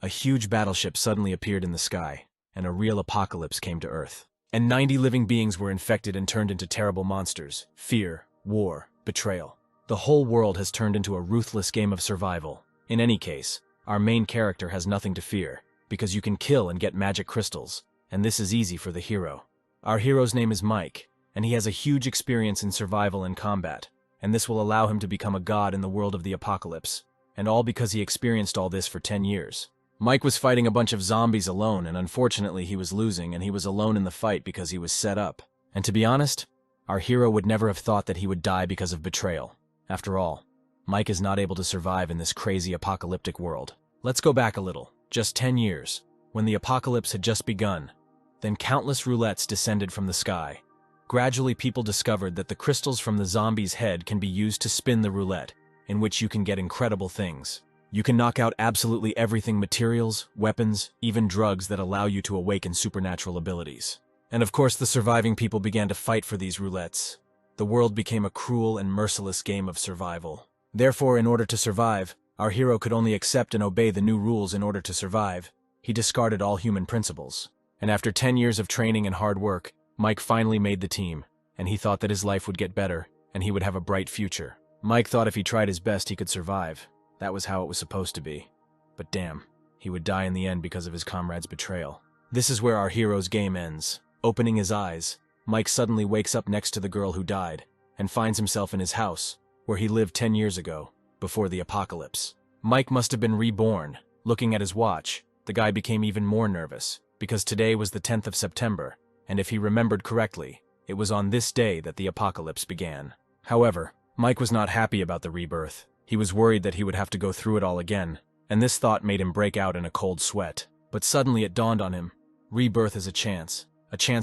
a huge battleship suddenly appeared in the sky, and a real apocalypse came to Earth. And 90 living beings were infected and turned into terrible monsters. Fear, war, betrayal. The whole world has turned into a ruthless game of survival. In any case, our main character has nothing to fear, because you can kill and get magic crystals, and this is easy for the hero. Our hero's name is Mike, and he has a huge experience in survival and combat, and this will allow him to become a god in the world of the apocalypse, and all because he experienced all this for 10 years. Mike was fighting a bunch of zombies alone, and unfortunately he was losing, and he was alone in the fight because he was set up. And to be honest, our hero would never have thought that he would die because of betrayal. After all, Mike is not able to survive in this crazy apocalyptic world. Let's go back a little, just 10 years, when the apocalypse had just begun. Then countless roulettes descended from the sky. Gradually people discovered that the crystals from the zombie's head can be used to spin the roulette, in which you can get incredible things. You can knock out absolutely everything: materials, weapons, even drugs that allow you to awaken supernatural abilities. And of course the surviving people began to fight for these roulettes. The world became a cruel and merciless game of survival. Therefore, in order to survive, our hero could only accept and obey the new rules in order to survive. He discarded all human principles. And after 10 years of training and hard work, Mike finally made the team, and he thought that his life would get better, and he would have a bright future. Mike thought if he tried his best he could survive. That was how it was supposed to be. But damn, he would die in the end because of his comrade's betrayal. This is where our hero's game ends. Opening his eyes, Mike suddenly wakes up next to the girl who died, and finds himself in his house, where he lived 10 years ago, before the apocalypse. Mike must have been reborn. Looking at his watch, the guy became even more nervous, because today was the 10th of September, and if he remembered correctly, it was on this day that the apocalypse began. However, Mike was not happy about the rebirth. He was worried that he would have to go through it all again, and this thought made him break out in a cold sweat. But suddenly it dawned on him. Rebirth is a chance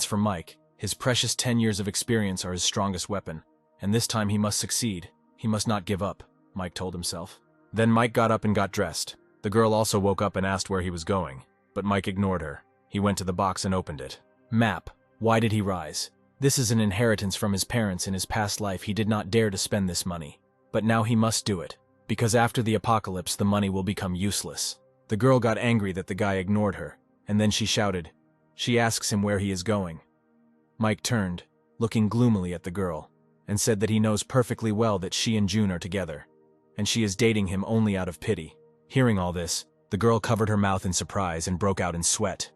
for Mike. His precious 10 years of experience are his strongest weapon, and this time he must succeed. He must not give up, Mike told himself. Then Mike got up and got dressed. The girl also woke up and asked where he was going, but Mike ignored her. He went to the box and opened it. Map. Why did he rise? This is an inheritance from his parents. In his past life he did not dare to spend this money. But now he must do it, because after the apocalypse the money will become useless. The girl got angry that the guy ignored her, and then she shouted. She asks him where he is going. Mike turned, looking gloomily at the girl, and said that he knows perfectly well that she and June are together, and she is dating him only out of pity. Hearing all this, the girl covered her mouth in surprise and broke out in sweat.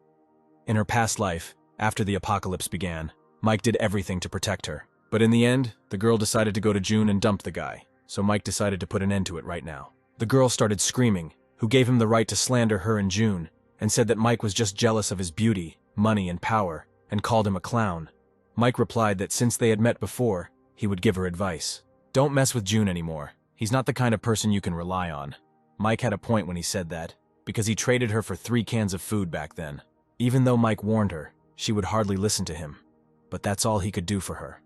In her past life, after the apocalypse began, Mike did everything to protect her. But in the end, the girl decided to go to June and dump the guy. So Mike decided to put an end to it right now. The girl started screaming, who gave him the right to slander her and June, and said that Mike was just jealous of his beauty, money, and power, and called him a clown. Mike replied that since they had met before, he would give her advice. Don't mess with June anymore. He's not the kind of person you can rely on. Mike had a point when he said that, because he traded her for 3 cans of food back then. Even though Mike warned her, she would hardly listen to him. But that's all he could do for her.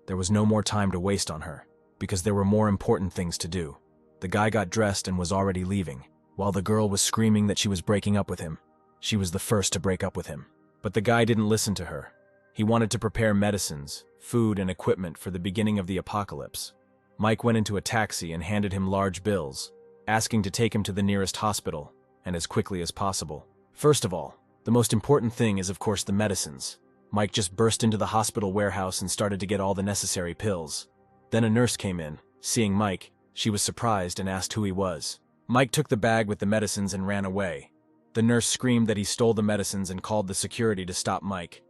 There was no more time to waste on her, because there were more important things to do. The guy got dressed and was already leaving, while the girl was screaming that she was breaking up with him. She was the first to break up with him. But the guy didn't listen to her. He wanted to prepare medicines, food, and equipment for the beginning of the apocalypse. Mike went into a taxi and handed him large bills, asking to take him to the nearest hospital, and as quickly as possible. First of all, the most important thing is of course the medicines. Mike just burst into the hospital warehouse and started to get all the necessary pills. Then a nurse came in. Seeing Mike, she was surprised and asked who he was. Mike took the bag with the medicines and ran away. The nurse screamed that he stole the medicines and called the security to stop Mike.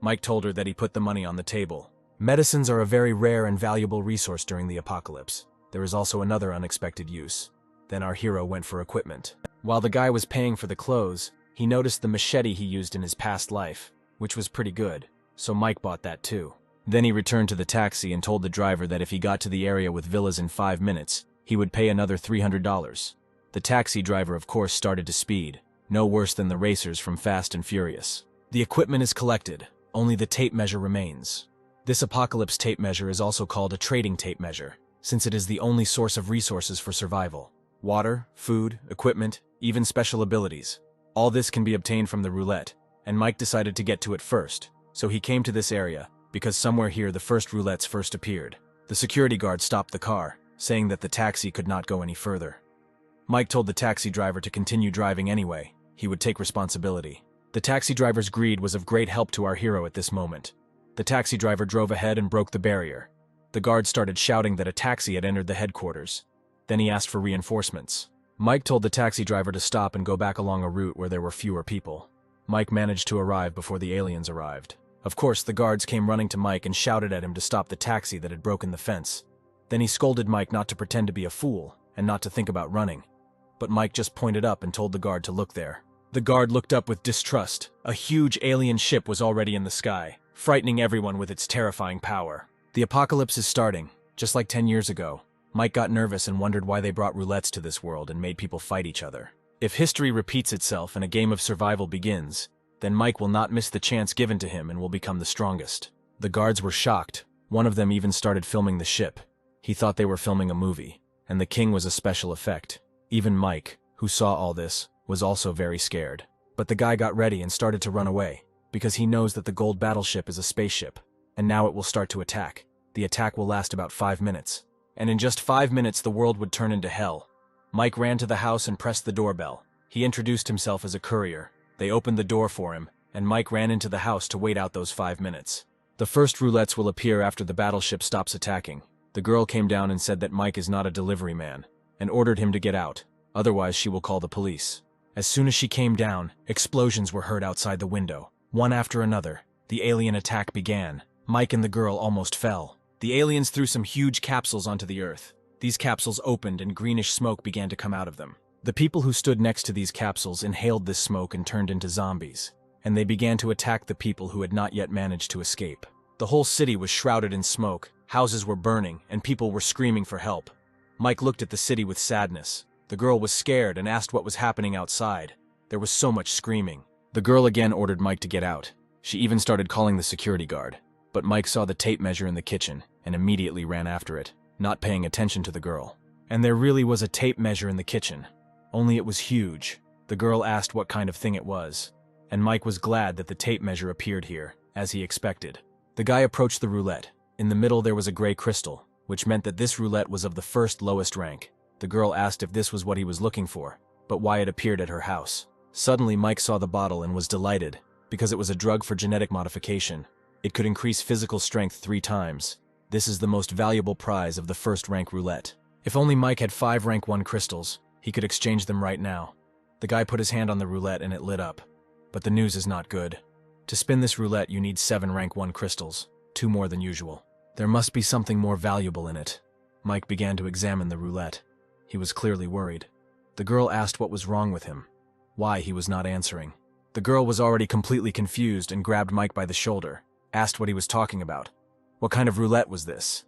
Mike told her that he put the money on the table. Medicines are a very rare and valuable resource during the apocalypse. There is also another unexpected use. Then our hero went for equipment. While the guy was paying for the clothes, he noticed the machete he used in his past life, which was pretty good, so Mike bought that too. Then he returned to the taxi and told the driver that if he got to the area with villas in 5 minutes, he would pay another $300. The taxi driver of course started to speed, no worse than the racers from Fast and Furious. The equipment is collected, only the tape measure remains. This apocalypse tape measure is also called a trading tape measure, since it is the only source of resources for survival. Water, food, equipment, even special abilities. All this can be obtained from the roulette, and Mike decided to get to it first, so he came to this area, because somewhere here the first roulettes first appeared. The security guard stopped the car, saying that the taxi could not go any further. Mike told the taxi driver to continue driving anyway, he would take responsibility. The taxi driver's greed was of great help to our hero at this moment. The taxi driver drove ahead and broke the barrier. The guard started shouting that a taxi had entered the headquarters. Then he asked for reinforcements. Mike told the taxi driver to stop and go back along a route where there were fewer people. Mike managed to arrive before the aliens arrived. Of course, the guards came running to Mike and shouted at him to stop the taxi that had broken the fence. Then he scolded Mike not to pretend to be a fool and not to think about running. But Mike just pointed up and told the guard to look there. The guard looked up with distrust. A huge alien ship was already in the sky, frightening everyone with its terrifying power. The apocalypse is starting, just like 10 years ago. Mike got nervous and wondered why they brought roulettes to this world and made people fight each other. If history repeats itself and a game of survival begins, then Mike will not miss the chance given to him and will become the strongest. The guards were shocked. One of them even started filming the ship. He thought they were filming a movie, and the king was a special effect. Even Mike, who saw all this, was also very scared. But the guy got ready and started to run away, because he knows that the gold battleship is a spaceship, and now it will start to attack. The attack will last about 5 minutes. And in just 5 minutes the world would turn into hell. Mike ran to the house and pressed the doorbell. He introduced himself as a courier. They opened the door for him, and Mike ran into the house to wait out those 5 minutes. The first roulettes will appear after the battleship stops attacking. The girl came down and said that Mike is not a delivery man, and ordered him to get out, otherwise she will call the police. As soon as she came down, explosions were heard outside the window. One after another, the alien attack began. Mike and the girl almost fell. The aliens threw some huge capsules onto the earth. These capsules opened and greenish smoke began to come out of them. The people who stood next to these capsules inhaled this smoke and turned into zombies, and they began to attack the people who had not yet managed to escape. The whole city was shrouded in smoke, houses were burning, and people were screaming for help. Mike looked at the city with sadness. The girl was scared and asked what was happening outside. There was so much screaming. The girl again ordered Mike to get out. She even started calling the security guard. But Mike saw the tape measure in the kitchen and immediately ran after it, not paying attention to the girl. And there really was a tape measure in the kitchen. Only it was huge. The girl asked what kind of thing it was, and Mike was glad that the tape measure appeared here, as he expected. The guy approached the roulette. In the middle there was a gray crystal, which meant that this roulette was of the first lowest rank. The girl asked if this was what he was looking for, but why it appeared at her house. Suddenly Mike saw the bottle and was delighted, because it was a drug for genetic modification. It could increase physical strength 3 times. This is the most valuable prize of the first rank roulette. If only Mike had 5 rank 1 crystals, he could exchange them right now. The guy put his hand on the roulette and it lit up. But the news is not good. To spin this roulette you need 7 rank 1 crystals, 2 more than usual. There must be something more valuable in it. Mike began to examine the roulette. He was clearly worried. The girl asked what was wrong with him, why he was not answering. The girl was already completely confused and grabbed Mike by the shoulder, asked what he was talking about. What kind of roulette was this?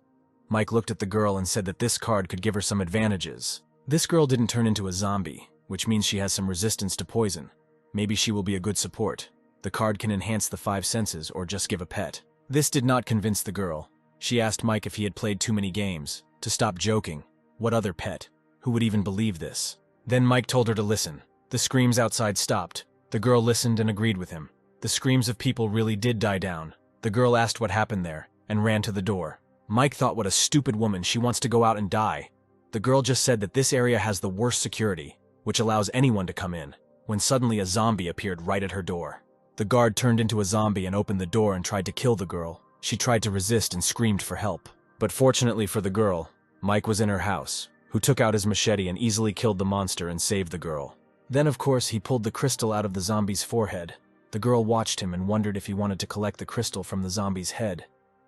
Mike looked at the girl and said that this card could give her some advantages. This girl didn't turn into a zombie, which means she has some resistance to poison. Maybe she will be a good support. The card can enhance the 5 senses or just give a pet. This did not convince the girl. She asked Mike if he had played too many games, to stop joking. What other pet? Who would even believe this? Then Mike told her to listen. The screams outside stopped. The girl listened and agreed with him. The screams of people really did die down. The girl asked what happened there, and ran to the door. Mike thought, what a stupid woman, she wants to go out and die. The girl just said that this area has the worst security, which allows anyone to come in, when suddenly a zombie appeared right at her door. The guard turned into a zombie and opened the door and tried to kill the girl. She tried to resist and screamed for help. But fortunately for the girl, Mike was in her house, who took out his machete and easily killed the monster and saved the girl. Then of course he pulled the crystal out of the zombie's forehead. The girl watched him and wondered if he wanted to collect the crystal from the zombie's head.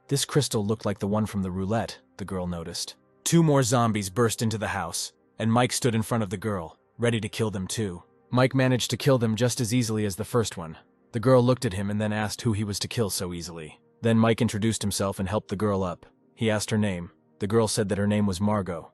This crystal looked like the one from the roulette, the girl noticed. 2 more zombies burst into the house, and Mike stood in front of the girl, ready to kill them too. Mike managed to kill them just as easily as the first one. The girl looked at him and then asked who he was to kill so easily. Then Mike introduced himself and helped the girl up. He asked her name. The girl said that her name was Margot.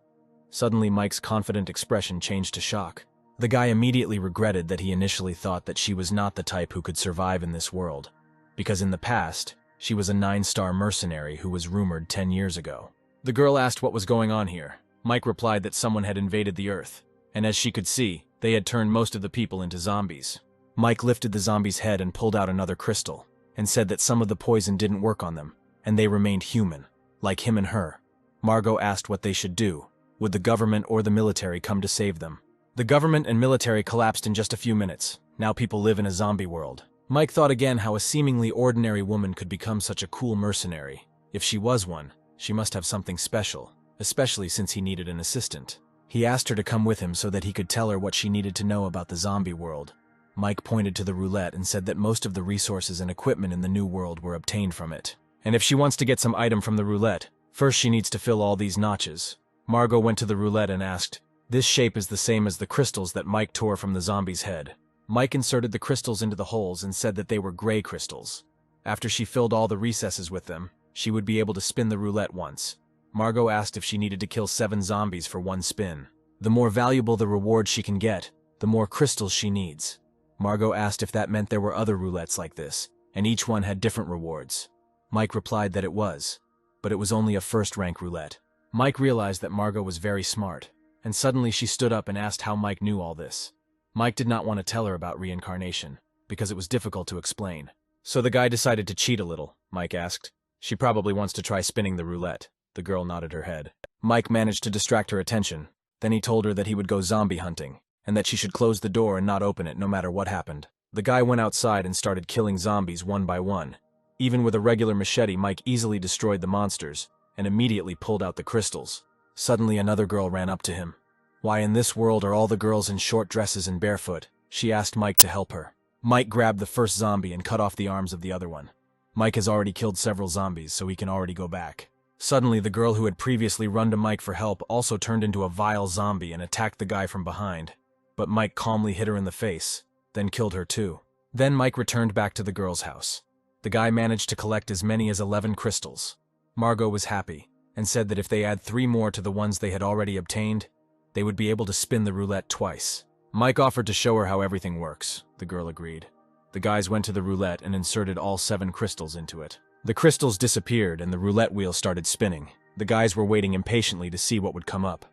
Suddenly Mike's confident expression changed to shock. The guy immediately regretted that he initially thought that she was not the type who could survive in this world, because in the past, she was a 9-star mercenary who was rumored 10 years ago. The girl asked what was going on here. Mike replied that someone had invaded the Earth, and as she could see, they had turned most of the people into zombies. Mike lifted the zombie's head and pulled out another crystal, and said that some of the poison didn't work on them, and they remained human, like him and her. Margot asked what they should do. Would the government or the military come to save them? The government and military collapsed in just a few minutes. Now people live in a zombie world. Mike thought again how a seemingly ordinary woman could become such a cool mercenary. If she was one, she must have something special, especially since he needed an assistant. He asked her to come with him so that he could tell her what she needed to know about the zombie world. Mike pointed to the roulette and said that most of the resources and equipment in the new world were obtained from it. And if she wants to get some item from the roulette, first she needs to fill all these notches. Margot went to the roulette and asked, "This shape is the same as the crystals that Mike tore from the zombie's head." Mike inserted the crystals into the holes and said that they were gray crystals. After she filled all the recesses with them, she would be able to spin the roulette once. Margot asked if she needed to kill 7 zombies for one spin. The more valuable the reward she can get, the more crystals she needs. Margot asked if that meant there were other roulettes like this, and each one had different rewards. Mike replied that it was, but it was only a first-rank roulette. Mike realized that Margot was very smart, and suddenly she stood up and asked how Mike knew all this. Mike did not want to tell her about reincarnation, because it was difficult to explain. "So the guy decided to cheat a little," Mike asked. "She probably wants to try spinning the roulette." The girl nodded her head. Mike managed to distract her attention. Then he told her that he would go zombie hunting, and that she should close the door and not open it no matter what happened. The guy went outside and started killing zombies one by one. Even with a regular machete, Mike easily destroyed the monsters, and immediately pulled out the crystals. Suddenly another girl ran up to him. "Why in this world are all the girls in short dresses and barefoot?" She asked Mike to help her. Mike grabbed the first zombie and cut off the arms of the other one. Mike has already killed several zombies, so he can already go back. Suddenly, the girl who had previously run to Mike for help also turned into a vile zombie and attacked the guy from behind. But Mike calmly hit her in the face, then killed her too. Then Mike returned back to the girl's house. The guy managed to collect as many as 11 crystals. Margot was happy, and said that if they add 3 more to the ones they had already obtained, they would be able to spin the roulette twice. Mike offered to show her how everything works. The girl agreed. The guys went to the roulette and inserted all 7 crystals into it. The crystals disappeared and the roulette wheel started spinning. The guys were waiting impatiently to see what would come up.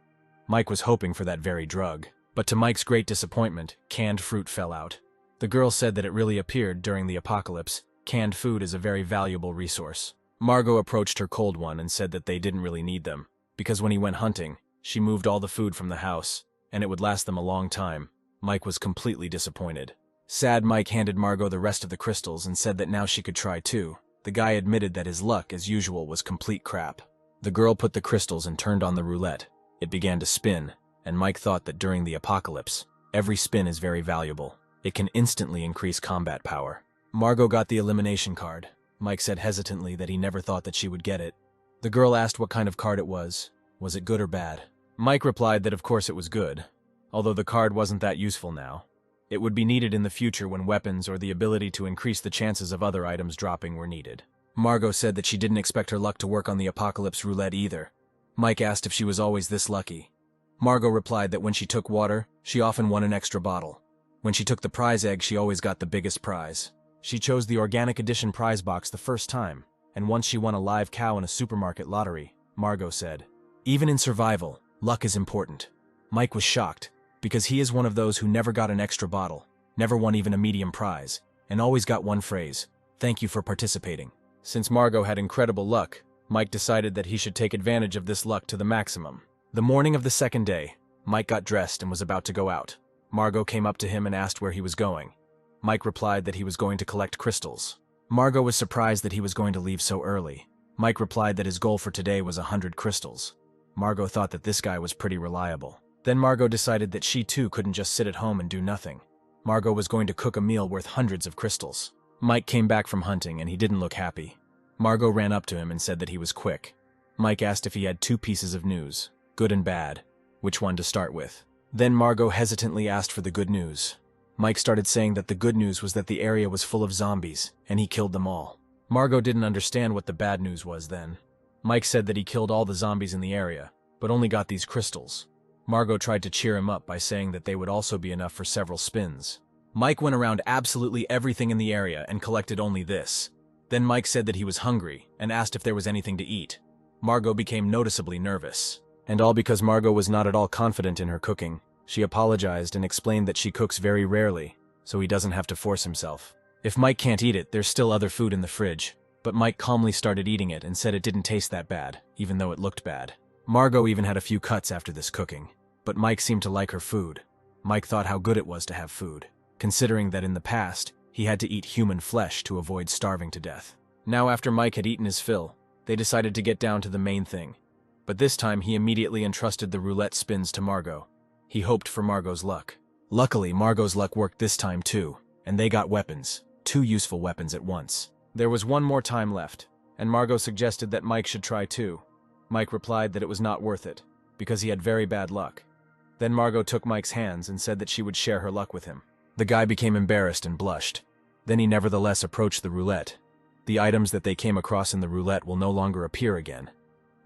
Mike was hoping for that very drug. But to Mike's great disappointment, canned fruit fell out. The girl said that it really appeared during the apocalypse. Canned food is a very valuable resource. Margot approached her cold one and said that they didn't really need them, because when he went hunting, she moved all the food from the house, and it would last them a long time. Mike was completely disappointed. Sad Mike handed Margot the rest of the crystals and said that now she could try too. The guy admitted that his luck, as usual, was complete crap. The girl put the crystals and turned on the roulette. It began to spin, and Mike thought that during the apocalypse, every spin is very valuable. It can instantly increase combat power. Margot got the elimination card. Mike said hesitantly that he never thought that she would get it. The girl asked what kind of card it was. Was it good or bad? Mike replied that of course it was good, although the card wasn't that useful now. It would be needed in the future when weapons or the ability to increase the chances of other items dropping were needed. Margot said that she didn't expect her luck to work on the apocalypse roulette either. Mike asked if she was always this lucky. Margot replied that when she took water, she often won an extra bottle. When she took the prize egg, she always got the biggest prize. She chose the organic edition prize box the first time, and once she won a live cow in a supermarket lottery. Margot said, "Even in survival, luck is important." Mike was shocked, because he is one of those who never got an extra bottle, never won even a medium prize, and always got one phrase, "Thank you for participating." Since Margot had incredible luck, Mike decided that he should take advantage of this luck to the maximum. The morning of the second day, Mike got dressed and was about to go out. Margot came up to him and asked where he was going. Mike replied that he was going to collect crystals. Margot was surprised that he was going to leave so early. Mike replied that his goal for today was 100 crystals. Margot thought that this guy was pretty reliable. Then Margot decided that she too couldn't just sit at home and do nothing. Margot was going to cook a meal worth hundreds of crystals. Mike came back from hunting and he didn't look happy. Margot ran up to him and said that he was quick. Mike asked if he had 2 pieces of news, good and bad, which one to start with. Then Margot hesitantly asked for the good news. Mike started saying that the good news was that the area was full of zombies, and he killed them all. Margot didn't understand what the bad news was then. Mike said that he killed all the zombies in the area, but only got these crystals. Margot tried to cheer him up by saying that they would also be enough for several spins. Mike went around absolutely everything in the area and collected only this. Then Mike said that he was hungry and asked if there was anything to eat. Margot became noticeably nervous. And all because Margot was not at all confident in her cooking. She apologized and explained that she cooks very rarely, so he doesn't have to force himself. If Mike can't eat it, there's still other food in the fridge. But Mike calmly started eating it and said it didn't taste that bad, even though it looked bad. Margot even had a few cuts after this cooking. But Mike seemed to like her food. Mike thought how good it was to have food. considering that in the past, he had to eat human flesh to avoid starving to death. Now after Mike had eaten his fill, they decided to get down to the main thing. But this time he immediately entrusted the roulette spins to Margot. He hoped for Margot's luck. Luckily, Margot's luck worked this time too, and they got weapons, 2 useful weapons at once. There was one more time left, and Margot suggested that Mike should try too. Mike replied that it was not worth it, because he had very bad luck. Then Margot took Mike's hands and said that she would share her luck with him. The guy became embarrassed and blushed. Then he nevertheless approached the roulette. The items that they came across in the roulette will no longer appear again.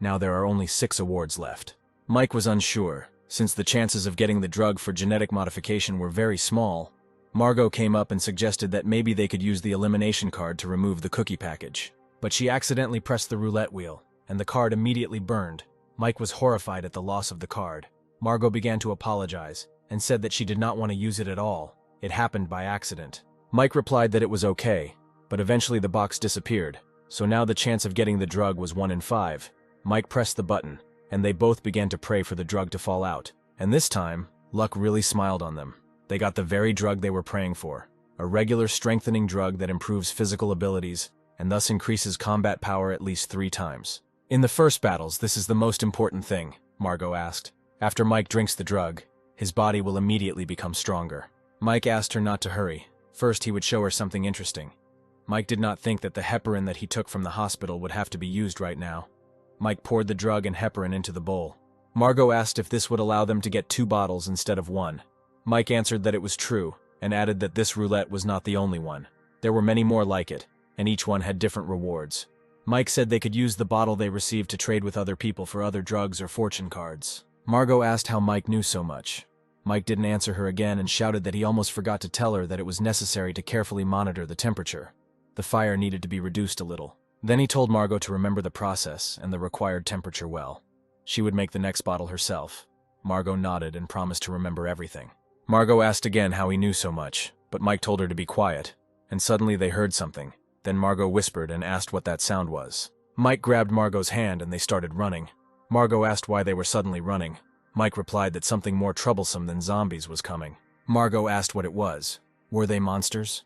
Now there are only 6 awards left. Mike was unsure, since the chances of getting the drug for genetic modification were very small. Margot came up and suggested that maybe they could use the elimination card to remove the cookie package. But she accidentally pressed the roulette wheel, and the card immediately burned. Mike was horrified at the loss of the card. Margot began to apologize, and said that she did not want to use it at all. It happened by accident. Mike replied that it was okay, but eventually the box disappeared, so now the chance of getting the drug was 1 in 5. Mike pressed the button, and they both began to pray for the drug to fall out. And this time, luck really smiled on them. They got the very drug they were praying for, a regular strengthening drug that improves physical abilities and thus increases combat power at least 3 times. In the first battles, this is the most important thing, Margot asked. After Mike drinks the drug, his body will immediately become stronger. Mike asked her not to hurry. First, he would show her something interesting. Mike did not think that the heparin that he took from the hospital would have to be used right now. Mike poured the drug and heparin into the bowl. Margot asked if this would allow them to get 2 bottles instead of 1. Mike answered that it was true, and added that this roulette was not the only one. There were many more like it, and each one had different rewards. Mike said they could use the bottle they received to trade with other people for other drugs or fortune cards. Margot asked how Mike knew so much. Mike didn't answer her again and shouted that he almost forgot to tell her that it was necessary to carefully monitor the temperature. The fire needed to be reduced a little. Then he told Margot to remember the process and the required temperature well. She would make the next bottle herself. Margot nodded and promised to remember everything. Margot asked again how he knew so much, but Mike told her to be quiet, and suddenly they heard something. Then Margot whispered and asked what that sound was. Mike grabbed Margot's hand and they started running. Margot asked why they were suddenly running. Mike replied that something more troublesome than zombies was coming. Margot asked what it was. Were they monsters?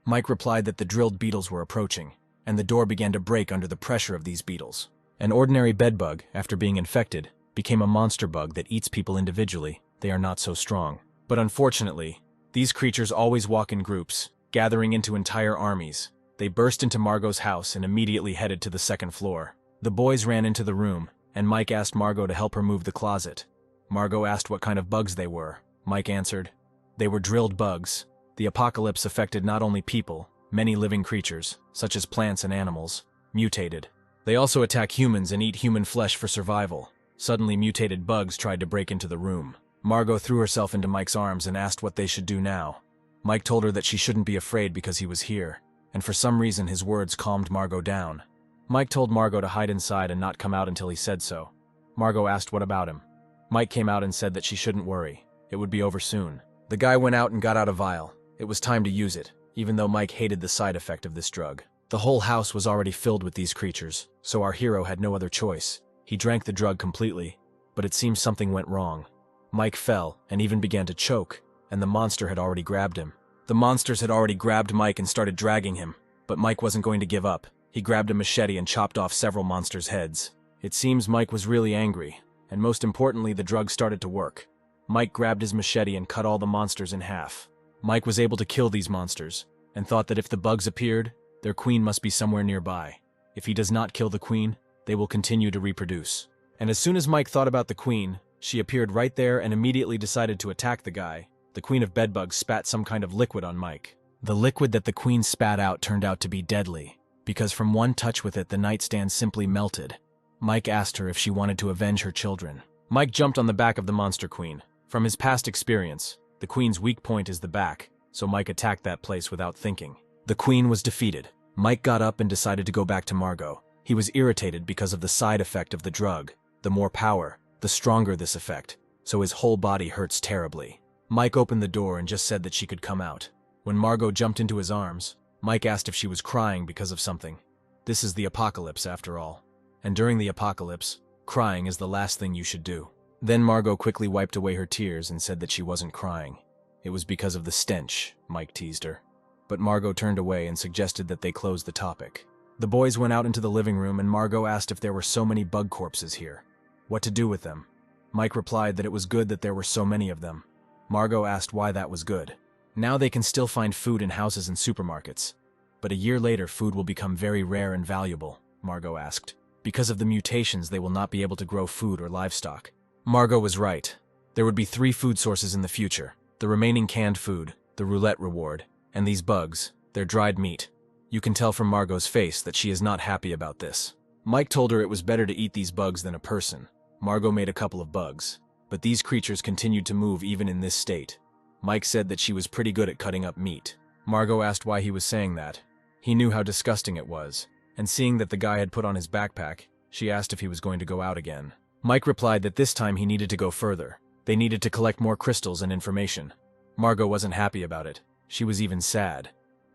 Mike replied that the drilled beetles were approaching, and the door began to break under the pressure of these beetles. An ordinary bedbug, after being infected, became a monster bug that eats people individually. They are not so strong. But unfortunately, these creatures always walk in groups, gathering into entire armies. They burst into Margot's house and immediately headed to the 2nd floor. The boys ran into the room, and Mike asked Margot to help her move the closet. Margot asked what kind of bugs they were. Mike answered, they were drilled bugs. The apocalypse affected not only people, many living creatures, such as plants and animals, mutated. They also attack humans and eat human flesh for survival. Suddenly mutated bugs tried to break into the room. Margot threw herself into Mike's arms and asked what they should do now. Mike told her that she shouldn't be afraid because he was here, and for some reason his words calmed Margot down. Mike told Margot to hide inside and not come out until he said so. Margot asked what about him. Mike came out and said that she shouldn't worry. It would be over soon. The guy went out and got out a vial. It was time to use it, even though Mike hated the side effect of this drug. The whole house was already filled with these creatures, so our hero had no other choice. He drank the drug completely, but it seems something went wrong. Mike fell and even began to choke, and the monster had already grabbed him. The monsters had already grabbed Mike and started dragging him, but Mike wasn't going to give up. He grabbed a machete and chopped off several monsters' heads. It seems Mike was really angry, and most importantly, the drug started to work. Mike grabbed his machete and cut all the monsters in half. Mike was able to kill these monsters, and thought that if the bugs appeared, their queen must be somewhere nearby. If he does not kill the queen, they will continue to reproduce. And as soon as Mike thought about the queen, she appeared right there and immediately decided to attack the guy. The queen of bedbugs spat some kind of liquid on Mike. The liquid that the queen spat out turned out to be deadly, because from one touch with it the nightstand simply melted. Mike asked her if she wanted to avenge her children. Mike jumped on the back of the monster queen. From his past experience, the queen's weak point is the back, so Mike attacked that place without thinking. The queen was defeated. Mike got up and decided to go back to Margot. He was irritated because of the side effect of the drug. The more power, the stronger this effect, so his whole body hurts terribly. Mike opened the door and just said that she could come out. When Margot jumped into his arms, Mike asked if she was crying because of something. This is the apocalypse after all. And during the apocalypse, crying is the last thing you should do. Then Margot quickly wiped away her tears and said that she wasn't crying. It was because of the stench, Mike teased her. But Margot turned away and suggested that they close the topic. The boys went out into the living room and Margot asked if there were so many bug corpses here. What to do with them? Mike replied that it was good that there were so many of them. Margot asked why that was good. Now they can still find food in houses and supermarkets. But a year later, food will become very rare and valuable, Margot asked. Because of the mutations, they will not be able to grow food or livestock. Margot was right. There would be 3 food sources in the future: the remaining canned food, the roulette reward, and these bugs, their dried meat. You can tell from Margot's face that she is not happy about this. Mike told her it was better to eat these bugs than a person. Margot made a couple of bugs, but these creatures continued to move even in this state. Mike said that she was pretty good at cutting up meat. Margot asked why he was saying that. He knew how disgusting it was, and seeing that the guy had put on his backpack, she asked if he was going to go out again. Mike replied that this time he needed to go further. They needed to collect more crystals and information. Margot wasn't happy about it. She was even sad.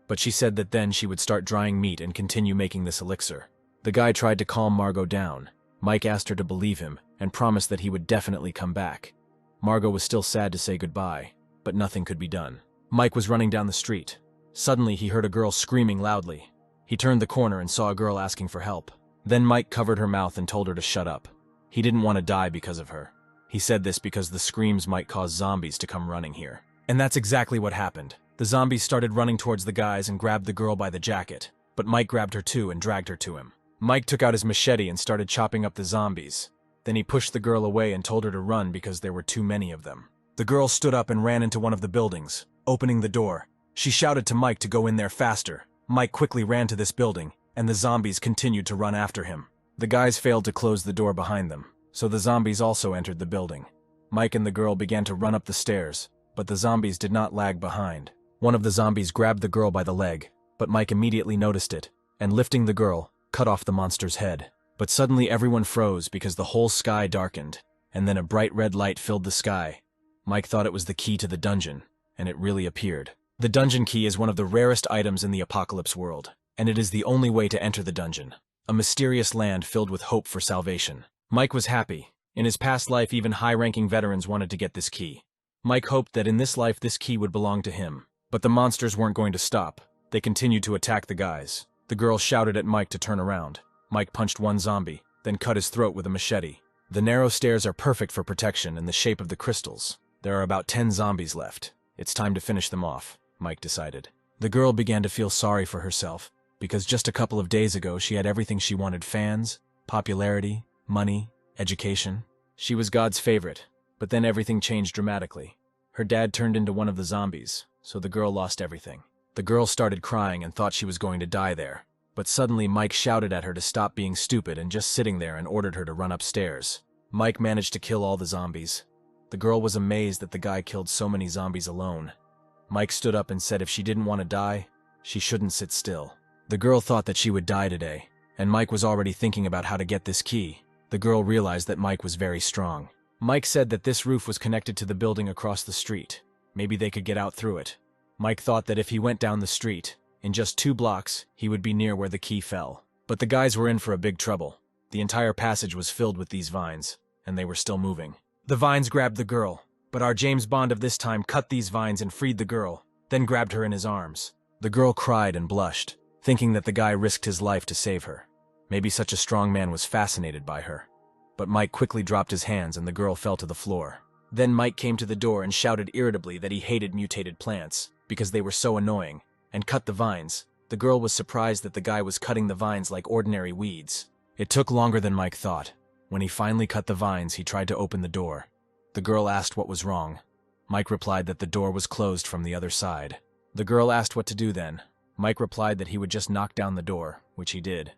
But she said that then she would start drying meat and continue making this elixir. The guy tried to calm Margot down. Mike asked her to believe him and promised that he would definitely come back. Margot was still sad to say goodbye, but nothing could be done. Mike was running down the street. Suddenly he heard a girl screaming loudly. He turned the corner and saw a girl asking for help. Then Mike covered her mouth and told her to shut up. He didn't want to die because of her. He said this because the screams might cause zombies to come running here. And that's exactly what happened. The zombies started running towards the guys and grabbed the girl by the jacket, but Mike grabbed her too and dragged her to him. Mike took out his machete and started chopping up the zombies. Then he pushed the girl away and told her to run because there were too many of them. The girl stood up and ran into one of the buildings, opening the door. She shouted to Mike to go in there faster. Mike quickly ran to this building, and the zombies continued to run after him. The guys failed to close the door behind them, so the zombies also entered the building. Mike and the girl began to run up the stairs, but the zombies did not lag behind. One of the zombies grabbed the girl by the leg, but Mike immediately noticed it, and lifting the girl, cut off the monster's head. But suddenly everyone froze because the whole sky darkened, and then a bright red light filled the sky. Mike thought it was the key to the dungeon, and it really appeared. The dungeon key is one of the rarest items in the apocalypse world, and it is the only way to enter the dungeon, a mysterious land filled with hope for salvation. Mike was happy. In his past life, even high-ranking veterans wanted to get this key. Mike hoped that in this life this key would belong to him. But the monsters weren't going to stop. They continued to attack the guys. The girl shouted at Mike to turn around. Mike punched one zombie, then cut his throat with a machete. The narrow stairs are perfect for protection in the shape of the crystals. There are about 10 zombies left. It's time to finish them off, Mike decided. The girl began to feel sorry for herself, because just a couple of days ago she had everything she wanted: fans, popularity, money, education. She was God's favorite, but then everything changed dramatically. Her dad turned into one of the zombies, so the girl lost everything. The girl started crying and thought she was going to die there. But suddenly Mike shouted at her to stop being stupid and just sitting there and ordered her to run upstairs. Mike managed to kill all the zombies. The girl was amazed that the guy killed so many zombies alone. Mike stood up and said if she didn't want to die, she shouldn't sit still. The girl thought that she would die today, and Mike was already thinking about how to get this key. The girl realized that Mike was very strong. Mike said that this roof was connected to the building across the street. Maybe they could get out through it. Mike thought that if he went down the street, in just 2 blocks, he would be near where the key fell. But the guys were in for a big trouble. The entire passage was filled with these vines, and they were still moving. The vines grabbed the girl, but our James Bond of this time cut these vines and freed the girl, then grabbed her in his arms. The girl cried and blushed, thinking that the guy risked his life to save her. Maybe such a strong man was fascinated by her. But Mike quickly dropped his hands and the girl fell to the floor. Then Mike came to the door and shouted irritably that he hated mutated plants, because they were so annoying, and cut the vines. The girl was surprised that the guy was cutting the vines like ordinary weeds. It took longer than Mike thought. When he finally cut the vines, he tried to open the door. The girl asked what was wrong. Mike replied that the door was closed from the other side. The girl asked what to do then. Mike replied that he would just knock down the door, which he did.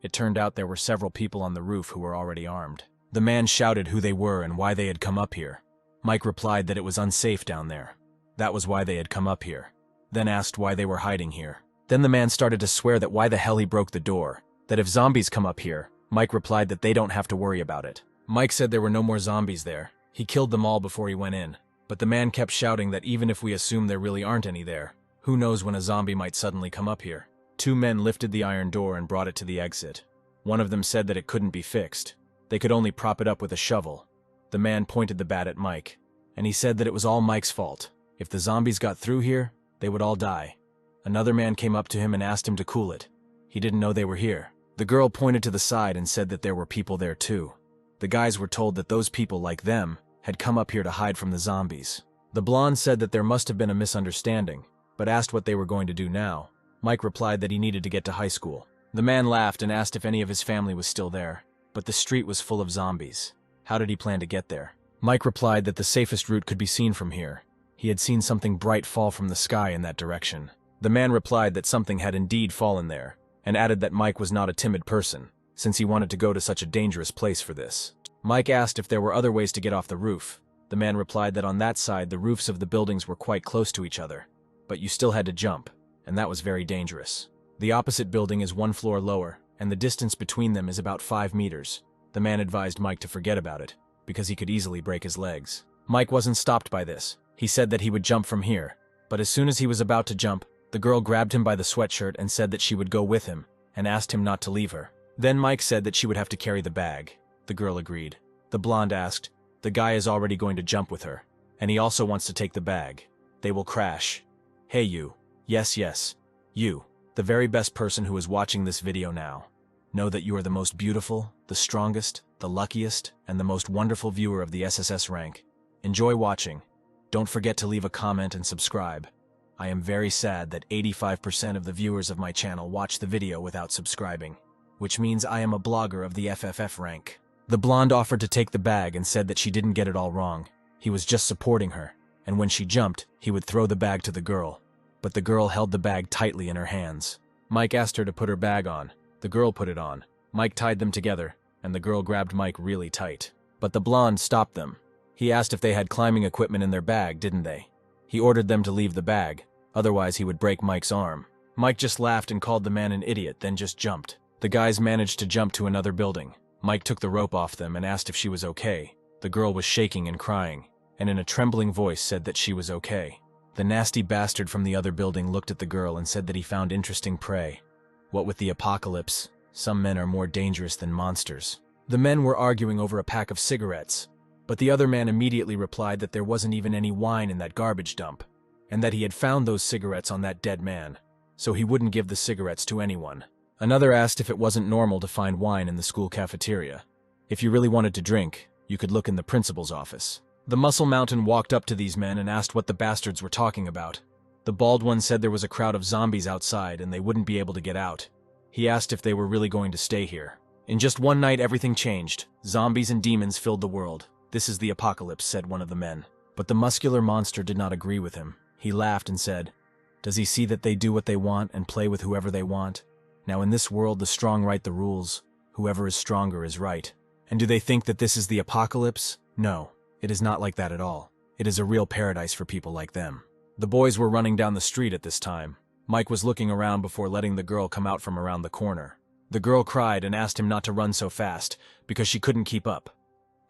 It turned out there were several people on the roof who were already armed. The man shouted who they were and why they had come up here. Mike replied that it was unsafe down there. That was why they had come up here. Then asked why they were hiding here. Then the man started to swear that why the hell he broke the door, that if zombies come up here. Mike replied that they don't have to worry about it. Mike said there were no more zombies there. He killed them all before he went in. But the man kept shouting that even if we assume there really aren't any there, who knows when a zombie might suddenly come up here. 2 men lifted the iron door and brought it to the exit. One of them said that it couldn't be fixed. They could only prop it up with a shovel. The man pointed the bat at Mike, and he said that it was all Mike's fault. If the zombies got through here, they would all die. Another man came up to him and asked him to cool it. He didn't know they were here. The girl pointed to the side and said that there were people there too. The guys were told that those people, like them, had come up here to hide from the zombies. The blonde said that there must have been a misunderstanding, but asked what they were going to do now. Mike replied that he needed to get to high school. The man laughed and asked if any of his family was still there, but the street was full of zombies. How did he plan to get there? Mike replied that the safest route could be seen from here. He had seen something bright fall from the sky in that direction. The man replied that something had indeed fallen there, and added that Mike was not a timid person, since he wanted to go to such a dangerous place for this. Mike asked if there were other ways to get off the roof. The man replied that on that side the roofs of the buildings were quite close to each other, but you still had to jump, and that was very dangerous. The opposite building is 1 floor lower, and the distance between them is about 5 meters. The man advised Mike to forget about it, because he could easily break his legs. Mike wasn't stopped by this. He said that he would jump from here, but as soon as he was about to jump, the girl grabbed him by the sweatshirt and said that she would go with him, and asked him not to leave her. Then Mike said that she would have to carry the bag. The girl agreed. The blonde asked, "The guy is already going to jump with her, and he also wants to take the bag. They will crash. Hey you. Yes, you. The very best person who is watching this video now. Know that you are the most beautiful, the strongest, the luckiest, and the most wonderful viewer of the SSS rank. Enjoy watching. Don't forget to leave a comment and subscribe. I am very sad that 85% of the viewers of my channel watch the video without subscribing, which means I am a blogger of the FFF rank." The blonde offered to take the bag and said that she didn't get it all wrong. He was just supporting her, and when she jumped, he would throw the bag to the girl. But the girl held the bag tightly in her hands. Mike asked her to put her bag on. The girl put it on. Mike tied them together, and the girl grabbed Mike really tight. But the blonde stopped them. He asked if they had climbing equipment in their bag, didn't they? He ordered them to leave the bag, otherwise he would break Mike's arm. Mike just laughed and called the man an idiot, then just jumped. The guys managed to jump to another building. Mike took the rope off them and asked if she was okay. The girl was shaking and crying, and in a trembling voice said that she was okay. The nasty bastard from the other building looked at the girl and said that he found interesting prey. What with the apocalypse, some men are more dangerous than monsters. The men were arguing over a pack of cigarettes, but the other man immediately replied that there wasn't even any wine in that garbage dump, and that he had found those cigarettes on that dead man, so he wouldn't give the cigarettes to anyone. Another asked if it wasn't normal to find wine in the school cafeteria. If you really wanted to drink, you could look in the principal's office. The Muscle Mountain walked up to these men and asked what the bastards were talking about. The bald one said there was a crowd of zombies outside and they wouldn't be able to get out. He asked if they were really going to stay here. In just one night everything changed. Zombies and demons filled the world. This is the apocalypse, said one of the men. But the muscular monster did not agree with him. He laughed and said, "Does he see that they do what they want and play with whoever they want? Now in this world the strong write the rules. Whoever is stronger is right. And do they think that this is the apocalypse? No, it is not like that at all. It is a real paradise for people like them." The boys were running down the street at this time. Mike was looking around before letting the girl come out from around the corner. The girl cried and asked him not to run so fast, because she couldn't keep up.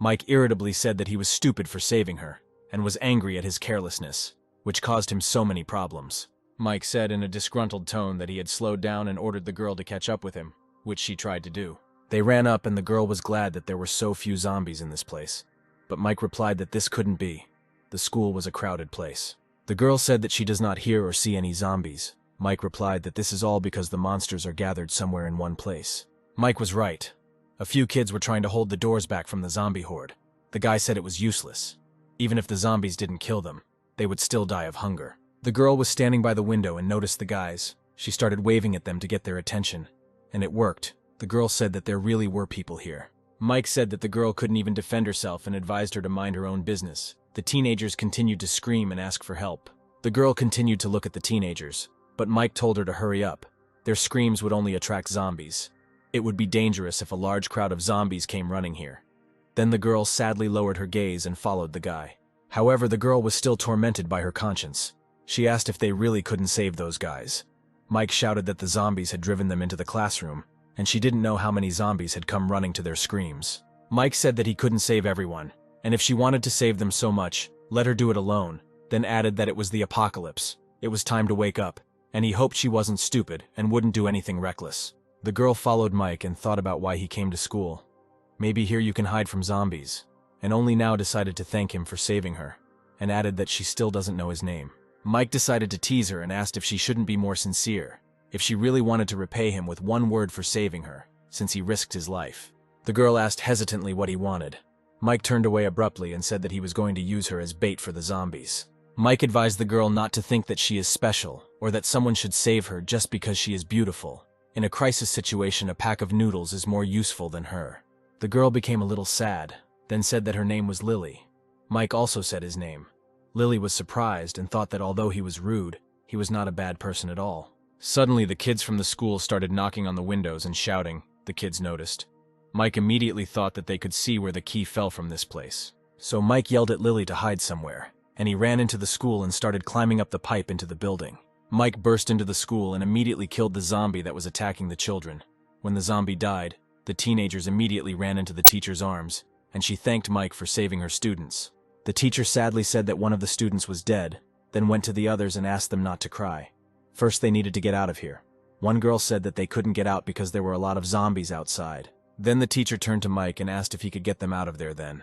Mike irritably said that he was stupid for saving her, and was angry at his carelessness, which caused him so many problems. Mike said in a disgruntled tone that he had slowed down and ordered the girl to catch up with him, which she tried to do. They ran up and the girl was glad that there were so few zombies in this place. But Mike replied that this couldn't be. The school was a crowded place. The girl said that she does not hear or see any zombies. Mike replied that this is all because the monsters are gathered somewhere in one place. Mike was right. A few kids were trying to hold the doors back from the zombie horde. The guy said it was useless. Even if the zombies didn't kill them, they would still die of hunger. The girl was standing by the window and noticed the guys. She started waving at them to get their attention. And it worked. The girl said that there really were people here. Mike said that the girl couldn't even defend herself and advised her to mind her own business. The teenagers continued to scream and ask for help. The girl continued to look at the teenagers, but Mike told her to hurry up. Their screams would only attract zombies. It would be dangerous if a large crowd of zombies came running here. Then the girl sadly lowered her gaze and followed the guy. However, the girl was still tormented by her conscience. She asked if they really couldn't save those guys. Mike shouted that the zombies had driven them into the classroom, and she didn't know how many zombies had come running to their screams. Mike said that he couldn't save everyone, and if she wanted to save them so much, let her do it alone, then added that it was the apocalypse. It was time to wake up, and he hoped she wasn't stupid and wouldn't do anything reckless. The girl followed Mike and thought about why he came to school. Maybe here you can hide from zombies, and only now decided to thank him for saving her, and added that she still doesn't know his name. Mike decided to tease her and asked if she shouldn't be more sincere, if she really wanted to repay him with one word for saving her, since he risked his life. The girl asked hesitantly what he wanted. Mike turned away abruptly and said that he was going to use her as bait for the zombies. Mike advised the girl not to think that she is special, or that someone should save her just because she is beautiful. In a crisis situation, a pack of noodles is more useful than her. The girl became a little sad, then said that her name was Lily. Mike also said his name. Lily was surprised and thought that although he was rude, he was not a bad person at all. Suddenly, the kids from the school started knocking on the windows and shouting, the kids noticed. Mike immediately thought that they could see where the key fell from this place. So Mike yelled at Lily to hide somewhere, and he ran into the school and started climbing up the pipe into the building. Mike burst into the school and immediately killed the zombie that was attacking the children. When the zombie died, the teenagers immediately ran into the teacher's arms, and she thanked Mike for saving her students. The teacher sadly said that one of the students was dead, then went to the others and asked them not to cry. First, they needed to get out of here. One girl said that they couldn't get out because there were a lot of zombies outside. Then the teacher turned to Mike and asked if he could get them out of there then.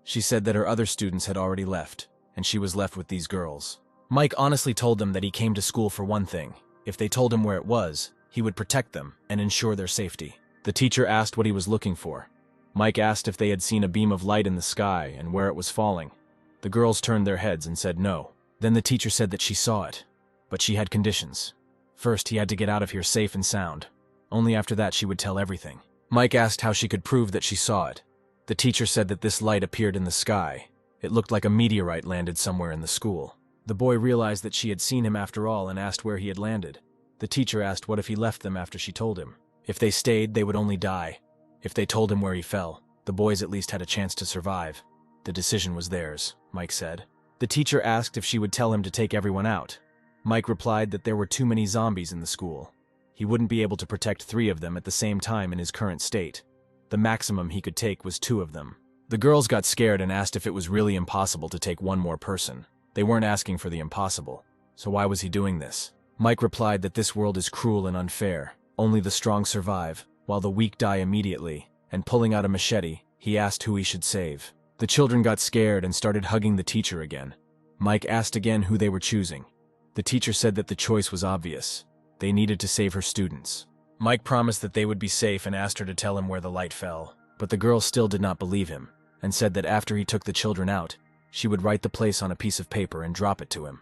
She said that her other students had already left, and she was left with these girls. Mike honestly told them that he came to school for one thing. If they told him where it was, he would protect them and ensure their safety. The teacher asked what he was looking for. Mike asked if they had seen a beam of light in the sky and where it was falling. The girls turned their heads and said no. Then the teacher said that she saw it, but she had conditions. First, he had to get out of here safe and sound. Only after that she would tell everything. Mike asked how she could prove that she saw it. The teacher said that this light appeared in the sky. It looked like a meteorite landed somewhere in the school. The boy realized that she had seen him after all and asked where he had landed. The teacher asked what if he left them after she told him. If they stayed, they would only die. If they told him where he fell, the boys at least had a chance to survive. The decision was theirs, Mike said. The teacher asked if she would tell him to take everyone out. Mike replied that there were too many zombies in the school. He wouldn't be able to protect 3 of them at the same time in his current state. The maximum he could take was 2 of them. The girls got scared and asked if it was really impossible to take one more person. They weren't asking for the impossible, so why was he doing this? Mike replied that this world is cruel and unfair. Only the strong survive, while the weak die immediately, and pulling out a machete, he asked who he should save. The children got scared and started hugging the teacher again. Mike asked again who they were choosing. The teacher said that the choice was obvious. They needed to save her students. Mike promised that they would be safe and asked her to tell him where the light fell, but the girl still did not believe him, and said that after he took the children out, she would write the place on a piece of paper and drop it to him.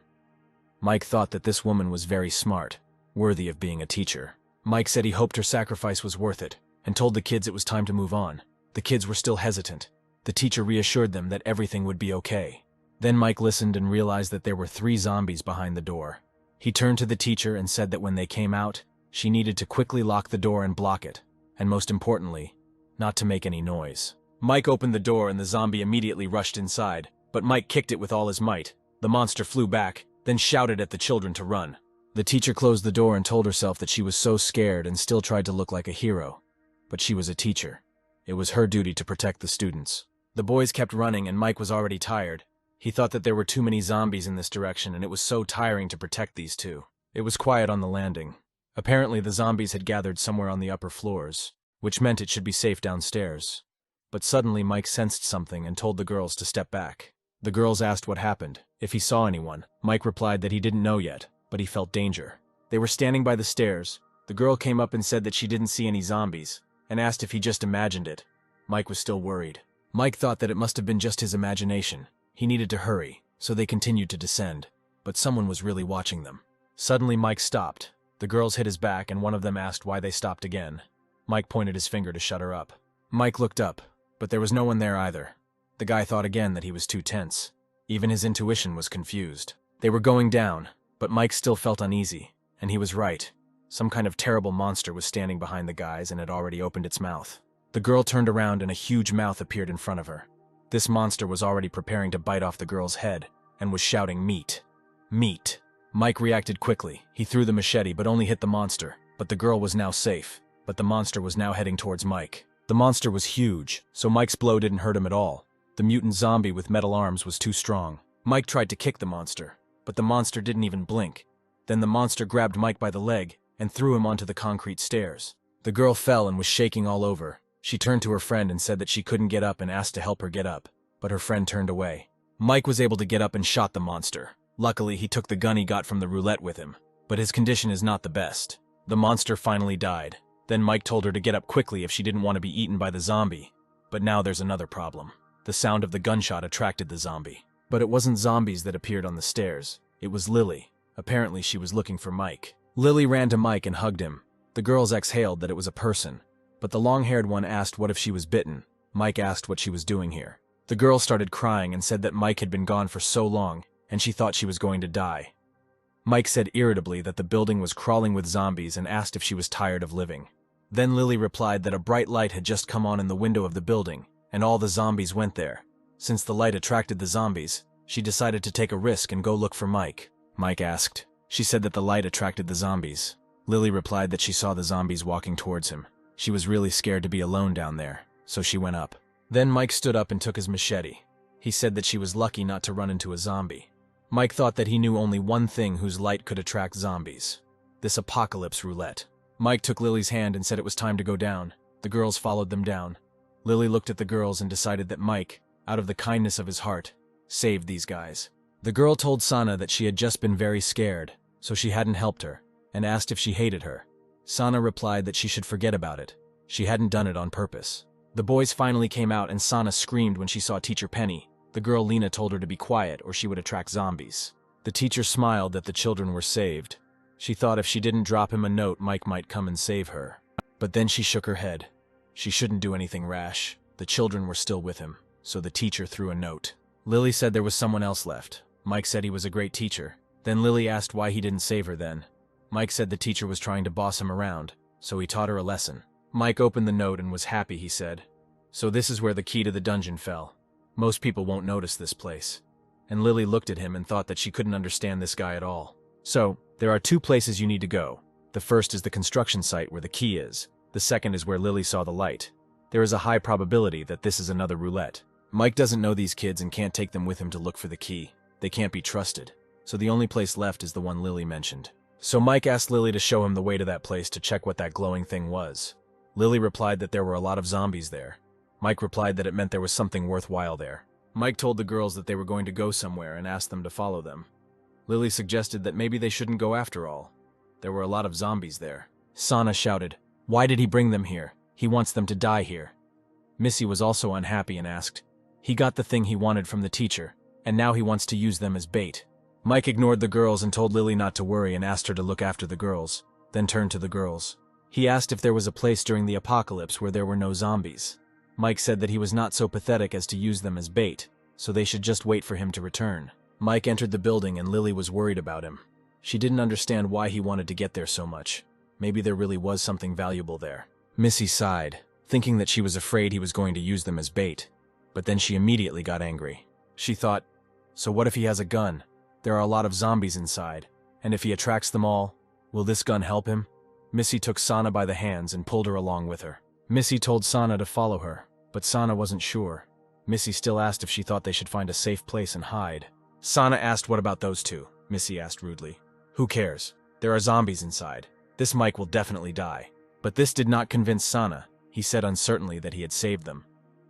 Mike thought that this woman was very smart, worthy of being a teacher. Mike said he hoped her sacrifice was worth it, and told the kids it was time to move on. The kids were still hesitant. The teacher reassured them that everything would be okay. Then Mike listened and realized that there were 3 zombies behind the door. He turned to the teacher and said that when they came out, she needed to quickly lock the door and block it, and most importantly, not to make any noise. Mike opened the door and the zombie immediately rushed inside, but Mike kicked it with all his might. The monster flew back, then shouted at the children to run. The teacher closed the door and told herself that she was so scared and still tried to look like a hero. But she was a teacher. It was her duty to protect the students. The boys kept running and Mike was already tired. He thought that there were too many zombies in this direction and it was so tiring to protect these 2. It was quiet on the landing. Apparently the zombies had gathered somewhere on the upper floors, which meant it should be safe downstairs. But suddenly Mike sensed something and told the girls to step back. The girls asked what happened, if he saw anyone. Mike replied that he didn't know yet, but he felt danger. They were standing by the stairs. The girl came up and said that she didn't see any zombies, and asked if he just imagined it. Mike was still worried. Mike thought that it must have been just his imagination. He needed to hurry, so they continued to descend, but someone was really watching them. Suddenly Mike stopped. The girls hit his back and one of them asked why they stopped again. Mike pointed his finger to shut her up. Mike looked up, but there was no one there either. The guy thought again that he was too tense. Even his intuition was confused. They were going down, but Mike still felt uneasy, and he was right. Some kind of terrible monster was standing behind the guys and had already opened its mouth. The girl turned around and a huge mouth appeared in front of her. This monster was already preparing to bite off the girl's head, and was shouting, "Meat! Meat!" Mike reacted quickly. He threw the machete but only hit the monster, but the girl was now safe. But the monster was now heading towards Mike. The monster was huge, so Mike's blow didn't hurt him at all. The mutant zombie with metal arms was too strong. Mike tried to kick the monster, but the monster didn't even blink. Then the monster grabbed Mike by the leg and threw him onto the concrete stairs. The girl fell and was shaking all over. She turned to her friend and said that she couldn't get up and asked to help her get up, but her friend turned away. Mike was able to get up and shot the monster. Luckily, he took the gun he got from the roulette with him, but his condition is not the best. The monster finally died. Then Mike told her to get up quickly if she didn't want to be eaten by the zombie. But now there's another problem. The sound of the gunshot attracted the zombie. But it wasn't zombies that appeared on the stairs. It was Lily. Apparently, she was looking for Mike. Lily ran to Mike and hugged him. The girls exhaled that it was a person, but the long-haired one asked what if she was bitten. Mike asked what she was doing here. The girl started crying and said that Mike had been gone for so long, and she thought she was going to die. Mike said irritably that the building was crawling with zombies and asked if she was tired of living. Then Lily replied that a bright light had just come on in the window of the building, and all the zombies went there. Since the light attracted the zombies, she decided to take a risk and go look for Mike. Mike asked. She said that the light attracted the zombies. Lily replied that she saw the zombies walking towards him. She was really scared to be alone down there, so she went up. Then Mike stood up and took his machete. He said that she was lucky not to run into a zombie. Mike thought that he knew only one thing whose light could attract zombies. This apocalypse roulette. Mike took Lily's hand and said it was time to go down. The girls followed them down. Lily looked at the girls and decided that Mike, out of the kindness of his heart, saved these guys. The girl told Sana that she had just been very scared, so she hadn't helped her, and asked if she hated her. Sana replied that she should forget about it. She hadn't done it on purpose. The boys finally came out and Sana screamed when she saw Teacher Penny. The girl Lena told her to be quiet or she would attract zombies. The teacher smiled that the children were saved. She thought if she didn't drop him a note, Mike might come and save her. But then she shook her head. She shouldn't do anything rash. The children were still with him, so the teacher threw a note. Lily said there was someone else left. Mike said he was a great teacher. Then Lily asked why he didn't save her then. Mike said the teacher was trying to boss him around, so he taught her a lesson. Mike opened the note and was happy, he said. So this is where the key to the dungeon fell. Most people won't notice this place. And Lily looked at him and thought that she couldn't understand this guy at all. So, there are two places you need to go. The first is the construction site where the key is. The second is where Lily saw the light. There is a high probability that this is another roulette. Mike doesn't know these kids and can't take them with him to look for the key. They can't be trusted. So the only place left is the one Lily mentioned. So Mike asked Lily to show him the way to that place to check what that glowing thing was. Lily replied that there were a lot of zombies there. Mike replied that it meant there was something worthwhile there. Mike told the girls that they were going to go somewhere and asked them to follow them. Lily suggested that maybe they shouldn't go after all. There were a lot of zombies there. Sana shouted, "Why did he bring them here? He wants them to die here." Missy was also unhappy and asked, "He got the thing he wanted from the teacher, and now he wants to use them as bait." Mike ignored the girls and told Lily not to worry and asked her to look after the girls, then turned to the girls. He asked if there was a place during the apocalypse where there were no zombies. Mike said that he was not so pathetic as to use them as bait, so they should just wait for him to return. Mike entered the building and Lily was worried about him. She didn't understand why he wanted to get there so much. Maybe there really was something valuable there. Missy sighed, thinking that she was afraid he was going to use them as bait, but then she immediately got angry. She thought, so what if he has a gun? There are a lot of zombies inside, and if he attracts them all, will this gun help him? Missy took Sana by the hands and pulled her along with her. Missy told Sana to follow her, but Sana wasn't sure. Missy still asked if she thought they should find a safe place and hide. Sana asked what about those two? Missy asked rudely. Who cares? There are zombies inside. This Mike will definitely die. But this did not convince Sana. He said uncertainly that he had saved them.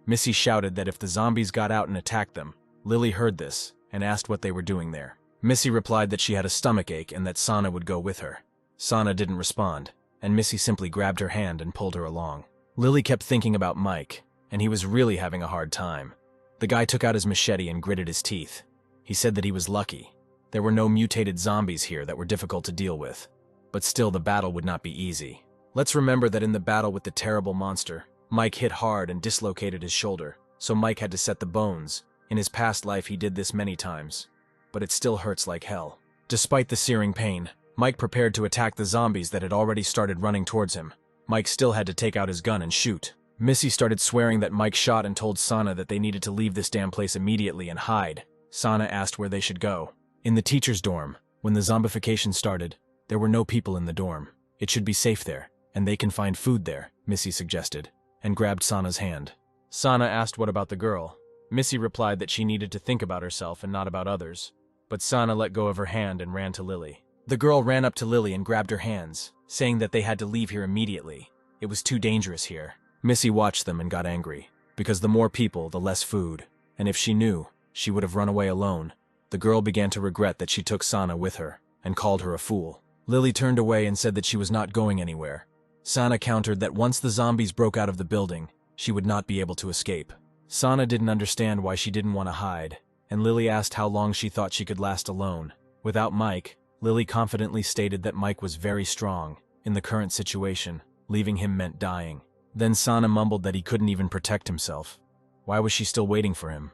Missy shouted that if the zombies got out and attacked them, Lily heard this and asked what they were doing there. Missy replied that she had a stomachache and that Sana would go with her. Sana didn't respond, and Missy simply grabbed her hand and pulled her along. Lily kept thinking about Mike, and he was really having a hard time. The guy took out his machete and gritted his teeth. He said that he was lucky. There were no mutated zombies here that were difficult to deal with. But still, the battle would not be easy. Let's remember that in the battle with the terrible monster, Mike hit hard and dislocated his shoulder, so Mike had to set the bones. In his past life, he did this many times. But it still hurts like hell. Despite the searing pain, Mike prepared to attack the zombies that had already started running towards him. Mike still had to take out his gun and shoot. Missy started swearing that Mike shot and told Sana that they needed to leave this damn place immediately and hide. Sana asked where they should go. In the teacher's dorm, when the zombification started, there were no people in the dorm. It should be safe there, and they can find food there, Missy suggested, and grabbed Sana's hand. Sana asked what about the girl. Missy replied that she needed to think about herself and not about others. But Sana let go of her hand and ran to Lily. The girl ran up to Lily and grabbed her hands, saying that they had to leave here immediately. It was too dangerous here. Missy watched them and got angry, because the more people, the less food. And if she knew, she would have run away alone. The girl began to regret that she took Sana with her, and called her a fool. Lily turned away and said that she was not going anywhere. Sana countered that once the zombies broke out of the building, she would not be able to escape. Sana didn't understand why she didn't want to hide, and Lily asked how long she thought she could last alone. Without Mike, Lily confidently stated that Mike was very strong. In the current situation, leaving him meant dying. Then Sana mumbled that he couldn't even protect himself. Why was she still waiting for him?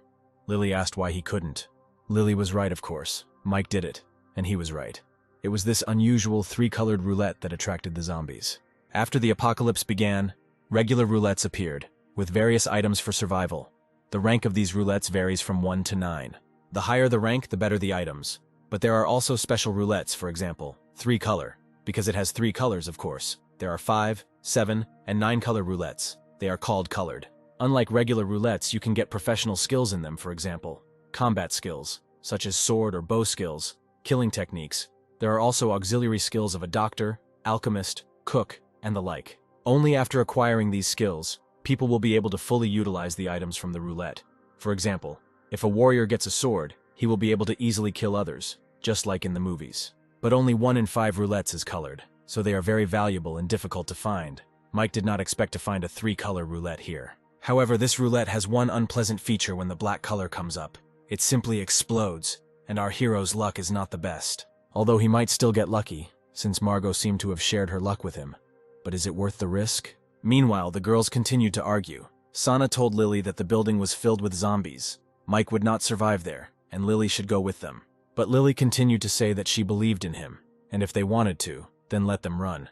Lily asked why he couldn't. Lily was right, of course. Mike did it, and he was right. It was this unusual three-colored roulette that attracted the zombies. After the apocalypse began, regular roulettes appeared, with various items for survival. The rank of these roulettes varies from 1 to 9. The higher the rank, the better the items. But there are also special roulettes, for example, 3-color. Because it has 3 colors, of course. There are 5, 7, and 9-color roulettes. They are called colored. Unlike regular roulettes, you can get professional skills in them, for example, combat skills, such as sword or bow skills, killing techniques. There are also auxiliary skills of a doctor, alchemist, cook, and the like. Only after acquiring these skills, people will be able to fully utilize the items from the roulette. For example, if a warrior gets a sword, he will be able to easily kill others, just like in the movies. But only 1 in 5 roulettes is colored, so they are very valuable and difficult to find. Mike did not expect to find a 3-color roulette here. However, this roulette has one unpleasant feature when the black color comes up. It simply explodes, and our hero's luck is not the best. Although he might still get lucky, since Margot seemed to have shared her luck with him. But is it worth the risk? Meanwhile, the girls continued to argue. Sana told Lily that the building was filled with zombies. Mike would not survive there, and Lily should go with them. But Lily continued to say that she believed in him, and if they wanted to, then let them run.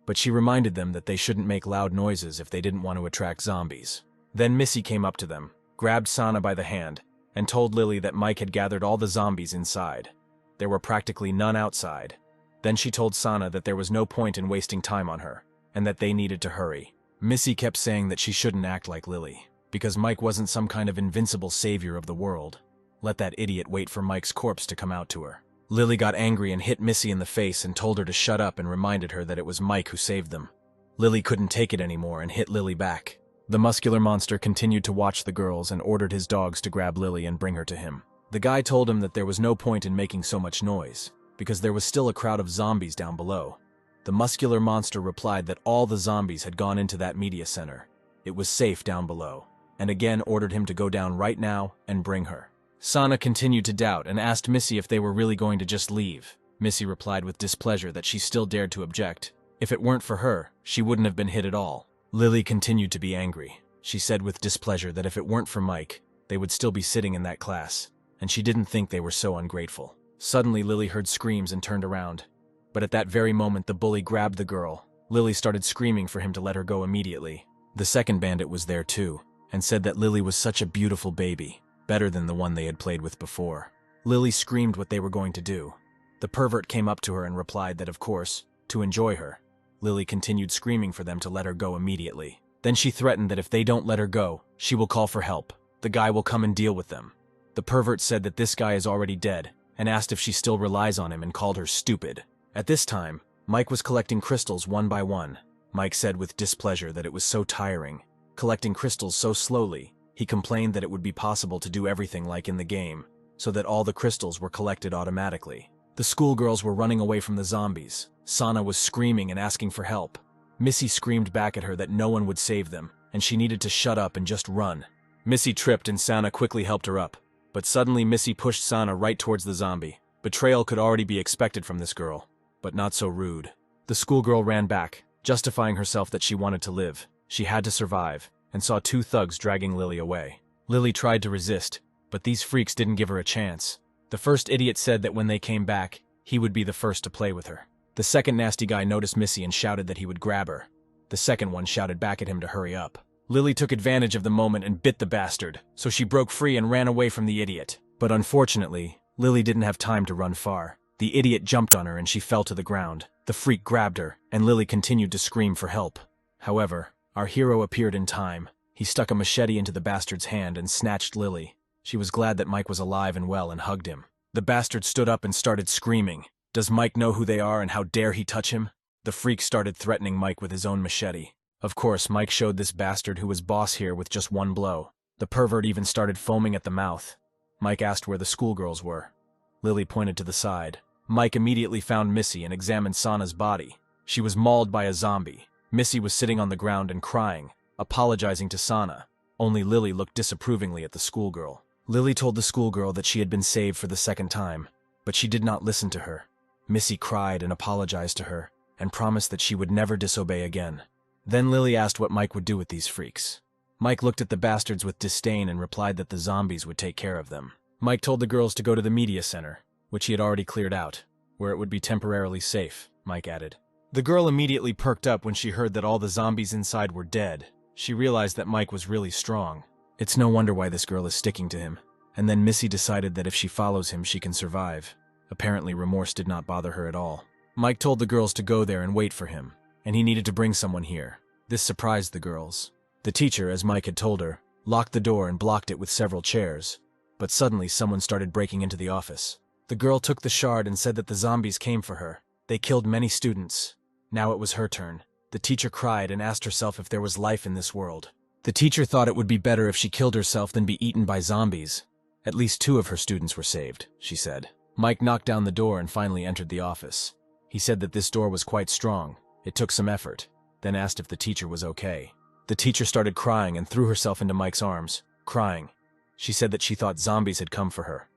But she reminded them that they shouldn't make loud noises if they didn't want to attract zombies. Then Missy came up to them, grabbed Sana by the hand, and told Lily that Mike had gathered all the zombies inside. There were practically none outside. Then she told Sana that there was no point in wasting time on her, and that they needed to hurry. Missy kept saying that she shouldn't act like Lily, because Mike wasn't some kind of invincible savior of the world. Let that idiot wait for Mike's corpse to come out to her. Lily got angry and hit Missy in the face and told her to shut up and reminded her that it was Mike who saved them. Lily couldn't take it anymore and hit Lily back. The muscular monster continued to watch the girls and ordered his dogs to grab Lily and bring her to him. The guy told him that there was no point in making so much noise, because there was still a crowd of zombies down below. The muscular monster replied that all the zombies had gone into that media center. It was safe down below, and again ordered him to go down right now and bring her. Sana continued to doubt and asked Missy if they were really going to just leave. Missy replied with displeasure that she still dared to object. If it weren't for her, she wouldn't have been hit at all. Lily continued to be angry. She said with displeasure that if it weren't for Mike, they would still be sitting in that class, and she didn't think they were so ungrateful. Suddenly, Lily heard screams and turned around. But at that very moment, the bully grabbed the girl. Lily started screaming for him to let her go immediately. The second bandit was there too, and said that Lily was such a beautiful baby, better than the one they had played with before. Lily screamed what they were going to do. The pervert came up to her and replied that, of course, to enjoy her. Lily continued screaming for them to let her go immediately. Then she threatened that if they don't let her go, she will call for help. The guy will come and deal with them. The pervert said that this guy is already dead, and asked if she still relies on him and called her stupid. At this time, Mike was collecting crystals one by one. Mike said with displeasure that it was so tiring. Collecting crystals so slowly, he complained that it would be possible to do everything like in the game, so that all the crystals were collected automatically. The schoolgirls were running away from the zombies. Sana was screaming and asking for help. Missy screamed back at her that no one would save them, and she needed to shut up and just run. Missy tripped and Sana quickly helped her up, but suddenly Missy pushed Sana right towards the zombie. Betrayal could already be expected from this girl, but not so rude. The schoolgirl ran back, justifying herself that she wanted to live. She had to survive, and saw 2 thugs dragging Lily away. Lily tried to resist, but these freaks didn't give her a chance. The first idiot said that when they came back, he would be the first to play with her. The second nasty guy noticed Missy and shouted that he would grab her. The second one shouted back at him to hurry up. Lily took advantage of the moment and bit the bastard, so she broke free and ran away from the idiot. But unfortunately, Lily didn't have time to run far. The idiot jumped on her and she fell to the ground. The freak grabbed her, and Lily continued to scream for help. However, our hero appeared in time. He stuck a machete into the bastard's hand and snatched Lily. She was glad that Mike was alive and well and hugged him. The bastard stood up and started screaming. Does Mike know who they are and how dare he touch him? The freak started threatening Mike with his own machete. Of course, Mike showed this bastard who was boss here with just one blow. The pervert even started foaming at the mouth. Mike asked where the schoolgirls were. Lily pointed to the side. Mike immediately found Missy and examined Sana's body. She was mauled by a zombie. Missy was sitting on the ground and crying, apologizing to Sana. Only Lily looked disapprovingly at the schoolgirl. Lily told the schoolgirl that she had been saved for the second time, but she did not listen to her. Missy cried and apologized to her, and promised that she would never disobey again. Then Lily asked what Mike would do with these freaks. Mike looked at the bastards with disdain and replied that the zombies would take care of them. Mike told the girls to go to the media center, which he had already cleared out, where it would be temporarily safe, Mike added. The girl immediately perked up when she heard that all the zombies inside were dead. She realized that Mike was really strong. It's no wonder why this girl is sticking to him. And then Missy decided that if she follows him, she can survive. Apparently, remorse did not bother her at all. Mike told the girls to go there and wait for him, and he needed to bring someone here. This surprised the girls. The teacher, as Mike had told her, locked the door and blocked it with several chairs. But suddenly, someone started breaking into the office. The girl took the shard and said that the zombies came for her. They killed many students. Now it was her turn. The teacher cried and asked herself if there was life in this world. The teacher thought it would be better if she killed herself than be eaten by zombies. At least 2 of her students were saved, she said. Mike knocked down the door and finally entered the office. He said that this door was quite strong. It took some effort, then asked if the teacher was okay. The teacher started crying and threw herself into Mike's arms, crying. She said that she thought zombies had come for her.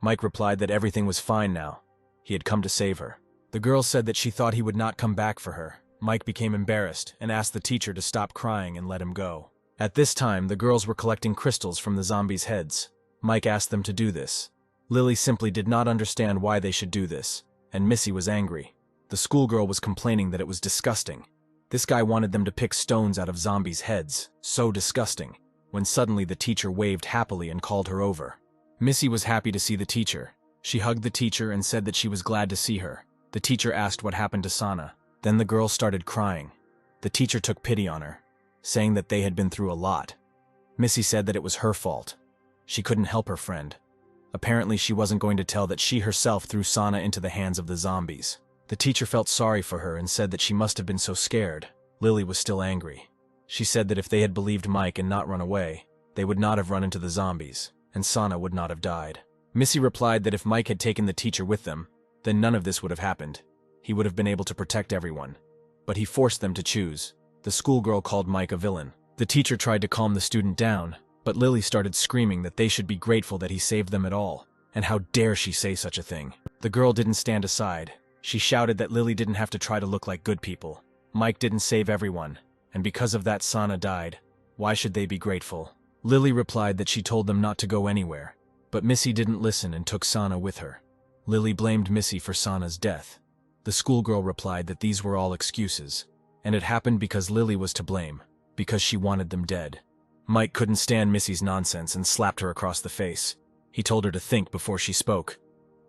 Mike replied that everything was fine now. He had come to save her. The girl said that she thought he would not come back for her. Mike became embarrassed and asked the teacher to stop crying and let him go. At this time, the girls were collecting crystals from the zombies' heads. Mike asked them to do this. Lily simply did not understand why they should do this, and Missy was angry. The schoolgirl was complaining that it was disgusting. This guy wanted them to pick stones out of zombies' heads. So disgusting. When suddenly the teacher waved happily and called her over. Missy was happy to see the teacher. She hugged the teacher and said that she was glad to see her. The teacher asked what happened to Sana. Then the girl started crying. The teacher took pity on her, saying that they had been through a lot. Missy said that it was her fault. She couldn't help her friend. Apparently she wasn't going to tell that she herself threw Sana into the hands of the zombies. The teacher felt sorry for her and said that she must have been so scared. Lily was still angry. She said that if they had believed Mike and not run away, they would not have run into the zombies, and Sana would not have died. Missy replied that if Mike had taken the teacher with them, then none of this would have happened. He would have been able to protect everyone. But he forced them to choose. The schoolgirl called Mike a villain. The teacher tried to calm the student down, but Lily started screaming that they should be grateful that he saved them at all. And how dare she say such a thing? The girl didn't stand aside. She shouted that Lily didn't have to try to look like good people. Mike didn't save everyone, and because of that Sana died. Why should they be grateful? Lily replied that she told them not to go anywhere, but Missy didn't listen and took Sana with her. Lily blamed Missy for Sana's death. The schoolgirl replied that these were all excuses, and it happened because Lily was to blame, because she wanted them dead. Mike couldn't stand Missy's nonsense and slapped her across the face. He told her to think before she spoke.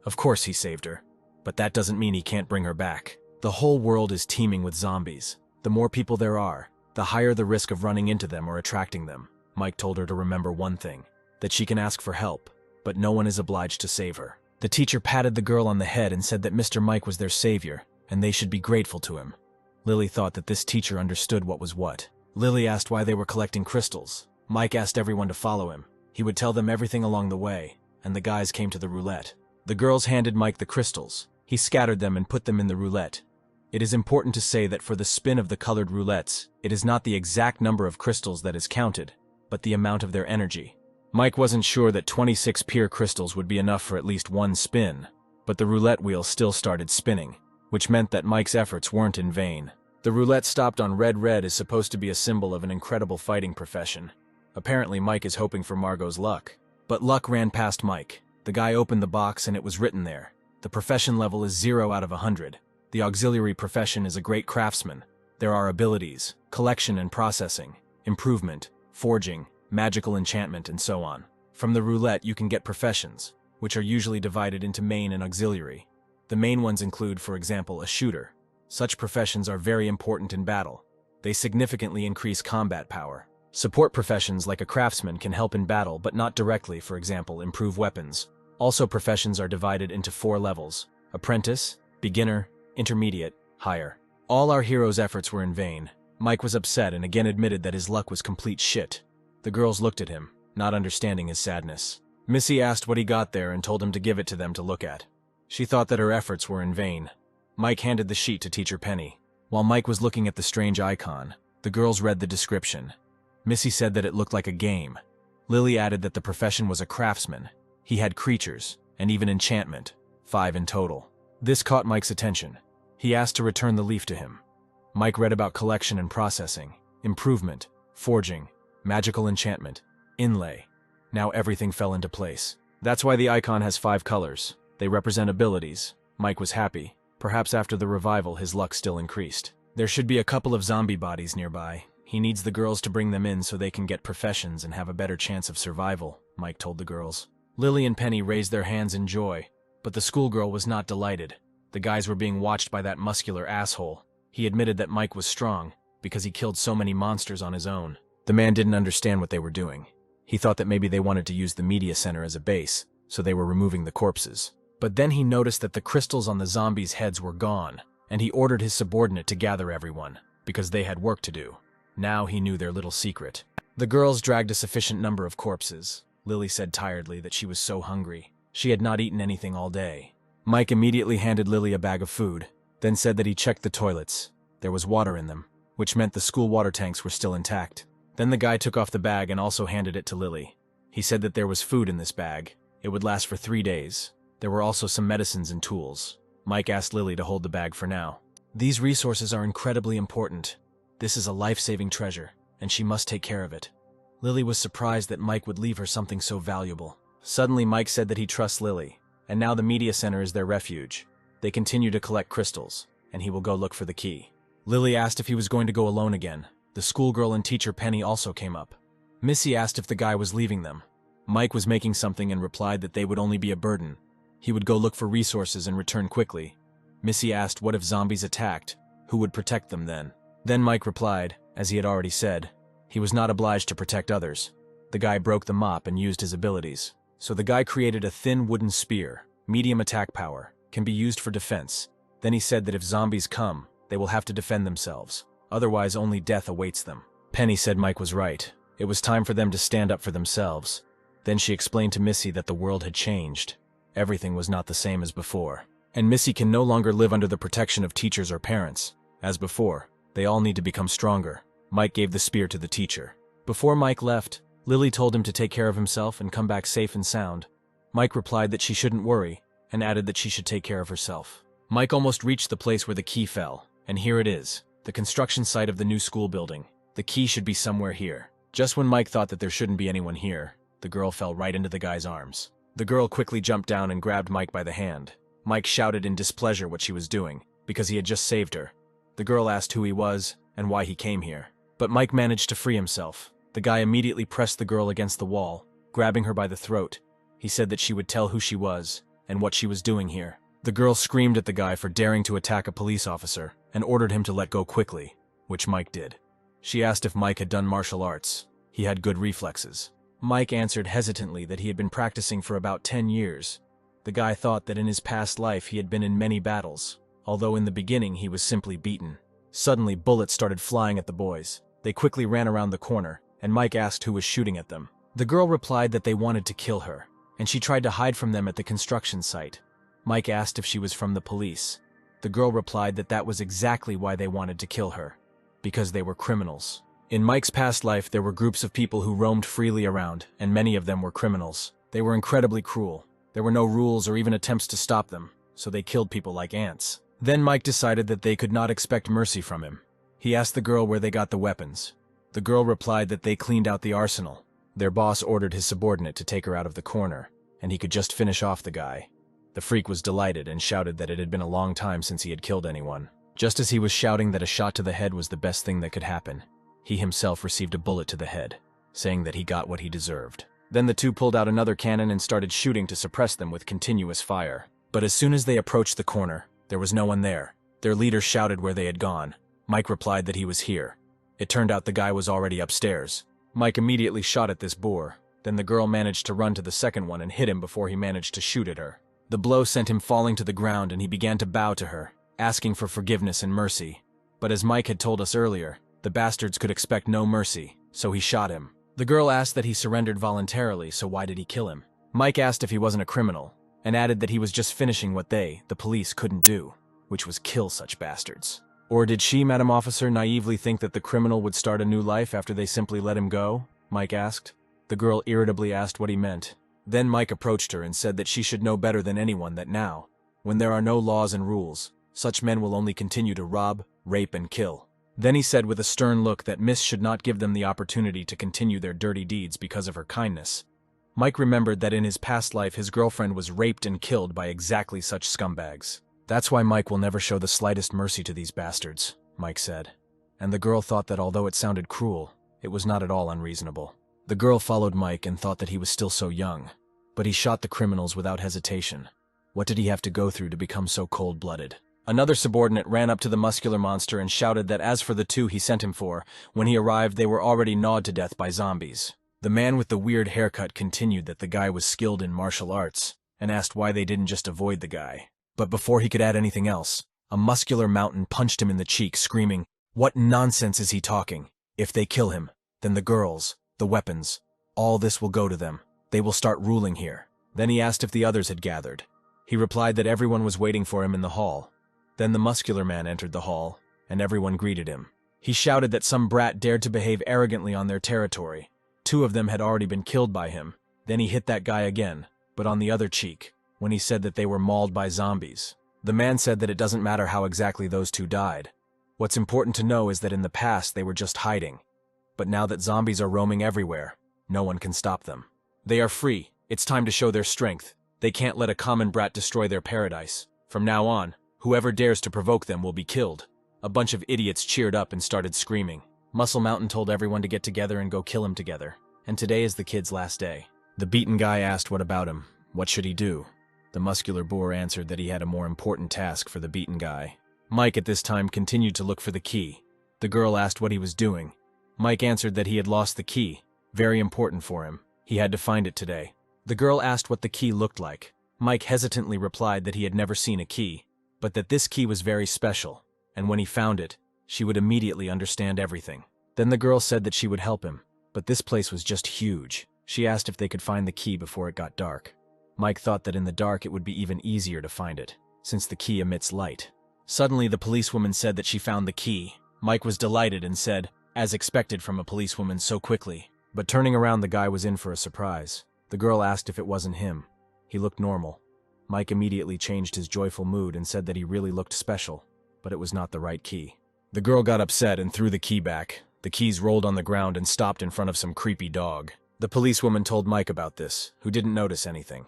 Of course he saved her, but that doesn't mean he can't bring her back. The whole world is teeming with zombies. The more people there are, the higher the risk of running into them or attracting them. Mike told her to remember one thing, that she can ask for help, but no one is obliged to save her. The teacher patted the girl on the head and said that Mr. Mike was their savior, and they should be grateful to him. Lily thought that this teacher understood what was what. Lily asked why they were collecting crystals. Mike asked everyone to follow him. He would tell them everything along the way, and the guys came to the roulette. The girls handed Mike the crystals. He scattered them and put them in the roulette. It is important to say that for the spin of the colored roulettes, it is not the exact number of crystals that is counted, but the amount of their energy. Mike wasn't sure that 26 pure crystals would be enough for at least one spin, but the roulette wheel still started spinning, which meant that Mike's efforts weren't in vain. The roulette stopped on red. Red is supposed to be a symbol of an incredible fighting profession. Apparently Mike is hoping for Margot's luck. But luck ran past Mike. The guy opened the box and it was written there. The profession level is 0 out of 100. The auxiliary profession is a great craftsman. There are abilities, collection and processing, improvement, forging, magical enchantment, and so on. From the roulette you can get professions, which are usually divided into main and auxiliary. The main ones include, for example, a shooter. Such professions are very important in battle. They significantly increase combat power. Support professions like a craftsman can help in battle but not directly, for example, improve weapons. Also, professions are divided into 4 levels: apprentice, beginner, intermediate, higher. All our hero's efforts were in vain. Mike was upset and again admitted that his luck was complete shit. The girls looked at him, not understanding his sadness. Missy asked what he got there and told him to give it to them to look at. She thought that her efforts were in vain. Mike handed the sheet to Teacher Penny. While Mike was looking at the strange icon, the girls read the description. Missy said that it looked like a game. Lily added that the profession was a craftsman. He had creatures, and even enchantment, 5 in total. This caught Mike's attention. He asked to return the leaf to him. Mike read about collection and processing, improvement, forging, magical enchantment, inlay. Now everything fell into place. That's why the icon has 5 colors. They represent abilities. Mike was happy. Perhaps after the revival his luck still increased. There should be a couple of zombie bodies nearby. He needs the girls to bring them in so they can get professions and have a better chance of survival, Mike told the girls. Lily and Penny raised their hands in joy, but the schoolgirl was not delighted. The guys were being watched by that muscular asshole. He admitted that Mike was strong, because he killed so many monsters on his own. The man didn't understand what they were doing. He thought that maybe they wanted to use the media center as a base, so they were removing the corpses. But then he noticed that the crystals on the zombies' heads were gone, and he ordered his subordinate to gather everyone, because they had work to do. Now he knew their little secret. The girls dragged a sufficient number of corpses. Lily said tiredly that she was so hungry. She had not eaten anything all day. Mike immediately handed Lily a bag of food, then said that he checked the toilets. There was water in them, which meant the school water tanks were still intact. Then the guy took off the bag and also handed it to Lily. He said that there was food in this bag. It would last for 3 days. There were also some medicines and tools. Mike asked Lily to hold the bag for now. These resources are incredibly important. This is a life-saving treasure, and she must take care of it. Lily was surprised that Mike would leave her something so valuable. Suddenly Mike said that he trusts Lily, and now the media center is their refuge. They continue to collect crystals, and he will go look for the key. Lily asked if he was going to go alone again. The schoolgirl and Teacher Penny also came up. Missy asked if the guy was leaving them. Mike was making something and replied that they would only be a burden. He would go look for resources and return quickly. Missy asked what if zombies attacked, who would protect them then? Then Mike replied, as he had already said, he was not obliged to protect others. The guy broke the mop and used his abilities. So the guy created a thin wooden spear, medium attack power, can be used for defense. Then he said that if zombies come, they will have to defend themselves. Otherwise only death awaits them. Penny said Mike was right. It was time for them to stand up for themselves. Then she explained to Missy that the world had changed. Everything was not the same as before. And Missy can no longer live under the protection of teachers or parents. As before, they all need to become stronger. Mike gave the spear to the teacher. Before Mike left, Lily told him to take care of himself and come back safe and sound. Mike replied that she shouldn't worry, and added that she should take care of herself. Mike almost reached the place where the key fell, and here it is, the construction site of the new school building. The key should be somewhere here. Just when Mike thought that there shouldn't be anyone here, the girl fell right into the guy's arms. The girl quickly jumped down and grabbed Mike by the hand. Mike shouted in displeasure what she was doing, because he had just saved her. The girl asked who he was and why he came here. But Mike managed to free himself. The guy immediately pressed the girl against the wall, grabbing her by the throat. He said that she would tell who she was and what she was doing here. The girl screamed at the guy for daring to attack a police officer and ordered him to let go quickly, which Mike did. She asked if Mike had done martial arts. He had good reflexes. Mike answered hesitantly that he had been practicing for about 10 years. The guy thought that in his past life he had been in many battles, although in the beginning he was simply beaten. Suddenly bullets started flying at the boys. They quickly ran around the corner, and Mike asked who was shooting at them. The girl replied that they wanted to kill her, and she tried to hide from them at the construction site. Mike asked if she was from the police. The girl replied that that was exactly why they wanted to kill her, because they were criminals. In Mike's past life, there were groups of people who roamed freely around, and many of them were criminals. They were incredibly cruel. There were no rules or even attempts to stop them, so they killed people like ants. Then Mike decided that they could not expect mercy from him. He asked the girl where they got the weapons. The girl replied that they cleaned out the arsenal. Their boss ordered his subordinate to take her out of the corner, and he could just finish off the guy. The freak was delighted and shouted that it had been a long time since he had killed anyone. Just as he was shouting that a shot to the head was the best thing that could happen, he himself received a bullet to the head, saying that he got what he deserved. Then the two pulled out another cannon and started shooting to suppress them with continuous fire. But as soon as they approached the corner, there was no one there. Their leader shouted where they had gone. Mike replied that he was here. It turned out the guy was already upstairs. Mike immediately shot at this boar. Then the girl managed to run to the second one and hit him before he managed to shoot at her. The blow sent him falling to the ground and he began to bow to her, asking for forgiveness and mercy. But as Mike had told us earlier, the bastards could expect no mercy, so he shot him. The girl asked that he surrendered voluntarily, so why did he kill him? Mike asked if he wasn't a criminal, and added that he was just finishing what they, the police, couldn't do, which was kill such bastards. Or did she, Madam Officer, naively think that the criminal would start a new life after they simply let him go? Mike asked. The girl irritably asked what he meant. Then Mike approached her and said that she should know better than anyone that now, when there are no laws and rules, such men will only continue to rob, rape, and kill. Then he said with a stern look that Miss should not give them the opportunity to continue their dirty deeds because of her kindness. Mike remembered that in his past life his girlfriend was raped and killed by exactly such scumbags. That's why Mike will never show the slightest mercy to these bastards, Mike said. And the girl thought that although it sounded cruel, it was not at all unreasonable. The girl followed Mike and thought that he was still so young, but he shot the criminals without hesitation. What did he have to go through to become so cold-blooded? Another subordinate ran up to the muscular monster and shouted that as for the two he sent him for, when he arrived they were already gnawed to death by zombies. The man with the weird haircut continued that the guy was skilled in martial arts, and asked why they didn't just avoid the guy. But before he could add anything else, a muscular mountain punched him in the cheek, screaming, "What nonsense is he talking? If they kill him, then the girls, the weapons, all this will go to them. They will start ruling here." Then he asked if the others had gathered. He replied that everyone was waiting for him in the hall. Then the muscular man entered the hall, and everyone greeted him. He shouted that some brat dared to behave arrogantly on their territory. 2 of them had already been killed by him. Then he hit that guy again, but on the other cheek, when he said that they were mauled by zombies. The man said that it doesn't matter how exactly those 2 died. What's important to know is that in the past they were just hiding. But now that zombies are roaming everywhere, no one can stop them. They are free. It's time to show their strength. They can't let a common brat destroy their paradise. From now on, whoever dares to provoke them will be killed. A bunch of idiots cheered up and started screaming. Muscle Mountain told everyone to get together and go kill him together. And today is the kid's last day. The beaten guy asked what about him. What should he do? The muscular boar answered that he had a more important task for the beaten guy. Mike at this time continued to look for the key. The girl asked what he was doing. Mike answered that he had lost the key. Very important for him. He had to find it today. The girl asked what the key looked like. Mike hesitantly replied that he had never seen a key, but that this key was very special, and when he found it, she would immediately understand everything. Then the girl said that she would help him, but this place was just huge. She asked if they could find the key before it got dark. Mike thought that in the dark it would be even easier to find it, since the key emits light. Suddenly the policewoman said that she found the key. Mike was delighted and said, as expected from a policewoman so quickly. But turning around, the guy was in for a surprise. The girl asked if it wasn't him. He looked normal. Mike immediately changed his joyful mood and said that he really looked special, but it was not the right key. The girl got upset and threw the key back. The keys rolled on the ground and stopped in front of some creepy dog. The policewoman told Mike about this, who didn't notice anything.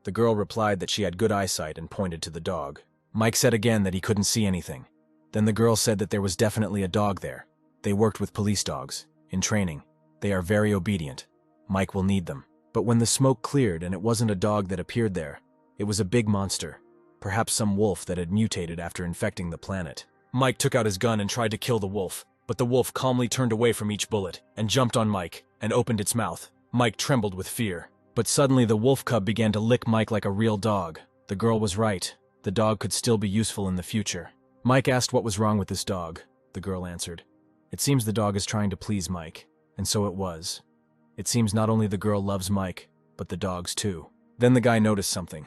The girl replied that she had good eyesight and pointed to the dog. Mike said again that he couldn't see anything. Then the girl said that there was definitely a dog there. They worked with police dogs, in training. They are very obedient. Mike will need them. But when the smoke cleared and it wasn't a dog that appeared there, it was a big monster, perhaps some wolf that had mutated after infecting the planet. Mike took out his gun and tried to kill the wolf, but the wolf calmly turned away from each bullet and jumped on Mike and opened its mouth. Mike trembled with fear. But suddenly the wolf cub began to lick Mike like a real dog. The girl was right. The dog could still be useful in the future. Mike asked what was wrong with this dog. The girl answered, "It seems the dog is trying to please Mike." And so it was. It seems not only the girl loves Mike, but the dogs too. Then the guy noticed something.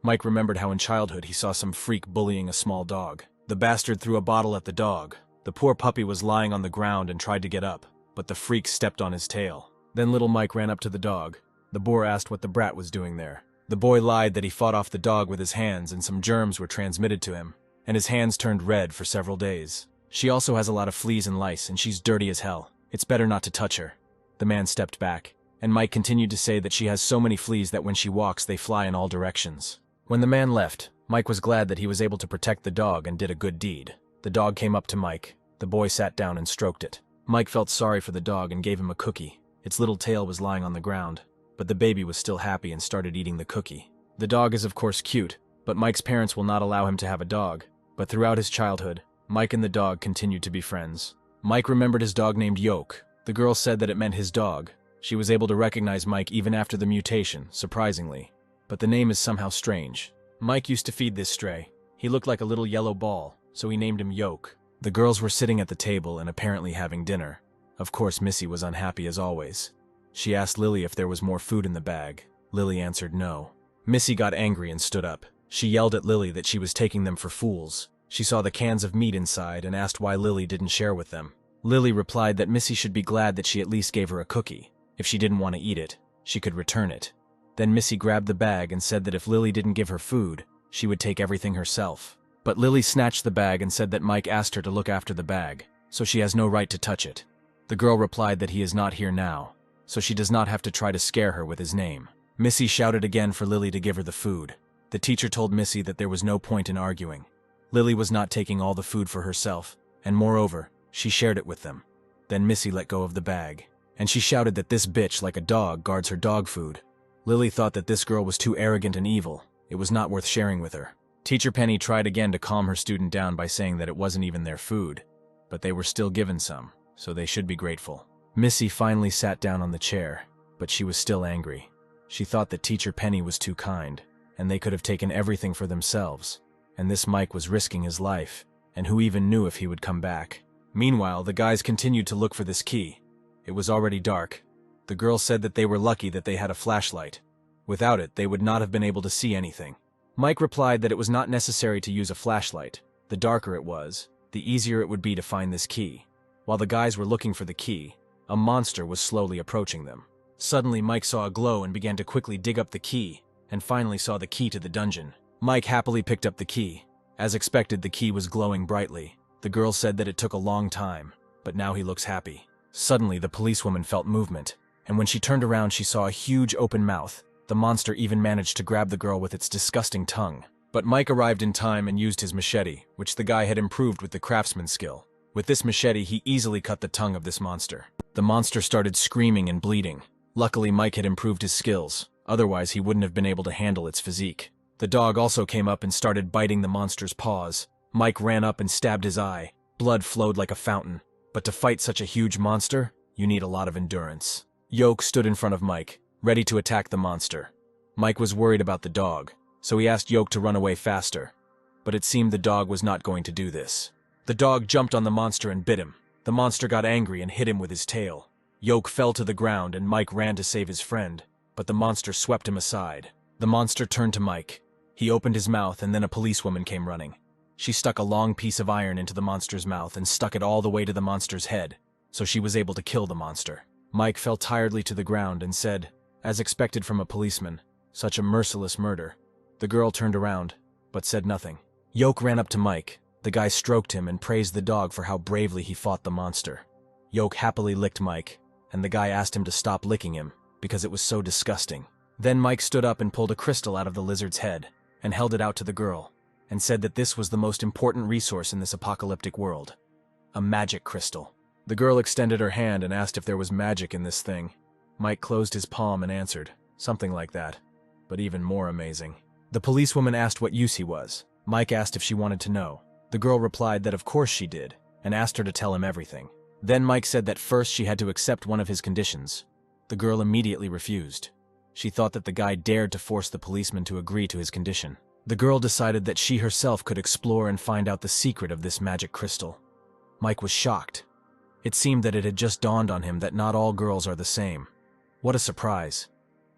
Mike remembered how in childhood he saw some freak bullying a small dog. The bastard threw a bottle at the dog. The poor puppy was lying on the ground and tried to get up, but the freak stepped on his tail. Then little Mike ran up to the dog. The boar asked what the brat was doing there. The boy lied that he fought off the dog with his hands and some germs were transmitted to him, and his hands turned red for several days. She also has a lot of fleas and lice, and she's dirty as hell. It's better not to touch her. The man stepped back, and Mike continued to say that she has so many fleas that when she walks they fly in all directions. When the man left, Mike was glad that he was able to protect the dog and did a good deed. The dog came up to Mike. The boy sat down and stroked it. Mike felt sorry for the dog and gave him a cookie. Its little tail was lying on the ground, but the baby was still happy and started eating the cookie. The dog is of course cute, but Mike's parents will not allow him to have a dog. But throughout his childhood, Mike and the dog continued to be friends. Mike remembered his dog named Yoke. The girl said that it meant his dog. She was able to recognize Mike even after the mutation, surprisingly. But the name is somehow strange. Mike used to feed this stray. He looked like a little yellow ball, so he named him Yoke. The girls were sitting at the table and apparently having dinner. Of course, Missy was unhappy as always. She asked Lily if there was more food in the bag. Lily answered no. Missy got angry and stood up. She yelled at Lily that she was taking them for fools. She saw the cans of meat inside and asked why Lily didn't share with them. Lily replied that Missy should be glad that she at least gave her a cookie. If she didn't want to eat it, she could return it. Then Missy grabbed the bag and said that if Lily didn't give her food, she would take everything herself. But Lily snatched the bag and said that Mike asked her to look after the bag, so she has no right to touch it. The girl replied that he is not here now, so she does not have to try to scare her with his name. Missy shouted again for Lily to give her the food. The teacher told Missy that there was no point in arguing. Lily was not taking all the food for herself, and moreover, she shared it with them. Then Missy let go of the bag, and she shouted that this bitch, like a dog, guards her dog food. Lily thought that this girl was too arrogant and evil. It was not worth sharing with her. Teacher Penny tried again to calm her student down by saying that it wasn't even their food, but they were still given some, so they should be grateful. Missy finally sat down on the chair, but she was still angry. She thought that Teacher Penny was too kind, and they could have taken everything for themselves, and this Mike was risking his life, and who even knew if he would come back. Meanwhile, the guys continued to look for this key. It was already dark. The girl said that they were lucky that they had a flashlight. Without it, they would not have been able to see anything. Mike replied that it was not necessary to use a flashlight. The darker it was, the easier it would be to find this key. While the guys were looking for the key, a monster was slowly approaching them. Suddenly, Mike saw a glow and began to quickly dig up the key, and finally saw the key to the dungeon. Mike happily picked up the key. As expected, the key was glowing brightly. The girl said that it took a long time, but now he looks happy. Suddenly, the policewoman felt movement, and when she turned around, she saw a huge open mouth. The monster even managed to grab the girl with its disgusting tongue. But Mike arrived in time and used his machete, which the guy had improved with the craftsman skill. With this machete, he easily cut the tongue of this monster. The monster started screaming and bleeding. Luckily, Mike had improved his skills. Otherwise, he wouldn't have been able to handle its physique. The dog also came up and started biting the monster's paws. Mike ran up and stabbed his eye. Blood flowed like a fountain. But to fight such a huge monster, you need a lot of endurance. Yoke stood in front of Mike, ready to attack the monster. Mike was worried about the dog, so he asked Yoke to run away faster. But it seemed the dog was not going to do this. The dog jumped on the monster and bit him. The monster got angry and hit him with his tail. Yoke fell to the ground and Mike ran to save his friend, but the monster swept him aside. The monster turned to Mike. He opened his mouth and then a policewoman came running. She stuck a long piece of iron into the monster's mouth and stuck it all the way to the monster's head, so she was able to kill the monster. Mike fell tiredly to the ground and said, as expected from a policeman, such a merciless murder. The girl turned around, but said nothing. Yoke ran up to Mike. The guy stroked him and praised the dog for how bravely he fought the monster. Yoke happily licked Mike, and the guy asked him to stop licking him, because it was so disgusting. Then Mike stood up and pulled a crystal out of the lizard's head, and held it out to the girl, and said that this was the most important resource in this apocalyptic world. A magic crystal. The girl extended her hand and asked if there was magic in this thing. Mike closed his palm and answered, something like that, but even more amazing. The policewoman asked what use he was. Mike asked if she wanted to know. The girl replied that of course she did, and asked her to tell him everything. Then Mike said that first she had to accept one of his conditions. The girl immediately refused. She thought that the guy dared to force the policeman to agree to his condition. The girl decided that she herself could explore and find out the secret of this magic crystal. Mike was shocked. It seemed that it had just dawned on him that not all girls are the same. What a surprise.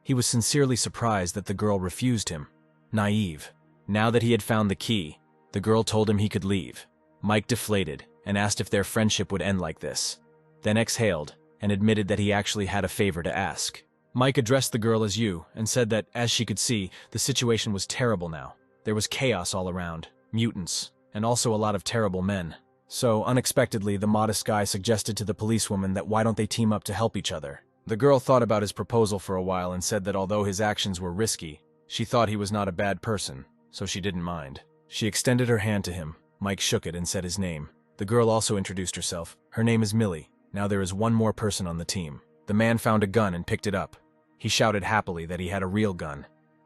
He was sincerely surprised that the girl refused him. Naive. Now that he had found the key, the girl told him he could leave. Mike deflated and asked if their friendship would end like this. Then exhaled and admitted that he actually had a favor to ask. Mike addressed the girl as you and said that, as she could see, the situation was terrible now. There was chaos all around, mutants, and also a lot of terrible men. So, unexpectedly, the modest guy suggested to the policewoman that why don't they team up to help each other. The girl thought about his proposal for a while and said that although his actions were risky, she thought he was not a bad person, so she didn't mind. She extended her hand to him. Mike shook it and said his name. The girl also introduced herself. Her name is Millie. Now there is one more person on the team. The man found a gun and picked it up. He shouted happily that he had a real gun.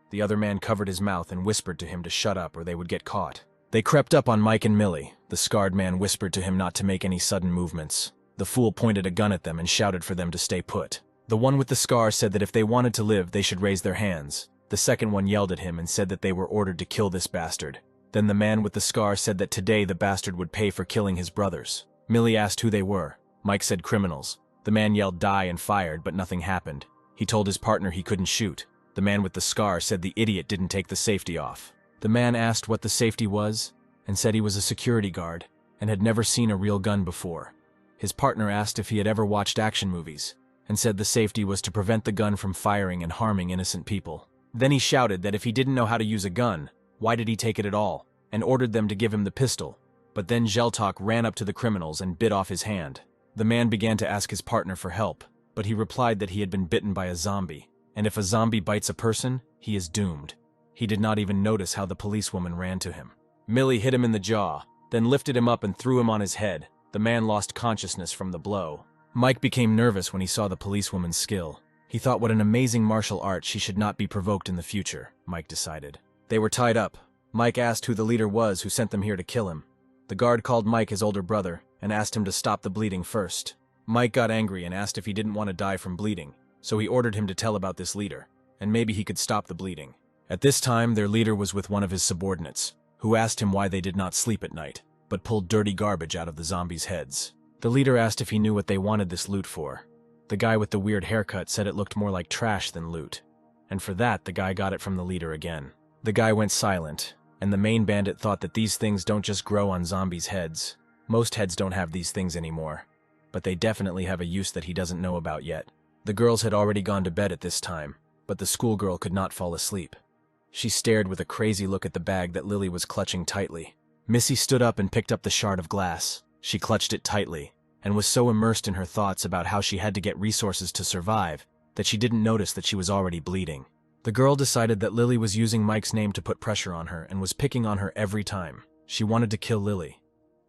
The other man covered his mouth and whispered to him to shut up or they would get caught. They crept up on Mike and Millie. The scarred man whispered to him not to make any sudden movements. The fool pointed a gun at them and shouted for them to stay put. The one with the scar said that if they wanted to live, they should raise their hands. The second one yelled at him and said that they were ordered to kill this bastard. Then the man with the scar said that today the bastard would pay for killing his brothers. Millie asked who they were. Mike said criminals. The man yelled die and fired, but nothing happened. He told his partner he couldn't shoot. The man with the scar said the idiot didn't take the safety off. The man asked what the safety was, and said he was a security guard, and had never seen a real gun before. His partner asked if he had ever watched action movies, and said the safety was to prevent the gun from firing and harming innocent people. Then he shouted that if he didn't know how to use a gun, why did he take it at all, and ordered them to give him the pistol. But then Geltok ran up to the criminals and bit off his hand. The man began to ask his partner for help, but he replied that he had been bitten by a zombie, and if a zombie bites a person, he is doomed. He did not even notice how the policewoman ran to him. Millie hit him in the jaw, then lifted him up and threw him on his head. The man lost consciousness from the blow. Mike became nervous when he saw the policewoman's skill. He thought what an amazing martial art she should not be provoked in the future, Mike decided. They were tied up. Mike asked who the leader was who sent them here to kill him. The guard called Mike his older brother and asked him to stop the bleeding first. Mike got angry and asked if he didn't want to die from bleeding, so he ordered him to tell about this leader, and maybe he could stop the bleeding. At this time, their leader was with one of his subordinates, who asked him why they did not sleep at night, but pulled dirty garbage out of the zombies' heads. The leader asked if he knew what they wanted this loot for. The guy with the weird haircut said it looked more like trash than loot, and for that, the guy got it from the leader again. The guy went silent, and the main bandit thought that these things don't just grow on zombies' heads. Most heads don't have these things anymore, but they definitely have a use that he doesn't know about yet. The girls had already gone to bed at this time, but the schoolgirl could not fall asleep. She stared with a crazy look at the bag that Lily was clutching tightly. Missy stood up and picked up the shard of glass. She clutched it tightly, and was so immersed in her thoughts about how she had to get resources to survive that she didn't notice that she was already bleeding. The girl decided that Lily was using Mike's name to put pressure on her and was picking on her every time. She wanted to kill Lily.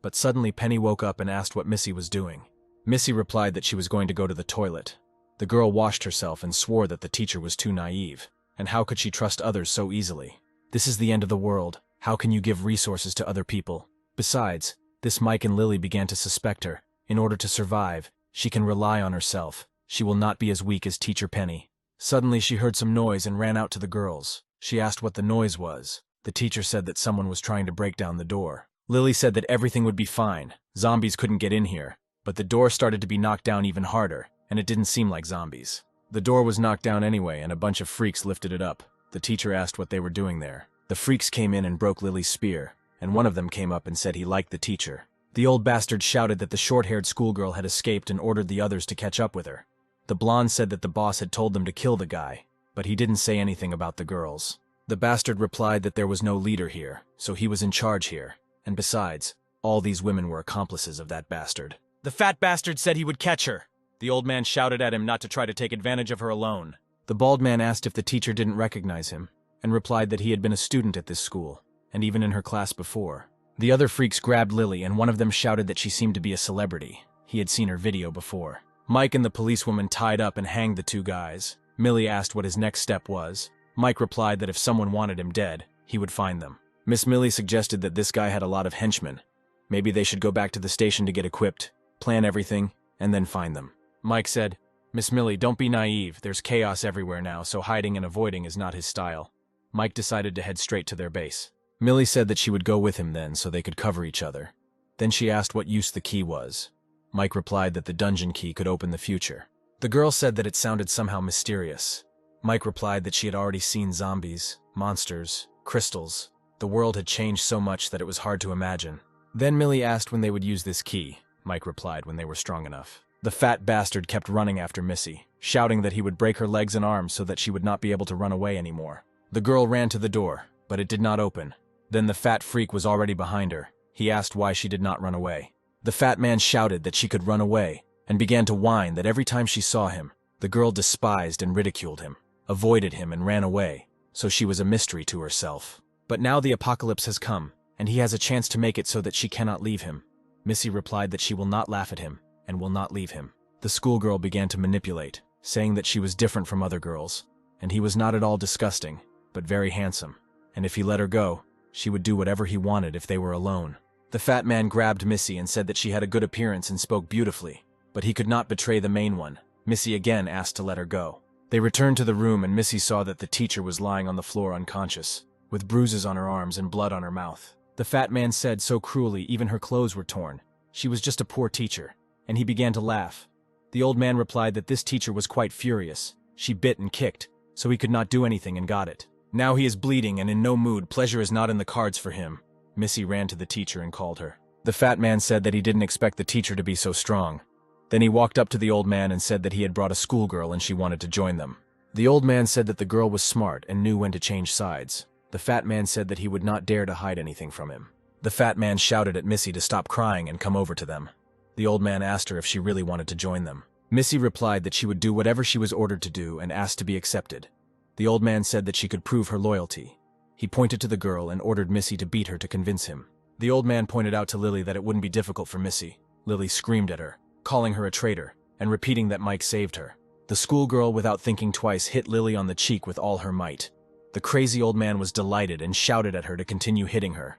But suddenly Penny woke up and asked what Missy was doing. Missy replied that she was going to go to the toilet. The girl washed herself and swore that the teacher was too naive, and how could she trust others so easily? This is the end of the world. How can you give resources to other people? Besides, this Mike and Lily began to suspect her. In order to survive, she can rely on herself. She will not be as weak as Teacher Penny. Suddenly she heard some noise and ran out to the girls. She asked what the noise was. The teacher said that someone was trying to break down the door. Lily said that everything would be fine. Zombies couldn't get in here. But the door started to be knocked down even harder, and it didn't seem like zombies. The door was knocked down anyway, and a bunch of freaks lifted it up. The teacher asked what they were doing there. The freaks came in and broke Lily's spear, and one of them came up and said he liked the teacher. The old bastard shouted that the short-haired schoolgirl had escaped and ordered the others to catch up with her. The blonde said that the boss had told them to kill the guy, but he didn't say anything about the girls. The bastard replied that there was no leader here, so he was in charge here, and besides, all these women were accomplices of that bastard. The fat bastard said he would catch her. The old man shouted at him not to try to take advantage of her alone. The bald man asked if the teacher didn't recognize him, and replied that he had been a student at this school, and even in her class before. The other freaks grabbed Lily, and one of them shouted that she seemed to be a celebrity. He had seen her video before. Mike and the policewoman tied up and hanged the two guys. Millie asked what his next step was. Mike replied that if someone wanted him dead, he would find them. Miss Millie suggested that this guy had a lot of henchmen. Maybe they should go back to the station to get equipped, plan everything, and then find them. Mike said, "Miss Millie, don't be naive. There's chaos everywhere now, so hiding and avoiding is not his style." Mike decided to head straight to their base. Millie said that she would go with him then so they could cover each other. Then she asked what use the key was. Mike replied that the dungeon key could open the future. The girl said that it sounded somehow mysterious. Mike replied that she had already seen zombies, monsters, crystals. The world had changed so much that it was hard to imagine. Then Millie asked when they would use this key. Mike replied when they were strong enough. The fat bastard kept running after Missy, shouting that he would break her legs and arms so that she would not be able to run away anymore. The girl ran to the door, but it did not open. Then the fat freak was already behind her. He asked why she did not run away. The fat man shouted that she could run away, and began to whine that every time she saw him, the girl despised and ridiculed him, avoided him and ran away, so she was a mystery to herself. But now the apocalypse has come, and he has a chance to make it so that she cannot leave him. Missy replied that she will not laugh at him, and will not leave him. The schoolgirl began to manipulate, saying that she was different from other girls, and he was not at all disgusting, but very handsome, and if he let her go, she would do whatever he wanted if they were alone. The fat man grabbed Missy and said that she had a good appearance and spoke beautifully, but he could not betray the main one. Missy again asked to let her go. They returned to the room and Missy saw that the teacher was lying on the floor unconscious, with bruises on her arms and blood on her mouth. The fat man said so cruelly even her clothes were torn. She was just a poor teacher, and he began to laugh. The old man replied that this teacher was quite furious. She bit and kicked, so he could not do anything and got it. Now he is bleeding and in no mood. Pleasure is not in the cards for him. Missy ran to the teacher and called her. The fat man said that he didn't expect the teacher to be so strong. Then he walked up to the old man and said that he had brought a schoolgirl and she wanted to join them. The old man said that the girl was smart and knew when to change sides. The fat man said that he would not dare to hide anything from him. The fat man shouted at Missy to stop crying and come over to them. The old man asked her if she really wanted to join them. Missy replied that she would do whatever she was ordered to do and asked to be accepted. The old man said that she could prove her loyalty. He pointed to the girl and ordered Missy to beat her to convince him. The old man pointed out to Lily that it wouldn't be difficult for Missy. Lily screamed at her, calling her a traitor, and repeating that Mike saved her. The schoolgirl, without thinking twice, hit Lily on the cheek with all her might. The crazy old man was delighted and shouted at her to continue hitting her.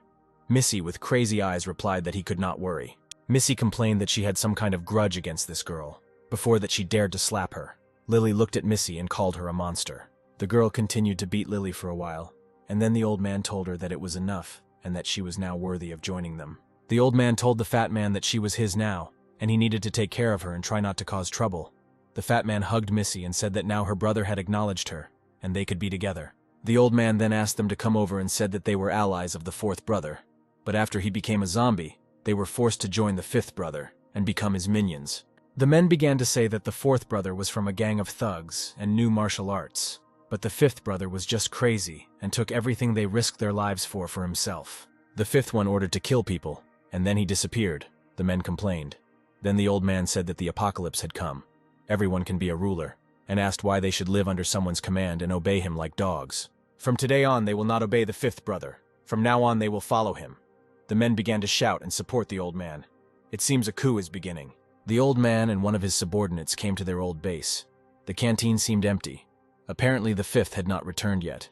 Missy, with crazy eyes, replied that he could not worry. Missy complained that she had some kind of grudge against this girl, before that she dared to slap her. Lily looked at Missy and called her a monster. The girl continued to beat Lily for a while, and then the old man told her that it was enough, and that she was now worthy of joining them. The old man told the fat man that she was his now, and he needed to take care of her and try not to cause trouble. The fat man hugged Missy and said that now her brother had acknowledged her, and they could be together. The old man then asked them to come over and said that they were allies of the fourth brother. But after he became a zombie, they were forced to join the fifth brother and become his minions. The men began to say that the fourth brother was from a gang of thugs and knew martial arts. But the fifth brother was just crazy and took everything they risked their lives for himself. The fifth one ordered to kill people, and then he disappeared. The men complained. Then the old man said that the apocalypse had come. Everyone can be a ruler, and asked why they should live under someone's command and obey him like dogs. From today on, they will not obey the fifth brother. From now on, they will follow him. The men began to shout and support the old man. It seems a coup is beginning. The old man and one of his subordinates came to their old base. The canteen seemed empty. Apparently the fifth had not returned yet.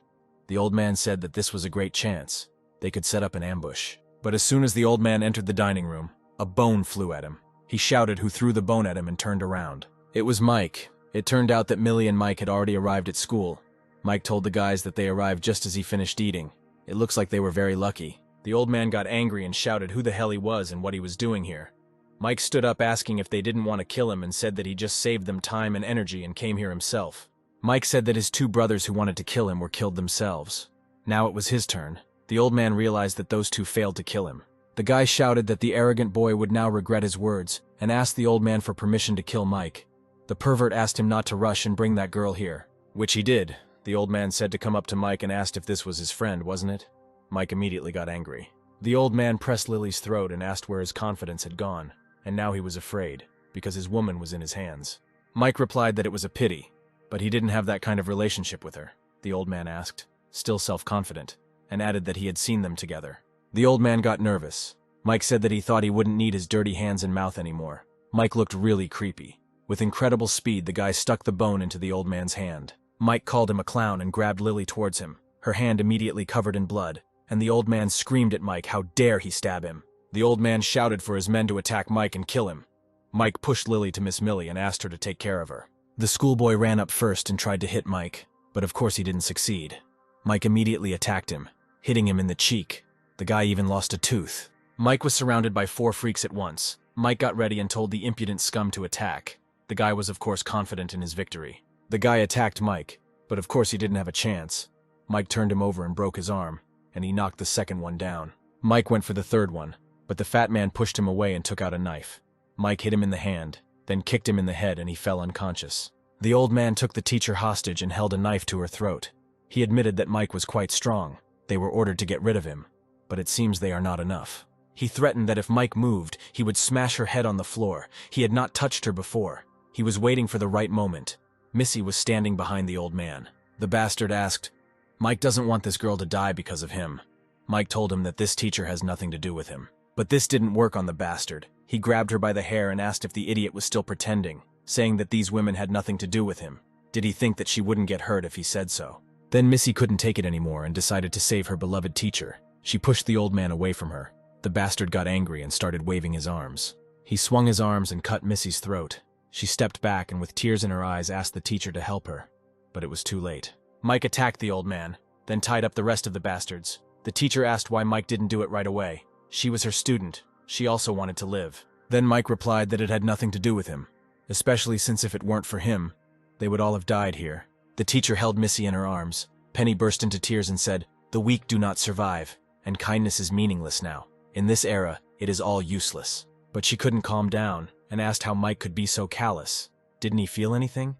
The old man said that this was a great chance. They could set up an ambush. But as soon as the old man entered the dining room, a bone flew at him. He shouted who threw the bone at him and turned around. It was Mike. It turned out that Millie and Mike had already arrived at school. Mike told the guys that they arrived just as he finished eating. It looks like they were very lucky. The old man got angry and shouted who the hell he was and what he was doing here. Mike stood up asking if they didn't want to kill him and said that he just saved them time and energy and came here himself. Mike said that his two brothers who wanted to kill him were killed themselves. Now it was his turn. The old man realized that those two failed to kill him. The guy shouted that the arrogant boy would now regret his words and asked the old man for permission to kill Mike. The pervert asked him not to rush and bring that girl here, which he did. The old man said to come up to Mike and asked if this was his friend, wasn't it? Mike immediately got angry. The old man pressed Lily's throat and asked where his confidence had gone, and now he was afraid, because his woman was in his hands. Mike replied that it was a pity, but he didn't have that kind of relationship with her, the old man asked, still self-confident, and added that he had seen them together. The old man got nervous. Mike said that he thought he wouldn't need his dirty hands and mouth anymore. Mike looked really creepy. With incredible speed, the guy stuck the bone into the old man's hand. Mike called him a clown and grabbed Lily towards him, her hand immediately covered in blood, and the old man screamed at Mike how dare he stab him. The old man shouted for his men to attack Mike and kill him. Mike pushed Lily to Miss Millie and asked her to take care of her. The schoolboy ran up first and tried to hit Mike, but of course he didn't succeed. Mike immediately attacked him, hitting him in the cheek. The guy even lost a tooth. Mike was surrounded by 4 freaks at once. Mike got ready and told the impudent scum to attack. The guy was of course confident in his victory. The guy attacked Mike, but of course he didn't have a chance. Mike turned him over and broke his arm, and he knocked the second one down. Mike went for the third one, but the fat man pushed him away and took out a knife. Mike hit him in the hand, then kicked him in the head and he fell unconscious. The old man took the teacher hostage and held a knife to her throat. He admitted that Mike was quite strong. They were ordered to get rid of him, but it seems they are not enough. He threatened that if Mike moved, he would smash her head on the floor. He had not touched her before. He was waiting for the right moment. Missy was standing behind the old man. The bastard asked, "Mike doesn't want this girl to die because of him." Mike told him that this teacher has nothing to do with him. But this didn't work on the bastard. He grabbed her by the hair and asked if the idiot was still pretending, saying that these women had nothing to do with him. Did he think that she wouldn't get hurt if he said so? Then Missy couldn't take it anymore and decided to save her beloved teacher. She pushed the old man away from her. The bastard got angry and started waving his arms. He swung his arms and cut Missy's throat. She stepped back and with tears in her eyes asked the teacher to help her, but it was too late. Mike attacked the old man, then tied up the rest of the bastards. The teacher asked why Mike didn't do it right away. She was her student. She also wanted to live. Then Mike replied that it had nothing to do with him, especially since if it weren't for him, they would all have died here. The teacher held Missy in her arms. Penny burst into tears and said, "The weak do not survive, and kindness is meaningless now. In this era, it is all useless." But she couldn't calm down and asked how Mike could be so callous. Didn't he feel anything?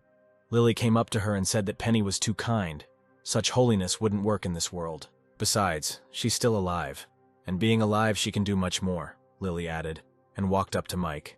Lily came up to her and said that Penny was too kind. Such holiness wouldn't work in this world. Besides, she's still alive. And being alive, she can do much more, Lily added, and walked up to Mike.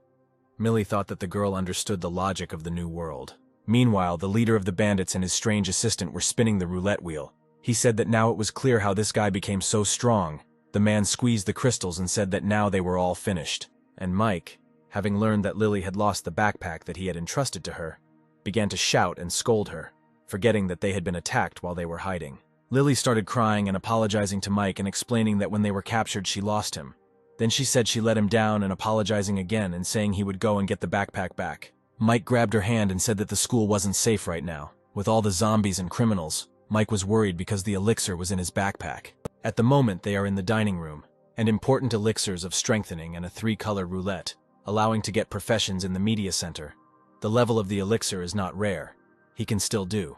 Millie thought that the girl understood the logic of the new world. Meanwhile, the leader of the bandits and his strange assistant were spinning the roulette wheel. He said that now it was clear how this guy became so strong. The man squeezed the crystals and said that now they were all finished. And Mike, having learned that Lily had lost the backpack that he had entrusted to her, began to shout and scold her, forgetting that they had been attacked while they were hiding. Lily started crying and apologizing to Mike and explaining that when they were captured she lost him. Then she said she let him down and apologizing again and saying he would go and get the backpack back. Mike grabbed her hand and said that the school wasn't safe right now. With all the zombies and criminals, Mike was worried because the elixir was in his backpack. At the moment they are in the dining room, and important elixirs of strengthening and a 3-color roulette, allowing to get professions in the media center. The level of the elixir is not rare. He can still do.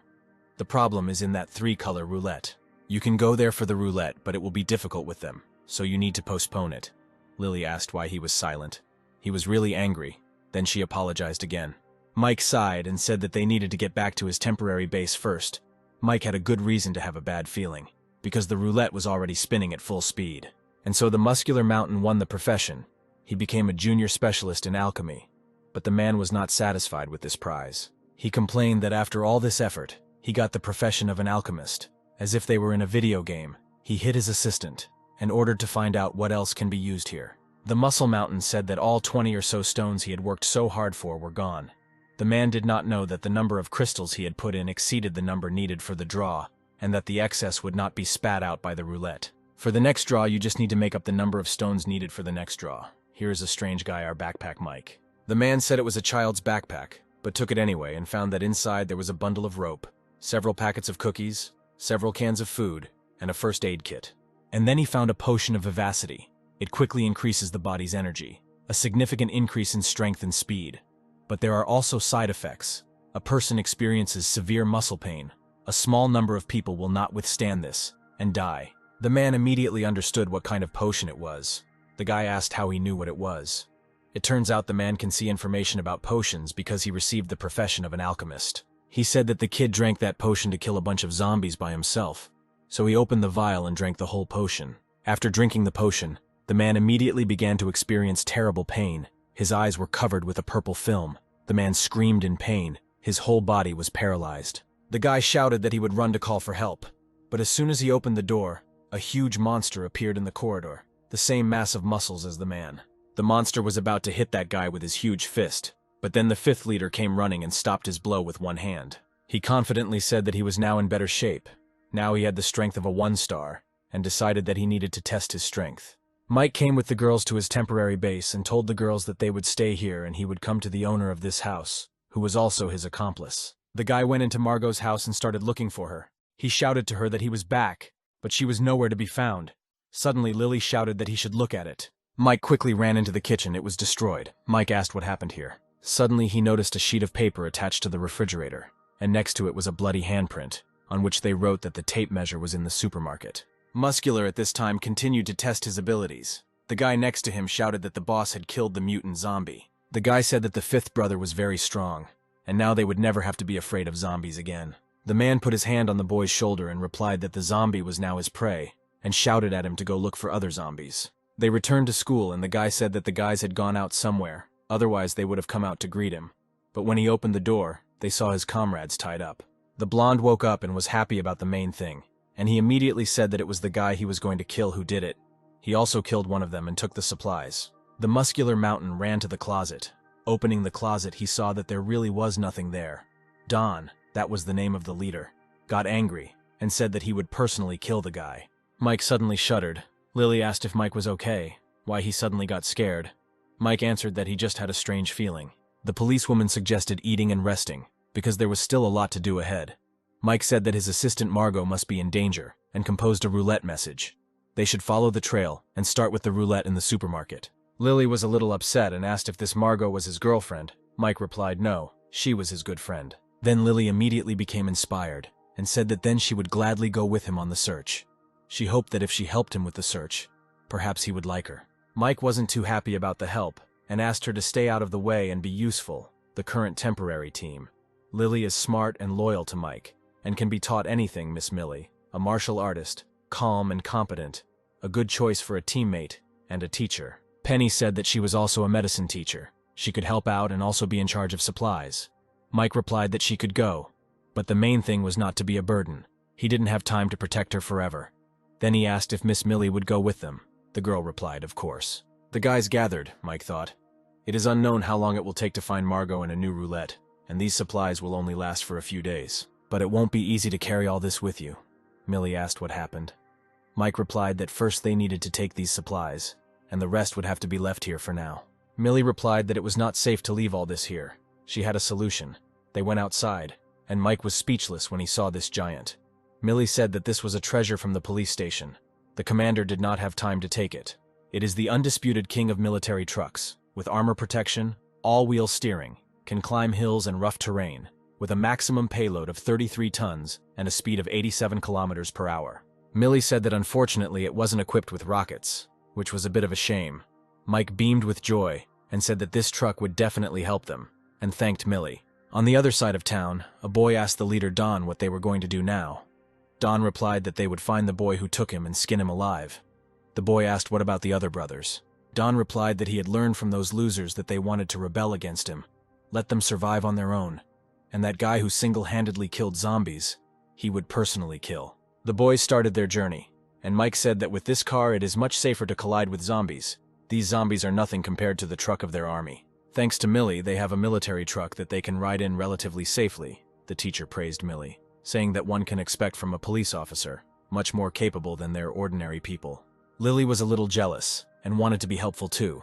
The problem is in that 3-color roulette. You can go there for the roulette, but it will be difficult with them, so you need to postpone it. Lily asked why he was silent. He was really angry. Then she apologized again. Mike sighed and said that they needed to get back to his temporary base first. Mike had a good reason to have a bad feeling, because the roulette was already spinning at full speed. And so the muscular mountain won the profession. He became a junior specialist in alchemy. But the man was not satisfied with this prize. He complained that after all this effort, he got the profession of an alchemist. As if they were in a video game, he hit his assistant and ordered to find out what else can be used here. The muscle mountain said that all 20 or so stones he had worked so hard for were gone. The man did not know that the number of crystals he had put in exceeded the number needed for the draw, and that the excess would not be spat out by the roulette. For the next draw, you just need to make up the number of stones needed for the next draw. Here is a strange guy, our backpack Mike. The man said it was a child's backpack, but took it anyway and found that inside there was a bundle of rope, several packets of cookies, several cans of food, and a first aid kit. And then he found a potion of vivacity. It quickly increases the body's energy, a significant increase in strength and speed. But there are also side effects. A person experiences severe muscle pain. A small number of people will not withstand this and die. The man immediately understood what kind of potion it was. The guy asked how he knew what it was. It turns out the man can see information about potions because he received the profession of an alchemist. He said that the kid drank that potion to kill a bunch of zombies by himself. So he opened the vial and drank the whole potion. After drinking the potion, the man immediately began to experience terrible pain. His eyes were covered with a purple film. The man screamed in pain. His whole body was paralyzed. The guy shouted that he would run to call for help. But as soon as he opened the door, a huge monster appeared in the corridor, the same mass of muscles as the man. The monster was about to hit that guy with his huge fist, but then the 5th leader came running and stopped his blow with one hand. He confidently said that he was now in better shape. Now he had the strength of a 1-star, and decided that he needed to test his strength. Mike came with the girls to his temporary base and told the girls that they would stay here and he would come to the owner of this house, who was also his accomplice. The guy went into Margot's house and started looking for her. He shouted to her that he was back, but she was nowhere to be found. Suddenly, Lily shouted that he should look at it. Mike quickly ran into the kitchen. It was destroyed. Mike asked what happened here. Suddenly, he noticed a sheet of paper attached to the refrigerator, and next to it was a bloody handprint, on which they wrote that the tape measure was in the supermarket. Muscular at this time continued to test his abilities. The guy next to him shouted that the boss had killed the mutant zombie. The guy said that the 5th brother was very strong, and now they would never have to be afraid of zombies again. The man put his hand on the boy's shoulder and replied that the zombie was now his prey, and shouted at him to go look for other zombies. They returned to school and the guy said that the guys had gone out somewhere, otherwise they would have come out to greet him. But when he opened the door, they saw his comrades tied up. The blonde woke up and was happy about the main thing, and he immediately said that it was the guy he was going to kill who did it. He also killed one of them and took the supplies. The muscular mountain ran to the closet. Opening the closet, he saw that there really was nothing there. Don, that was the name of the leader, got angry and said that he would personally kill the guy. Mike suddenly shuddered. Lily asked if Mike was okay, why he suddenly got scared. Mike answered that he just had a strange feeling. The policewoman suggested eating and resting, because there was still a lot to do ahead. Mike said that his assistant Margot must be in danger, and composed a roulette message. They should follow the trail and start with the roulette in the supermarket. Lily was a little upset and asked if this Margot was his girlfriend. Mike replied no, she was his good friend. Then Lily immediately became inspired and said that then she would gladly go with him on the search. She hoped that if she helped him with the search, perhaps he would like her. Mike wasn't too happy about the help and asked her to stay out of the way and be useful, the current temporary team. Lily is smart and loyal to Mike and can be taught anything, Miss Millie, a martial artist, calm and competent, a good choice for a teammate and a teacher. Penny said that she was also a medicine teacher. She could help out and also be in charge of supplies. Mike replied that she could go, but the main thing was not to be a burden. He didn't have time to protect her forever. Then he asked if Miss Millie would go with them. The girl replied, of course. The guys gathered, Mike thought. It is unknown how long it will take to find Margot and a new roulette, and these supplies will only last for a few days. But it won't be easy to carry all this with you. Millie asked what happened. Mike replied that first they needed to take these supplies, and the rest would have to be left here for now. Millie replied that it was not safe to leave all this here. She had a solution. They went outside, and Mike was speechless when he saw this giant. Millie said that this was a treasure from the police station. The commander did not have time to take it. It is the undisputed king of military trucks, with armor protection, all-wheel steering, can climb hills and rough terrain, with a maximum payload of 33 tons and a speed of 87 kilometers per hour. Millie said that unfortunately it wasn't equipped with rockets, which was a bit of a shame. Mike beamed with joy and said that this truck would definitely help them, and thanked Millie. On the other side of town, a boy asked the leader Don what they were going to do now. Don replied that they would find the boy who took him and skin him alive. The boy asked what about the other brothers. Don replied that he had learned from those losers that they wanted to rebel against him, let them survive on their own, and that guy who single-handedly killed zombies, he would personally kill. The boys started their journey, and Mike said that with this car it is much safer to collide with zombies. These zombies are nothing compared to the truck of their army. Thanks to Millie, they have a military truck that they can ride in relatively safely, the teacher praised Millie, saying that one can expect from a police officer, much more capable than their ordinary people. Lily was a little jealous, and wanted to be helpful too.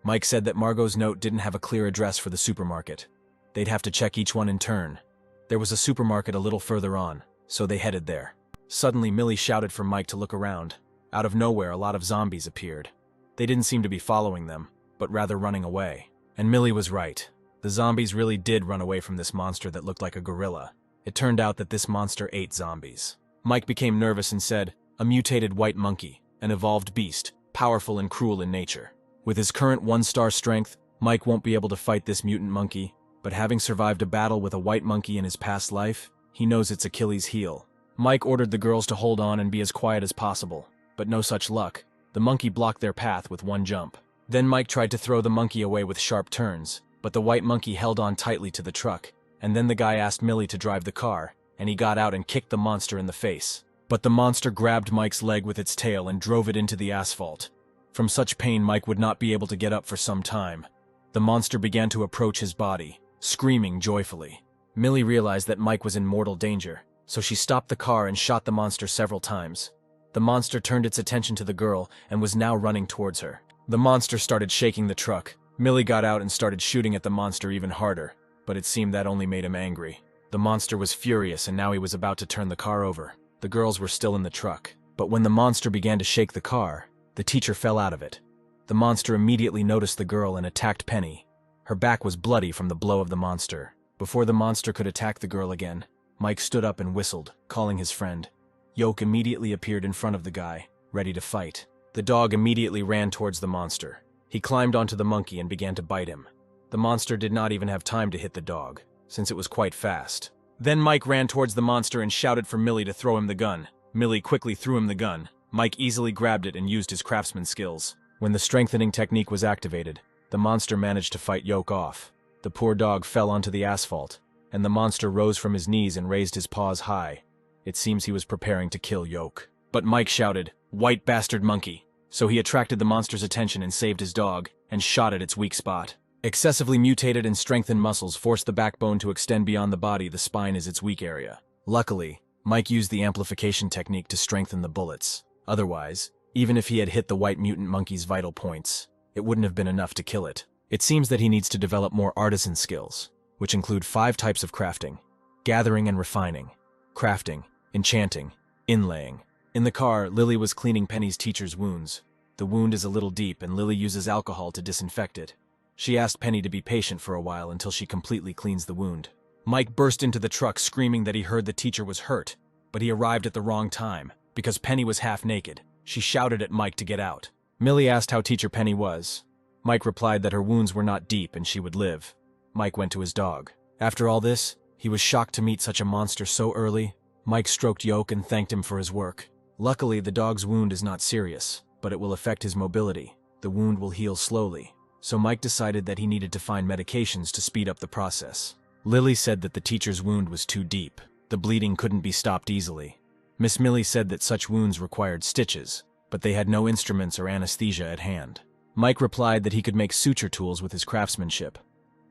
Mike said that Margot's note didn't have a clear address for the supermarket. They'd have to check each one in turn. There was a supermarket a little further on, so they headed there. Suddenly, Millie shouted for Mike to look around. Out of nowhere, a lot of zombies appeared. They didn't seem to be following them, but rather running away. And Millie was right. The zombies really did run away from this monster that looked like a gorilla. It turned out that this monster ate zombies. Mike became nervous and said, "A mutated white monkey, an evolved beast, powerful and cruel in nature. With his current 1-star strength, Mike won't be able to fight this mutant monkey, but having survived a battle with a white monkey in his past life, he knows it's Achilles' heel." Mike ordered the girls to hold on and be as quiet as possible, but no such luck. The monkey blocked their path with one jump. Then Mike tried to throw the monkey away with sharp turns, but the white monkey held on tightly to the truck, and then the guy asked Millie to drive the car, and he got out and kicked the monster in the face. But the monster grabbed Mike's leg with its tail and drove it into the asphalt. From such pain, Mike would not be able to get up for some time. The monster began to approach his body, screaming joyfully. Millie realized that Mike was in mortal danger, so she stopped the car and shot the monster several times. The monster turned its attention to the girl and was now running towards her. The monster started shaking the truck. Millie got out and started shooting at the monster even harder, but it seemed that only made him angry. The monster was furious and now he was about to turn the car over. The girls were still in the truck, but when the monster began to shake the car, the teacher fell out of it. The monster immediately noticed the girl and attacked Penny. Her back was bloody from the blow of the monster. Before the monster could attack the girl again, Mike stood up and whistled, calling his friend. Yoke immediately appeared in front of the guy, ready to fight. The dog immediately ran towards the monster. He climbed onto the monkey and began to bite him. The monster did not even have time to hit the dog, since it was quite fast. Then Mike ran towards the monster and shouted for Millie to throw him the gun. Millie quickly threw him the gun. Mike easily grabbed it and used his craftsman skills. When the strengthening technique was activated, the monster managed to fight Yoke off. The poor dog fell onto the asphalt, and the monster rose from his knees and raised his paws high. It seems he was preparing to kill Yoke. But Mike shouted, "White bastard monkey!" So he attracted the monster's attention and saved his dog, and shot at its weak spot. Excessively mutated and strengthened muscles force the backbone to extend beyond the body. The spine is its weak area. Luckily, Mike used the amplification technique to strengthen the bullets. Otherwise, even if he had hit the white mutant monkey's vital points, it wouldn't have been enough to kill it. It seems that he needs to develop more artisan skills, which include 5 types of crafting: gathering and refining, crafting, enchanting, inlaying. In the car, Lily was cleaning Penny's teacher's wounds. The wound is a little deep and Lily uses alcohol to disinfect it. She asked Penny to be patient for a while until she completely cleans the wound. Mike burst into the truck screaming that he heard the teacher was hurt, but he arrived at the wrong time, because Penny was half naked. She shouted at Mike to get out. Millie asked how Teacher Penny was. Mike replied that her wounds were not deep and she would live. Mike went to his dog. After all this, he was shocked to meet such a monster so early. Mike stroked Yoke and thanked him for his work. Luckily, the dog's wound is not serious, but it will affect his mobility. The wound will heal slowly, so Mike decided that he needed to find medications to speed up the process. Lily said that the teacher's wound was too deep. The bleeding couldn't be stopped easily. Miss Millie said that such wounds required stitches, but they had no instruments or anesthesia at hand. Mike replied that he could make suture tools with his craftsmanship,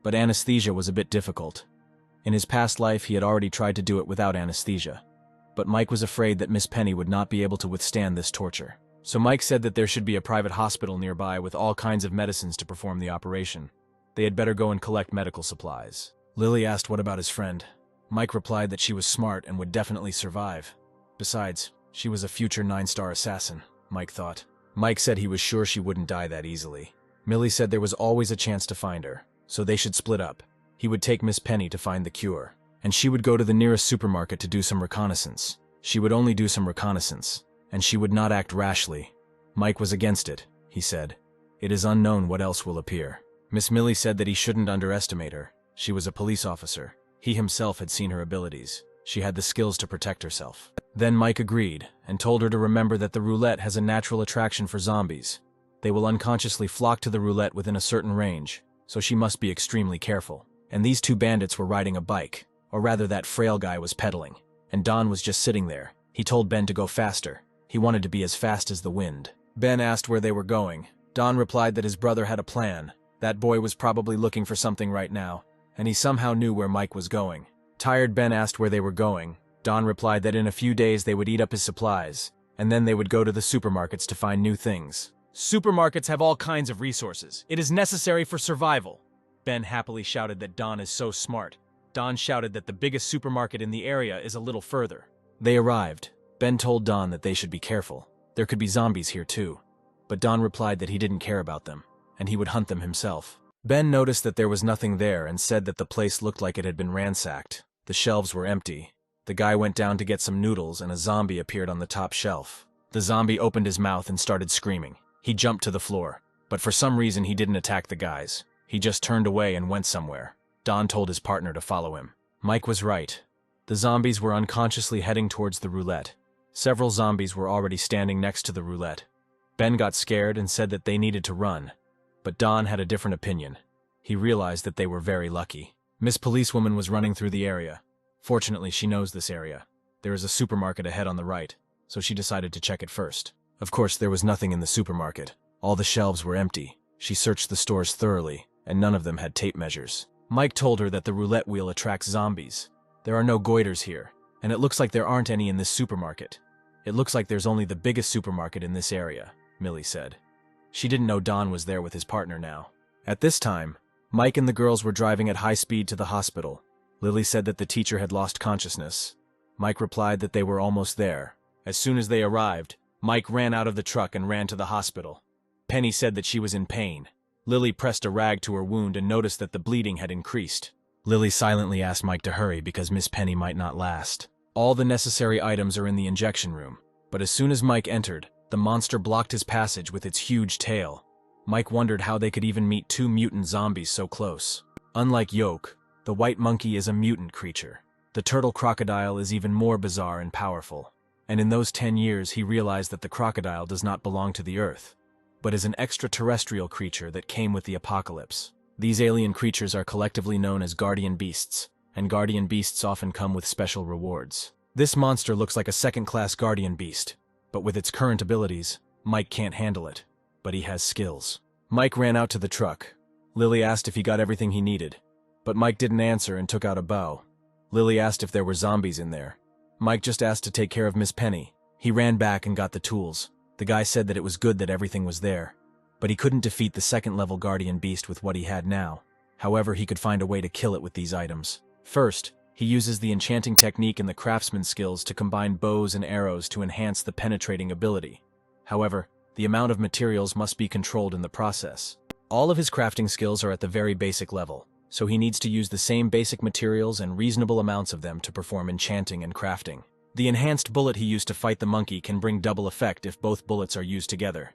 but anesthesia was a bit difficult. In his past life, he had already tried to do it without anesthesia, but Mike was afraid that Miss Penny would not be able to withstand this torture. So Mike said that there should be a private hospital nearby with all kinds of medicines to perform the operation. They had better go and collect medical supplies. Lily asked what about his friend. Mike replied that she was smart and would definitely survive. Besides, she was a future 9-star assassin, Mike thought. Mike said he was sure she wouldn't die that easily. Millie said there was always a chance to find her, so they should split up. He would take Miss Penny to find the cure, and she would go to the nearest supermarket to do some reconnaissance. She would only do some reconnaissance, and she would not act rashly. Mike was against it, he said. It is unknown what else will appear. Miss Millie said that he shouldn't underestimate her. She was a police officer. He himself had seen her abilities. She had the skills to protect herself. Then Mike agreed, and told her to remember that the roulette has a natural attraction for zombies. They will unconsciously flock to the roulette within a certain range, so she must be extremely careful. And these two bandits were riding a bike, or rather that frail guy was pedaling, and Don was just sitting there. He told Ben to go faster. He wanted to be as fast as the wind. Ben asked where they were going. Don replied that his brother had a plan. That boy was probably looking for something right now, and he somehow knew where Mike was going. Tired, Ben asked where they were going. Don replied that in a few days they would eat up his supplies, and then they would go to the supermarkets to find new things. Supermarkets have all kinds of resources. It is necessary for survival. Ben happily shouted that Don is so smart. Don shouted that the biggest supermarket in the area is a little further. They arrived. Ben told Don that they should be careful. There could be zombies here too. But Don replied that he didn't care about them, and he would hunt them himself. Ben noticed that there was nothing there and said that the place looked like it had been ransacked. The shelves were empty. The guy went down to get some noodles and a zombie appeared on the top shelf. The zombie opened his mouth and started screaming. He jumped to the floor, but for some reason he didn't attack the guys. He just turned away and went somewhere. Don told his partner to follow him. Mike was right. The zombies were unconsciously heading towards the roulette. Several zombies were already standing next to the roulette. Ben got scared and said that they needed to run, but Don had a different opinion. He realized that they were very lucky. Miss Policewoman was running through the area. Fortunately, she knows this area. There is a supermarket ahead on the right, so she decided to check it first. Of course, there was nothing in the supermarket. All the shelves were empty. She searched the stores thoroughly, and none of them had tape measures. Mike told her that the roulette wheel attracts zombies. There are no goiters here, and it looks like there aren't any in this supermarket. It looks like there's only the biggest supermarket in this area, Millie said. She didn't know Don was there with his partner now. At this time, Mike and the girls were driving at high speed to the hospital. Lily said that the teacher had lost consciousness. Mike replied that they were almost there. As soon as they arrived, Mike ran out of the truck and ran to the hospital. Penny said that she was in pain. Lily pressed a rag to her wound and noticed that the bleeding had increased. Lily silently asked Mike to hurry because Miss Penny might not last. All the necessary items are in the injection room, but as soon as Mike entered, the monster blocked his passage with its huge tail. Mike wondered how they could even meet two mutant zombies so close. Unlike Yoke, the white monkey is a mutant creature. The turtle crocodile is even more bizarre and powerful. And in those 10 years he realized that the crocodile does not belong to the earth, but is an extraterrestrial creature that came with the apocalypse. These alien creatures are collectively known as guardian beasts, and guardian beasts often come with special rewards. This monster looks like a second-class guardian beast, but with its current abilities, Mike can't handle it. But he has skills. Mike ran out to the truck. Lily asked if he got everything he needed, but Mike didn't answer and took out a bow. Lily asked if there were zombies in there. Mike just asked to take care of Miss Penny. He ran back and got the tools. The guy said that it was good that everything was there, but he couldn't defeat the second-level guardian beast with what he had now. However, he could find a way to kill it with these items. First, he uses the enchanting technique and the craftsman skills to combine bows and arrows to enhance the penetrating ability. However, the amount of materials must be controlled in the process. All of his crafting skills are at the very basic level, so he needs to use the same basic materials and reasonable amounts of them to perform enchanting and crafting. The enhanced bullet he used to fight the monkey can bring double effect if both bullets are used together.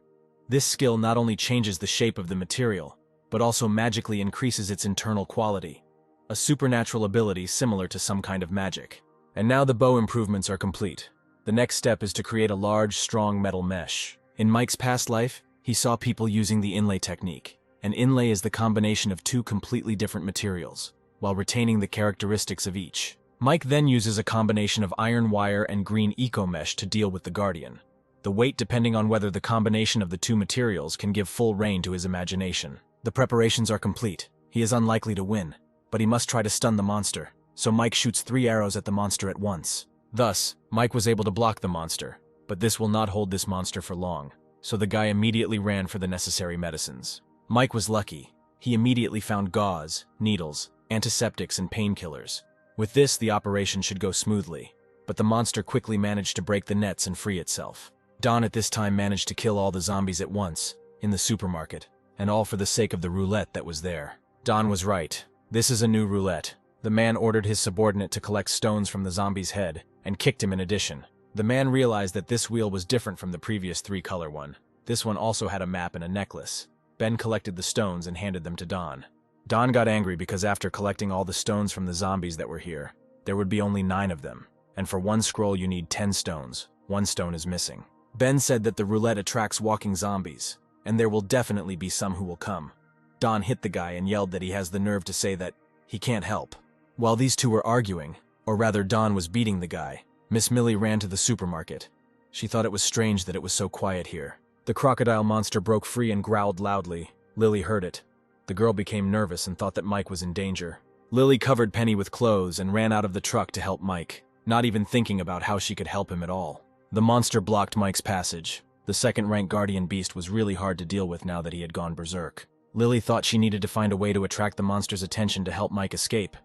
This skill not only changes the shape of the material, but also magically increases its internal quality, a supernatural ability similar to some kind of magic. And now the bow improvements are complete. The next step is to create a large, strong metal mesh. In Mike's past life, he saw people using the inlay technique. An inlay is the combination of two completely different materials, while retaining the characteristics of each. Mike then uses a combination of iron wire and green eco-mesh to deal with the Guardian. The weight depending on whether the combination of the two materials can give full rein to his imagination. The preparations are complete. He is unlikely to win, but he must try to stun the monster, so Mike shoots 3 arrows at the monster at once. Thus, Mike was able to block the monster, but this will not hold this monster for long, so the guy immediately ran for the necessary medicines. Mike was lucky. He immediately found gauze, needles, antiseptics, and painkillers. With this, the operation should go smoothly, but the monster quickly managed to break the nets and free itself. Don at this time managed to kill all the zombies at once, in the supermarket, and all for the sake of the roulette that was there. Don was right. This is a new roulette. The man ordered his subordinate to collect stones from the zombie's head, and kicked him in addition. The man realized that this wheel was different from the previous 3-color one. This one also had a map and a necklace. Ben collected the stones and handed them to Don. Don got angry because after collecting all the stones from the zombies that were here, there would be only 9 of them, and for 1 scroll you need 10 stones. 1 stone is missing. Ben said that the roulette attracts walking zombies, and there will definitely be some who will come. Don hit the guy and yelled that he has the nerve to say that he can't help. While these two were arguing, or rather Don was beating the guy, Miss Millie ran to the supermarket. She thought it was strange that it was so quiet here. The crocodile monster broke free and growled loudly. Lily heard it. The girl became nervous and thought that Mike was in danger. Lily covered Penny with clothes and ran out of the truck to help Mike, not even thinking about how she could help him at all. The monster blocked Mike's passage. The second-rank guardian beast was really hard to deal with now that he had gone berserk. Lily thought she needed to find a way to attract the monster's attention to help Mike escape,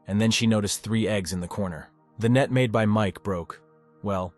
and then she noticed 3 eggs in the corner. The net made by Mike broke. Well,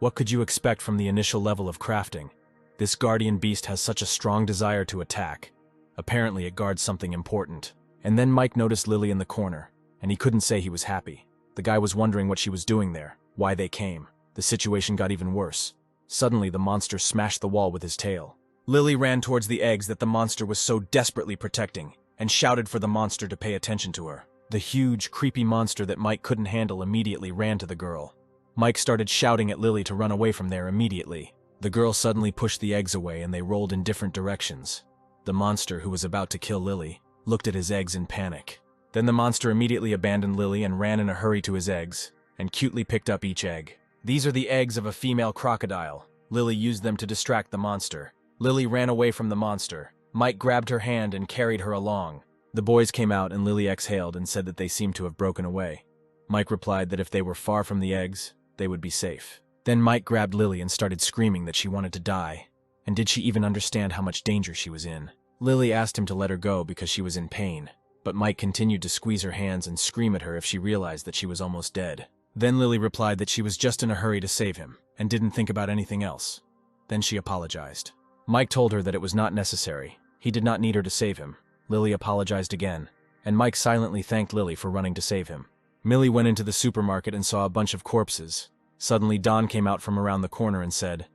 what could you expect from the initial level of crafting? This guardian beast has such a strong desire to attack. Apparently it guards something important. And then Mike noticed Lily in the corner, and he couldn't say he was happy. The guy was wondering what she was doing there, why they came. The situation got even worse. Suddenly the monster smashed the wall with his tail. Lily ran towards the eggs that the monster was so desperately protecting, and shouted for the monster to pay attention to her. The huge, creepy monster that Mike couldn't handle immediately ran to the girl. Mike started shouting at Lily to run away from there immediately. The girl suddenly pushed the eggs away and they rolled in different directions. The monster, who was about to kill Lily, looked at his eggs in panic. Then the monster immediately abandoned Lily and ran in a hurry to his eggs, and cutely picked up each egg. These are the eggs of a female crocodile. Lily used them to distract the monster. Lily ran away from the monster. Mike grabbed her hand and carried her along. The boys came out and Lily exhaled and said that they seemed to have broken away. Mike replied that if they were far from the eggs, they would be safe. Then Mike grabbed Lily and started screaming that she wanted to die. And did she even understand how much danger she was in? Lily asked him to let her go because she was in pain, but Mike continued to squeeze her hands and scream at her if she realized that she was almost dead. Then Lily replied that she was just in a hurry to save him, and didn't think about anything else. Then she apologized. Mike told her that it was not necessary. He did not need her to save him. Lily apologized again, and Mike silently thanked Lily for running to save him. Millie went into the supermarket and saw a bunch of corpses. Suddenly Don came out from around the corner and said,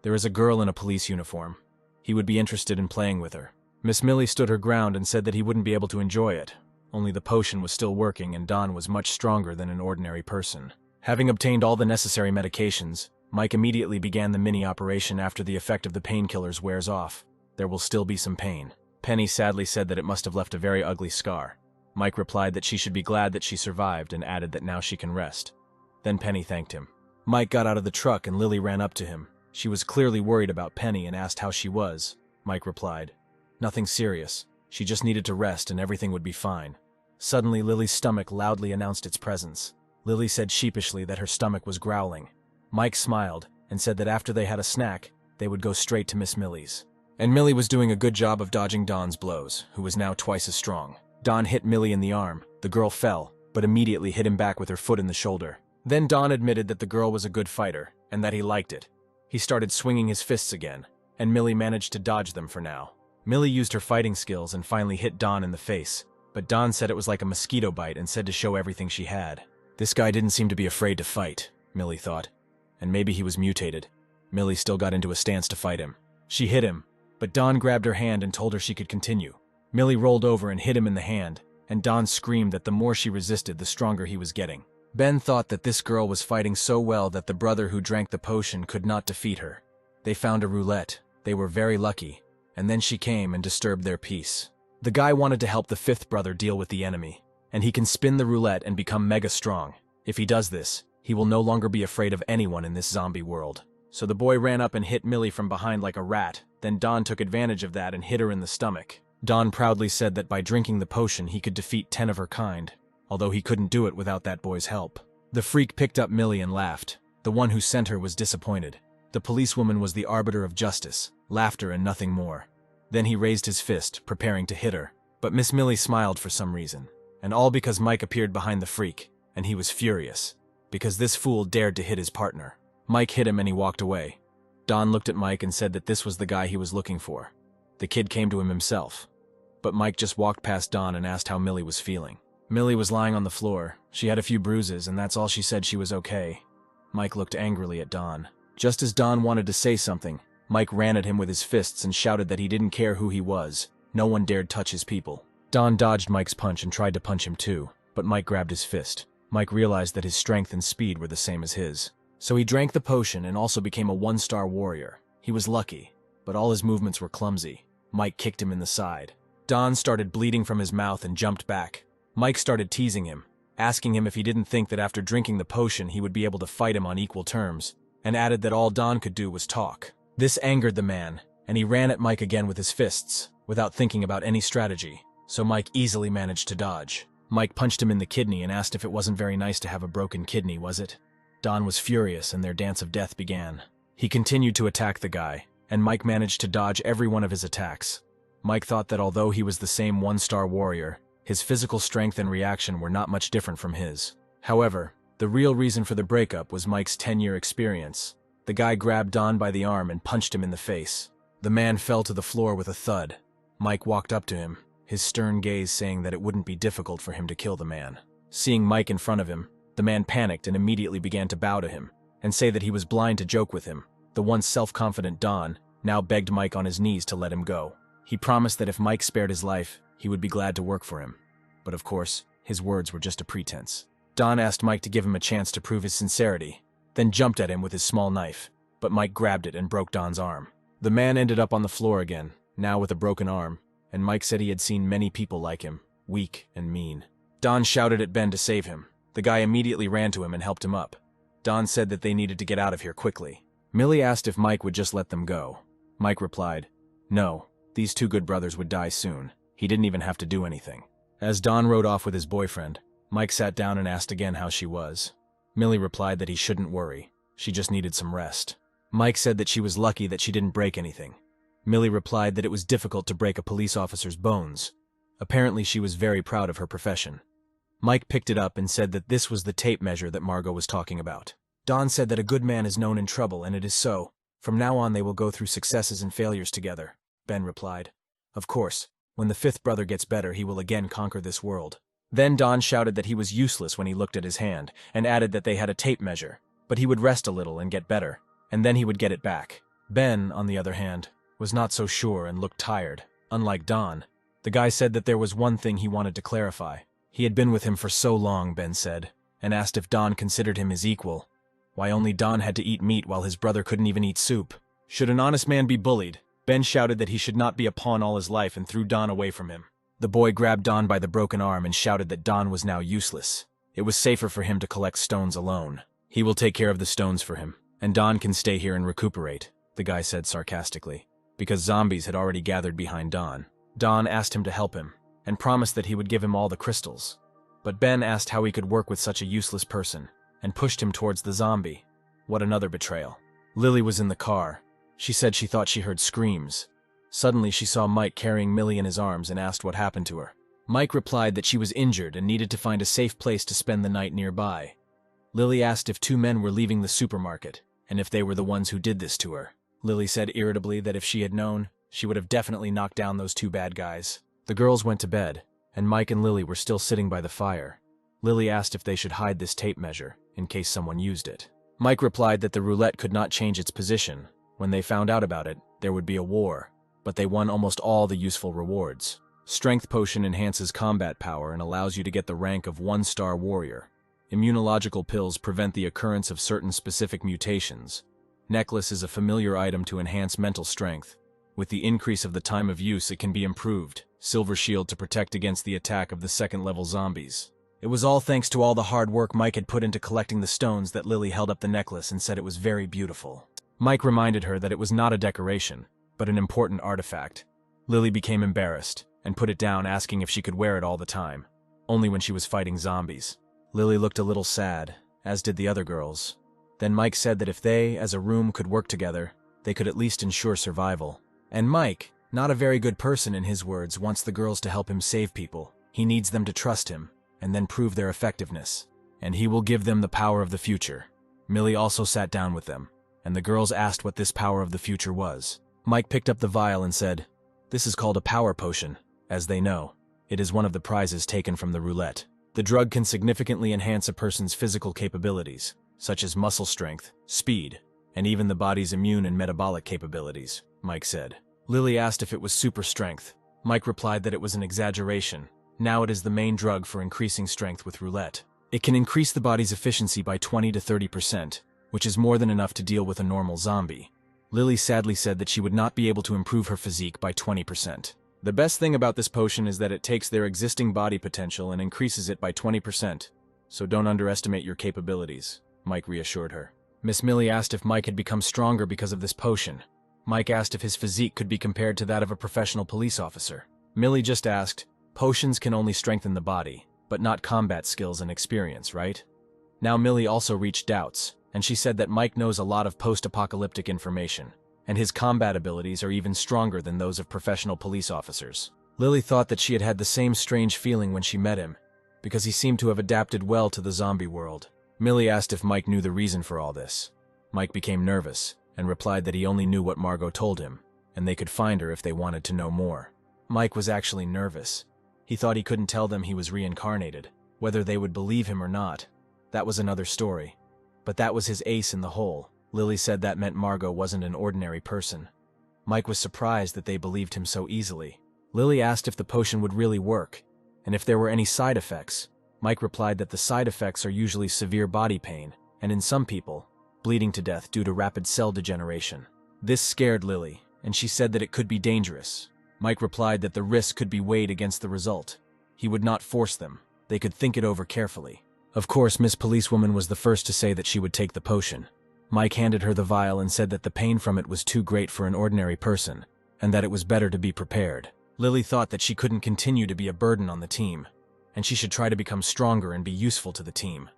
"There is a girl in a police uniform. He would be interested in playing with her." Miss Millie stood her ground and said that he wouldn't be able to enjoy it. Only the potion was still working and Don was much stronger than an ordinary person. Having obtained all the necessary medications, Mike immediately began the mini-operation after the effect of the painkillers wears off. There will still be some pain. Penny sadly said that it must have left a very ugly scar. Mike replied that she should be glad that she survived and added that now she can rest. Then Penny thanked him. Mike got out of the truck and Lily ran up to him. She was clearly worried about Penny and asked how she was. Mike replied, "Nothing serious. She just needed to rest and everything would be fine." Suddenly Lily's stomach loudly announced its presence. Lily said sheepishly that her stomach was growling. Mike smiled and said that after they had a snack, they would go straight to Miss Millie's. And Millie was doing a good job of dodging Don's blows, who was now twice as strong. Don hit Millie in the arm. The girl fell, but immediately hit him back with her foot in the shoulder. Then Don admitted that the girl was a good fighter, and that he liked it. He started swinging his fists again, and Millie managed to dodge them for now. Millie used her fighting skills and finally hit Don in the face, but Don said it was like a mosquito bite and said to show everything she had. This guy didn't seem to be afraid to fight, Millie thought. And maybe he was mutated. Millie still got into a stance to fight him. She hit him, but Don grabbed her hand and told her she could continue. Millie rolled over and hit him in the hand, and Don screamed that the more she resisted, the stronger he was getting. Ben thought that this girl was fighting so well that the brother who drank the potion could not defeat her. They found a roulette. They were very lucky, and then she came and disturbed their peace. The guy wanted to help the fifth brother deal with the enemy, and he can spin the roulette and become mega strong. If he does this, he will no longer be afraid of anyone in this zombie world. So the boy ran up and hit Millie from behind like a rat, then Don took advantage of that and hit her in the stomach. Don proudly said that by drinking the potion he could defeat 10 of her kind, although he couldn't do it without that boy's help. The freak picked up Millie and laughed. The one who sent her was disappointed. The policewoman was the arbiter of justice, laughter and nothing more. Then he raised his fist, preparing to hit her. But Miss Millie smiled for some reason. And all because Mike appeared behind the freak, and he was furious, because this fool dared to hit his partner. Mike hit him and he walked away. Don looked at Mike and said that this was the guy he was looking for. The kid came to him himself. But Mike just walked past Don and asked how Millie was feeling. Millie was lying on the floor. She had a few bruises, and that's all she said. She was okay. Mike looked angrily at Don. Just as Don wanted to say something, Mike ran at him with his fists and shouted that he didn't care who he was. No one dared touch his people. Don dodged Mike's punch and tried to punch him too, but Mike grabbed his fist. Mike realized that his strength and speed were the same as his. So he drank the potion and also became a 1-star warrior. He was lucky, but all his movements were clumsy. Mike kicked him in the side. Don started bleeding from his mouth and jumped back. Mike started teasing him, asking him if he didn't think that after drinking the potion he would be able to fight him on equal terms, and added that all Don could do was talk. This angered the man, and he ran at Mike again with his fists, without thinking about any strategy, so Mike easily managed to dodge. Mike punched him in the kidney and asked if it wasn't very nice to have a broken kidney, was it? Don was furious and their dance of death began. He continued to attack the guy, and Mike managed to dodge every one of his attacks. Mike thought that although he was the same 1-star warrior, his physical strength and reaction were not much different from his. However, the real reason for the breakup was Mike's 10-year experience. The guy grabbed Don by the arm and punched him in the face. The man fell to the floor with a thud. Mike walked up to him, his stern gaze saying that it wouldn't be difficult for him to kill the man. Seeing Mike in front of him, the man panicked and immediately began to bow to him, and say that he was blind to joke with him. The once self-confident Don now begged Mike on his knees to let him go. He promised that if Mike spared his life, he would be glad to work for him. But of course, his words were just a pretense. Don asked Mike to give him a chance to prove his sincerity, then jumped at him with his small knife, but Mike grabbed it and broke Don's arm. The man ended up on the floor again, now with a broken arm, and Mike said he had seen many people like him, weak and mean. Don shouted at Ben to save him. The guy immediately ran to him and helped him up. Don said that they needed to get out of here quickly. Millie asked if Mike would just let them go. Mike replied, "No, these two good brothers would die soon. He didn't even have to do anything." As Don rode off with his boyfriend, Mike sat down and asked again how she was. Millie replied that he shouldn't worry. She just needed some rest. Mike said that she was lucky that she didn't break anything. Millie replied that it was difficult to break a police officer's bones. Apparently she was very proud of her profession. Mike picked it up and said that this was the tape measure that Margot was talking about. Don said that a good man is known in trouble, and it is so. From now on they will go through successes and failures together. Ben replied, "Of course, when the fifth brother gets better he will again conquer this world." Then Don shouted that he was useless when he looked at his hand, and added that they had a tape measure, but he would rest a little and get better, and then he would get it back. Ben, on the other hand, was not so sure and looked tired, unlike Don. The guy said that there was one thing he wanted to clarify. He had been with him for so long, Ben said, and asked if Don considered him his equal. Why only Don had to eat meat while his brother couldn't even eat soup? Should an honest man be bullied? Ben shouted that he should not be a pawn all his life and threw Don away from him. The boy grabbed Don by the broken arm and shouted that Don was now useless. It was safer for him to collect stones alone. He will take care of the stones for him, and Don can stay here and recuperate, the guy said sarcastically, because zombies had already gathered behind Don. Don asked him to help him, and promised that he would give him all the crystals. But Ben asked how he could work with such a useless person, and pushed him towards the zombie. What another betrayal. Lily was in the car. She said she thought she heard screams. Suddenly she saw Mike carrying Millie in his arms and asked what happened to her. Mike replied that she was injured and needed to find a safe place to spend the night nearby. Lily asked if two men were leaving the supermarket, and if they were the ones who did this to her. Lily said irritably that if she had known, she would have definitely knocked down those two bad guys. The girls went to bed, and Mike and Lily were still sitting by the fire. Lily asked if they should hide this tape measure, in case someone used it. Mike replied that the roulette could not change its position. When they found out about it, there would be a war, but they won almost all the useful rewards. Strength potion enhances combat power and allows you to get the rank of 1-star warrior. Immunological pills prevent the occurrence of certain specific mutations. Necklace is a familiar item to enhance mental strength. With the increase of the time of use, it can be improved. Silver shield to protect against the attack of the second-level zombies. It was all thanks to all the hard work Mike had put into collecting the stones that Lily held up the necklace and said it was very beautiful. Mike reminded her that it was not a decoration, but an important artifact. Lily became embarrassed and put it down, asking if she could wear it all the time, only when she was fighting zombies. Lily looked a little sad, as did the other girls. Then Mike said that if they, as a room, could work together, they could at least ensure survival. And Mike, not a very good person in his words, wants the girls to help him save people. He needs them to trust him, and then prove their effectiveness. And he will give them the power of the future. Millie also sat down with them, and the girls asked what this power of the future was. Mike picked up the vial and said, "This is called a power potion. As they know, it is one of the prizes taken from the roulette. The drug can significantly enhance a person's physical capabilities, such as muscle strength, speed, and even the body's immune and metabolic capabilities," Mike said. Lily asked if it was super strength. Mike replied that it was an exaggeration. Now it is the main drug for increasing strength with roulette. It can increase the body's efficiency by 20 to 30%, which is more than enough to deal with a normal zombie. Lily sadly said that she would not be able to improve her physique by 20%. The best thing about this potion is that it takes their existing body potential and increases it by 20%, so don't underestimate your capabilities, Mike reassured her. Miss Millie asked if Mike had become stronger because of this potion. Mike asked if his physique could be compared to that of a professional police officer. Millie just asked, "Potions can only strengthen the body, but not combat skills and experience, right?" Now Millie also reached doubts, and she said that Mike knows a lot of post-apocalyptic information, and his combat abilities are even stronger than those of professional police officers. Lily thought that she had had the same strange feeling when she met him, because he seemed to have adapted well to the zombie world. Millie asked if Mike knew the reason for all this. Mike became nervous, and replied that he only knew what Margot told him, and they could find her if they wanted to know more. Mike was actually nervous. He thought he couldn't tell them he was reincarnated. Whether they would believe him or not, that was another story. But that was his ace in the hole. Lily said that meant Margot wasn't an ordinary person. Mike was surprised that they believed him so easily. Lily asked if the potion would really work, and if there were any side effects. Mike replied that the side effects are usually severe body pain, and in some people, bleeding to death due to rapid cell degeneration. This scared Lily, and she said that it could be dangerous. Mike replied that the risk could be weighed against the result. He would not force them. They could think it over carefully. Of course, Miss Policewoman was the first to say that she would take the potion. Mike handed her the vial and said that the pain from it was too great for an ordinary person, and that it was better to be prepared. Lily thought that she couldn't continue to be a burden on the team, and she should try to become stronger and be useful to the team.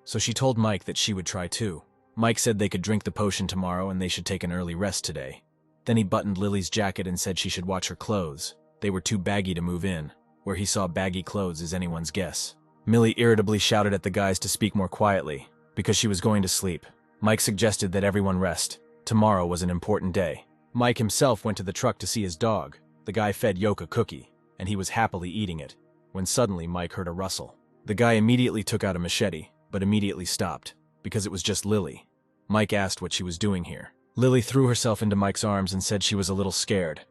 So she told Mike that she would try too. Mike said they could drink the potion tomorrow and they should take an early rest today. Then he buttoned Lily's jacket and said she should watch her clothes. They were too baggy to move in. Where he saw baggy clothes is anyone's guess. Millie irritably shouted at the guys to speak more quietly, because she was going to sleep. Mike suggested that everyone rest. Tomorrow was an important day. Mike himself went to the truck to see his dog. The guy fed Yoke a cookie, and he was happily eating it, when suddenly Mike heard a rustle. The guy immediately took out a machete, but immediately stopped, because it was just Lily. Mike asked what she was doing here. Lily threw herself into Mike's arms and said she was a little scared.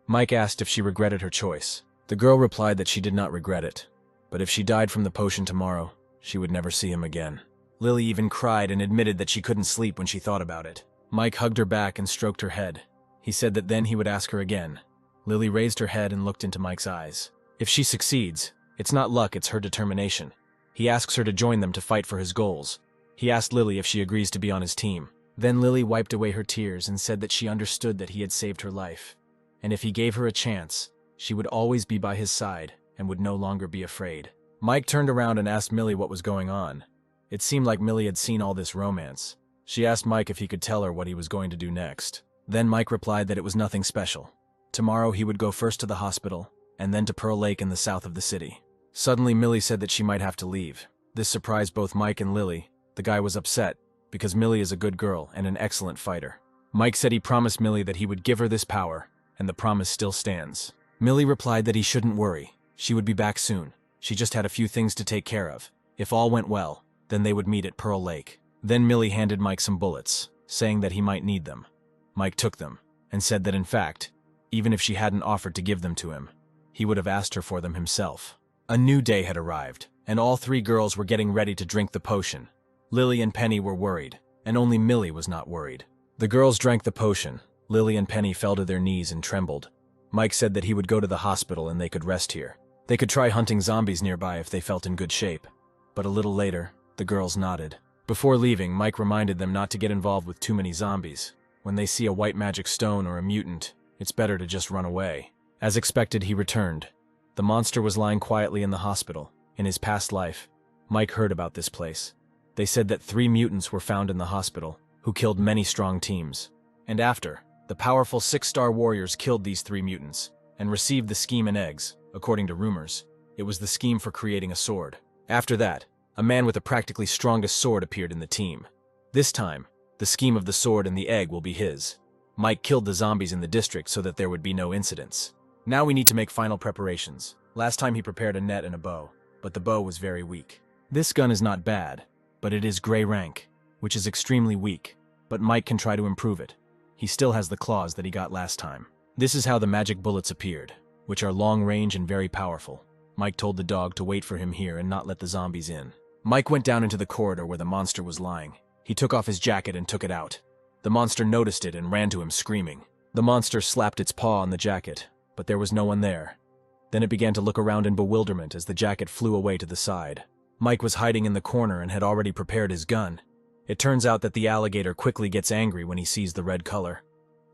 Mike asked if she regretted her choice. The girl replied that she did not regret it, but if she died from the potion tomorrow, she would never see him again. Lily even cried and admitted that she couldn't sleep when she thought about it. Mike hugged her back and stroked her head. He said that then he would ask her again. Lily raised her head and looked into Mike's eyes. If she succeeds, it's not luck, it's her determination. He asks her to join them to fight for his goals. He asked Lily if she agrees to be on his team. Then Lily wiped away her tears and said that she understood that he had saved her life, and if he gave her a chance, she would always be by his side and would no longer be afraid. Mike turned around and asked Millie what was going on. It seemed like Millie had seen all this romance. She asked Mike if he could tell her what he was going to do next. Then Mike replied that it was nothing special. Tomorrow he would go first to the hospital, and then to Pearl Lake in the south of the city. Suddenly Millie said that she might have to leave. This surprised both Mike and Lily. The guy was upset, because Millie is a good girl and an excellent fighter. Mike said he promised Millie that he would give her this power, and the promise still stands. Millie replied that he shouldn't worry. She would be back soon. She just had a few things to take care of. If all went well, then they would meet at Pearl Lake. Then Millie handed Mike some bullets, saying that he might need them. Mike took them, and said that in fact, even if she hadn't offered to give them to him, he would have asked her for them himself. A new day had arrived, and all three girls were getting ready to drink the potion. Lily and Penny were worried, and only Millie was not worried. The girls drank the potion. Lily and Penny fell to their knees and trembled. Mike said that he would go to the hospital and they could rest here. They could try hunting zombies nearby if they felt in good shape. But a little later, the girls nodded. Before leaving, Mike reminded them not to get involved with too many zombies. When they see a white magic stone or a mutant, it's better to just run away. As expected, he returned. The monster was lying quietly in the hospital. In his past life, Mike heard about this place. They said that 3 mutants were found in the hospital, who killed many strong teams. And after, the powerful 6-star warriors killed these 3 mutants, and received the scheme and eggs, according to rumors. It was the scheme for creating a sword. After that, a man with the practically strongest sword appeared in the team. This time, the scheme of the sword and the egg will be his. Mike killed the zombies in the district so that there would be no incidents. Now we need to make final preparations. Last time he prepared a net and a bow, but the bow was very weak. This gun is not bad, but it is gray rank, which is extremely weak, but Mike can try to improve it. He still has the claws that he got last time. This is how the magic bullets appeared, which are long range and very powerful. Mike told the dog to wait for him here and not let the zombies in. Mike went down into the corridor where the monster was lying. He took off his jacket and took it out. The monster noticed it and ran to him screaming. The monster slapped its paw on the jacket, but there was no one there. Then it began to look around in bewilderment as the jacket flew away to the side. Mike was hiding in the corner and had already prepared his gun. It turns out that the alligator quickly gets angry when he sees the red color.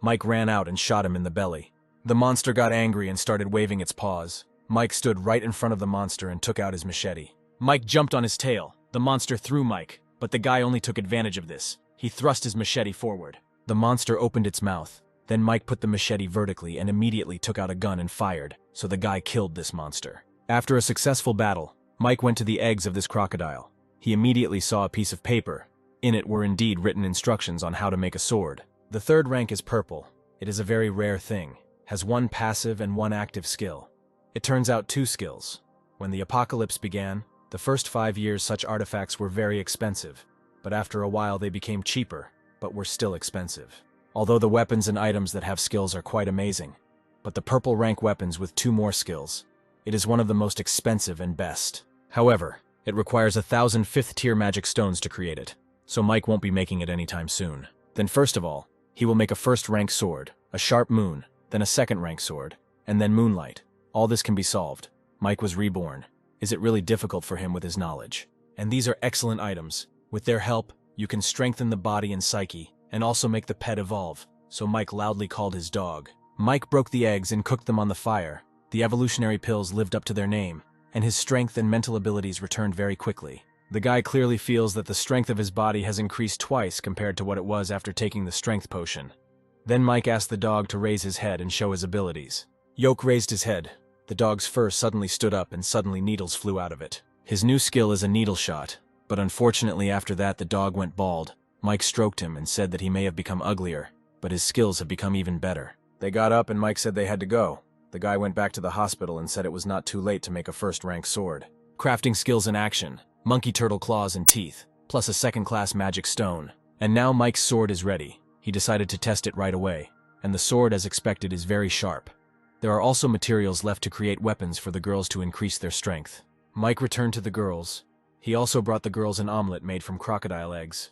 Mike ran out and shot him in the belly. The monster got angry and started waving its paws. Mike stood right in front of the monster and took out his machete. Mike jumped on his tail. The monster threw Mike, but the guy only took advantage of this. He thrust his machete forward. The monster opened its mouth. Then Mike put the machete vertically and immediately took out a gun and fired, so the guy killed this monster. After a successful battle, Mike went to the eggs of this crocodile. He immediately saw a piece of paper. In it were indeed written instructions on how to make a sword. The 3rd rank is purple. It is a very rare thing, has 1 passive and 1 active skill. It turns out 2 skills. When the apocalypse began, the first 5 years such artifacts were very expensive, but after a while they became cheaper, but were still expensive. Although the weapons and items that have skills are quite amazing, but the purple rank weapons with 2 more skills, it is one of the most expensive and best. However, it requires 1,000 5th tier magic stones to create it, so Mike won't be making it anytime soon. Then first of all, he will make a 1st rank sword, a sharp moon, then a 2nd rank sword, and then moonlight. All this can be solved. Mike was reborn. Is it really difficult for him with his knowledge? And these are excellent items. With their help, you can strengthen the body and psyche, and also make the pet evolve, so Mike loudly called his dog. Mike broke the eggs and cooked them on the fire. The evolutionary pills lived up to their name, and his strength and mental abilities returned very quickly. The guy clearly feels that the strength of his body has increased twice compared to what it was after taking the strength potion. Then Mike asked the dog to raise his head and show his abilities. Yoke raised his head. The dog's fur suddenly stood up and suddenly needles flew out of it. His new skill is a needle shot, but unfortunately after that the dog went bald. Mike stroked him and said that he may have become uglier, but his skills have become even better. They got up and Mike said they had to go. The guy went back to the hospital and said it was not too late to make a 1st rank sword. Crafting skills in action, monkey turtle claws and teeth, plus a 2nd class magic stone. And now Mike's sword is ready. He decided to test it right away, and the sword as expected is very sharp. There are also materials left to create weapons for the girls to increase their strength. Mike returned to the girls. He also brought the girls an omelet made from crocodile eggs.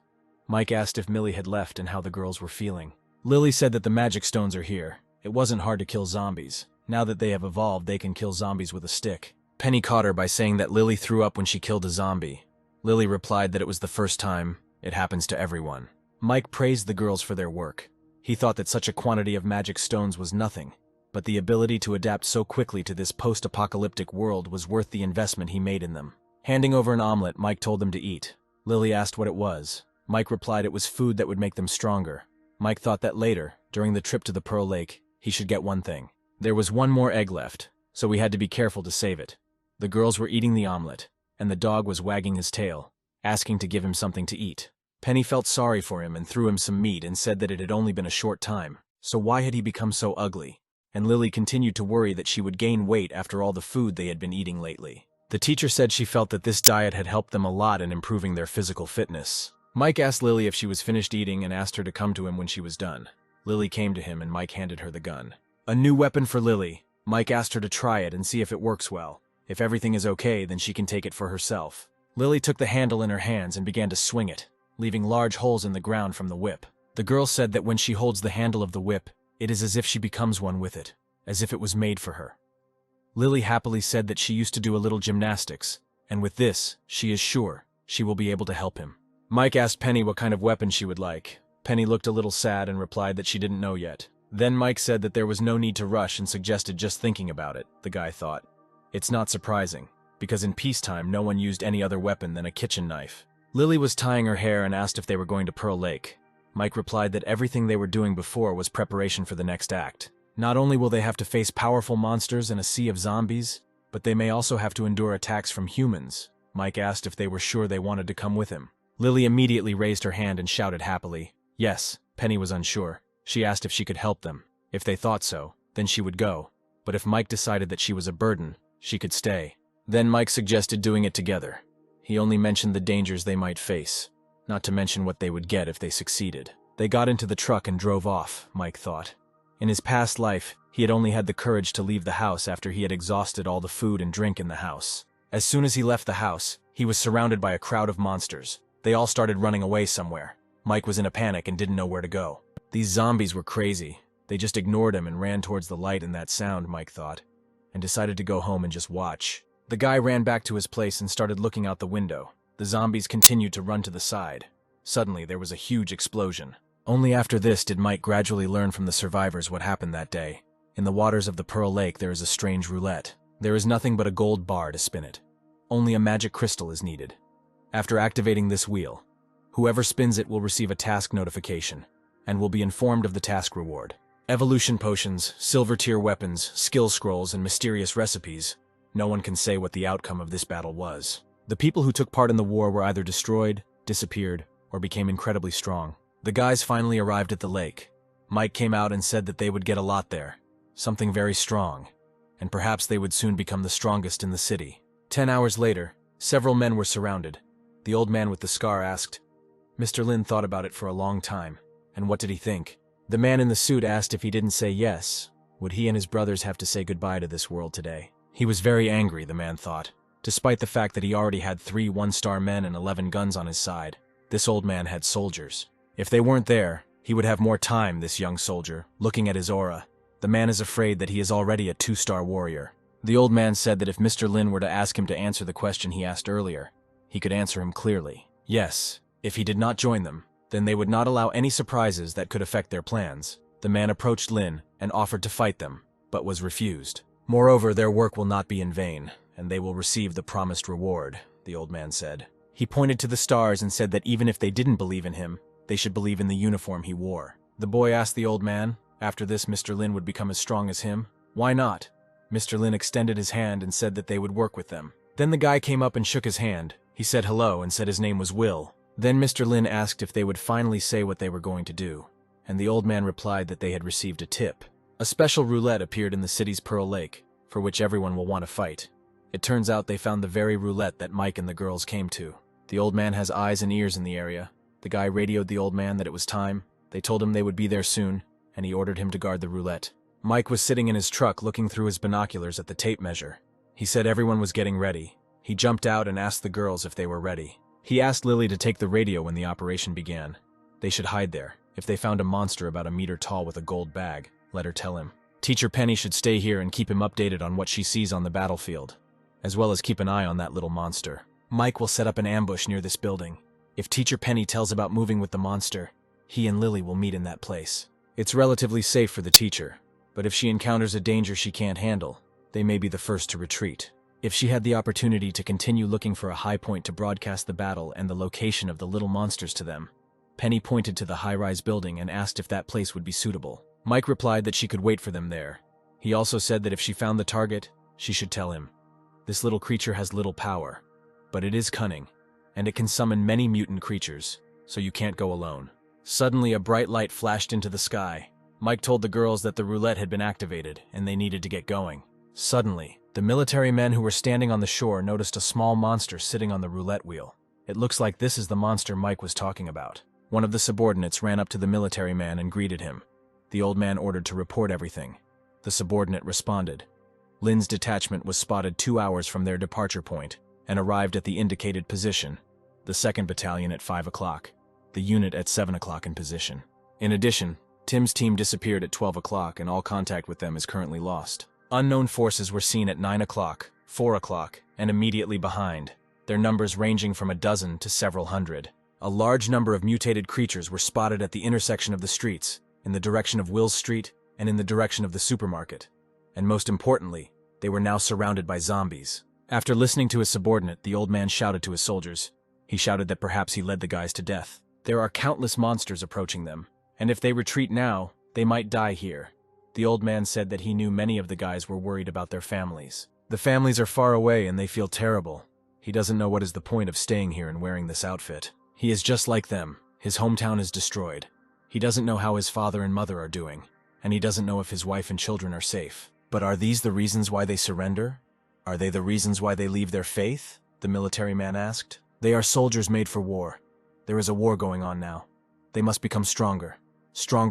Mike asked if Millie had left and how the girls were feeling. Lily said that the magic stones are here. It wasn't hard to kill zombies. Now that they have evolved, they can kill zombies with a stick. Penny caught her by saying that Lily threw up when she killed a zombie. Lily replied that it was the first time. It happens to everyone. Mike praised the girls for their work. He thought that such a quantity of magic stones was nothing, but the ability to adapt so quickly to this post-apocalyptic world was worth the investment he made in them. Handing over an omelet, Mike told them to eat. Lily asked what it was. Mike replied it was food that would make them stronger. Mike thought that later, during the trip to the Pearl Lake, he should get one thing. There was one more egg left, so we had to be careful to save it. The girls were eating the omelet, and the dog was wagging his tail, asking to give him something to eat. Penny felt sorry for him and threw him some meat and said that it had only been a short time, so why had he become so ugly? and Lily continued to worry that she would gain weight after all the food they had been eating lately. The teacher said she felt that this diet had helped them a lot in improving their physical fitness. Mike asked Lily if she was finished eating and asked her to come to him when she was done. Lily came to him and Mike handed her the gun. A new weapon for Lily. Mike asked her to try it and see if it works well. If everything is okay, then she can take it for herself. Lily took the handle in her hands and began to swing it, leaving large holes in the ground from the whip. The girl said that when she holds the handle of the whip, it is as if she becomes one with it, as if it was made for her. Lily happily said that she used to do a little gymnastics, and with this, she is sure she will be able to help him. Mike asked Penny what kind of weapon she would like. Penny looked a little sad and replied that she didn't know yet. Then Mike said that there was no need to rush and suggested just thinking about it, the guy thought. It's not surprising, because in peacetime no one used any other weapon than a kitchen knife. Lily was tying her hair and asked if they were going to Pearl Lake. Mike replied that everything they were doing before was preparation for the next act. Not only will they have to face powerful monsters and a sea of zombies, but they may also have to endure attacks from humans. Mike asked if they were sure they wanted to come with him. Lily immediately raised her hand and shouted happily. Yes. Penny was unsure. She asked if she could help them. If they thought so, then she would go. But if Mike decided that she was a burden, she could stay. Then Mike suggested doing it together. He only mentioned the dangers they might face, not to mention what they would get if they succeeded. They got into the truck and drove off, Mike thought. In his past life, he had only had the courage to leave the house after he had exhausted all the food and drink in the house. As soon as he left the house, he was surrounded by a crowd of monsters. They all started running away somewhere. Mike was in a panic and didn't know where to go. These zombies were crazy. They just ignored him and ran towards the light and that sound, Mike thought, and decided to go home and just watch. The guy ran back to his place and started looking out the window. The zombies continued to run to the side. Suddenly, there was a huge explosion. Only after this did Mike gradually learn from the survivors what happened that day. In the waters of the Pearl Lake, there is a strange roulette. There is nothing but a gold bar to spin it. Only a magic crystal is needed. After activating this wheel, whoever spins it will receive a task notification and will be informed of the task reward. Evolution potions, silver tier weapons, skill scrolls, and mysterious recipes. No one can say what the outcome of this battle was. The people who took part in the war were either destroyed, disappeared, or became incredibly strong. The guys finally arrived at the lake. Mike came out and said that they would get a lot there, something very strong, and perhaps they would soon become the strongest in the city. 10 hours later, several men were surrounded. The old man with the scar asked. Mr. Lin thought about it for a long time. And what did he think? The man in the suit asked if he didn't say yes, would he and his brothers have to say goodbye to this world today? He was very angry, the man thought. Despite the fact that he already had 3 one-star men and 11 guns on his side, this old man had soldiers. If they weren't there, he would have more time, this young soldier, looking at his aura. The man is afraid that he is already a 2-star warrior. The old man said that if Mr. Lin were to ask him to answer the question he asked earlier, he could answer him clearly. Yes, if he did not join them, then they would not allow any surprises that could affect their plans. The man approached Lin and offered to fight them, but was refused. Moreover, their work will not be in vain, and they will receive the promised reward, the old man said. He pointed to the stars and said that even if they didn't believe in him, they should believe in the uniform he wore. The boy asked the old man, after this Mr. Lin would become as strong as him. Why not? Mr. Lin extended his hand and said that they would work with them. Then the guy came up and shook his hand. He said hello and said his name was Will. Then Mr. Lin asked if they would finally say what they were going to do, and the old man replied that they had received a tip. A special roulette appeared in the city's Pearl Lake, for which everyone will want to fight. It turns out they found the very roulette that Mike and the girls came to. The old man has eyes and ears in the area. The guy radioed the old man that it was time. They told him they would be there soon, and he ordered him to guard the roulette. Mike was sitting in his truck looking through his binoculars at the tape measure. He said everyone was getting ready. He jumped out and asked the girls if they were ready. He asked Lily to take the radio when the operation began. They should hide there. If they found a monster about a meter tall with a gold bag, let her tell him. Teacher Penny should stay here and keep him updated on what she sees on the battlefield, as well as keep an eye on that little monster. Mike will set up an ambush near this building. If Teacher Penny tells about moving with the monster, he and Lily will meet in that place. It's relatively safe for the teacher, but if she encounters a danger she can't handle, they may be the first to retreat. If she had the opportunity to continue looking for a high point to broadcast the battle and the location of the little monsters to them, Penny pointed to the high-rise building and asked if that place would be suitable. Mike replied that she could wait for them there. He also said that if she found the target, she should tell him. This little creature has little power, but it is cunning, and it can summon many mutant creatures, so you can't go alone. Suddenly a bright light flashed into the sky. Mike told the girls that the roulette had been activated and they needed to get going. Suddenly, the military men who were standing on the shore noticed a small monster sitting on the roulette wheel. It looks like this is the monster Mike was talking about. One of the subordinates ran up to the military man and greeted him. The old man ordered to report everything. The subordinate responded. Lin's detachment was spotted 2 hours from their departure point and arrived at the indicated position, the 2nd Battalion at 5 o'clock, the unit at 7 o'clock in position. In addition, Tim's team disappeared at 12 o'clock and all contact with them is currently lost. Unknown forces were seen at 9 o'clock, 4 o'clock, and immediately behind, their numbers ranging from a dozen to several hundred. A large number of mutated creatures were spotted at the intersection of the streets, in the direction of Will's Street and in the direction of the supermarket. And most importantly, they were now surrounded by zombies. After listening to his subordinate, the old man shouted to his soldiers. He shouted that perhaps he led the guys to death. There are countless monsters approaching them, and if they retreat now, they might die here. The old man said that he knew many of the guys were worried about their families. The families are far away and they feel terrible. He doesn't know what is the point of staying here and wearing this outfit. He is just like them. His hometown is destroyed. He doesn't know how his father and mother are doing, and he doesn't know if his wife and children are safe. But are these the reasons why they surrender? Are they the reasons why they leave their faith? The military man asked. They are soldiers made for war. There is a war going on now. They must become stronger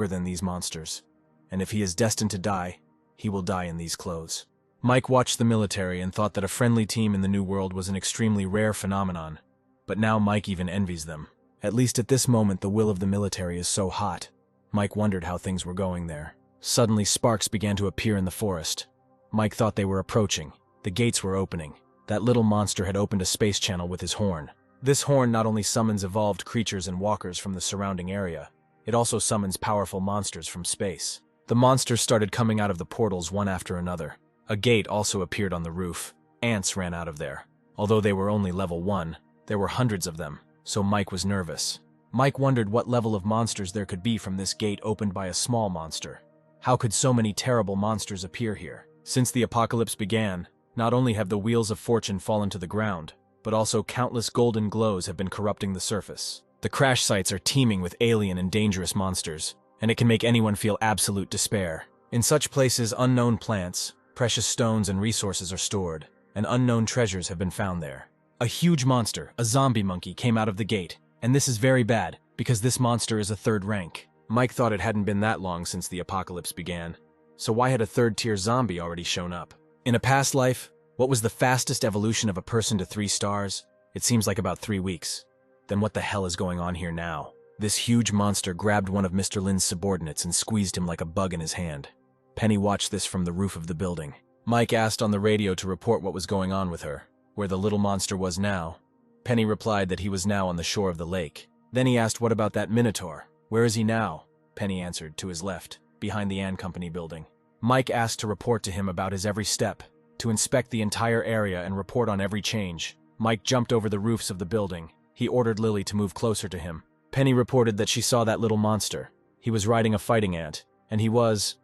than these monsters. And if he is destined to die, he will die in these clothes. Mike watched the military and thought that a friendly team in the New World was an extremely rare phenomenon. But now Mike even envies them. At least at this moment the will of the military is so hot. Mike wondered how things were going there. Suddenly sparks began to appear in the forest. Mike thought they were approaching. The gates were opening. That little monster had opened a space channel with his horn. This horn not only summons evolved creatures and walkers from the surrounding area, it also summons powerful monsters from space. The monsters started coming out of the portals one after another. A gate also appeared on the roof. Ants ran out of there. Although they were only level 1, there were hundreds of them, so Mike was nervous. Mike wondered what level of monsters there could be from this gate opened by a small monster. How could so many terrible monsters appear here? Since the apocalypse began, not only have the wheels of fortune fallen to the ground, but also countless golden glows have been corrupting the surface. The crash sites are teeming with alien and dangerous monsters, and it can make anyone feel absolute despair. In such places, unknown plants, precious stones and resources are stored, and unknown treasures have been found there. A huge monster, a zombie monkey, came out of the gate, and this is very bad, because this monster is a 3rd rank. Mike thought it hadn't been that long since the apocalypse began, so why had a 3rd-tier zombie already shown up? In a past life, what was the fastest evolution of a person to 3 stars? It seems like about 3 weeks. Then what the hell is going on here now? This huge monster grabbed one of Mr. Lin's subordinates and squeezed him like a bug in his hand. Penny watched this from the roof of the building. Mike asked on the radio to report what was going on with her, where the little monster was now. Penny replied that he was now on the shore of the lake. Then he asked what about that Minotaur? Where is he now? Penny answered, to his left, behind the Ann Company building. Mike asked to report to him about his every step, to inspect the entire area and report on every change. Mike jumped over the roofs of the building. He ordered Lily to move closer to him. Penny reported that she saw that little monster. He was riding a fighting ant, and he was,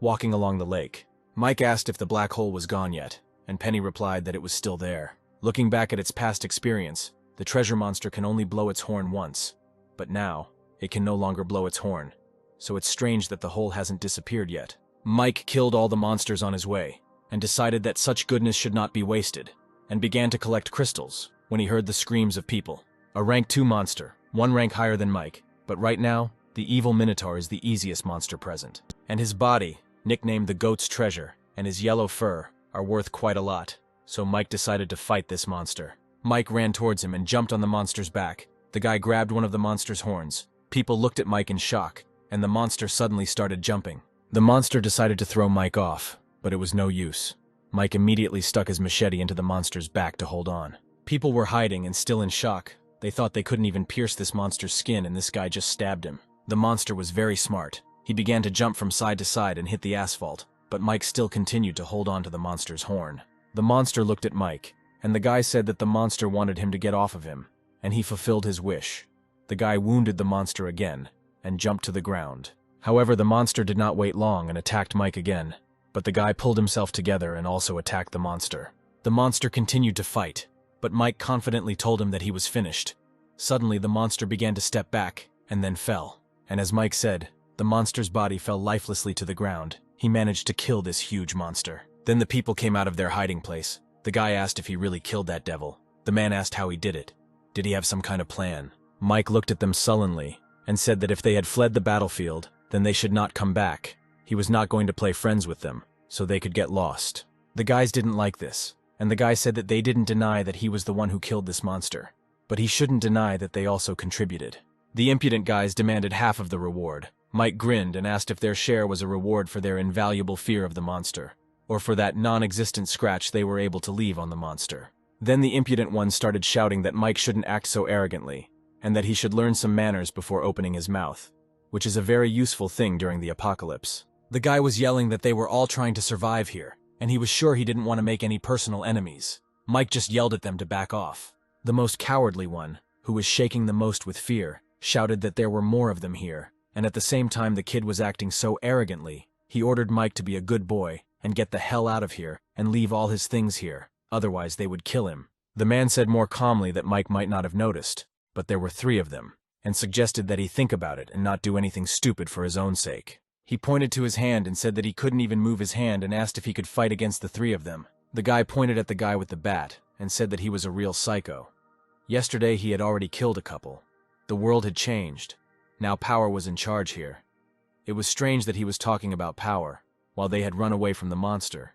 walking along the lake. Mike asked if the black hole was gone yet, and Penny replied that it was still there. Looking back at its past experience, the treasure monster can only blow its horn once. But now, it can no longer blow its horn. So it's strange that the hole hasn't disappeared yet. Mike killed all the monsters on his way, and decided that such goodness should not be wasted, and began to collect crystals when he heard the screams of people. A rank 2 monster, 1 rank higher than Mike, but right now, the evil Minotaur is the easiest monster present. And his body, nicknamed the Goat's Treasure, and his yellow fur are worth quite a lot, so Mike decided to fight this monster. Mike ran towards him and jumped on the monster's back. The guy grabbed one of the monster's horns. People looked at Mike in shock, and the monster suddenly started jumping. The monster decided to throw Mike off, but it was no use. Mike immediately stuck his machete into the monster's back to hold on. People were hiding and still in shock. They thought they couldn't even pierce this monster's skin, and this guy just stabbed him. The monster was very smart. He began to jump from side to side and hit the asphalt, but Mike still continued to hold on to the monster's horn. The monster looked at Mike, and the guy said that the monster wanted him to get off of him, and he fulfilled his wish. The guy wounded the monster again, and jumped to the ground. However, the monster did not wait long and attacked Mike again, but the guy pulled himself together and also attacked the monster. The monster continued to fight, but Mike confidently told him that he was finished. Suddenly, the monster began to step back, and then fell. And as Mike said, The monster's body fell lifelessly to the ground. He managed to kill this huge monster. Then the people came out of their hiding place. The guy asked if he really killed that devil. The man asked how he did it. Did he have some kind of plan? Mike looked at them sullenly and said that if they had fled the battlefield, then they should not come back. He was not going to play friends with them, so they could get lost. The guys didn't like this, and the guy said that they didn't deny that he was the one who killed this monster, but he shouldn't deny that they also contributed. The impudent guys demanded half of the reward. Mike grinned and asked if their share was a reward for their invaluable fear of the monster, or for that non-existent scratch they were able to leave on the monster. Then the impudent ones started shouting that Mike shouldn't act so arrogantly, and that he should learn some manners before opening his mouth, which is a very useful thing during the apocalypse. The guy was yelling that they were all trying to survive here, and he was sure he didn't want to make any personal enemies. Mike just yelled at them to back off. The most cowardly one, who was shaking the most with fear, shouted that there were more of them here, and at the same time the kid was acting so arrogantly, he ordered Mike to be a good boy and get the hell out of here and leave all his things here, otherwise they would kill him. The man said more calmly that Mike might not have noticed, but there were 3 of them, and suggested that he think about it and not do anything stupid for his own sake. He pointed to his hand and said that he couldn't even move his hand and asked if he could fight against the 3 of them. The guy pointed at the guy with the bat and said that he was a real psycho. Yesterday he had already killed a couple. The world had changed. Now power was in charge here. It was strange that he was talking about power, while they had run away from the monster,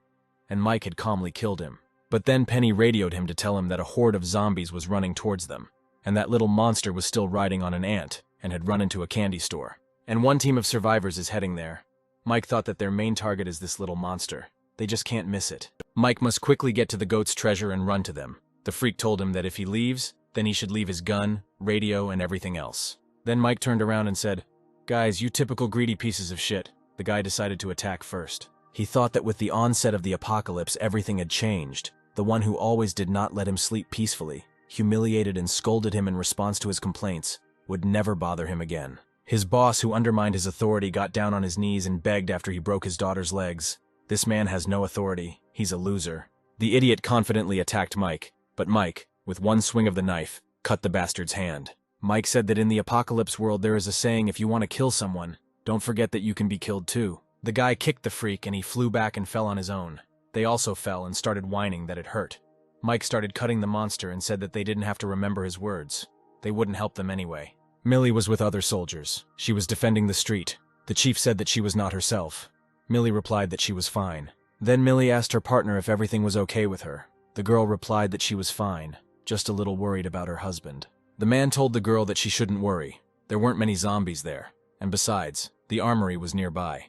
and Mike had calmly killed him. But then Penny radioed him to tell him that a horde of zombies was running towards them, and that little monster was still riding on an ant and had run into a candy store. And one team of survivors is heading there. Mike thought that their main target is this little monster. They just can't miss it. Mike must quickly get to the goat's treasure and run to them. The freak told him that if he leaves, then he should leave his gun, radio, and everything else. Then Mike turned around and said, "Guys, you typical greedy pieces of shit." The guy decided to attack first. He thought that with the onset of the apocalypse, everything had changed. The one who always did not let him sleep peacefully, humiliated and scolded him in response to his complaints, would never bother him again. His boss, who undermined his authority, got down on his knees and begged after he broke his daughter's legs. This man has no authority. He's a loser. The idiot confidently attacked Mike, but Mike, with one swing of the knife, cut the bastard's hand. Mike said that in the apocalypse world there is a saying, if you want to kill someone, don't forget that you can be killed too. The guy kicked the freak and he flew back and fell on his own. They also fell and started whining that it hurt. Mike started cutting the monster and said that they didn't have to remember his words. They wouldn't help them anyway. Millie was with other soldiers. She was defending the street. The chief said that she was not herself. Millie replied that she was fine. Then Millie asked her partner if everything was okay with her. The girl replied that she was fine, just a little worried about her husband. The man told the girl that she shouldn't worry. There weren't many zombies there, and besides, the armory was nearby.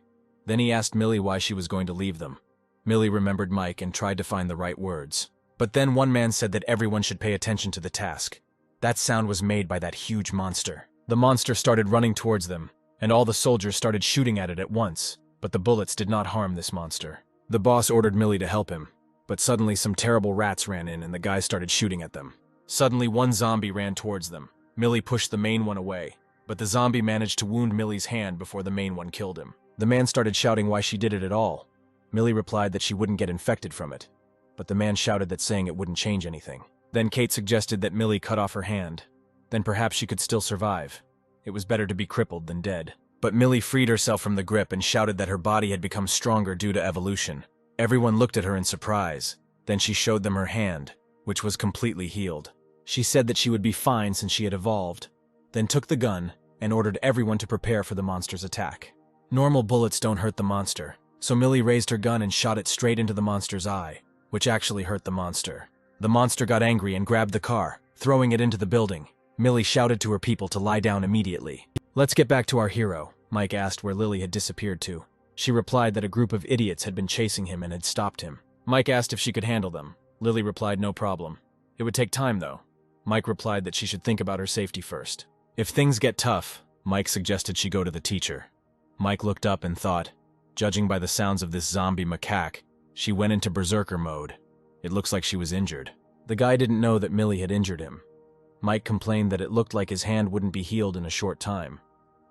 Then he asked Millie why she was going to leave them. Millie remembered Mike and tried to find the right words. But then one man said that everyone should pay attention to the task. That sound was made by that huge monster. The monster started running towards them, and all the soldiers started shooting at it at once, but the bullets did not harm this monster. The boss ordered Millie to help him, but suddenly some terrible rats ran in and the guys started shooting at them. Suddenly one zombie ran towards them. Millie pushed the main one away, but the zombie managed to wound Millie's hand before the main one killed him. The man started shouting why she did it at all. Millie replied that she wouldn't get infected from it, but the man shouted that saying it wouldn't change anything. Then Kate suggested that Millie cut off her hand. Then perhaps she could still survive. It was better to be crippled than dead. But Millie freed herself from the grip and shouted that her body had become stronger due to evolution. Everyone looked at her in surprise. Then she showed them her hand, which was completely healed. She said that she would be fine since she had evolved, then took the gun and ordered everyone to prepare for the monster's attack. Normal bullets don't hurt the monster, so Millie raised her gun and shot it straight into the monster's eye, which actually hurt the monster. The monster got angry and grabbed the car, throwing it into the building. Millie shouted to her people to lie down immediately. "Let's get back to our hero," Mike asked where Lily had disappeared to. She replied that a group of idiots had been chasing him and had stopped him. Mike asked if she could handle them. Lily replied no problem. It would take time though. Mike replied that she should think about her safety first. If things get tough, Mike suggested she go to the teacher. Mike looked up and thought, judging by the sounds of this zombie macaque, she went into berserker mode. It looks like she was injured. The guy didn't know that Millie had injured him. Mike complained that it looked like his hand wouldn't be healed in a short time.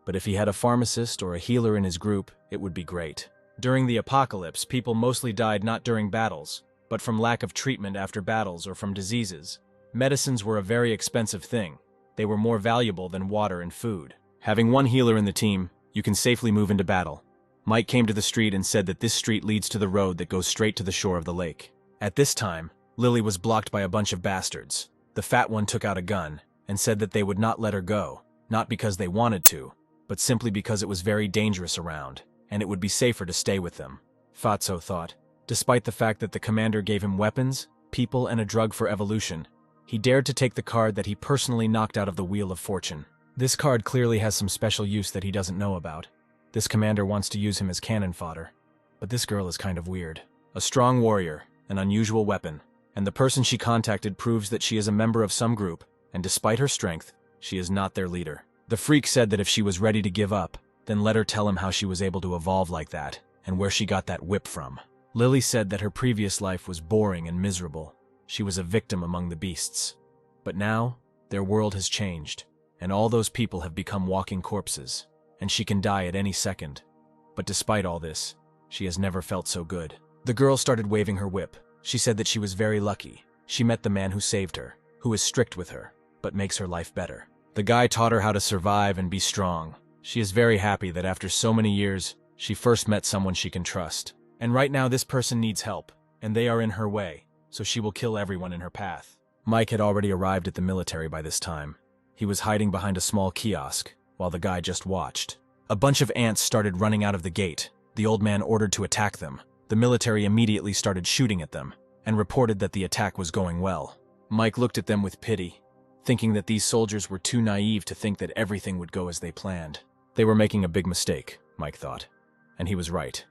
But if he had a pharmacist or a healer in his group, it would be great. During the apocalypse, people mostly died not during battles, but from lack of treatment after battles or from diseases. Medicines were a very expensive thing. They were more valuable than water and food. Having one healer in the team, You can safely move into battle." Mike came to the street and said that this street leads to the road that goes straight to the shore of the lake. At this time, Lily was blocked by a bunch of bastards. The fat one took out a gun and said that they would not let her go, not because they wanted to, but simply because it was very dangerous around, and it would be safer to stay with them. Fatso thought. Despite the fact that the commander gave him weapons, people, and a drug for evolution, he dared to take the card that he personally knocked out of the Wheel of Fortune. This card clearly has some special use that he doesn't know about. This commander wants to use him as cannon fodder. But this girl is kind of weird. A strong warrior, an unusual weapon, and the person she contacted proves that she is a member of some group, and despite her strength, she is not their leader. The freak said that if she was ready to give up, then let her tell him how she was able to evolve like that, and where she got that whip from. Lily said that her previous life was boring and miserable. She was a victim among the beasts. But now, their world has changed, and all those people have become walking corpses, and she can die at any second. But despite all this, she has never felt so good. The girl started waving her whip. She said that she was very lucky. She met the man who saved her, who is strict with her, but makes her life better. The guy taught her how to survive and be strong. She is very happy that after so many years, she first met someone she can trust. And right now this person needs help, and they are in her way, so she will kill everyone in her path. Mike had already arrived at the military by this time. He was hiding behind a small kiosk, while the guy just watched. A bunch of ants started running out of the gate. The old man ordered to attack them. The military immediately started shooting at them, and reported that the attack was going well. Mike looked at them with pity, thinking that these soldiers were too naive to think that everything would go as they planned. They were making a big mistake, Mike thought. And he was right.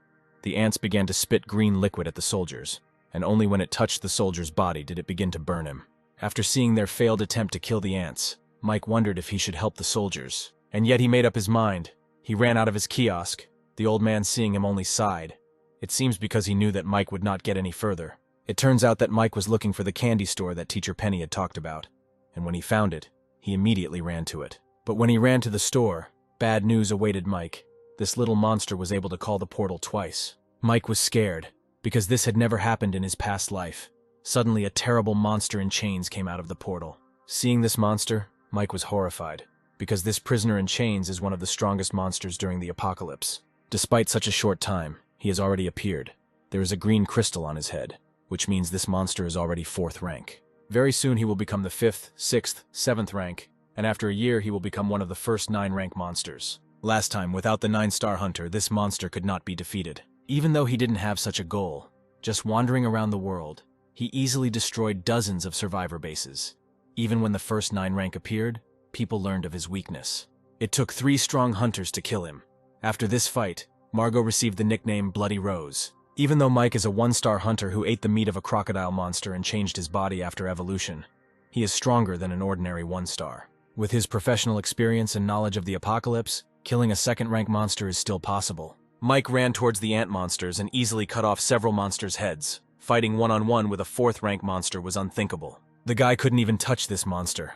The ants began to spit green liquid at the soldiers, and only when it touched the soldier's body did it begin to burn him. After seeing their failed attempt to kill the ants, Mike wondered if he should help the soldiers. And yet he made up his mind. He ran out of his kiosk. The old man, seeing him, only sighed. It seems because he knew that Mike would not get any further. It turns out that Mike was looking for the candy store that Teacher Penny had talked about, and when he found it, he immediately ran to it. But when he ran to the store, bad news awaited Mike. This little monster was able to call the portal twice. Mike was scared, because this had never happened in his past life. Suddenly, a terrible monster in chains came out of the portal. Seeing this monster, Mike was horrified, because this prisoner in chains is one of the strongest monsters during the apocalypse. Despite such a short time, he has already appeared. There is a green crystal on his head, which means this monster is already 4th rank. Very soon he will become the 5th, 6th, 7th rank, and after a year he will become one of the first 9 rank monsters. Last time, without the 9-star hunter, this monster could not be defeated. Even though he didn't have such a goal, just wandering around the world, he easily destroyed dozens of survivor bases. Even when the first 9 rank appeared, people learned of his weakness. It took 3 strong hunters to kill him. After this fight, Margot received the nickname Bloody Rose. Even though Mike is a 1-star hunter who ate the meat of a crocodile monster and changed his body after evolution, he is stronger than an ordinary 1-star. With his professional experience and knowledge of the apocalypse, killing a 2nd-rank monster is still possible. Mike ran towards the ant monsters and easily cut off several monsters' heads. Fighting one-on-one with a 4th-rank monster was unthinkable. The guy couldn't even touch this monster.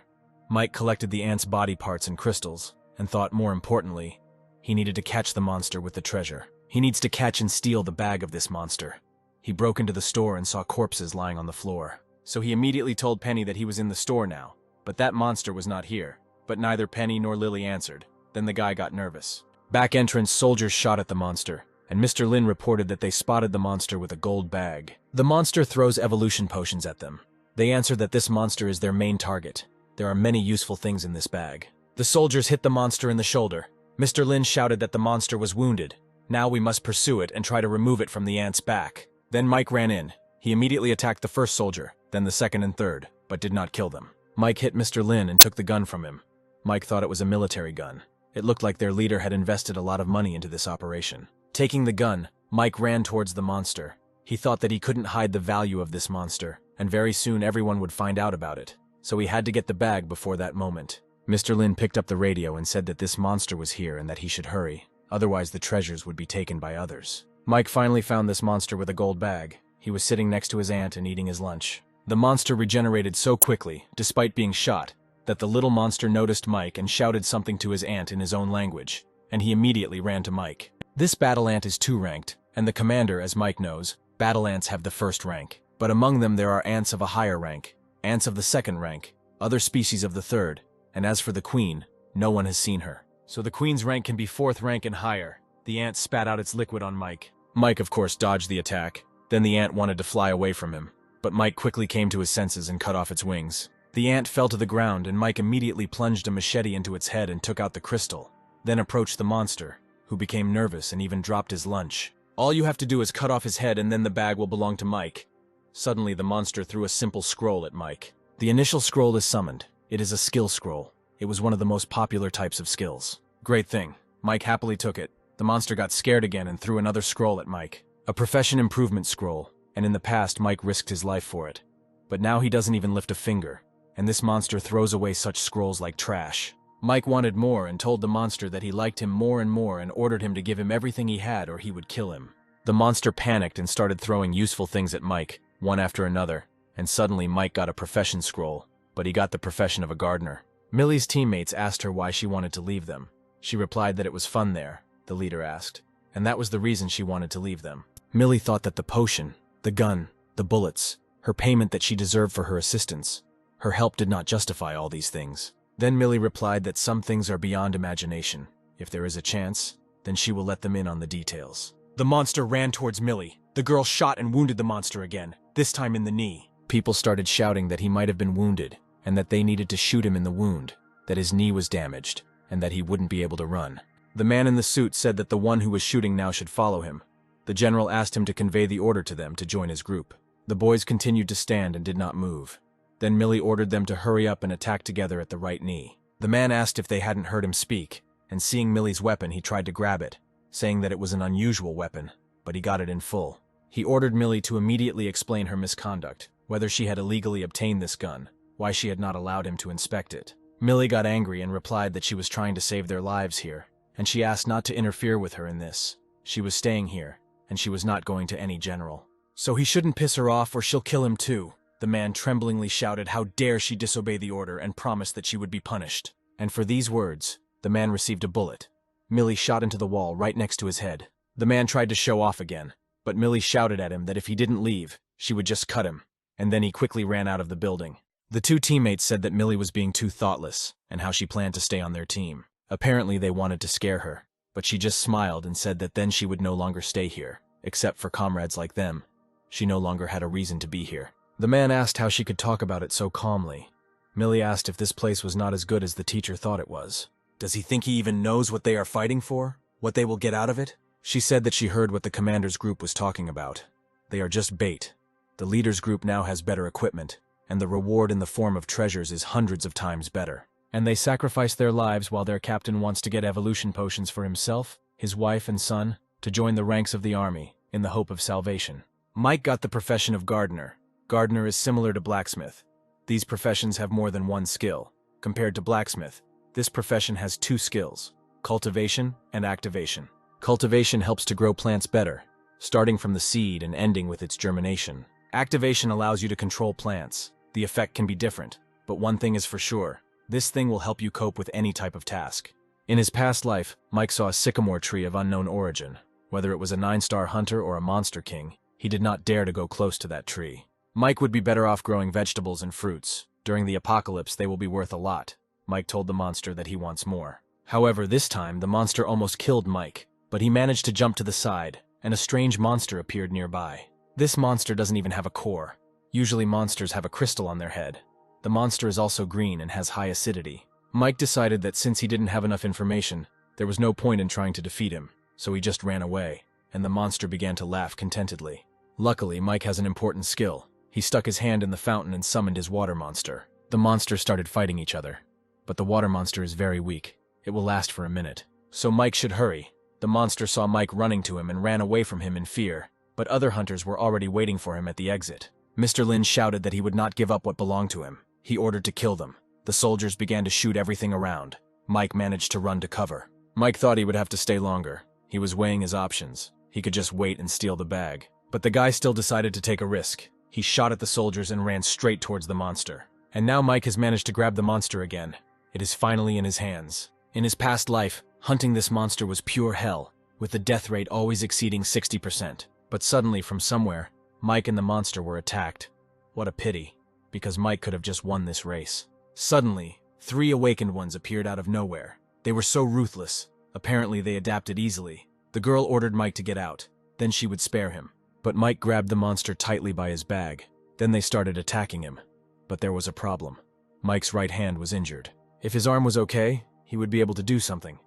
Mike collected the ant's body parts and crystals, and thought, more importantly, he needed to catch the monster with the treasure. He needs to catch and steal the bag of this monster. He broke into the store and saw corpses lying on the floor. So he immediately told Penny that he was in the store now, but that monster was not here. But neither Penny nor Lily answered. Then the guy got nervous. Back entrance, soldiers shot at the monster, and Mr. Lin reported that they spotted the monster with a gold bag. The monster throws evolution potions at them. They answer that this monster is their main target. There are many useful things in this bag. The soldiers hit the monster in the shoulder. Mr. Lin shouted that the monster was wounded. Now we must pursue it and try to remove it from the ant's back. Then Mike ran in. He immediately attacked the first soldier, then the 2nd and 3rd, but did not kill them. Mike hit Mr. Lin and took the gun from him. Mike thought it was a military gun. It looked like their leader had invested a lot of money into this operation. Taking the gun, Mike ran towards the monster. He thought that he couldn't hide the value of this monster, and very soon everyone would find out about it. So he had to get the bag before that moment. Mr. Lin picked up the radio and said that this monster was here and that he should hurry. Otherwise the treasures would be taken by others. Mike finally found this monster with a gold bag. He was sitting next to his aunt and eating his lunch. The monster regenerated so quickly, despite being shot, that the little monster noticed Mike and shouted something to his aunt in his own language, and he immediately ran to Mike. This battle ant is 2-ranked, and the commander, as Mike knows, battle ants have the 1st rank. But among them there are ants of a higher rank, ants of the 2nd rank, other species of the 3rd, and as for the queen, no one has seen her. So the queen's rank can be 4th rank and higher. The ant spat out its liquid on Mike. Mike, of course, dodged the attack. Then the ant wanted to fly away from him. But Mike quickly came to his senses and cut off its wings. The ant fell to the ground, and Mike immediately plunged a machete into its head and took out the crystal. Then approached the monster, who became nervous and even dropped his lunch. All you have to do is cut off his head and then the bag will belong to Mike. Suddenly the monster threw a simple scroll at Mike. The initial scroll is summoned. It is a skill scroll. It was one of the most popular types of skills. Great thing. Mike happily took it. The monster got scared again and threw another scroll at Mike. A profession improvement scroll, and in the past Mike risked his life for it. But now he doesn't even lift a finger, and this monster throws away such scrolls like trash. Mike wanted more and told the monster that he liked him more and ordered him to give him everything he had or he would kill him. The monster panicked and started throwing useful things at Mike, one after another, and suddenly Mike got a profession scroll, but he got the profession of a gardener. Millie's teammates asked her why she wanted to leave them. She replied that it was fun there, the leader asked, and that was the reason she wanted to leave them. Millie thought that the potion, the gun, the bullets, her payment that she deserved for her assistance, her help did not justify all these things. Then Millie replied that some things are beyond imagination. If there is a chance, then she will let them in on the details. The monster ran towards Millie. The girl shot and wounded the monster again, this time in the knee. People started shouting that he might have been wounded, and that they needed to shoot him in the wound, that his knee was damaged, and that he wouldn't be able to run. The man in the suit said that the one who was shooting now should follow him. The general asked him to convey the order to them to join his group. The boys continued to stand and did not move. Then Millie ordered them to hurry up and attack together at the right knee. The man asked if they hadn't heard him speak, and seeing Millie's weapon he tried to grab it, saying that it was an unusual weapon, but he got it in full. He ordered Millie to immediately explain her misconduct, whether she had illegally obtained this gun, why she had not allowed him to inspect it. Millie got angry and replied that she was trying to save their lives here, and she asked not to interfere with her in this. She was staying here, and she was not going to any general. So he shouldn't piss her off or she'll kill him too. The man tremblingly shouted how dare she disobey the order and promised that she would be punished. And for these words, the man received a bullet. Millie shot into the wall right next to his head. The man tried to show off again, but Millie shouted at him that if he didn't leave, she would just cut him, and then he quickly ran out of the building. The two teammates said that Millie was being too thoughtless, and how she planned to stay on their team. Apparently they wanted to scare her, but she just smiled and said that then she would no longer stay here, except for comrades like them. She no longer had a reason to be here. The man asked how she could talk about it so calmly. Millie asked if this place was not as good as the teacher thought it was. Does he think he even knows what they are fighting for? What they will get out of it? She said that she heard what the commander's group was talking about. They are just bait. The leader's group now has better equipment, and the reward in the form of treasures is hundreds of times better. And they sacrifice their lives while their captain wants to get evolution potions for himself, his wife and son, to join the ranks of the army, in the hope of salvation. Mike got the profession of gardener. Gardener is similar to blacksmith. These professions have more than one skill. Compared to blacksmith, this profession has 2 skills, cultivation and activation. Cultivation helps to grow plants better, starting from the seed and ending with its germination. Activation allows you to control plants. The effect can be different, but one thing is for sure, this thing will help you cope with any type of task. In his past life, Mike saw a sycamore tree of unknown origin. Whether it was a 9-star hunter or a monster king, he did not dare to go close to that tree. Mike would be better off growing vegetables and fruits. During the apocalypse, they will be worth a lot. Mike told the monster that he wants more. However, this time, the monster almost killed Mike, but he managed to jump to the side, and a strange monster appeared nearby. This monster doesn't even have a core. Usually monsters have a crystal on their head. The monster is also green and has high acidity. Mike decided that since he didn't have enough information, there was no point in trying to defeat him, so he just ran away, and the monster began to laugh contentedly. Luckily, Mike has an important skill. He stuck his hand in the fountain and summoned his water monster. The monsters started fighting each other. But the water monster is very weak. It will last for a minute. So Mike should hurry. The monster saw Mike running to him and ran away from him in fear, but other hunters were already waiting for him at the exit. Mr. Lin shouted that he would not give up what belonged to him. He ordered to kill them. The soldiers began to shoot everything around. Mike managed to run to cover. Mike thought he would have to stay longer. He was weighing his options. He could just wait and steal the bag. But the guy still decided to take a risk. He shot at the soldiers and ran straight towards the monster. And now Mike has managed to grab the monster again. It is finally in his hands. In his past life, hunting this monster was pure hell, with the death rate always exceeding 60%. But suddenly, from somewhere, Mike and the monster were attacked. What a pity, because Mike could have just won this race. Suddenly, 3 awakened ones appeared out of nowhere. They were so ruthless. Apparently they adapted easily. The girl ordered Mike to get out, then she would spare him. But Mike grabbed the monster tightly by his bag. Then they started attacking him. But there was a problem. Mike's right hand was injured. If his arm was okay, he would be able to do something.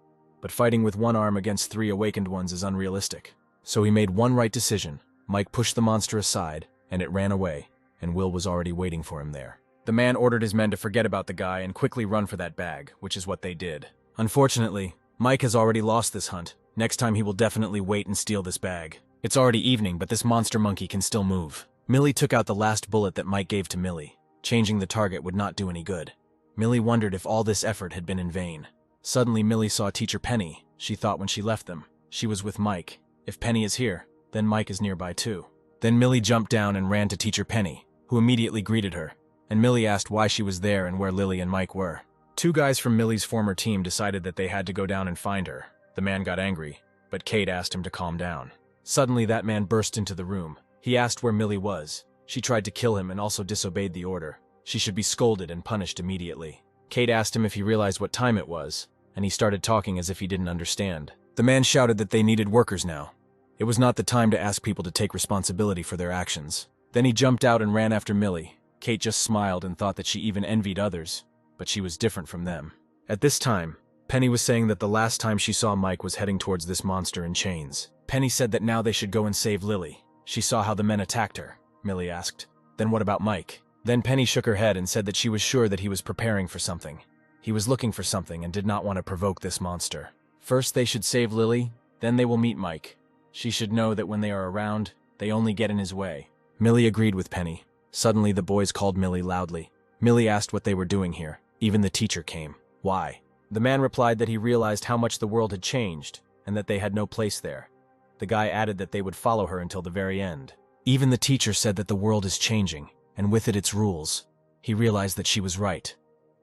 But fighting with one arm against 3 awakened ones is unrealistic. So he made one right decision. Mike pushed the monster aside, and it ran away, and Will was already waiting for him there. The man ordered his men to forget about the guy and quickly run for that bag, which is what they did. Unfortunately, Mike has already lost this hunt. Next time he will definitely wait and steal this bag. It's already evening, but this monster monkey can still move. Millie took out the last bullet that Mike gave to Millie. Changing the target would not do any good. Millie wondered if all this effort had been in vain. Suddenly Millie saw Teacher Penny. She thought when she left them, she was with Mike. If Penny is here, then Mike is nearby too. Then Millie jumped down and ran to Teacher Penny, who immediately greeted her. And Millie asked why she was there and where Lily and Mike were. 2 guys from Millie's former team decided that they had to go down and find her. The man got angry, but Kate asked him to calm down. Suddenly that man burst into the room. He asked where Millie was. She tried to kill him and also disobeyed the order. She should be scolded and punished immediately. Kate asked him if he realized what time it was, and he started talking as if he didn't understand. The man shouted that they needed workers now. It was not the time to ask people to take responsibility for their actions. Then he jumped out and ran after Millie. Kate just smiled and thought that she even envied others, but she was different from them. At this time, Penny was saying that the last time she saw Mike was heading towards this monster in chains. Penny said that now they should go and save Lily. She saw how the men attacked her. Millie asked, "Then what about Mike?" Then Penny shook her head and said that she was sure that he was preparing for something. He was looking for something and did not want to provoke this monster. First they should save Lily, then they will meet Mike. She should know that when they are around, they only get in his way. Millie agreed with Penny. Suddenly the boys called Millie loudly. Millie asked what they were doing here. Even the teacher came. Why? The man replied that he realized how much the world had changed, and that they had no place there. The guy added that they would follow her until the very end. Even the teacher said that the world is changing, and with it its rules. He realized that she was right.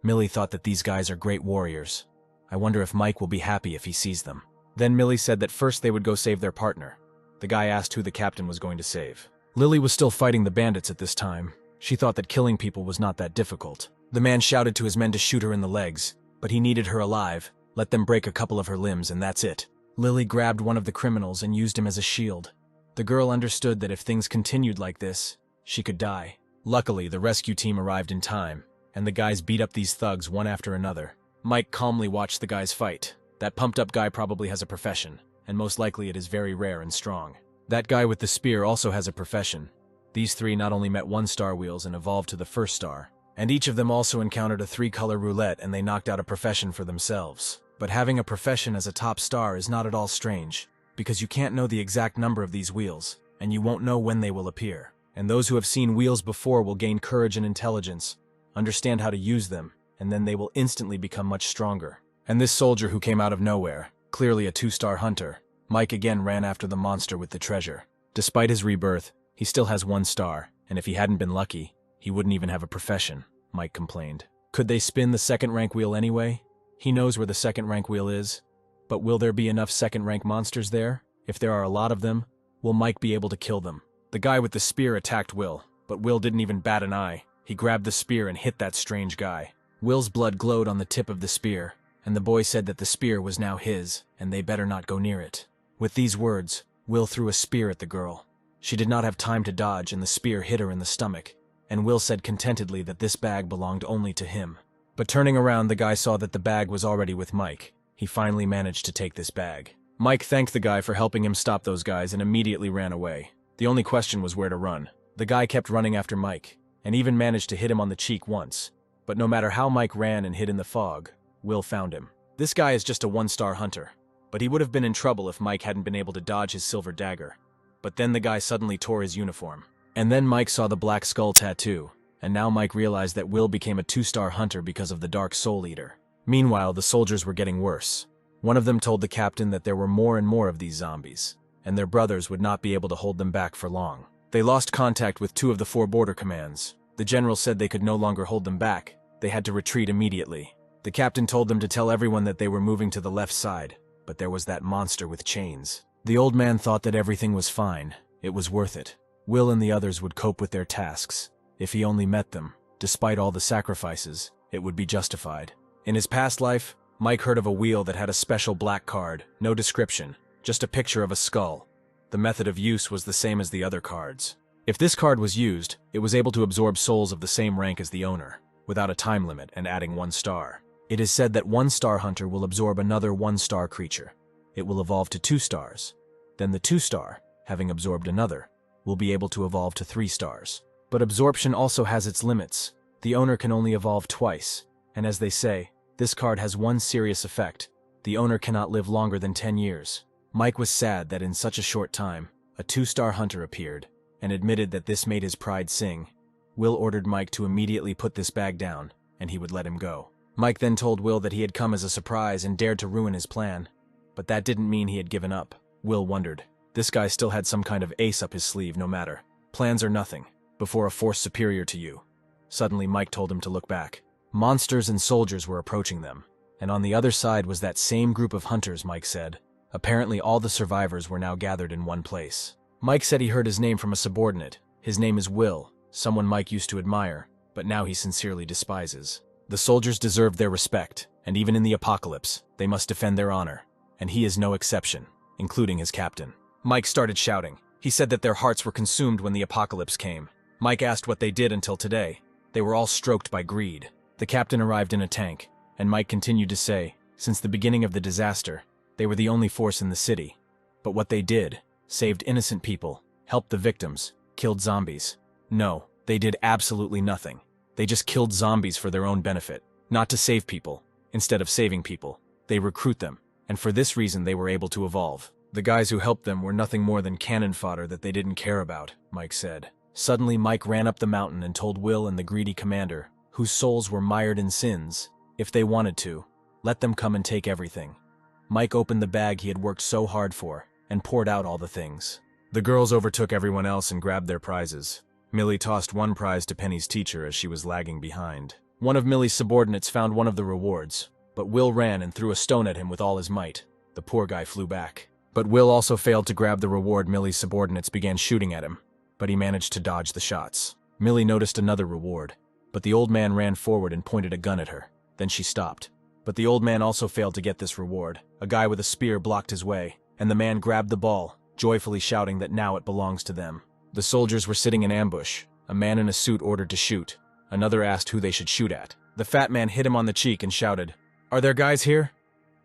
Millie thought that these guys are great warriors. I wonder if Mike will be happy if he sees them. Then Millie said that first they would go save their partner. The guy asked who the captain was going to save. Lily was still fighting the bandits at this time. She thought that killing people was not that difficult. The man shouted to his men to shoot her in the legs, but he needed her alive. Let them break a couple of her limbs and that's it. Lily grabbed one of the criminals and used him as a shield. The girl understood that if things continued like this, she could die. Luckily, the rescue team arrived in time, and the guys beat up these thugs one after another. Mike calmly watched the guys fight. That pumped-up guy probably has a profession, and most likely it is very rare and strong. That guy with the spear also has a profession. These 3 not only met 1 star wheels and evolved to the 1st star, and each of them also encountered a 3-color roulette and they knocked out a profession for themselves. But having a profession as a top star is not at all strange, because you can't know the exact number of these wheels, and you won't know when they will appear. And those who have seen wheels before will gain courage and intelligence, understand how to use them, and then they will instantly become much stronger. And this soldier who came out of nowhere, clearly a 2-star hunter, Mike again ran after the monster with the treasure. Despite his rebirth, he still has 1 star, and if he hadn't been lucky, he wouldn't even have a profession, Mike complained. Could they spin the 2nd rank wheel anyway? He knows where the 2nd rank wheel is, but will there be enough 2nd rank monsters there? If there are a lot of them, will Mike be able to kill them? The guy with the spear attacked Will, but Will didn't even bat an eye. He grabbed the spear and hit that strange guy. Will's blood glowed on the tip of the spear, and the boy said that the spear was now his, and they better not go near it. With these words, Will threw a spear at the girl. She did not have time to dodge and the spear hit her in the stomach, and Will said contentedly that this bag belonged only to him. But turning around, the guy saw that the bag was already with Mike. He finally managed to take this bag. Mike thanked the guy for helping him stop those guys and immediately ran away. The only question was where to run. The guy kept running after Mike, and even managed to hit him on the cheek once. But no matter how Mike ran and hid in the fog, Will found him. This guy is just a 1-star hunter, but he would have been in trouble if Mike hadn't been able to dodge his silver dagger. But then the guy suddenly tore his uniform. And then Mike saw the black skull tattoo, and now Mike realized that Will became a 2-star hunter because of the Dark Soul Eater. Meanwhile, the soldiers were getting worse. One of them told the captain that there were more and more of these zombies, and their brothers would not be able to hold them back for long. They lost contact with 2 of the 4 border commands. The general said they could no longer hold them back. They had to retreat immediately. The captain told them to tell everyone that they were moving to the left side, but there was that monster with chains. The old man thought that everything was fine. It was worth it. Will and the others would cope with their tasks. If he only met them, despite all the sacrifices, it would be justified. In his past life, Mike heard of a wheel that had a special black card, no description, just a picture of a skull. The method of use was the same as the other cards. If this card was used, it was able to absorb souls of the same rank as the owner, without a time limit and adding 1 star. It is said that 1-star hunter will absorb another 1-star creature. It will evolve to 2 stars. Then the 2-star, having absorbed another, will be able to evolve to 3 stars. But absorption also has its limits. The owner can only evolve twice, and as they say, this card has one serious effect. The owner cannot live longer than 10 years. Mike was sad that in such a short time, a 2-star hunter appeared, and admitted that this made his pride sing. Will ordered Mike to immediately put this bag down, and he would let him go. Mike then told Will that he had come as a surprise and dared to ruin his plan. But that didn't mean he had given up. Will wondered. This guy still had some kind of ace up his sleeve no matter. Plans are nothing, before a force superior to you. Suddenly Mike told him to look back. Monsters and soldiers were approaching them, and on the other side was that same group of hunters, Mike said. Apparently all the survivors were now gathered in one place. Mike said he heard his name from a subordinate. His name is Will, someone Mike used to admire, but now he sincerely despises. The soldiers deserved their respect, and even in the apocalypse, they must defend their honor, and he is no exception, including his captain. Mike started shouting. He said that their hearts were consumed when the apocalypse came. Mike asked what they did until today. They were all stroked by greed. The captain arrived in a tank, and Mike continued to say, since the beginning of the disaster, they were the only force in the city. But what they did, saved innocent people, helped the victims, killed zombies. No, they did absolutely nothing. They just killed zombies for their own benefit, not to save people. Instead of saving people, they recruit them, and for this reason they were able to evolve. The guys who helped them were nothing more than cannon fodder that they didn't care about, Mike said. Suddenly Mike ran up the mountain and told Will and the greedy commander, whose souls were mired in sins, if they wanted to, let them come and take everything. Mike opened the bag he had worked so hard for, and poured out all the things. The girls overtook everyone else and grabbed their prizes. Millie tossed one prize to Penny's teacher as she was lagging behind. One of Millie's subordinates found one of the rewards, but Will ran and threw a stone at him with all his might. The poor guy flew back. But Will also failed to grab the reward. Millie's subordinates began shooting at him, but he managed to dodge the shots. Millie noticed another reward, but the old man ran forward and pointed a gun at her. Then she stopped. But the old man also failed to get this reward. A guy with a spear blocked his way, and the man grabbed the ball, joyfully shouting that now it belongs to them. The soldiers were sitting in ambush. A man in a suit ordered to shoot. Another asked who they should shoot at. The fat man hit him on the cheek and shouted, "Are there guys here?"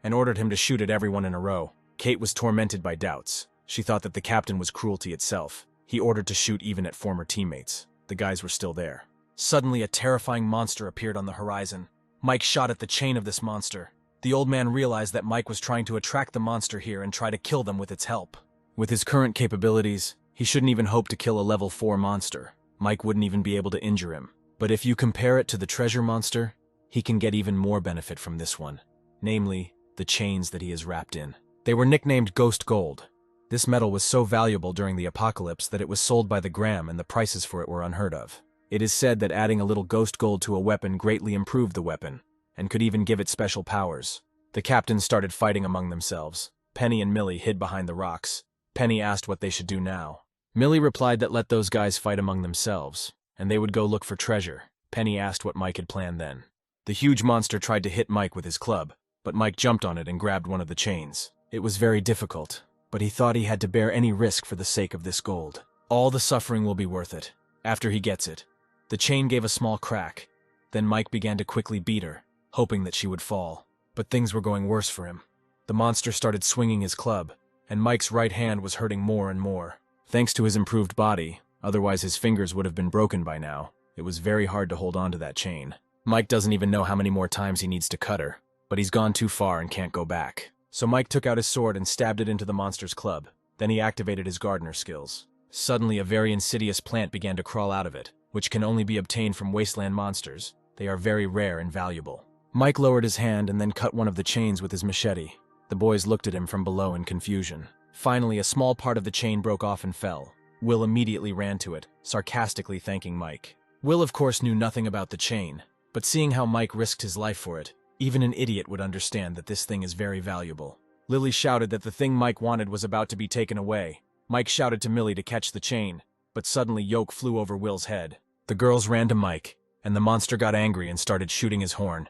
and ordered him to shoot at everyone in a row. Kate was tormented by doubts. She thought that the captain was cruelty itself. He ordered to shoot even at former teammates. The guys were still there. Suddenly a terrifying monster appeared on the horizon. Mike shot at the chain of this monster. The old man realized that Mike was trying to attract the monster here and try to kill them with its help. With his current capabilities, he shouldn't even hope to kill a level 4 monster. Mike wouldn't even be able to injure him. But if you compare it to the treasure monster, he can get even more benefit from this one. Namely, the chains that he is wrapped in. They were nicknamed Ghost Gold. This metal was so valuable during the apocalypse that it was sold by the gram and the prices for it were unheard of. It is said that adding a little ghost gold to a weapon greatly improved the weapon, and could even give it special powers. The captains started fighting among themselves. Penny and Millie hid behind the rocks. Penny asked what they should do now. Millie replied that let those guys fight among themselves, and they would go look for treasure. Penny asked what Mike had planned then. The huge monster tried to hit Mike with his club, but Mike jumped on it and grabbed one of the chains. It was very difficult, but he thought he had to bear any risk for the sake of this gold. All the suffering will be worth it, after he gets it. The chain gave a small crack. Then Mike began to quickly beat her, hoping that she would fall. But things were going worse for him. The monster started swinging his club, and Mike's right hand was hurting more and more. Thanks to his improved body, otherwise his fingers would have been broken by now, it was very hard to hold on to that chain. Mike doesn't even know how many more times he needs to cut her, but he's gone too far and can't go back. So Mike took out his sword and stabbed it into the monster's club. Then he activated his gardener skills. Suddenly a very insidious plant began to crawl out of it, which can only be obtained from wasteland monsters. They are very rare and valuable. Mike lowered his hand and then cut one of the chains with his machete. The boys looked at him from below in confusion. Finally, a small part of the chain broke off and fell. Will immediately ran to it, sarcastically thanking Mike. Will, of course, knew nothing about the chain, but seeing how Mike risked his life for it, even an idiot would understand that this thing is very valuable. Lily shouted that the thing Mike wanted was about to be taken away. Mike shouted to Millie to catch the chain, but suddenly yolk flew over Will's head. The girls ran to Mike, and the monster got angry and started shooting his horn.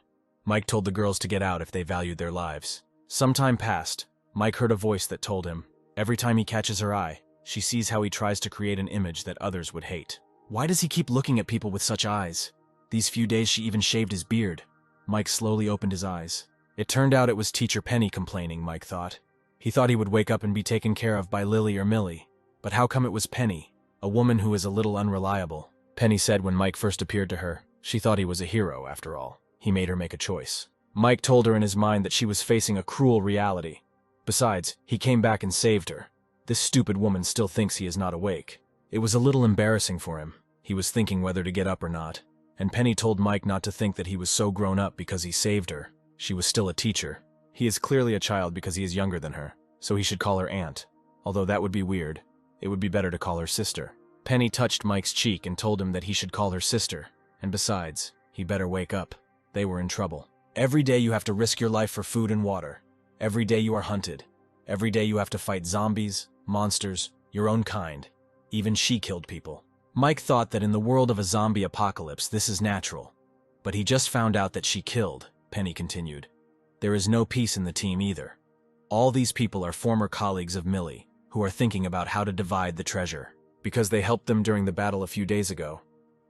Mike told the girls to get out if they valued their lives. Some time passed. Mike heard a voice that told him, every time he catches her eye, she sees how he tries to create an image that others would hate. Why does he keep looking at people with such eyes? These few days she even shaved his beard. Mike slowly opened his eyes. It turned out it was Teacher Penny complaining, Mike thought. He thought he would wake up and be taken care of by Lily or Millie. But how come it was Penny, a woman who is a little unreliable? Penny said when Mike first appeared to her, she thought he was a hero after all. He made her make a choice. Mike told her in his mind that she was facing a cruel reality. Besides, he came back and saved her. This stupid woman still thinks he is not awake. It was a little embarrassing for him. He was thinking whether to get up or not. And Penny told Mike not to think that he was so grown up because he saved her. She was still a teacher. He is clearly a child because he is younger than her, so he should call her aunt. Although that would be weird. It would be better to call her sister. Penny touched Mike's cheek and told him that he should call her sister. And besides, he better wake up. They were in trouble. Every day you have to risk your life for food and water. Every day you are hunted. Every day you have to fight zombies, monsters, your own kind. Even she killed people. Mike thought that in the world of a zombie apocalypse this is natural. But he just found out that she killed, Penny continued. There is no peace in the team either. All these people are former colleagues of Millie, who are thinking about how to divide the treasure. Because they helped them during the battle a few days ago.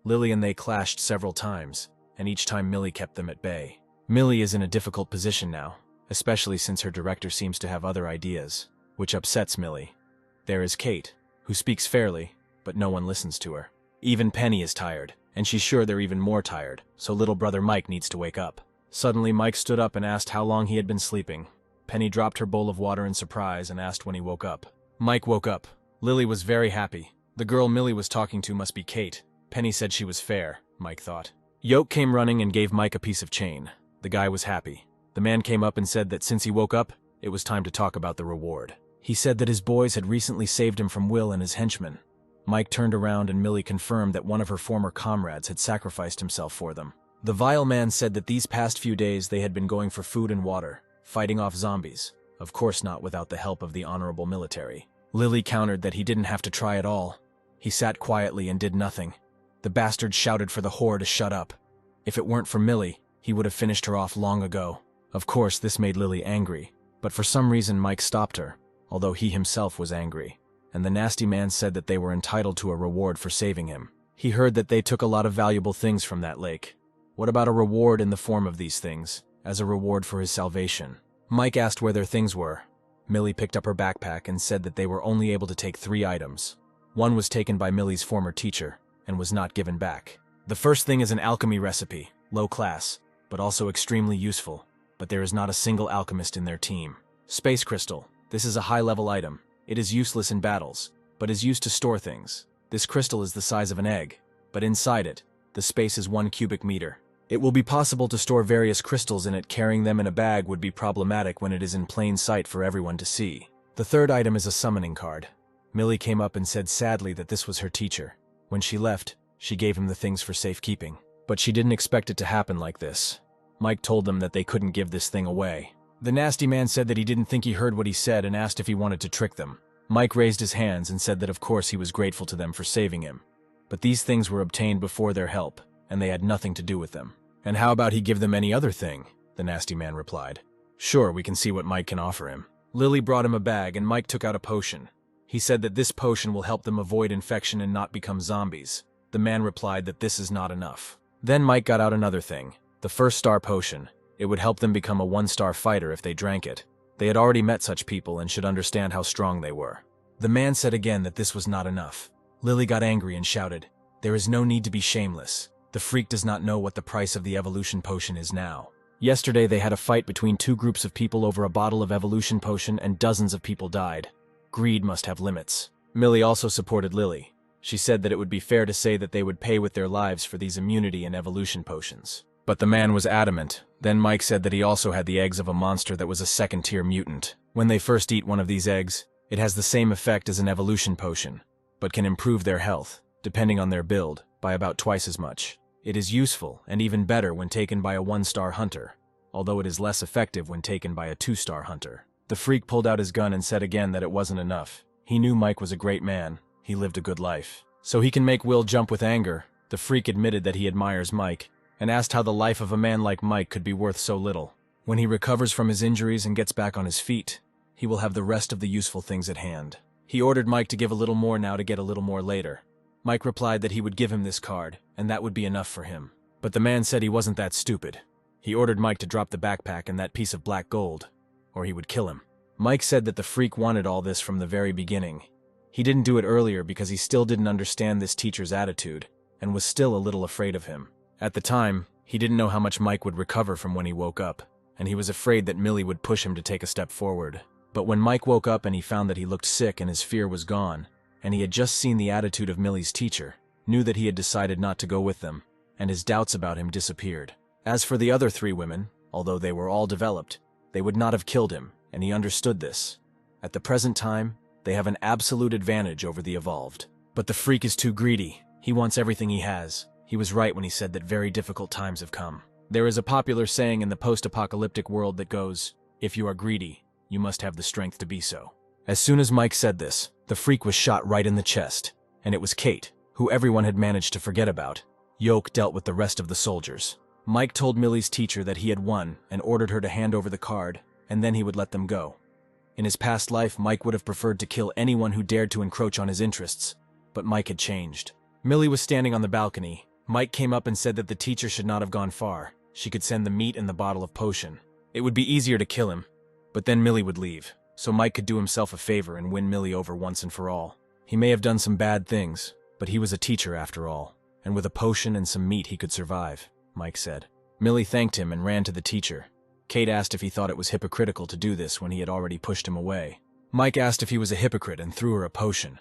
Lily and they clashed several times, and each time Millie kept them at bay. Millie is in a difficult position now, especially since her director seems to have other ideas, which upsets Millie. There is Kate, who speaks fairly, but no one listens to her. Even Penny is tired, and she's sure they're even more tired, so little brother Mike needs to wake up. Suddenly Mike stood up and asked how long he had been sleeping. Penny dropped her bowl of water in surprise and asked when he woke up. Mike woke up. Lily was very happy. The girl Millie was talking to must be Kate. Penny said she was fair, Mike thought. Yoke came running and gave Mike a piece of chain. The guy was happy. The man came up and said that since he woke up, it was time to talk about the reward. He said that his boys had recently saved him from Will and his henchmen. Mike turned around and Millie confirmed that one of her former comrades had sacrificed himself for them. The vile man said that these past few days they had been going for food and water, fighting off zombies, of course not without the help of the honorable military. Lily countered that he didn't have to try at all. He sat quietly and did nothing. The bastard shouted for the whore to shut up. If it weren't for Millie, he would have finished her off long ago. Of course, this made Lily angry, but for some reason Mike stopped her, although he himself was angry. And the nasty man said that they were entitled to a reward for saving him. He heard that they took a lot of valuable things from that lake. What about a reward in the form of these things, as a reward for his salvation? Mike asked where their things were. Millie picked up her backpack and said that they were only able to take 3 items. One was taken by Millie's former teacher, and was not given back. The first thing is an alchemy recipe, low class, but also extremely useful. But there is not a single alchemist in their team. Space crystal. This is a high-level item. It is useless in battles, but is used to store things. This crystal is the size of an egg, but inside it, the space is 1 cubic meter. It will be possible to store various crystals in it. Carrying them in a bag would be problematic when it is in plain sight for everyone to see. The third item is a summoning card. Millie came up and said sadly that this was her teacher. When she left, she gave him the things for safekeeping. But she didn't expect it to happen like this. Mike told them that they couldn't give this thing away. The nasty man said that he didn't think he heard what he said and asked if he wanted to trick them. Mike raised his hands and said that of course he was grateful to them for saving him. But these things were obtained before their help, and they had nothing to do with them. And how about he give them any other thing? The nasty man replied. Sure, we can see what Mike can offer him. Lily brought him a bag and Mike took out a potion. He said that this potion will help them avoid infection and not become zombies. The man replied that this is not enough. Then Mike got out another thing, the first star potion. It would help them become a 1-star fighter if they drank it. They had already met such people and should understand how strong they were. The man said again that this was not enough. Lily got angry and shouted, "There is no need to be shameless. The freak does not know what the price of the evolution potion is now." Yesterday they had a fight between 2 groups of people over a bottle of evolution potion and dozens of people died. Greed must have limits. Millie also supported Lily. She said that it would be fair to say that they would pay with their lives for these immunity and evolution potions. But the man was adamant. Then Mike said that he also had the eggs of a monster that was a 2nd-tier mutant. When they first eat one of these eggs, it has the same effect as an evolution potion, but can improve their health, depending on their build, by about twice as much. It is useful and even better when taken by a 1-star hunter, although it is less effective when taken by a 2-star hunter. The freak pulled out his gun and said again that it wasn't enough. He knew Mike was a great man. He lived a good life. So he can make Will jump with anger. The freak admitted that he admires Mike. and asked how the life of a man like Mike could be worth so little. When he recovers from his injuries and gets back on his feet, he will have the rest of the useful things at hand. He ordered Mike to give a little more now to get a little more later. Mike replied that he would give him this card, and that would be enough for him. But the man said he wasn't that stupid. He ordered Mike to drop the backpack and that piece of black gold, or he would kill him. Mike said that the freak wanted all this from the very beginning. He didn't do it earlier because he still didn't understand this teacher's attitude, and was still a little afraid of him. At the time, he didn't know how much Mike would recover from when he woke up, and he was afraid that Millie would push him to take a step forward. But when Mike woke up and he found that he looked sick and his fear was gone, and he had just seen the attitude of Millie's teacher, knew that he had decided not to go with them, and his doubts about him disappeared. As for the other 3 women, although they were all developed, they would not have killed him, and he understood this. At the present time, they have an absolute advantage over the evolved. But the freak is too greedy. He wants everything he has. He was right when he said that very difficult times have come. There is a popular saying in the post-apocalyptic world that goes, "If you are greedy, you must have the strength to be so." As soon as Mike said this, the freak was shot right in the chest, and it was Kate, who everyone had managed to forget about. Yoke dealt with the rest of the soldiers. Mike told Millie's teacher that he had won and ordered her to hand over the card, and then he would let them go. In his past life, Mike would have preferred to kill anyone who dared to encroach on his interests, but Mike had changed. Millie was standing on the balcony. Mike came up and said that the teacher should not have gone far. She could send the meat and the bottle of potion. It would be easier to kill him, but then Millie would leave, so Mike could do himself a favor and win Millie over once and for all. He may have done some bad things, but he was a teacher after all, and with a potion and some meat he could survive, Mike said. Millie thanked him and ran to the teacher. Kate asked if he thought it was hypocritical to do this when he had already pushed him away. Mike asked if he was a hypocrite and threw her a potion.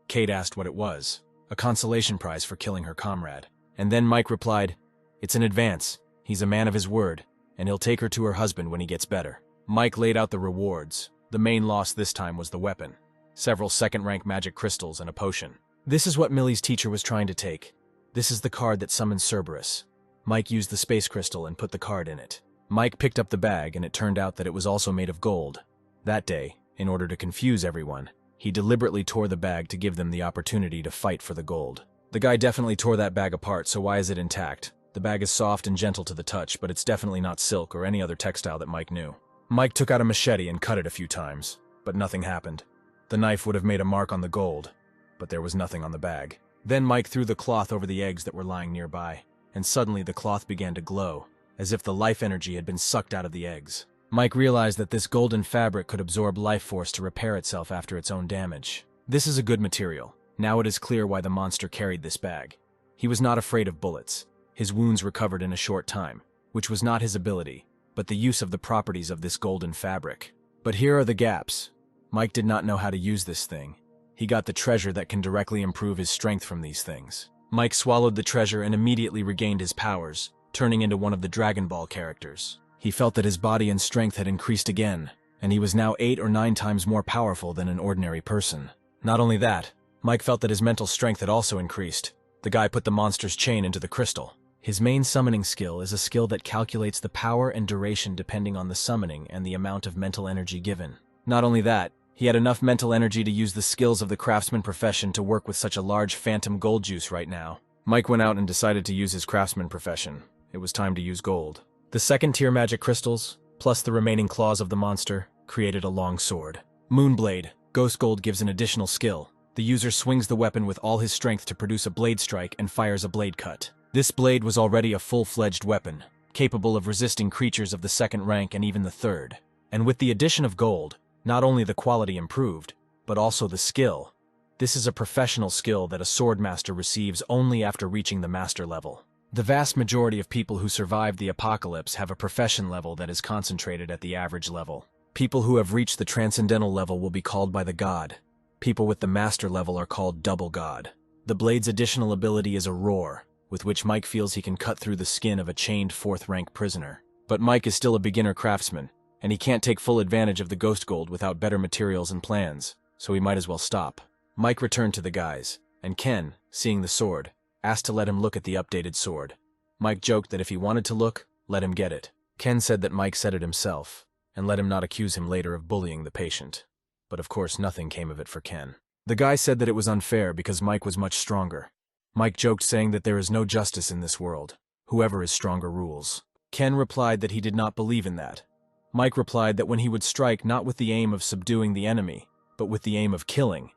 Kate asked what it was, a consolation prize for killing her comrade. And then Mike replied, "It's an advance. He's a man of his word, and he'll take her to her husband when he gets better." Mike laid out the rewards. The main loss this time was the weapon, several second-rank magic crystals and a potion. This is what Millie's teacher was trying to take. This is the card that summons Cerberus. Mike used the space crystal and put the card in it. Mike picked up the bag, and it turned out that it was also made of gold. That day, in order to confuse everyone, he deliberately tore the bag to give them the opportunity to fight for the gold. The guy definitely tore that bag apart, so why is it intact? The bag is soft and gentle to the touch, but it's definitely not silk or any other textile that Mike knew. Mike took out a machete and cut it a few times, but nothing happened. The knife would have made a mark on the gold, but there was nothing on the bag. Then Mike threw the cloth over the eggs that were lying nearby, and suddenly the cloth began to glow, as if the life energy had been sucked out of the eggs. Mike realized that this golden fabric could absorb life force to repair itself after its own damage. This is a good material. Now it is clear why the monster carried this bag. He was not afraid of bullets. His wounds recovered in a short time, which was not his ability, but the use of the properties of this golden fabric. But here are the gaps. Mike did not know how to use this thing. He got the treasure that can directly improve his strength from these things. Mike swallowed the treasure and immediately regained his powers, turning into one of the Dragon Ball characters. He felt that his body and strength had increased again, and he was now 8 or 9 times more powerful than an ordinary person. Not only that, Mike felt that his mental strength had also increased. The guy put the monster's chain into the crystal. His main summoning skill is a skill that calculates the power and duration depending on the summoning and the amount of mental energy given. Not only that, he had enough mental energy to use the skills of the craftsman profession to work with such a large phantom gold juice right now. Mike went out and decided to use his craftsman profession. It was time to use gold. The second-tier magic crystals, plus the remaining claws of the monster, created a long sword. Moonblade, Ghost Gold gives an additional skill. The user swings the weapon with all his strength to produce a blade strike and fires a blade cut. This blade was already a full-fledged weapon, capable of resisting creatures of the second rank and even the third. And with the addition of gold, not only the quality improved, but also the skill. This is a professional skill that a swordmaster receives only after reaching the master level. The vast majority of people who survive the apocalypse have a profession level that is concentrated at the average level. People who have reached the transcendental level will be called by the god. People with the master level are called double god. The blade's additional ability is a roar, with which Mike feels he can cut through the skin of a chained 4th-rank prisoner. But Mike is still a beginner craftsman, and he can't take full advantage of the ghost gold without better materials and plans, so he might as well stop. Mike returned to the guys, and Ken, seeing the sword, asked to let him look at the updated sword. Mike joked that if he wanted to look, let him get it. Ken said that Mike said it himself, and let him not accuse him later of bullying the patient. But of course nothing came of it for Ken. The guy said that it was unfair because Mike was much stronger. Mike joked saying that there is no justice in this world. Whoever is stronger rules. Ken replied that he did not believe in that. Mike replied that when he would strike not with the aim of subduing the enemy, but with the aim of killing,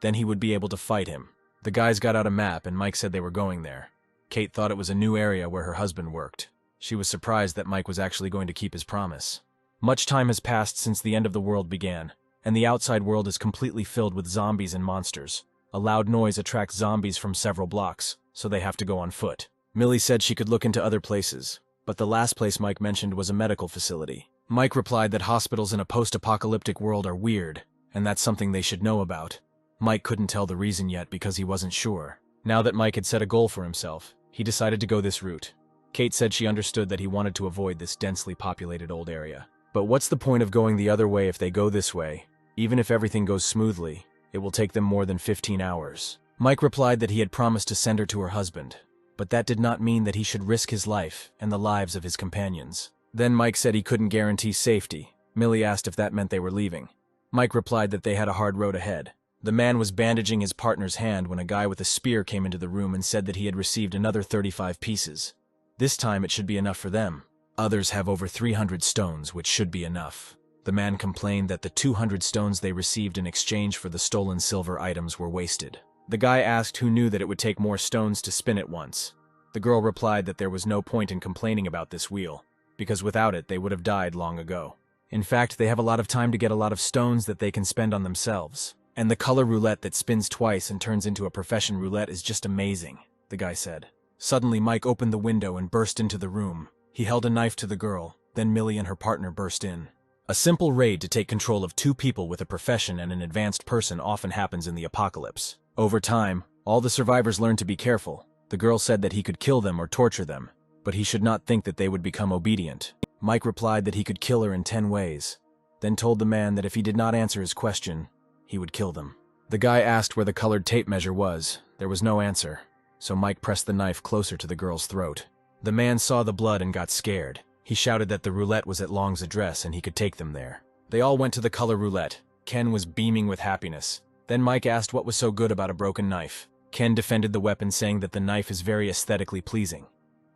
then he would be able to fight him. The guys got out a map and Mike said they were going there. Kate thought it was a new area where her husband worked. She was surprised that Mike was actually going to keep his promise. Much time has passed since the end of the world began, and the outside world is completely filled with zombies and monsters. A loud noise attracts zombies from several blocks, so they have to go on foot. Millie said she could look into other places, but the last place Mike mentioned was a medical facility. Mike replied that hospitals in a post-apocalyptic world are weird, and that's something they should know about. Mike couldn't tell the reason yet because he wasn't sure. Now that Mike had set a goal for himself, he decided to go this route. Kate said she understood that he wanted to avoid this densely populated old area. But what's the point of going the other way if they go this way? Even if everything goes smoothly, it will take them more than 15 hours. Mike replied that he had promised to send her to her husband, but that did not mean that he should risk his life and the lives of his companions. Then Mike said he couldn't guarantee safety. Millie asked if that meant they were leaving. Mike replied that they had a hard road ahead. The man was bandaging his partner's hand when a guy with a spear came into the room and said that he had received another 35 pieces. This time it should be enough for them. Others have over 300 stones, which should be enough. The man complained that the 200 stones they received in exchange for the stolen silver items were wasted. The guy asked who knew that it would take more stones to spin it once. The girl replied that there was no point in complaining about this wheel, because without it they would have died long ago. In fact, they have a lot of time to get a lot of stones that they can spend on themselves. And the color roulette that spins twice and turns into a profession roulette is just amazing, the guy said. Suddenly Mike opened the window and burst into the room. He held a knife to the girl, then Millie and her partner burst in. A simple raid to take control of two people with a profession and an advanced person often happens in the apocalypse. Over time, all the survivors learned to be careful. The girl said that he could kill them or torture them, but he should not think that they would become obedient. Mike replied that he could kill her in 10 ways, then told the man that if he did not answer his question, he would kill them. The guy asked where the colored tape measure was. There was no answer, so Mike pressed the knife closer to the girl's throat. The man saw the blood and got scared. He shouted that the roulette was at Long's address and he could take them there. They all went to the color roulette. Ken was beaming with happiness. Then Mike asked what was so good about a broken knife. Ken defended the weapon, saying that the knife is very aesthetically pleasing.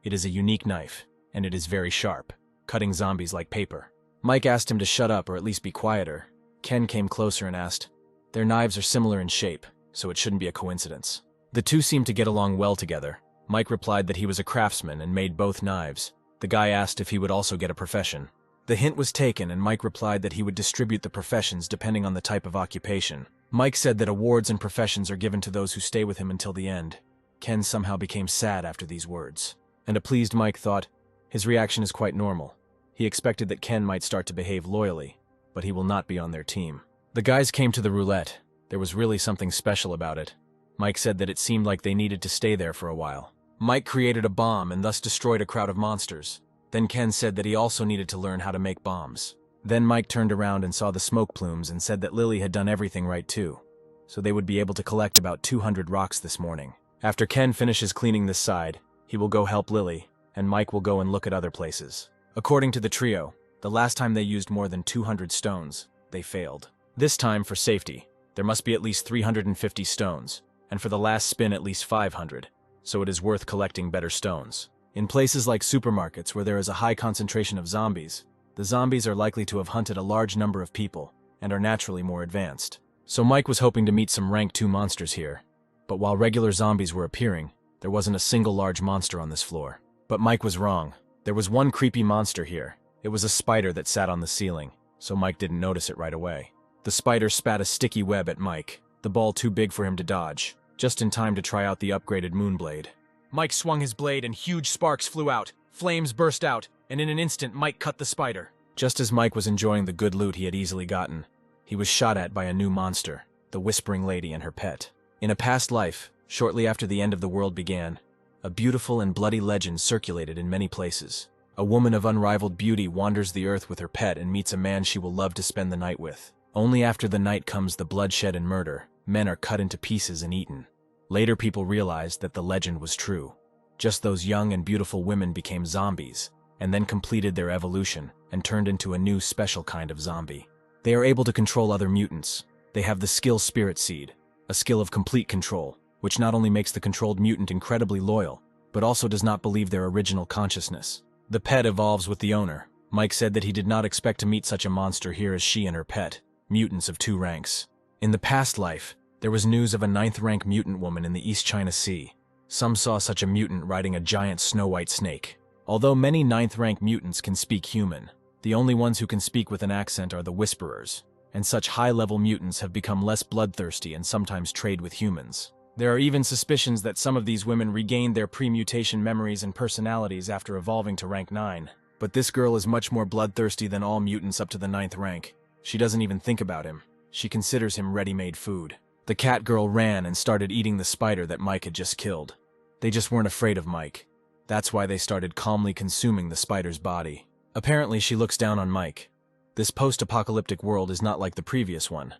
It is a unique knife, and it is very sharp, cutting zombies like paper. Mike asked him to shut up or at least be quieter. Ken came closer and asked, "Their knives are similar in shape, so it shouldn't be a coincidence." The two seemed to get along well together. Mike replied that he was a craftsman and made both knives. The guy asked if he would also get a profession. The hint was taken and Mike replied that he would distribute the professions depending on the type of occupation. Mike said that awards and professions are given to those who stay with him until the end. Ken somehow became sad after these words. And a pleased Mike thought, his reaction is quite normal. He expected that Ken might start to behave loyally, but he will not be on their team. The guys came to the roulette. There was really something special about it. Mike said that it seemed like they needed to stay there for a while. Mike created a bomb and thus destroyed a crowd of monsters. Then Ken said that he also needed to learn how to make bombs. Then Mike turned around and saw the smoke plumes and said that Lily had done everything right too, so they would be able to collect about 200 rocks this morning. After Ken finishes cleaning this side, he will go help Lily, and Mike will go and look at other places. According to the trio, the last time they used more than 200 stones, they failed. This time, for safety, there must be at least 350 stones, and for the last spin at least 500, so it is worth collecting better stones. In places like supermarkets where there is a high concentration of zombies, the zombies are likely to have hunted a large number of people and are naturally more advanced. So Mike was hoping to meet some rank 2 monsters here. But while regular zombies were appearing, there wasn't a single large monster on this floor. But Mike was wrong. There was one creepy monster here. It was a spider that sat on the ceiling, so Mike didn't notice it right away. The spider spat a sticky web at Mike, the ball too big for him to dodge, just in time to try out the upgraded moonblade. Mike swung his blade and huge sparks flew out, flames burst out, and in an instant Mike cut the spider. Just as Mike was enjoying the good loot he had easily gotten, he was shot at by a new monster, the Whispering Lady and her pet. In a past life, shortly after the end of the world began, a beautiful and bloody legend circulated in many places. A woman of unrivaled beauty wanders the earth with her pet and meets a man she will love to spend the night with. Only after the night comes the bloodshed and murder. Men are cut into pieces and eaten. Later people realized that the legend was true. Just those young and beautiful women became zombies, and then completed their evolution and turned into a new special kind of zombie. They are able to control other mutants. They have the skill Spirit Seed, a skill of complete control, which not only makes the controlled mutant incredibly loyal, but also does not believe their original consciousness. The pet evolves with the owner. Mike said that he did not expect to meet such a monster here as she and her pet, mutants of 2 ranks. In the past life, there was news of a 9th-rank mutant woman in the East China Sea. Some saw such a mutant riding a giant snow-white snake. Although many 9th-rank mutants can speak human, the only ones who can speak with an accent are the Whisperers, and such high-level mutants have become less bloodthirsty and sometimes trade with humans. There are even suspicions that some of these women regained their pre-mutation memories and personalities after evolving to rank 9. But this girl is much more bloodthirsty than all mutants up to the 9th rank. She doesn't even think about him. She considers him ready-made food. The cat girl ran and started eating the spider that Mike had just killed. They just weren't afraid of Mike. That's why they started calmly consuming the spider's body. Apparently, she looks down on Mike. This post-apocalyptic world is not like the previous one.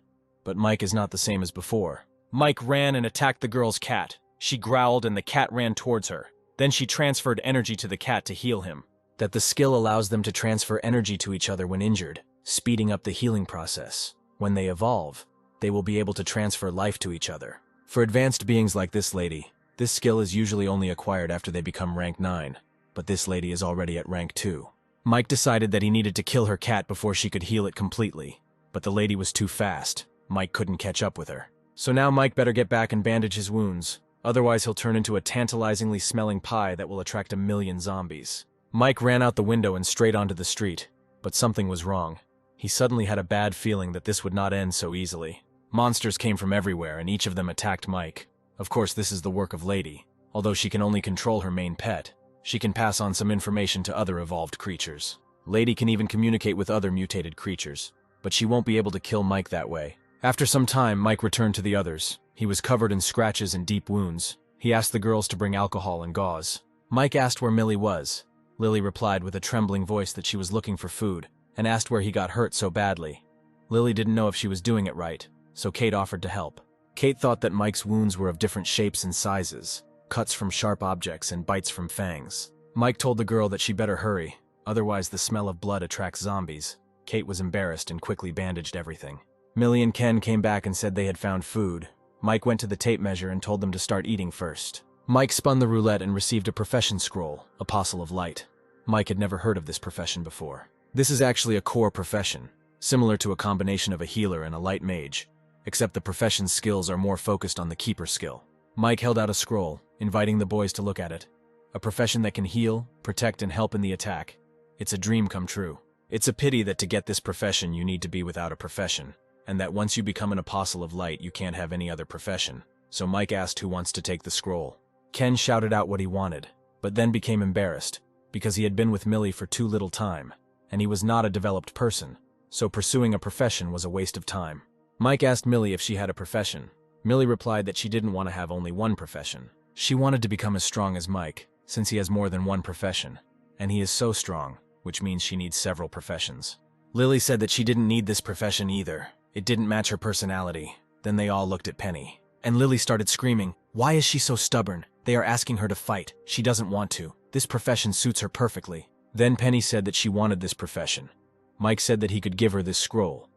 But Mike is not the same as before. Mike ran and attacked the girl's cat. She growled and the cat ran towards her. Then she transferred energy to the cat to heal him. That the skill allows them to transfer energy to each other when injured, speeding up the healing process. When they evolve, they will be able to transfer life to each other. For advanced beings like this lady, this skill is usually only acquired after they become rank 9, but this lady is already at rank 2. Mike decided that he needed to kill her cat before she could heal it completely, but the lady was too fast. Mike couldn't catch up with her. So now Mike better get back and bandage his wounds, otherwise he'll turn into a tantalizingly smelling pie that will attract 1,000,000 zombies. Mike ran out the window and straight onto the street, but something was wrong. He suddenly had a bad feeling that this would not end so easily. Monsters came from everywhere and each of them attacked Mike. Of course, this is the work of Lady. Although she can only control her main pet, she can pass on some information to other evolved creatures. Lady can even communicate with other mutated creatures, but she won't be able to kill Mike that way. After some time, Mike returned to the others. He was covered in scratches and deep wounds. He asked the girls to bring alcohol and gauze. Mike asked where Millie was. Lily replied with a trembling voice that she was looking for food, and asked where he got hurt so badly. Lily didn't know if she was doing it right, so Kate offered to help. Kate thought that Mike's wounds were of different shapes and sizes, cuts from sharp objects and bites from fangs. Mike told the girl that she better hurry, otherwise the smell of blood attracts zombies. Kate was embarrassed and quickly bandaged everything. Millie and Ken came back and said they had found food. Mike went to the tape measure and told them to start eating first. Mike spun the roulette and received a profession scroll, Apostle of Light. Mike had never heard of this profession before. This is actually a core profession, similar to a combination of a healer and a light mage, except the profession's skills are more focused on the keeper skill. Mike held out a scroll, inviting the boys to look at it. A profession that can heal, protect, and help in the attack. It's a dream come true. It's a pity that to get this profession you need to be without a profession, and that once you become an Apostle of Light you can't have any other profession. So Mike asked who wants to take the scroll. Ken shouted out what he wanted, but then became embarrassed, because he had been with Millie for too little time, and he was not a developed person, so pursuing a profession was a waste of time. Mike asked Millie if she had a profession. Millie replied that she didn't want to have only one profession. She wanted to become as strong as Mike, since he has more than one profession, and he is so strong, which means she needs several professions. Lily said that she didn't need this profession either. It didn't match her personality. Then they all looked at Penny, and Lily started screaming, "Why is she so stubborn? They are asking her to fight. She doesn't want to. This profession suits her perfectly." Then Penny said that she wanted this profession. Mike said that he could give her this scroll,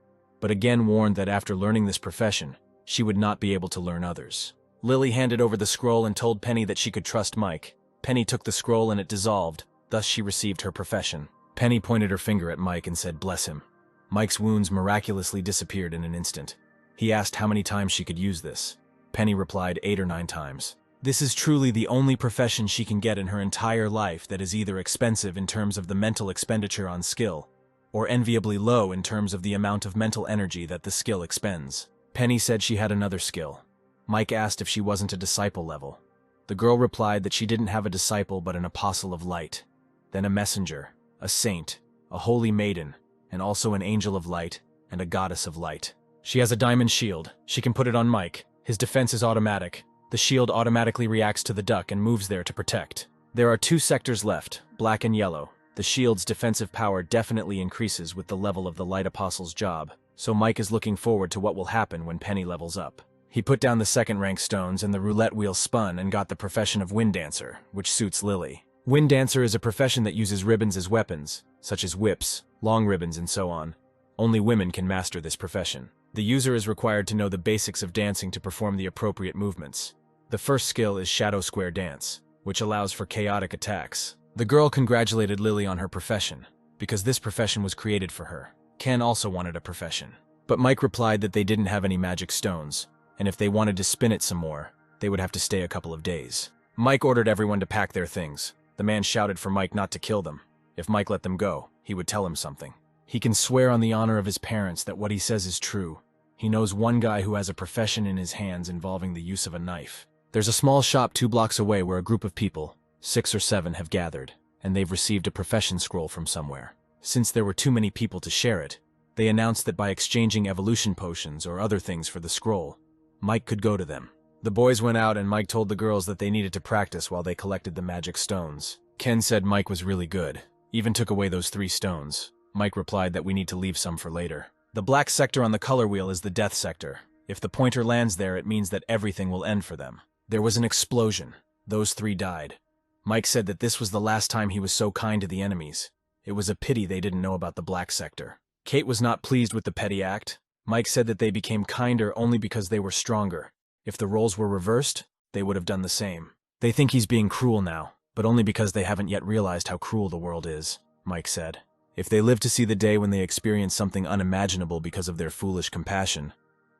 but again warned that after learning this profession, she would not be able to learn others. Lily handed over the scroll and told Penny that she could trust Mike. Penny took the scroll and it dissolved, thus she received her profession. Penny pointed her finger at Mike and said, "Bless him." Mike's wounds miraculously disappeared in an instant. He asked how many times she could use this. Penny replied 8 or 9 times. This is truly the only profession she can get in her entire life that is either expensive in terms of the mental expenditure on skill, or enviably low in terms of the amount of mental energy that the skill expends. Penny said she had another skill. Mike asked if she wasn't a disciple level. The girl replied that she didn't have a disciple but an Apostle of Light, then a messenger, a saint, a holy maiden, and also an angel of light and a goddess of light. She has a diamond shield. She can put it on Mike. His defense is automatic. The shield automatically reacts to the duck and moves there to protect. There are 2 sectors left, black and yellow. The shield's defensive power definitely increases with the level of the Light Apostle's job, so Mike is looking forward to what will happen when Penny levels up. He put down the second rank stones and the roulette wheel spun and got the profession of Wind Dancer, which suits Lily. Wind Dancer is a profession that uses ribbons as weapons, such as whips, long ribbons, and so on. Only women can master this profession. The user is required to know the basics of dancing to perform the appropriate movements. The first skill is Shadow Square Dance. which allows for chaotic attacks. The girl congratulated Lily on her profession, because this profession was created for her. Ken also wanted a profession. But Mike replied that they didn't have any magic stones, and if they wanted to spin it some more, they would have to stay a couple of days. Mike ordered everyone to pack their things. The man shouted for Mike not to kill them. If Mike let them go, he would tell him something. He can swear on the honor of his parents that what he says is true. He knows one guy who has a profession in his hands involving the use of a knife. There's a small shop 2 blocks away where a group of people, 6 or 7, have gathered, and they've received a profession scroll from somewhere. Since there were too many people to share it, they announced that by exchanging evolution potions or other things for the scroll, Mike could go to them. The boys went out and Mike told the girls that they needed to practice while they collected the magic stones. Ken said Mike was really good, even took away those 3 stones. Mike replied that we need to leave some for later. The black sector on the color wheel is the death sector. If the pointer lands there, it means that everything will end for them. There was an explosion. Those 3 died. Mike said that this was the last time he was so kind to the enemies. It was a pity they didn't know about the black sector. Kate was not pleased with the petty act. Mike said that they became kinder only because they were stronger. If the roles were reversed, they would have done the same. They think he's being cruel now, but only because they haven't yet realized how cruel the world is, Mike said. If they live to see the day when they experience something unimaginable because of their foolish compassion,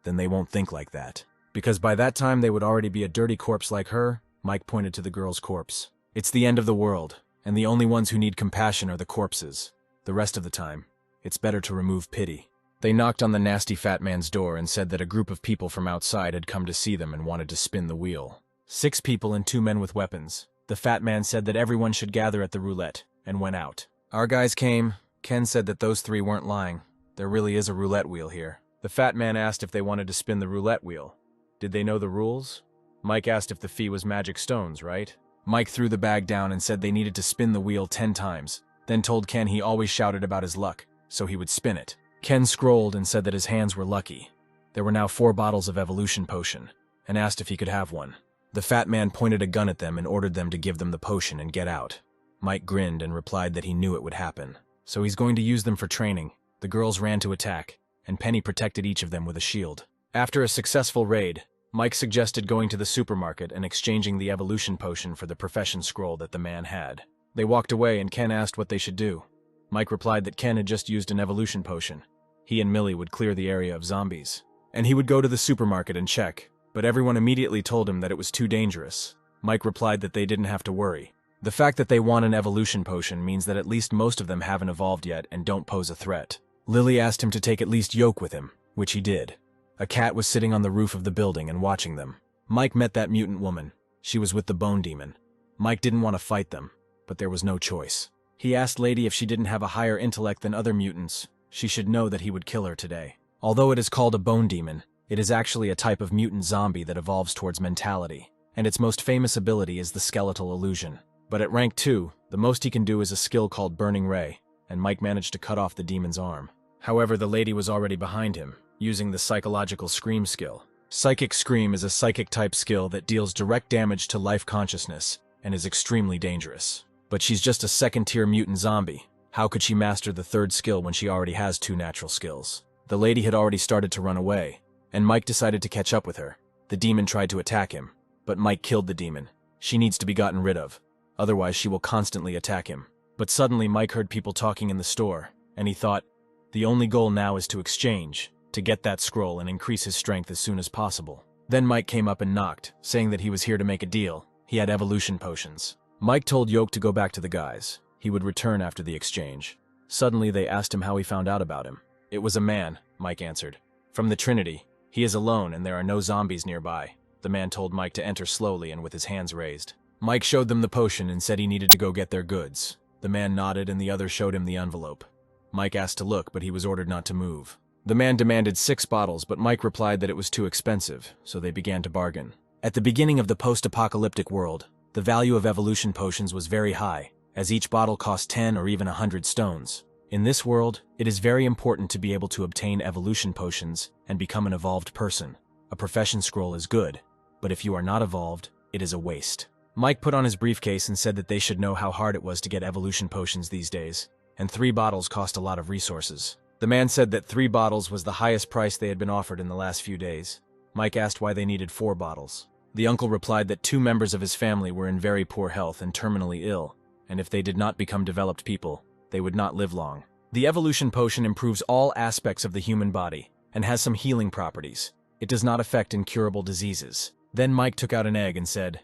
then they won't think like that. Because by that time they would already be a dirty corpse like her. Mike pointed to the girl's corpse. It's the end of the world, and the only ones who need compassion are the corpses. The rest of the time, it's better to remove pity. They knocked on the nasty fat man's door and said that a group of people from outside had come to see them and wanted to spin the wheel. 6 people and 2 men with weapons. The fat man said that everyone should gather at the roulette, and went out. Our guys came. Ken said that those 3 weren't lying. There really is a roulette wheel here. The fat man asked if they wanted to spin the roulette wheel. Did they know the rules? Mike asked if the fee was magic stones, right? Mike threw the bag down and said they needed to spin the wheel 10 times, then told Ken he always shouted about his luck, so he would spin it. Ken scrolled and said that his hands were lucky. There were now 4 bottles of evolution potion, and asked if he could have one. The fat man pointed a gun at them and ordered them to give them the potion and get out. Mike grinned and replied that he knew it would happen. So he's going to use them for training. The girls ran to attack, and Penny protected each of them with a shield. After a successful raid, Mike suggested going to the supermarket and exchanging the evolution potion for the profession scroll that the man had. They walked away and Ken asked what they should do. Mike replied that Ken had just used an evolution potion. He and Millie would clear the area of zombies. And he would go to the supermarket and check, but everyone immediately told him that it was too dangerous. Mike replied that they didn't have to worry. The fact that they want an evolution potion means that at least most of them haven't evolved yet and don't pose a threat. Lily asked him to take at least Yoke with him, which he did. A cat was sitting on the roof of the building and watching them. Mike met that mutant woman. She was with the bone demon. Mike didn't want to fight them, but there was no choice. He asked Lady if she didn't have a higher intellect than other mutants. She should know that he would kill her today. Although it is called a bone demon, it is actually a type of mutant zombie that evolves towards mentality, and its most famous ability is the skeletal illusion. But at rank 2, the most he can do is a skill called Burning Ray, and Mike managed to cut off the demon's arm. However, the lady was already behind him, using the Psychological Scream skill. Psychic Scream is a psychic-type skill that deals direct damage to life consciousness and is extremely dangerous. But she's just a second-tier mutant zombie. How could she master the 3rd skill when she already has 2 natural skills? The lady had already started to run away, and Mike decided to catch up with her. The demon tried to attack him, but Mike killed the demon. She needs to be gotten rid of. Otherwise, she will constantly attack him. But suddenly, Mike heard people talking in the store, and he thought, the only goal now is to exchange, to get that scroll and increase his strength as soon as possible. Then Mike came up and knocked, saying that he was here to make a deal. He had evolution potions. Mike told Yoke to go back to the guys. He would return after the exchange. Suddenly, they asked him how he found out about him. It was a man, Mike answered. From the Trinity. He is alone and there are no zombies nearby. The man told Mike to enter slowly and with his hands raised. Mike showed them the potion and said he needed to go get their goods. The man nodded and the other showed him the envelope. Mike asked to look, but he was ordered not to move. The man demanded 6 bottles, but Mike replied that it was too expensive, so they began to bargain. At the beginning of the post-apocalyptic world, the value of evolution potions was very high, as each bottle cost 10 or even 100 stones. In this world, it is very important to be able to obtain evolution potions and become an evolved person. A profession scroll is good, but if you are not evolved, it is a waste. Mike put on his briefcase and said that they should know how hard it was to get evolution potions these days, and 3 bottles cost a lot of resources. The man said that 3 bottles was the highest price they had been offered in the last few days. Mike asked why they needed 4 bottles. The uncle replied that 2 members of his family were in very poor health and terminally ill, and if they did not become developed people, they would not live long. The evolution potion improves all aspects of the human body and has some healing properties. It does not affect incurable diseases. Then Mike took out an egg and said,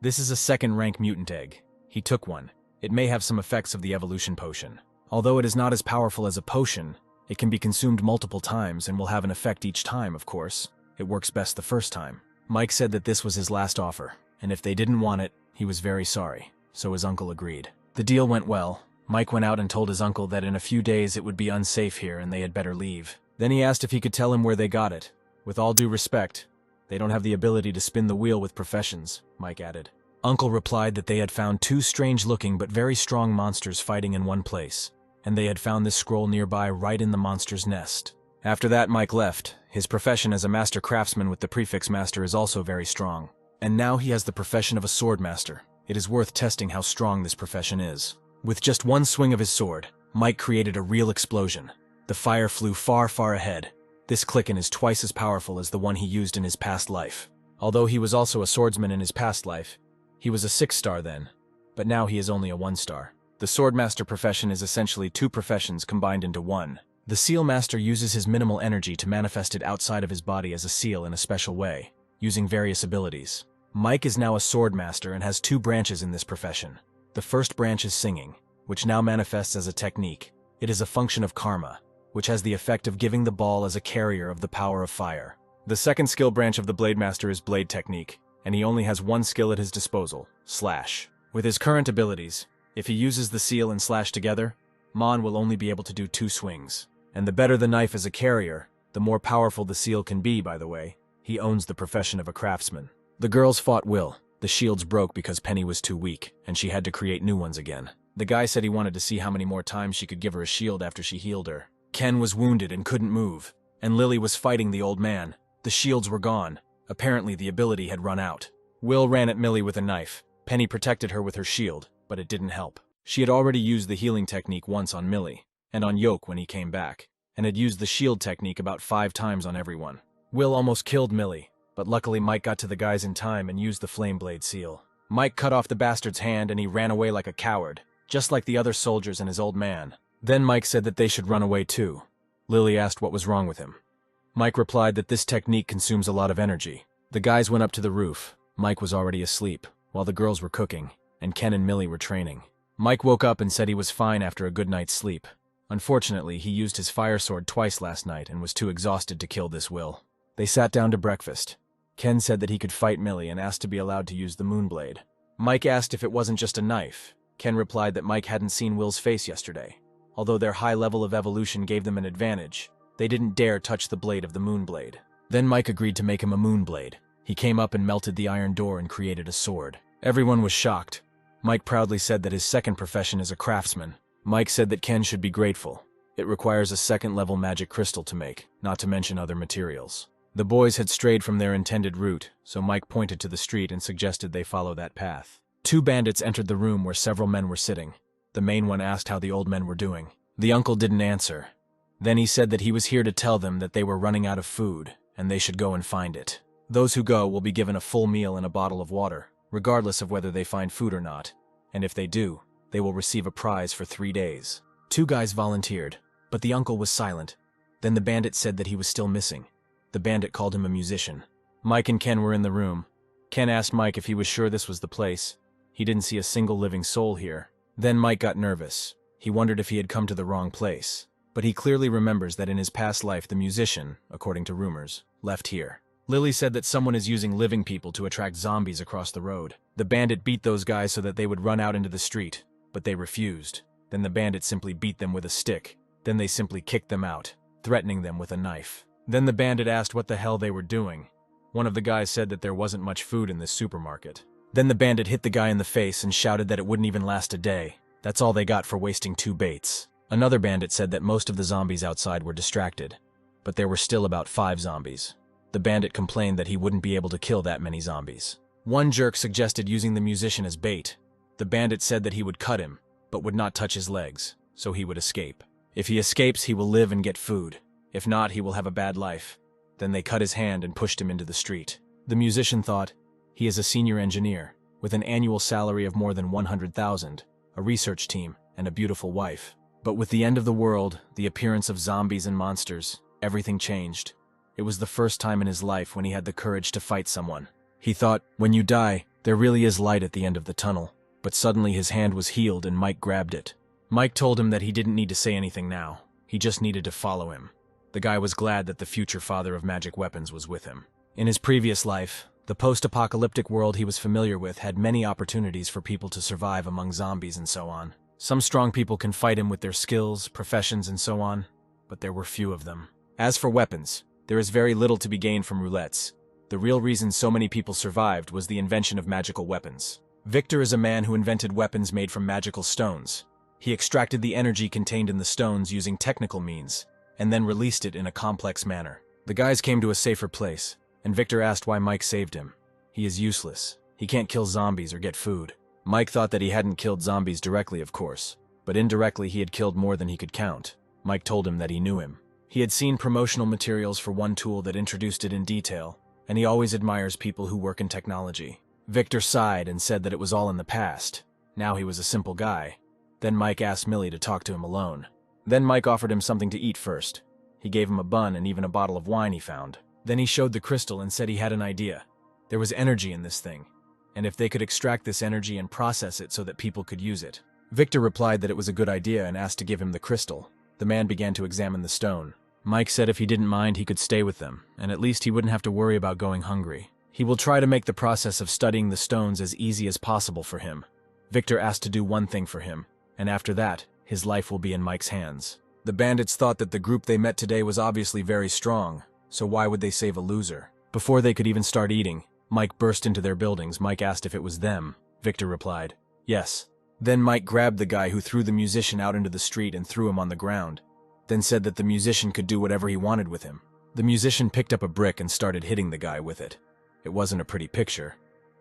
"This is a second-rank mutant egg." He took one. It may have some effects of the evolution potion. Although it is not as powerful as a potion, it can be consumed multiple times and will have an effect each time, of course. It works best the first time. Mike said that this was his last offer, and if they didn't want it, he was very sorry, so his uncle agreed. The deal went well. Mike went out and told his uncle that in a few days it would be unsafe here and they had better leave. Then he asked if he could tell him where they got it. With all due respect, they don't have the ability to spin the wheel with professions, Mike added. Uncle replied that they had found 2 strange-looking but very strong monsters fighting in one place, and they had found this scroll nearby right in the monster's nest. After that, Mike left. His profession as a master craftsman with the prefix master is also very strong. And now he has the profession of a sword master. It is worth testing how strong this profession is. With just one swing of his sword, Mike created a real explosion. The fire flew far, far ahead. This Klicken is twice as powerful as the one he used in his past life. Although he was also a swordsman in his past life, he was a 6-star then, but now he is only a 1-star. The swordmaster profession is essentially 2 professions combined into one. The seal master uses his minimal energy to manifest it outside of his body as a seal in a special way, using various abilities. Mike is now a sword master and has 2 branches in this profession. The first branch is singing, which now manifests as a technique. It is a function of karma, which has the effect of giving the ball as a carrier of the power of fire. The second skill branch of the blade master is blade technique, and he only has 1 skill at his disposal, slash. With his current abilities, if he uses the seal and slash together, Mon will only be able to do 2 swings. And the better the knife as a carrier, the more powerful the seal can be, by the way. He owns the profession of a craftsman. The girls fought Will. The shields broke because Penny was too weak, and she had to create new ones again. The guy said he wanted to see how many more times she could give her a shield after she healed her. Ken was wounded and couldn't move, and Lily was fighting the old man. The shields were gone. Apparently the ability had run out. Will ran at Millie with a knife. Penny protected her with her shield, but it didn't help. She had already used the healing technique once on Millie, and on Yoke when he came back, and had used the shield technique about 5 times on everyone. Will almost killed Millie, but luckily Mike got to the guys in time and used the flame blade seal. Mike cut off the bastard's hand and he ran away like a coward, just like the other soldiers and his old man. Then Mike said that they should run away too. Lily asked what was wrong with him. Mike replied that this technique consumes a lot of energy. The guys went up to the roof. Mike was already asleep, while the girls were cooking, and Ken and Millie were training. Mike woke up and said he was fine after a good night's sleep. Unfortunately, he used his fire sword twice last night and was too exhausted to kill this Will. They sat down to breakfast. Ken said that he could fight Millie and asked to be allowed to use the moonblade. Mike asked if it wasn't just a knife. Ken replied that Mike hadn't seen Will's face yesterday. Although their high level of evolution gave them an advantage, they didn't dare touch the blade of the moonblade. Then Mike agreed to make him a moonblade. He came up and melted the iron door and created a sword. Everyone was shocked. Mike proudly said that his second profession is a craftsman. Mike said that Ken should be grateful. It requires a 2nd-level magic crystal to make, not to mention other materials. The boys had strayed from their intended route, so Mike pointed to the street and suggested they follow that path. 2 bandits entered the room where several men were sitting. The main one asked how the old men were doing. The uncle didn't answer. Then he said that he was here to tell them that they were running out of food, and they should go and find it. Those who go will be given a full meal and a bottle of water, regardless of whether they find food or not, and if they do, they will receive a prize for 3 days. 2 guys volunteered, but the uncle was silent. Then the bandit said that he was still missing. The bandit called him a musician. Mike and Ken were in the room. Ken asked Mike if he was sure this was the place. He didn't see a single living soul here. Then Mike got nervous. He wondered if he had come to the wrong place. But he clearly remembers that in his past life the musician, according to rumors, left here. Lily said that someone is using living people to attract zombies across the road. The bandit beat those guys so that they would run out into the street, but they refused. Then the bandit simply beat them with a stick. Then they simply kicked them out, threatening them with a knife. Then the bandit asked what the hell they were doing. One of the guys said that there wasn't much food in this supermarket. Then the bandit hit the guy in the face and shouted that it wouldn't even last a day. That's all they got for wasting 2 baits. Another bandit said that most of the zombies outside were distracted, but there were still about 5 zombies. The bandit complained that he wouldn't be able to kill that many zombies. One jerk suggested using the musician as bait. The bandit said that he would cut him, but would not touch his legs, so he would escape. If he escapes, he will live and get food. If not, he will have a bad life. Then they cut his hand and pushed him into the street. The musician thought, He is a senior engineer, with an annual salary of more than 100,000, a research team, and a beautiful wife. But with the end of the world, the appearance of zombies and monsters, everything changed. It was the first time in his life when he had the courage to fight someone. He thought, when you die, there really is light at the end of the tunnel. But suddenly his hand was healed and Mike grabbed it. Mike told him that he didn't need to say anything now. He just needed to follow him. The guy was glad that the future father of magic weapons was with him. In his previous life, the post-apocalyptic world he was familiar with had many opportunities for people to survive among zombies and so on. Some strong people can fight him with their skills, professions, and so on, but there were few of them. As for weapons, there is very little to be gained from roulettes. The real reason so many people survived was the invention of magical weapons. Victor is a man who invented weapons made from magical stones. He extracted the energy contained in the stones using technical means, and then released it in a complex manner. The guys came to a safer place, and Victor asked why Mike saved him. He is useless. He can't kill zombies or get food. Mike thought that he hadn't killed zombies directly, of course, but indirectly he had killed more than he could count. Mike told him that he knew him. He had seen promotional materials for one tool that introduced it in detail, and he always admires people who work in technology. Victor sighed and said that it was all in the past. Now he was a simple guy. Then Mike asked Millie to talk to him alone. Then Mike offered him something to eat first. He gave him a bun and even a bottle of wine he found. Then he showed the crystal and said he had an idea. There was energy in this thing, and if they could extract this energy and process it so that people could use it. Victor replied that it was a good idea and asked to give him the crystal. The man began to examine the stone. Mike said if he didn't mind, he could stay with them, and at least he wouldn't have to worry about going hungry. He will try to make the process of studying the stones as easy as possible for him. Victor asked to do one thing for him, and after that, his life will be in Mike's hands. The bandits thought that the group they met today was obviously very strong, so why would they save a loser? Before they could even start eating, Mike burst into their buildings. Mike asked if it was them. Victor replied, yes. Then Mike grabbed the guy who threw the musician out into the street and threw him on the ground, then said that the musician could do whatever he wanted with him. The musician picked up a brick and started hitting the guy with it. It wasn't a pretty picture.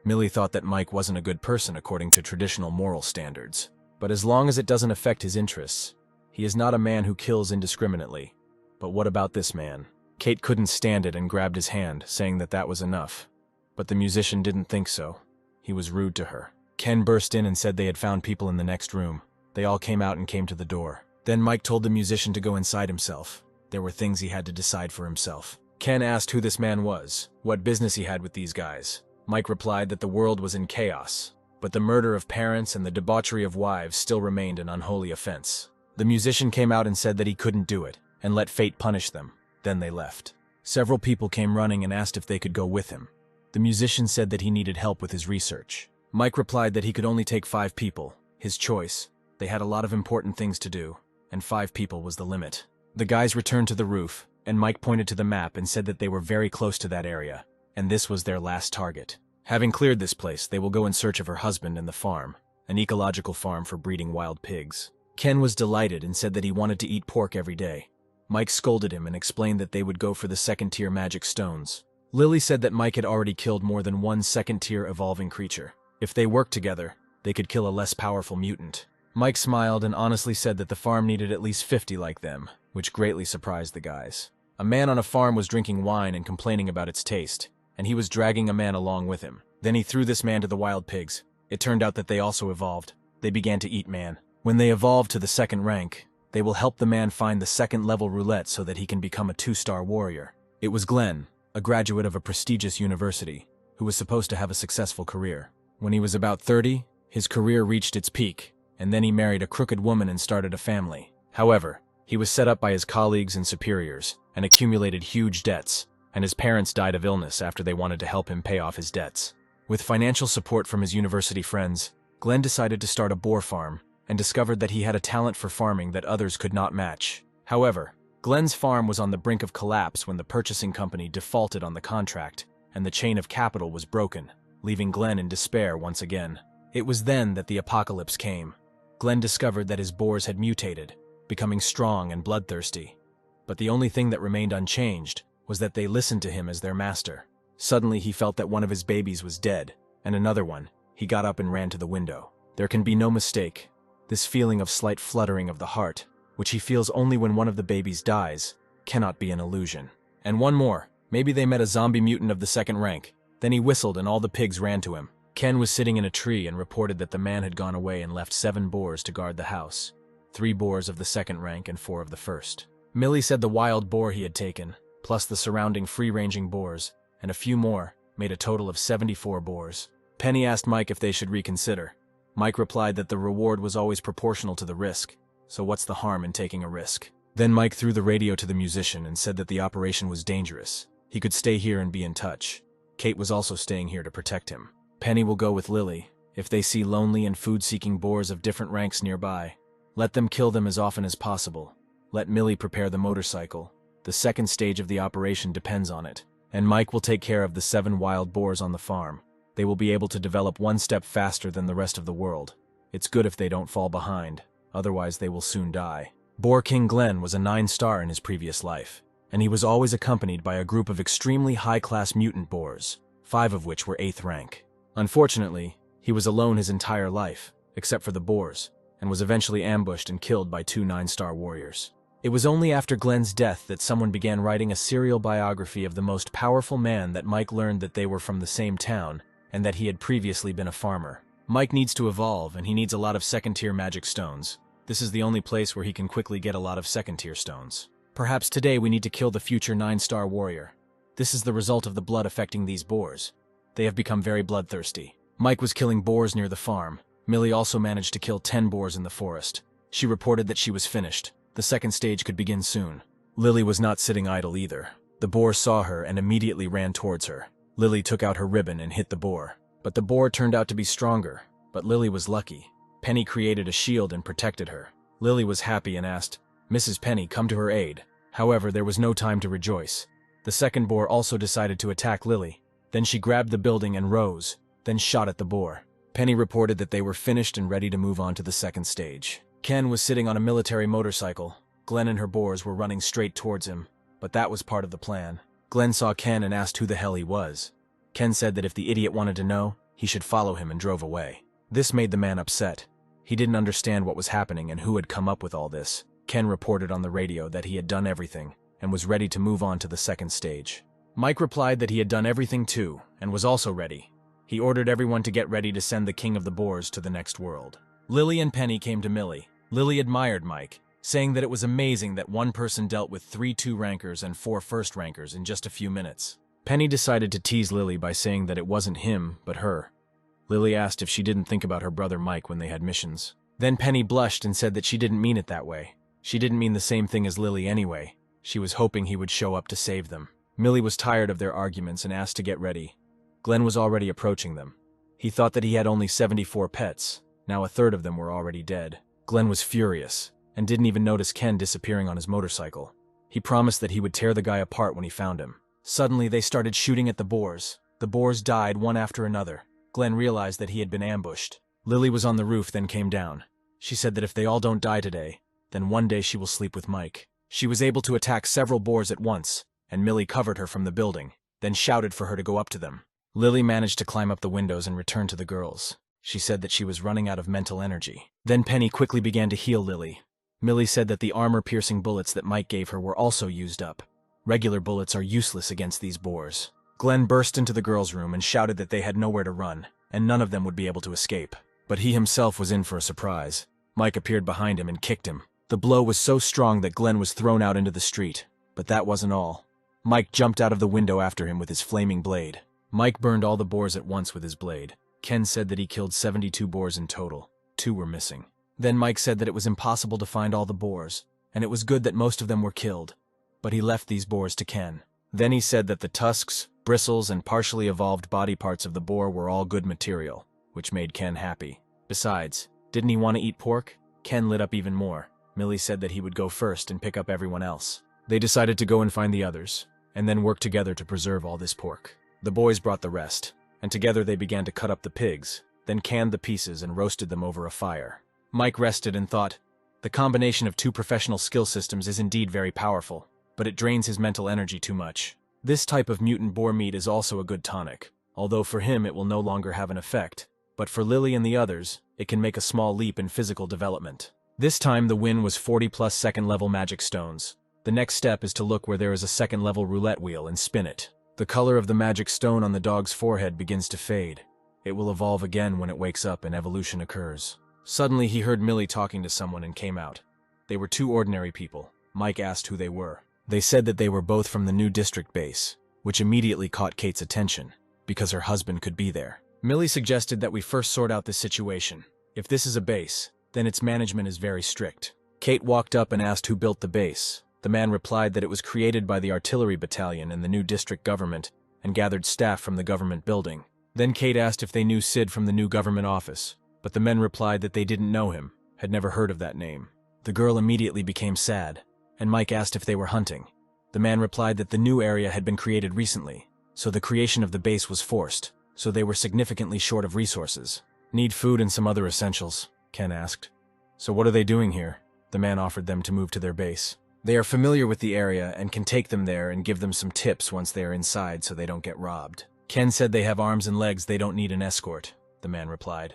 Millie thought that Mike wasn't a good person according to traditional moral standards. But as long as it doesn't affect his interests, he is not a man who kills indiscriminately. But what about this man? Kate couldn't stand it and grabbed his hand, saying that that was enough. But the musician didn't think so. He was rude to her. Ken burst in and said they had found people in the next room. They all came out and came to the door. Then Mike told the musician to go inside himself. There were things he had to decide for himself. Ken asked who this man was, what business he had with these guys. Mike replied that the world was in chaos, but the murder of parents and the debauchery of wives still remained an unholy offense. The musician came out and said that he couldn't do it, and let fate punish them. Then they left. Several people came running and asked if they could go with him. The musician said that he needed help with his research. Mike replied that he could only take 5 people, his choice. They had a lot of important things to do, and 5 people was the limit. The guys returned to the roof, and Mike pointed to the map and said that they were very close to that area, and this was their last target. Having cleared this place, they will go in search of her husband and the farm, an ecological farm for breeding wild pigs. Ken was delighted and said that he wanted to eat pork every day. Mike scolded him and explained that they would go for the second-tier magic stones. Lily said that Mike had already killed more than one second-tier evolving creature. If they worked together, they could kill a less powerful mutant. Mike smiled and honestly said that the farm needed at least 50 like them, which greatly surprised the guys. A man on a farm was drinking wine and complaining about its taste, and he was dragging a man along with him. Then he threw this man to the wild pigs. It turned out that they also evolved. They began to eat man. When they evolved to the second rank, they will help the man find the second-level roulette so that he can become a 2-star warrior. It was Glenn, a graduate of a prestigious university, who was supposed to have a successful career. When he was about 30, his career reached its peak, and then he married a crooked woman and started a family. However, he was set up by his colleagues and superiors, and accumulated huge debts, and his parents died of illness after they wanted to help him pay off his debts. With financial support from his university friends, Glenn decided to start a boar farm, and discovered that he had a talent for farming that others could not match. However, Glenn's farm was on the brink of collapse when the purchasing company defaulted on the contract, and the chain of capital was broken, leaving Glenn in despair once again. It was then that the apocalypse came. Glenn discovered that his boars had mutated, becoming strong and bloodthirsty. But the only thing that remained unchanged was that they listened to him as their master. Suddenly he felt that one of his babies was dead, and another one. He got up and ran to the window. There can be no mistake. This feeling of slight fluttering of the heart, which he feels only when one of the babies dies, cannot be an illusion. And one more. Maybe they met a zombie mutant of the second rank. Then he whistled and all the pigs ran to him. Ken was sitting in a tree and reported that the man had gone away and left 7 boars to guard the house. 3 boars of the second rank and 4 of the first. Millie said the wild boar he had taken, plus the surrounding free-ranging boars, and a few more, made a total of 74 boars. Penny asked Mike if they should reconsider. Mike replied that the reward was always proportional to the risk, so what's the harm in taking a risk? Then Mike threw the radio to the musician and said that the operation was dangerous. He could stay here and be in touch. Kate was also staying here to protect him. Penny will go with Lily. If they see lonely and food-seeking boars of different ranks nearby, let them kill them as often as possible. Let Millie prepare the motorcycle. The second stage of the operation depends on it. And Mike will take care of the 7 wild boars on the farm. They will be able to develop 1 step faster than the rest of the world. It's good if they don't fall behind, otherwise they will soon die. Boar King Glenn was a 9-star in his previous life, and he was always accompanied by a group of extremely high-class mutant boars, 5 of which were 8th rank. Unfortunately, he was alone his entire life, except for the boars, and was eventually ambushed and killed by 2 9-star warriors. It was only after Glenn's death that someone began writing a serial biography of the most powerful man that Mike learned that they were from the same town, and that he had previously been a farmer. Mike needs to evolve, and he needs a lot of second-tier magic stones. This is the only place where he can quickly get a lot of second-tier stones. Perhaps today we need to kill the future 9-star warrior. This is the result of the blood affecting these boars. They have become very bloodthirsty. Mike was killing boars near the farm. Millie also managed to kill 10 boars in the forest. She reported that she was finished. The second stage could begin soon. Lily was not sitting idle either. The boar saw her and immediately ran towards her. Lily took out her ribbon and hit the boar. But the boar turned out to be stronger. But Lily was lucky. Penny created a shield and protected her. Lily was happy and asked, "Mrs. Penny, come to her aid." However, there was no time to rejoice. The second boar also decided to attack Lily. Then she grabbed the building and rose, then shot at the boar. Penny reported that they were finished and ready to move on to the second stage. Ken was sitting on a military motorcycle. Glenn and her boars were running straight towards him, but that was part of the plan. Glenn saw Ken and asked who the hell he was. Ken said that if the idiot wanted to know, he should follow him and drove away. This made the man upset. He didn't understand what was happening and who had come up with all this. Ken reported on the radio that he had done everything and was ready to move on to the second stage. Mike replied that he had done everything too and was also ready. He ordered everyone to get ready to send the king of the boars to the next world. Lily and Penny came to Millie. Lily admired Mike, saying that it was amazing that one person dealt with 3 2-rankers and 4 1st-rankers in just a few minutes. Penny decided to tease Lily by saying that it wasn't him, but her. Lily asked if she didn't think about her brother Mike when they had missions. Then Penny blushed and said that she didn't mean it that way. She didn't mean the same thing as Lily anyway. She was hoping he would show up to save them. Millie was tired of their arguments and asked to get ready. Glenn was already approaching them. He thought that he had only 74 pets. Now a third of them were already dead. Glenn was furious, and didn't even notice Ken disappearing on his motorcycle. He promised that he would tear the guy apart when he found him. Suddenly, they started shooting at the boars. The boars died one after another. Glenn realized that he had been ambushed. Lily was on the roof, then came down. She said that if they all don't die today, then one day she will sleep with Mike. She was able to attack several boars at once, and Millie covered her from the building, then shouted for her to go up to them. Lily managed to climb up the windows and return to the girls. She said that she was running out of mental energy. Then Penny quickly began to heal Lily. Millie said that the armor-piercing bullets that Mike gave her were also used up. Regular bullets are useless against these boars. Glenn burst into the girls' room and shouted that they had nowhere to run, and none of them would be able to escape. But he himself was in for a surprise. Mike appeared behind him and kicked him. The blow was so strong that Glenn was thrown out into the street. But that wasn't all. Mike jumped out of the window after him with his flaming blade. Mike burned all the boars at once with his blade. Ken said that he killed 72 boars in total. 2 were missing. Then Mike said that it was impossible to find all the boars, and it was good that most of them were killed. But he left these boars to Ken. Then he said that the tusks, bristles, and partially evolved body parts of the boar were all good material, which made Ken happy. Besides, didn't he want to eat pork? Ken lit up even more. Millie said that he would go first and pick up everyone else. They decided to go and find the others, and then work together to preserve all this pork. The boys brought the rest, and together they began to cut up the pigs, then canned the pieces and roasted them over a fire. Mike rested and thought, the combination of 2 professional skill systems is indeed very powerful, but it drains his mental energy too much. This type of mutant boar meat is also a good tonic, although for him it will no longer have an effect, but for Lily and the others, it can make a small leap in physical development. This time the win was 40+ second-level magic stones. The next step is to look where there is a second-level roulette wheel and spin it. The color of the magic stone on the dog's forehead begins to fade. It will evolve again when it wakes up and evolution occurs. Suddenly he heard Millie talking to someone and came out. They were two ordinary people. Mike asked who they were. They said that they were both from the new district base, which immediately caught Kate's attention, because her husband could be there. Millie suggested that we first sort out this situation. If this is a base, then its management is very strict. Kate walked up and asked who built the base. The man replied that it was created by the artillery battalion and the new district government, and gathered staff from the government building. Then Kate asked if they knew Sid from the new government office, but the men replied that they didn't know him, had never heard of that name. The girl immediately became sad, and Mike asked if they were hunting. The man replied that the new area had been created recently, so the creation of the base was forced, so they were significantly short of resources. Need food and some other essentials, Ken asked. So what are they doing here? The man offered them to move to their base. They are familiar with the area and can take them there and give them some tips once they are inside so they don't get robbed. Ken said they have arms and legs, they don't need an escort, the man replied.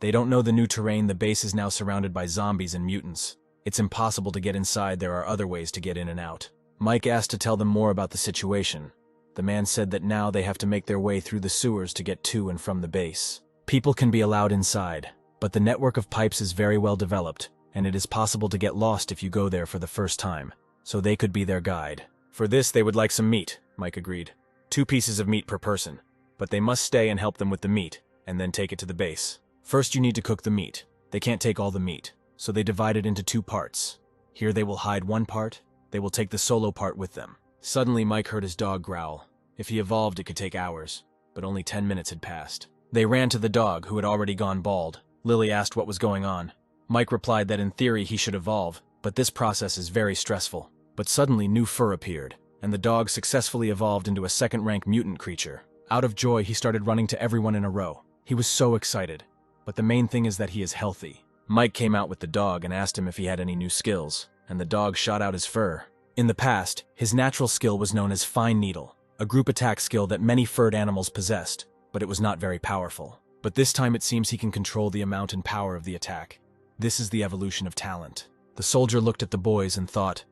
They don't know the new terrain, the base is now surrounded by zombies and mutants. It's impossible to get inside, there are other ways to get in and out. Mike asked to tell them more about the situation. The man said that now they have to make their way through the sewers to get to and from the base. People can be allowed inside, but the network of pipes is very well developed, and it is possible to get lost if you go there for the first time, so they could be their guide. For this, they would like some meat, Mike agreed. 2 pieces of meat per person, but they must stay and help them with the meat, and then take it to the base. First you need to cook the meat. They can't take all the meat, so they divide it into 2 parts. Here they will hide one part, they will take the solo part with them. Suddenly Mike heard his dog growl. If he evolved it could take hours, but only 10 minutes had passed. They ran to the dog, who had already gone bald. Lily asked what was going on. Mike replied that in theory he should evolve, but this process is very stressful. But suddenly new fur appeared, and the dog successfully evolved into a second-rank mutant creature. Out of joy he started running to everyone in a row. He was so excited. But the main thing is that he is healthy. Mike came out with the dog and asked him if he had any new skills, and the dog shot out his fur. In the past, his natural skill was known as Fine Needle, a group attack skill that many furred animals possessed, but it was not very powerful. But this time it seems he can control the amount and power of the attack. This is the evolution of talent. The soldier looked at the boys and thought,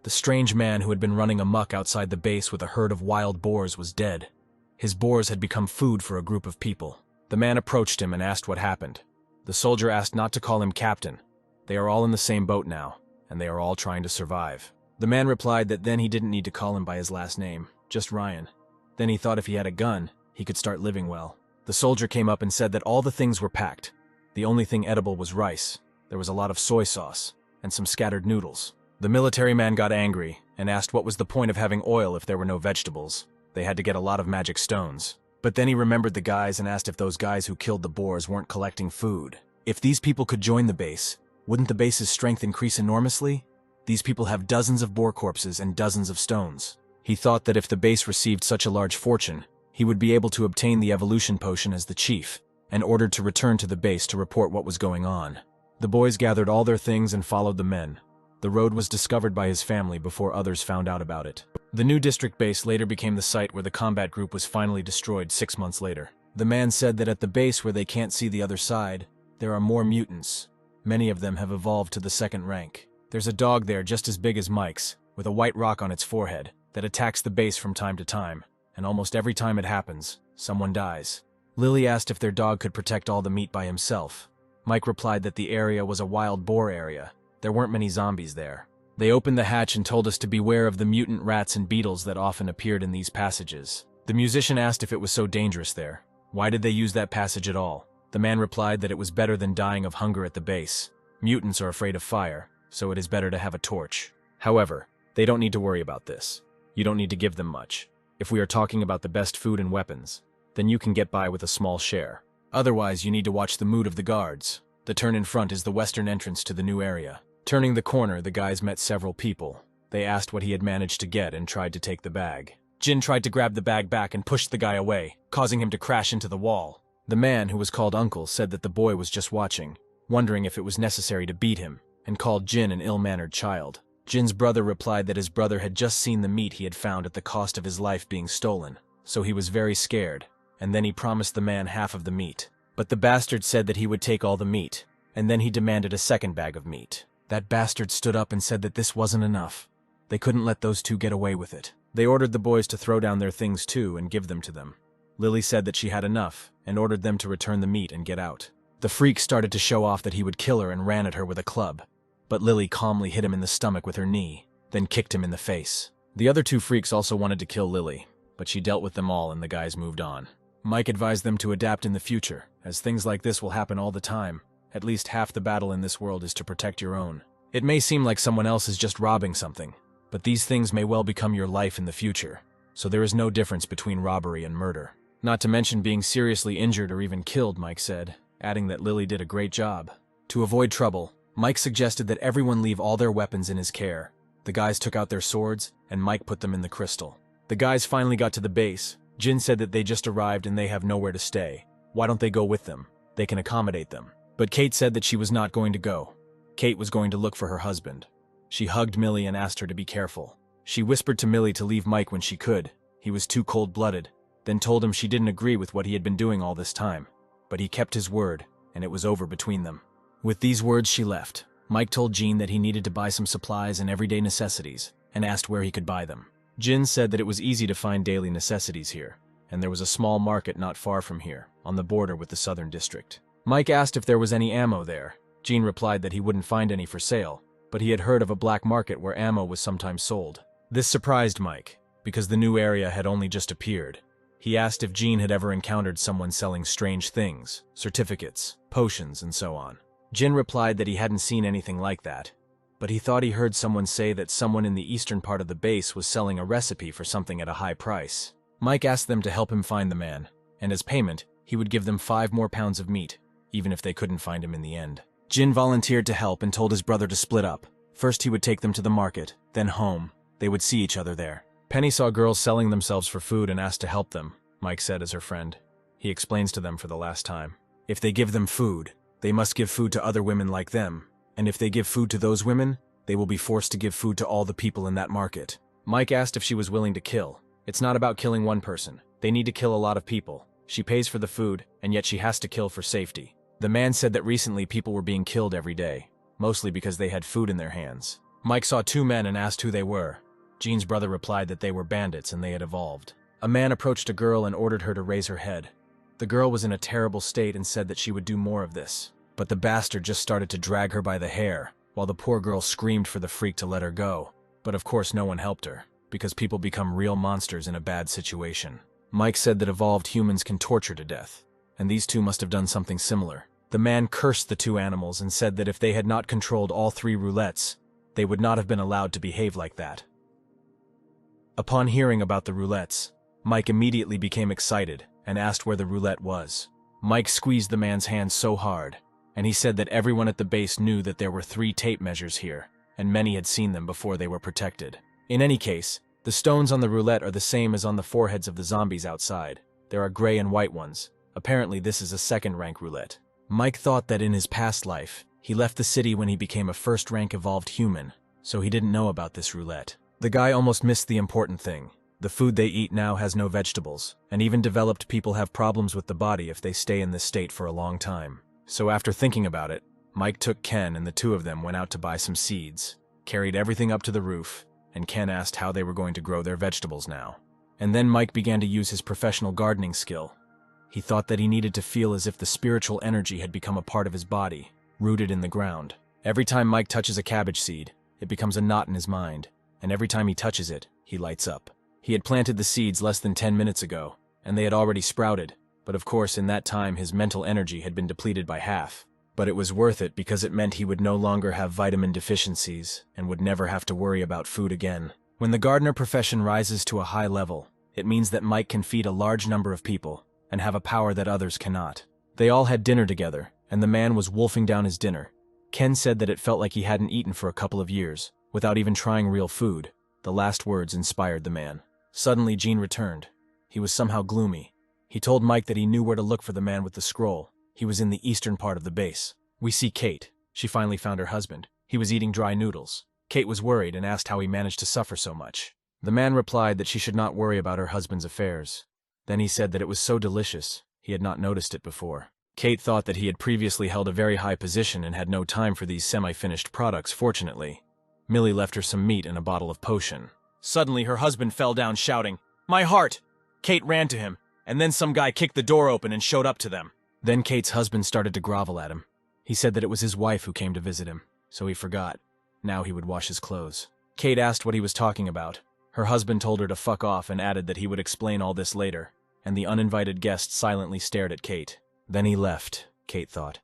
the strange man who had been running amok outside the base with a herd of wild boars was dead. His boars had become food for a group of people. The man approached him and asked what happened. The soldier asked not to call him captain. They are all in the same boat now, and they are all trying to survive. The man replied that then he didn't need to call him by his last name, just Ryan. Then he thought if he had a gun, he could start living well. The soldier came up and said that all the things were packed. The only thing edible was rice. There was a lot of soy sauce, and some scattered noodles. The military man got angry and asked what was the point of having oil if there were no vegetables. They had to get a lot of magic stones. But then he remembered the guys and asked if those guys who killed the boars weren't collecting food. If these people could join the base, wouldn't the base's strength increase enormously? These people have dozens of boar corpses and dozens of stones. He thought that if the base received such a large fortune, he would be able to obtain the evolution potion as the chief, and ordered to return to the base to report what was going on. The boys gathered all their things and followed the men. The road was discovered by his family before others found out about it. The new district base later became the site where the combat group was finally destroyed 6 months later. The man said that at the base where they can't see the other side, there are more mutants. Many of them have evolved to the second rank. There's a dog there just as big as Mike's, with a white rock on its forehead, that attacks the base from time to time, and almost every time it happens, someone dies. Lily asked if their dog could protect all the meat by himself. Mike replied that the area was a wild boar area. There weren't many zombies there. They opened the hatch and told us to beware of the mutant rats and beetles that often appeared in these passages. The musician asked if it was so dangerous there. Why did they use that passage at all? The man replied that it was better than dying of hunger at the base. Mutants are afraid of fire, so it is better to have a torch. However, they don't need to worry about this. You don't need to give them much. If we are talking about the best food and weapons, then you can get by with a small share. Otherwise, you need to watch the mood of the guards. The turn in front is the western entrance to the new area. Turning the corner, the guys met several people. They asked what he had managed to get and tried to take the bag. Jin tried to grab the bag back and pushed the guy away, causing him to crash into the wall. The man, who was called Uncle, said that the boy was just watching, wondering if it was necessary to beat him, and called Jin an ill-mannered child. Jin's brother replied that his brother had just seen the meat he had found at the cost of his life being stolen, so he was very scared, and then he promised the man half of the meat. But the bastard said that he would take all the meat, and then he demanded a second bag of meat. That bastard stood up and said that this wasn't enough. They couldn't let those two get away with it. They ordered the boys to throw down their things too and give them to them. Lily said that she had enough and ordered them to return the meat and get out. The freak started to show off that he would kill her and ran at her with a club, but Lily calmly hit him in the stomach with her knee, then kicked him in the face. The other two freaks also wanted to kill Lily, but she dealt with them all and the guys moved on. Mike advised them to adapt in the future, as things like this will happen all the time. At least half the battle in this world is to protect your own. It may seem like someone else is just robbing something, but these things may well become your life in the future, so there is no difference between robbery and murder. Not to mention being seriously injured or even killed, Mike said, adding that Lily did a great job. To avoid trouble, Mike suggested that everyone leave all their weapons in his care. The guys took out their swords, and Mike put them in the crystal. The guys finally got to the base. Jin said that they just arrived and they have nowhere to stay. Why don't they go with them? They can accommodate them. But Kate said that she was not going to go. Kate was going to look for her husband. She hugged Millie and asked her to be careful. She whispered to Millie to leave Mike when she could. He was too cold-blooded, then told him she didn't agree with what he had been doing all this time. But he kept his word, and it was over between them. With these words, she left. Mike told Jean that he needed to buy some supplies and everyday necessities, and asked where he could buy them. Jin said that it was easy to find daily necessities here, and there was a small market not far from here, on the border with the southern district. Mike asked if there was any ammo there. Jean replied that he wouldn't find any for sale, but he had heard of a black market where ammo was sometimes sold. This surprised Mike, because the new area had only just appeared. He asked if Jean had ever encountered someone selling strange things, certificates, potions, and so on. Jin replied that he hadn't seen anything like that, but he thought he heard someone say that someone in the eastern part of the base was selling a recipe for something at a high price. Mike asked them to help him find the man, and as payment, he would give them 5 more pounds of meat, even if they couldn't find him in the end. Jin volunteered to help and told his brother to split up. First he would take them to the market, then home. They would see each other there. Penny saw girls selling themselves for food and asked to help them, Mike said as her friend. He explains to them for the last time. If they give them food, they must give food to other women like them, and if they give food to those women, they will be forced to give food to all the people in that market. Mike asked if she was willing to kill. It's not about killing one person. They need to kill a lot of people. She pays for the food, and yet she has to kill for safety. The man said that recently people were being killed every day, mostly because they had food in their hands. Mike saw 2 men and asked who they were. Jean's brother replied that they were bandits and they had evolved. A man approached a girl and ordered her to raise her head. The girl was in a terrible state and said that she would do more of this. But the bastard just started to drag her by the hair, while the poor girl screamed for the freak to let her go. But of course no one helped her, because people become real monsters in a bad situation. Mike said that evolved humans can torture to death, and these 2 must have done something similar. The man cursed the 2 animals and said that if they had not controlled all 3 roulettes, they would not have been allowed to behave like that. Upon hearing about the roulettes, Mike immediately became excited and asked where the roulette was. Mike squeezed the man's hand so hard, and he said that everyone at the base knew that there were 3 tape measures here, and many had seen them before they were protected. In any case, the stones on the roulette are the same as on the foreheads of the zombies outside. There are gray and white ones. Apparently this is a second-rank roulette. Mike thought that in his past life, he left the city when he became a first-rank evolved human, so he didn't know about this roulette. The guy almost missed the important thing. The food they eat now has no vegetables, and even developed people have problems with the body if they stay in this state for a long time. So after thinking about it, Mike took Ken and the 2 of them went out to buy some seeds, carried everything up to the roof, and Ken asked how they were going to grow their vegetables now. And then Mike began to use his professional gardening skill. He thought that he needed to feel as if the spiritual energy had become a part of his body, rooted in the ground. Every time Mike touches a cabbage seed, it becomes a knot in his mind, and every time he touches it, he lights up. He had planted the seeds less than 10 minutes ago, and they had already sprouted, but of course in that time his mental energy had been depleted by half. But it was worth it because it meant he would no longer have vitamin deficiencies and would never have to worry about food again. When the gardener profession rises to a high level, it means that Mike can feed a large number of people and have a power that others cannot. They all had dinner together, and the man was wolfing down his dinner. Ken said that it felt like he hadn't eaten for a couple of years, without even trying real food. The last words inspired the man. Suddenly Jean returned. He was somehow gloomy. He told Mike that he knew where to look for the man with the scroll. He was in the eastern part of the base. We see Kate. She finally found her husband. He was eating dry noodles. Kate was worried and asked how he managed to suffer so much. The man replied that she should not worry about her husband's affairs. Then he said that it was so delicious, he had not noticed it before. Kate thought that he had previously held a very high position and had no time for these semi-finished products, fortunately. Millie left her some meat and a bottle of potion. Suddenly, her husband fell down shouting, "My heart!" Kate ran to him, and then some guy kicked the door open and showed up to them. Then Kate's husband started to grovel at him. He said that it was his wife who came to visit him, so he forgot. Now he would wash his clothes. Kate asked what he was talking about. Her husband told her to fuck off and added that he would explain all this later, and the uninvited guest silently stared at Kate. Then he left, Kate thought.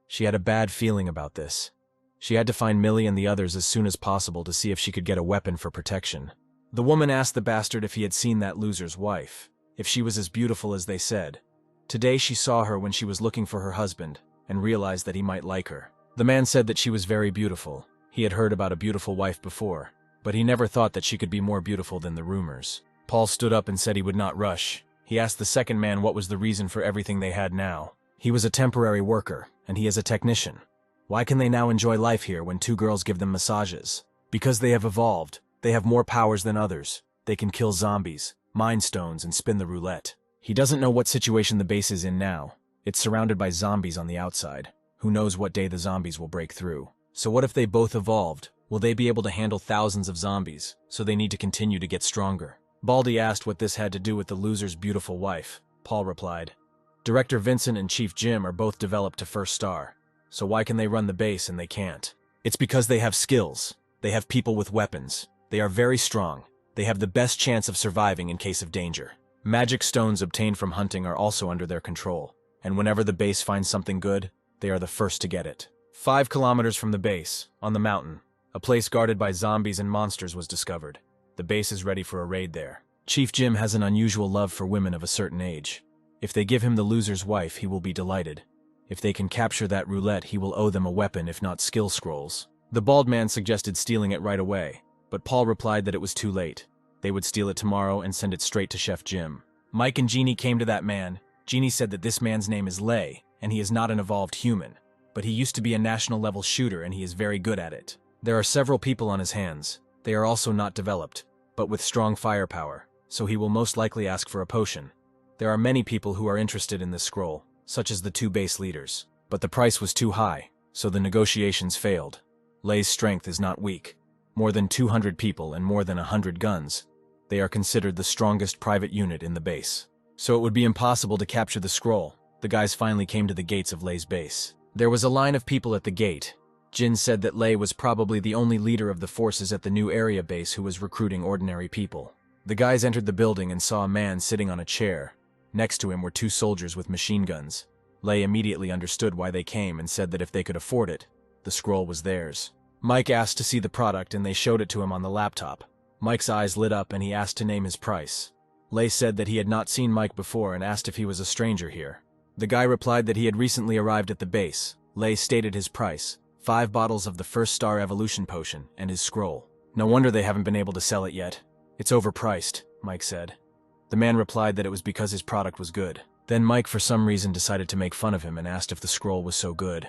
She had a bad feeling about this. She had to find Millie and the others as soon as possible to see if she could get a weapon for protection. The woman asked the bastard if he had seen that loser's wife, if she was as beautiful as they said. Today she saw her when she was looking for her husband, and realized that he might like her. The man said that she was very beautiful. He had heard about a beautiful wife before, but he never thought that she could be more beautiful than the rumors. Paul stood up and said he would not rush. He asked the second man what was the reason for everything they had now. He was a temporary worker, and he is a technician. Why can they now enjoy life here when two girls give them massages? Because they have evolved. They have more powers than others. They can kill zombies, mine stones, and spin the roulette. He doesn't know what situation the base is in now. It's surrounded by zombies on the outside. Who knows what day the zombies will break through? So what if they both evolved? Will they be able to handle thousands of zombies? So they need to continue to get stronger. Baldy asked what this had to do with the loser's beautiful wife. Paul replied, Director Vincent and Chief Jim are both developed to first star. So why can they run the base and they can't? It's because they have skills. They have people with weapons. They are very strong. They have the best chance of surviving in case of danger. Magic stones obtained from hunting are also under their control, and whenever the base finds something good, they are the first to get it. 5 kilometers from the base, on the mountain, a place guarded by zombies and monsters was discovered. The base is ready for a raid there. Chief Jim has an unusual love for women of a certain age. If they give him the loser's wife, he will be delighted. If they can capture that roulette, he will owe them a weapon if not skill scrolls. The bald man suggested stealing it right away, but Paul replied that it was too late. They would steal it tomorrow and send it straight to Chef Jim. Mike and Jeannie came to that man. Jeannie said that this man's name is Lei, and he is not an evolved human. But he used to be a national-level shooter, and he is very good at it. There are several people on his hands. They are also not developed, but with strong firepower, so he will most likely ask for a potion. There are many people who are interested in this scroll, such as the 2 base leaders. But the price was too high, so the negotiations failed. Lei's strength is not weak. More than 200 people and more than 100 guns. They are considered the strongest private unit in the base. So it would be impossible to capture the scroll. The guys finally came to the gates of Lei's base. There was a line of people at the gate. Jin said that Lei was probably the only leader of the forces at the new area base who was recruiting ordinary people. The guys entered the building and saw a man sitting on a chair. Next to him were 2 soldiers with machine guns. Lei immediately understood why they came and said that if they could afford it, the scroll was theirs. Mike asked to see the product and they showed it to him on the laptop. Mike's eyes lit up and he asked to name his price. Lei said that he had not seen Mike before and asked if he was a stranger here. The guy replied that he had recently arrived at the base. Lei stated his price, 5 bottles of the first star evolution potion, and his scroll. No wonder they haven't been able to sell it yet. It's overpriced, Mike said. The man replied that it was because his product was good. Then Mike for some reason decided to make fun of him and asked if the scroll was so good.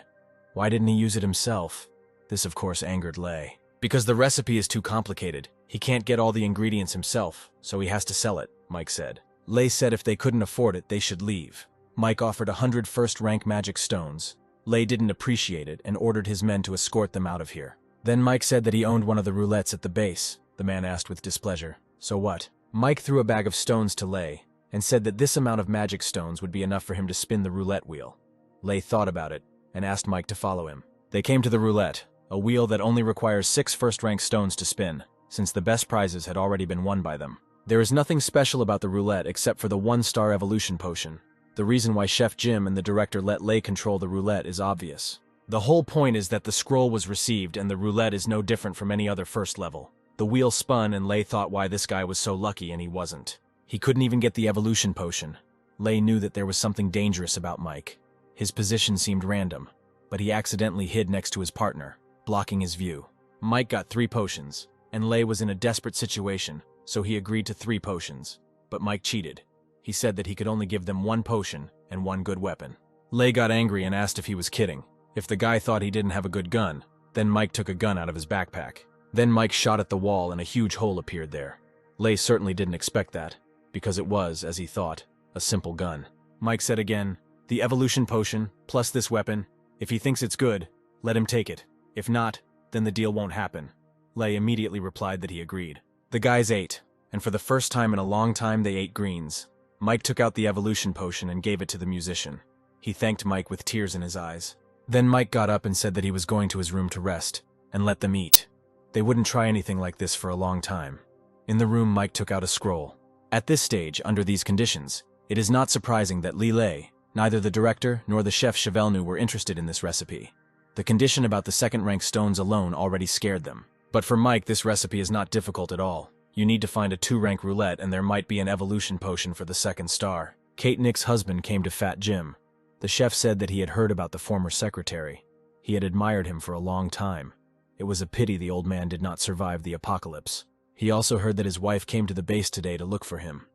Why didn't he use it himself? This of course angered Lei. Because the recipe is too complicated. He can't get all the ingredients himself, so he has to sell it, Mike said. Lei said if they couldn't afford it, they should leave. Mike offered 100 first-rank magic stones. Lei didn't appreciate it and ordered his men to escort them out of here. Then Mike said that he owned one of the roulettes at the base. The man asked with displeasure. So what? Mike threw a bag of stones to Lei and said that this amount of magic stones would be enough for him to spin the roulette wheel. Lei thought about it and asked Mike to follow him. They came to the roulette, a wheel that only requires 6 first-rank stones to spin, since the best prizes had already been won by them. There is nothing special about the roulette except for the 1-star evolution potion. The reason why Chef Jim and the director let Lei control the roulette is obvious. The whole point is that the scroll was received and the roulette is no different from any other first level. The wheel spun and Lei thought why this guy was so lucky and he wasn't. He couldn't even get the evolution potion. Lei knew that there was something dangerous about Mike. His position seemed random, but he accidentally hid next to his partner, blocking his view. Mike got 3 potions, and Lei was in a desperate situation, so he agreed to 3 potions. But Mike cheated. He said that he could only give them 1 potion and 1 good weapon. Lei got angry and asked if he was kidding. If the guy thought he didn't have a good gun, then Mike took a gun out of his backpack. Then Mike shot at the wall and a huge hole appeared there. Lei certainly didn't expect that, because it was, as he thought, a simple gun. Mike said again, the evolution potion, plus this weapon, if he thinks it's good, let him take it. If not, then the deal won't happen. Lei immediately replied that he agreed. The guys ate, and for the first time in a long time they ate greens. Mike took out the evolution potion and gave it to the musician. He thanked Mike with tears in his eyes. Then Mike got up and said that he was going to his room to rest, and let them eat. They wouldn't try anything like this for a long time. In the room, Mike took out a scroll. At this stage, under these conditions, it is not surprising that Lillet, neither the director nor the chef Chevelnu were interested in this recipe. The condition about the second-rank stones alone already scared them. But for Mike, this recipe is not difficult at all. You need to find a 2-rank roulette and there might be an evolution potion for the 2nd star. Kate Nick's husband came to Fat Jim. The chef said that he had heard about the former secretary. He had admired him for a long time. It was a pity the old man did not survive the apocalypse. He also heard that his wife came to the base today to look for him.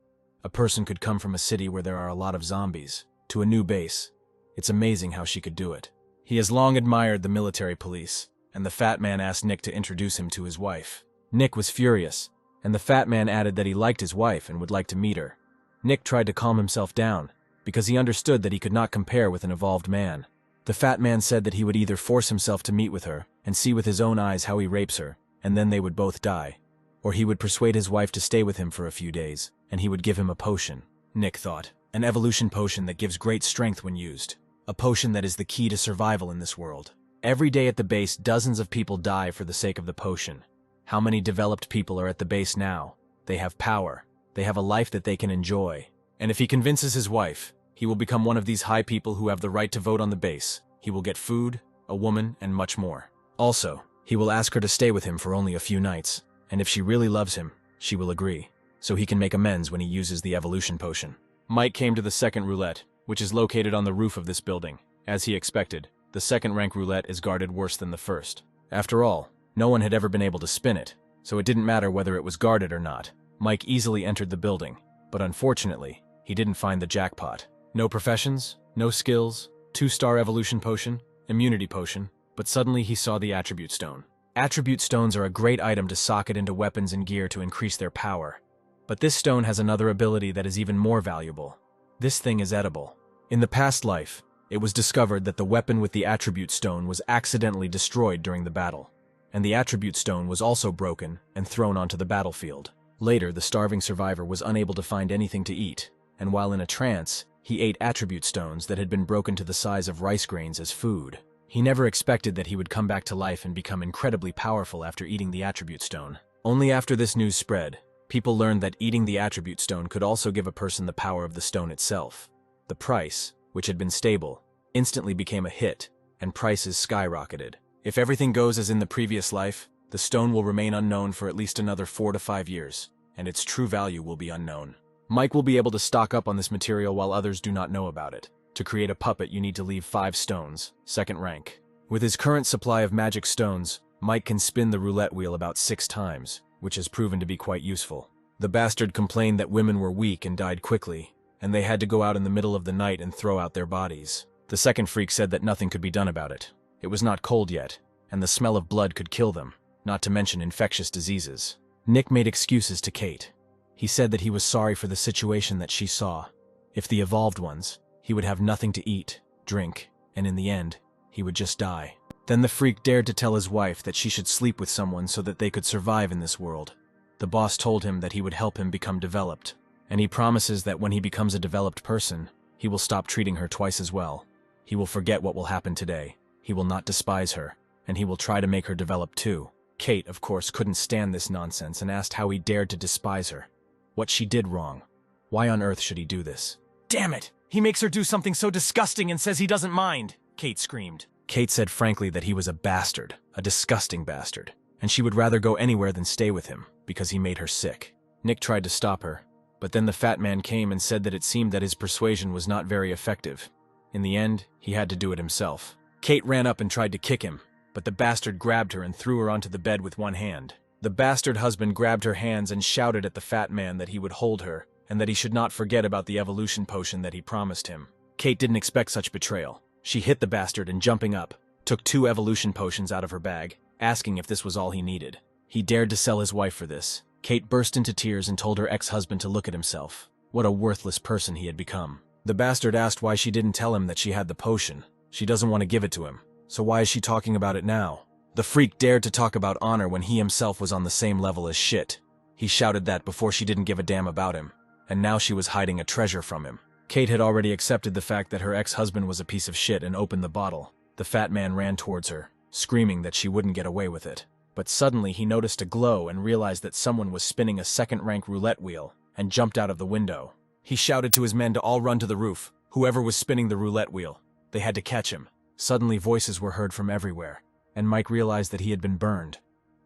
A person could come from a city where there are a lot of zombies, to a new base. It's amazing how she could do it. He has long admired the military police, and the fat man asked Nick to introduce him to his wife. Nick was furious, and the fat man added that he liked his wife and would like to meet her. Nick tried to calm himself down, because he understood that he could not compare with an evolved man. The fat man said that he would either force himself to meet with her and see with his own eyes how he rapes her, and then they would both die, or he would persuade his wife to stay with him for a few days, and he would give him a potion. Nick thought, an evolution potion that gives great strength when used. A potion that is the key to survival in this world. Every day at the base, dozens of people die for the sake of the potion. How many developed people are at the base now? They have power. They have a life that they can enjoy. And if he convinces his wife, he will become one of these high people who have the right to vote on the base. He will get food, a woman, and much more. Also, he will ask her to stay with him for only a few nights, and if she really loves him, she will agree, so he can make amends when he uses the evolution potion. Mike came to the 2nd roulette, which is located on the roof of this building. As he expected, the 2nd-rank roulette is guarded worse than the 1st. After all, no one had ever been able to spin it, so it didn't matter whether it was guarded or not. Mike easily entered the building, but unfortunately, he didn't find the jackpot. No professions, no skills, 2-star evolution potion, immunity potion, but suddenly he saw the attribute stone. Attribute stones are a great item to socket into weapons and gear to increase their power. But this stone has another ability that is even more valuable. This thing is edible. In the past life, it was discovered that the weapon with the attribute stone was accidentally destroyed during the battle, and the attribute stone was also broken and thrown onto the battlefield. Later, the starving survivor was unable to find anything to eat, and while in a trance, he ate attribute stones that had been broken to the size of rice grains as food. He never expected that he would come back to life and become incredibly powerful after eating the attribute stone. Only after this news spread, people learned that eating the attribute stone could also give a person the power of the stone itself. The price, which had been stable, instantly became a hit, and prices skyrocketed. If everything goes as in the previous life, the stone will remain unknown for at least another 4 to 5 years, and its true value will be unknown. Mike will be able to stock up on this material while others do not know about it. To create a puppet, you need to leave 5 stones, 2nd rank. With his current supply of magic stones, Mike can spin the roulette wheel about 6 times, which has proven to be quite useful. The bastard complained that women were weak and died quickly, and they had to go out in the middle of the night and throw out their bodies. The 2nd freak said that nothing could be done about it. It was not cold yet, and the smell of blood could kill them, not to mention infectious diseases. Nick made excuses to Kate. He said that he was sorry for the situation that she saw. If the evolved ones, he would have nothing to eat, drink, and in the end, he would just die. Then the freak dared to tell his wife that she should sleep with someone so that they could survive in this world. The boss told him that he would help him become developed, and he promises that when he becomes a developed person, he will stop treating her twice as well. He will forget what will happen today. He will not despise her, and he will try to make her develop too. Kate, of course, couldn't stand this nonsense and asked how he dared to despise her. What she did wrong. Why on earth should he do this? Damn it! He makes her do something so disgusting and says he doesn't mind, Kate screamed. Kate said frankly that he was a bastard, a disgusting bastard, and she would rather go anywhere than stay with him, because he made her sick. Nick tried to stop her, but then the fat man came and said that it seemed that his persuasion was not very effective. In the end, he had to do it himself. Kate ran up and tried to kick him, but the bastard grabbed her and threw her onto the bed with one hand. The bastard husband grabbed her hands and shouted at the fat man that he would hold her, and that he should not forget about the evolution potion that he promised him. Kate didn't expect such betrayal. She hit the bastard and, jumping up, took 2 evolution potions out of her bag, asking if this was all he needed. He dared to sell his wife for this. Kate burst into tears and told her ex-husband to look at himself. What a worthless person he had become. The bastard asked why she didn't tell him that she had the potion. She doesn't want to give it to him, so why is she talking about it now? The freak dared to talk about honor when he himself was on the same level as shit. He shouted that before she didn't give a damn about him, and now she was hiding a treasure from him. Kate had already accepted the fact that her ex-husband was a piece of shit and opened the bottle. The fat man ran towards her, screaming that she wouldn't get away with it. But suddenly he noticed a glow and realized that someone was spinning a second-rank roulette wheel, and jumped out of the window. He shouted to his men to all run to the roof, whoever was spinning the roulette wheel. They had to catch him. Suddenly voices were heard from everywhere, and Mike realized that he had been burned.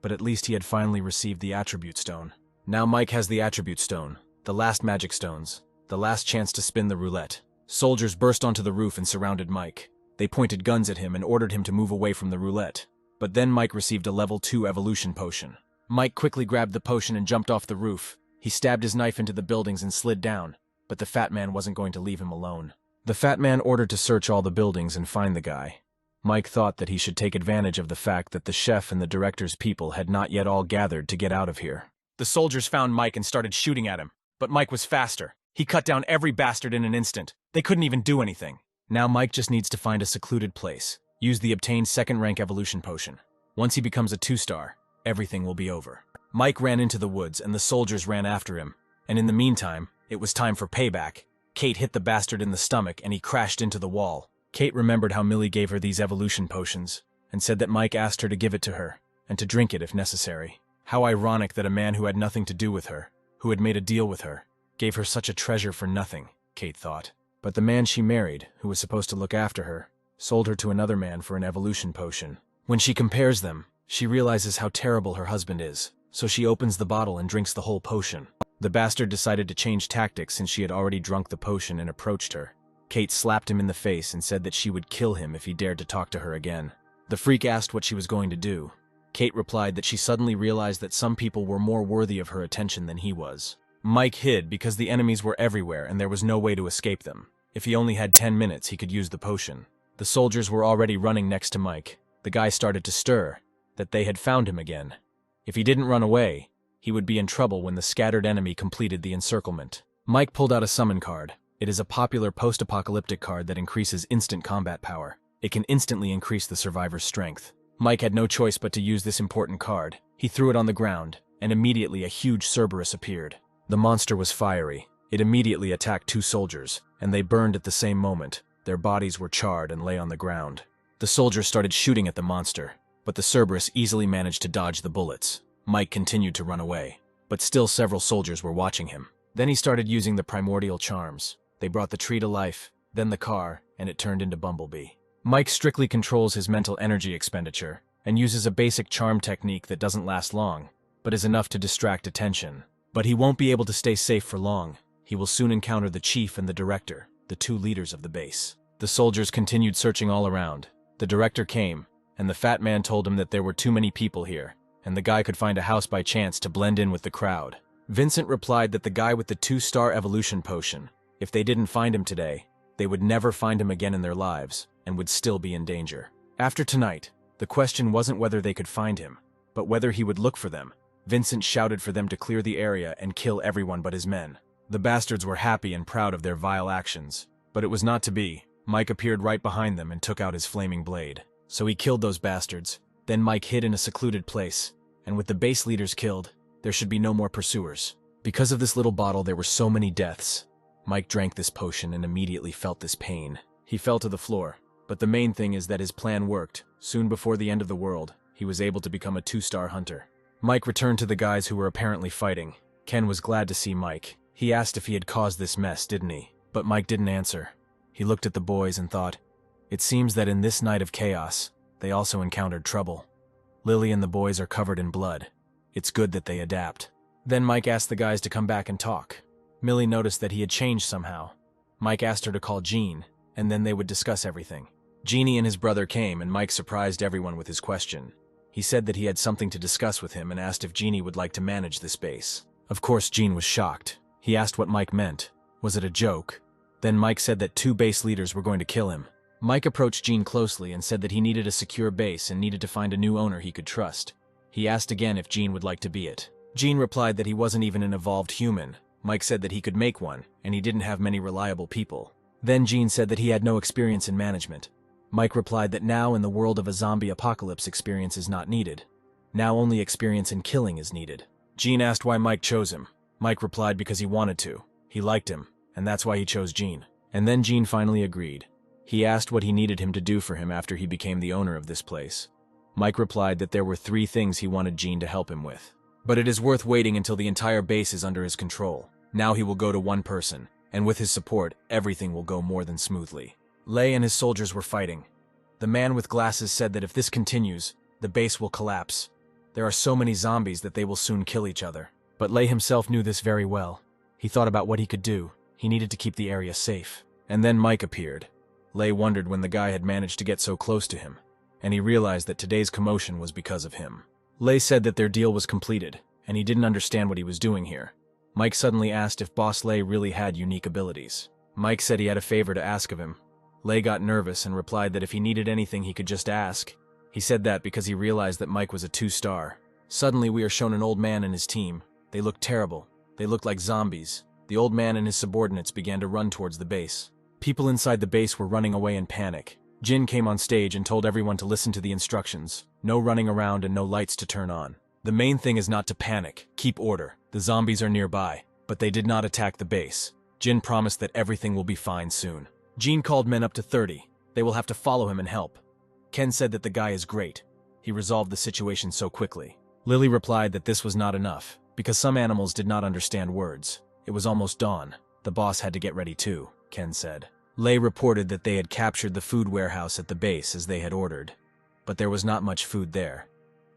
But at least he had finally received the attribute stone. Now Mike has the attribute stone, the last magic stones, the last chance to spin the roulette. Soldiers burst onto the roof and surrounded Mike. They pointed guns at him and ordered him to move away from the roulette. But then Mike received a level 2 evolution potion. Mike quickly grabbed the potion and jumped off the roof. He stabbed his knife into the buildings and slid down, but the fat man wasn't going to leave him alone. The fat man ordered to search all the buildings and find the guy. Mike thought that he should take advantage of the fact that the chef and the director's people had not yet all gathered to get out of here. The soldiers found Mike and started shooting at him, but Mike was faster. He cut down every bastard in an instant. They couldn't even do anything. Now Mike just needs to find a secluded place, use the obtained second-rank evolution potion. Once he becomes a 2-star, everything will be over. Mike ran into the woods and the soldiers ran after him, and in the meantime, it was time for payback. Kate hit the bastard in the stomach and he crashed into the wall. Kate remembered how Millie gave her these evolution potions, and said that Mike asked her to give it to her, and to drink it if necessary. How ironic that a man who had nothing to do with her, who had made a deal with her, gave her such a treasure for nothing, Kate thought. But the man she married, who was supposed to look after her, sold her to another man for an evolution potion. When she compares them, she realizes how terrible her husband is, so she opens the bottle and drinks the whole potion. The bastard decided to change tactics since she had already drunk the potion and approached her. Kate slapped him in the face and said that she would kill him if he dared to talk to her again. The freak asked what she was going to do. Kate replied that she suddenly realized that some people were more worthy of her attention than he was. Mike hid because the enemies were everywhere and there was no way to escape them. If he only had 10 minutes, he could use the potion. The soldiers were already running next to Mike. The guy started to stir, that they had found him again. If he didn't run away, he would be in trouble when the scattered enemy completed the encirclement. Mike pulled out a summon card. It is a popular post-apocalyptic card that increases instant combat power. It can instantly increase the survivor's strength. Mike had no choice but to use this important card. He threw it on the ground, and immediately a huge Cerberus appeared. The monster was fiery. It immediately attacked 2 soldiers, and they burned at the same moment. Their bodies were charred and lay on the ground. The soldiers started shooting at the monster, but the Cerberus easily managed to dodge the bullets. Mike continued to run away, but still several soldiers were watching him. Then he started using the primordial charms. They brought the tree to life, then the car, and it turned into Bumblebee. Mike strictly controls his mental energy expenditure, and uses a basic charm technique that doesn't last long, but is enough to distract attention. But he won't be able to stay safe for long. He will soon encounter the chief and the director, the 2 leaders of the base. The soldiers continued searching all around. The director came, and the fat man told him that there were too many people here, and the guy could find a house by chance to blend in with the crowd. Vincent replied that the guy with the 2-star evolution potion, if they didn't find him today, they would never find him again in their lives, and would still be in danger. After tonight, the question wasn't whether they could find him, but whether he would look for them. Vincent shouted for them to clear the area and kill everyone but his men. The bastards were happy and proud of their vile actions, but it was not to be. Mike appeared right behind them and took out his flaming blade. So he killed those bastards. Then Mike hid in a secluded place, and with the base leaders killed, there should be no more pursuers. Because of this little bottle, there were so many deaths. Mike drank this potion and immediately felt this pain. He fell to the floor, but the main thing is that his plan worked. Soon before the end of the world, he was able to become a 2-star hunter. Mike returned to the guys who were apparently fighting. Ken was glad to see Mike. He asked if he had caused this mess, didn't he? But Mike didn't answer. He looked at the boys and thought, it seems that in this night of chaos, they also encountered trouble. Lily and the boys are covered in blood. It's good that they adapt. Then Mike asked the guys to come back and talk. Millie noticed that he had changed somehow. Mike asked her to call Gene, and then they would discuss everything. Jeannie and his brother came, and Mike surprised everyone with his question. He said that he had something to discuss with him and asked if Jeannie would like to manage this base. Of course, Gene was shocked. He asked what Mike meant. Was it a joke? Then Mike said that 2 base leaders were going to kill him. Mike approached Gene closely and said that he needed a secure base and needed to find a new owner he could trust. He asked again if Gene would like to be it. Gene replied that he wasn't even an evolved human. Mike said that he could make one, and he didn't have many reliable people. Then Gene said that he had no experience in management. Mike replied that now in the world of a zombie apocalypse, experience is not needed. Now only experience in killing is needed. Gene asked why Mike chose him. Mike replied because he wanted to. He liked him, and that's why he chose Gene. And then Gene finally agreed. He asked what he needed him to do for him after he became the owner of this place. Mike replied that there were 3 things he wanted Gene to help him with. But it is worth waiting until the entire base is under his control. Now he will go to one person, and with his support, everything will go more than smoothly. Lei and his soldiers were fighting. The man with glasses said that if this continues, the base will collapse. There are so many zombies that they will soon kill each other. But Lei himself knew this very well. He thought about what he could do. He needed to keep the area safe. And then Mike appeared. Lei wondered when the guy had managed to get so close to him, and he realized that today's commotion was because of him. Lei said that their deal was completed, and he didn't understand what he was doing here. Mike suddenly asked if Boss Lei really had unique abilities. Mike said he had a favor to ask of him. Lei got nervous and replied that if he needed anything he could just ask. He said that because he realized that Mike was a 2-star. Suddenly we are shown an old man and his team. They looked terrible. They looked like zombies. The old man and his subordinates began to run towards the base. People inside the base were running away in panic. Jin came on stage and told everyone to listen to the instructions. No running around and no lights to turn on. The main thing is not to panic. Keep order. The zombies are nearby. But they did not attack the base. Jin promised that everything will be fine soon. Jin called men up to 30. They will have to follow him and help. Ken said that the guy is great. He resolved the situation so quickly. Lily replied that this was not enough, because some animals did not understand words. It was almost dawn. The boss had to get ready too, Ken said. Lei reported that they had captured the food warehouse at the base as they had ordered. But there was not much food there.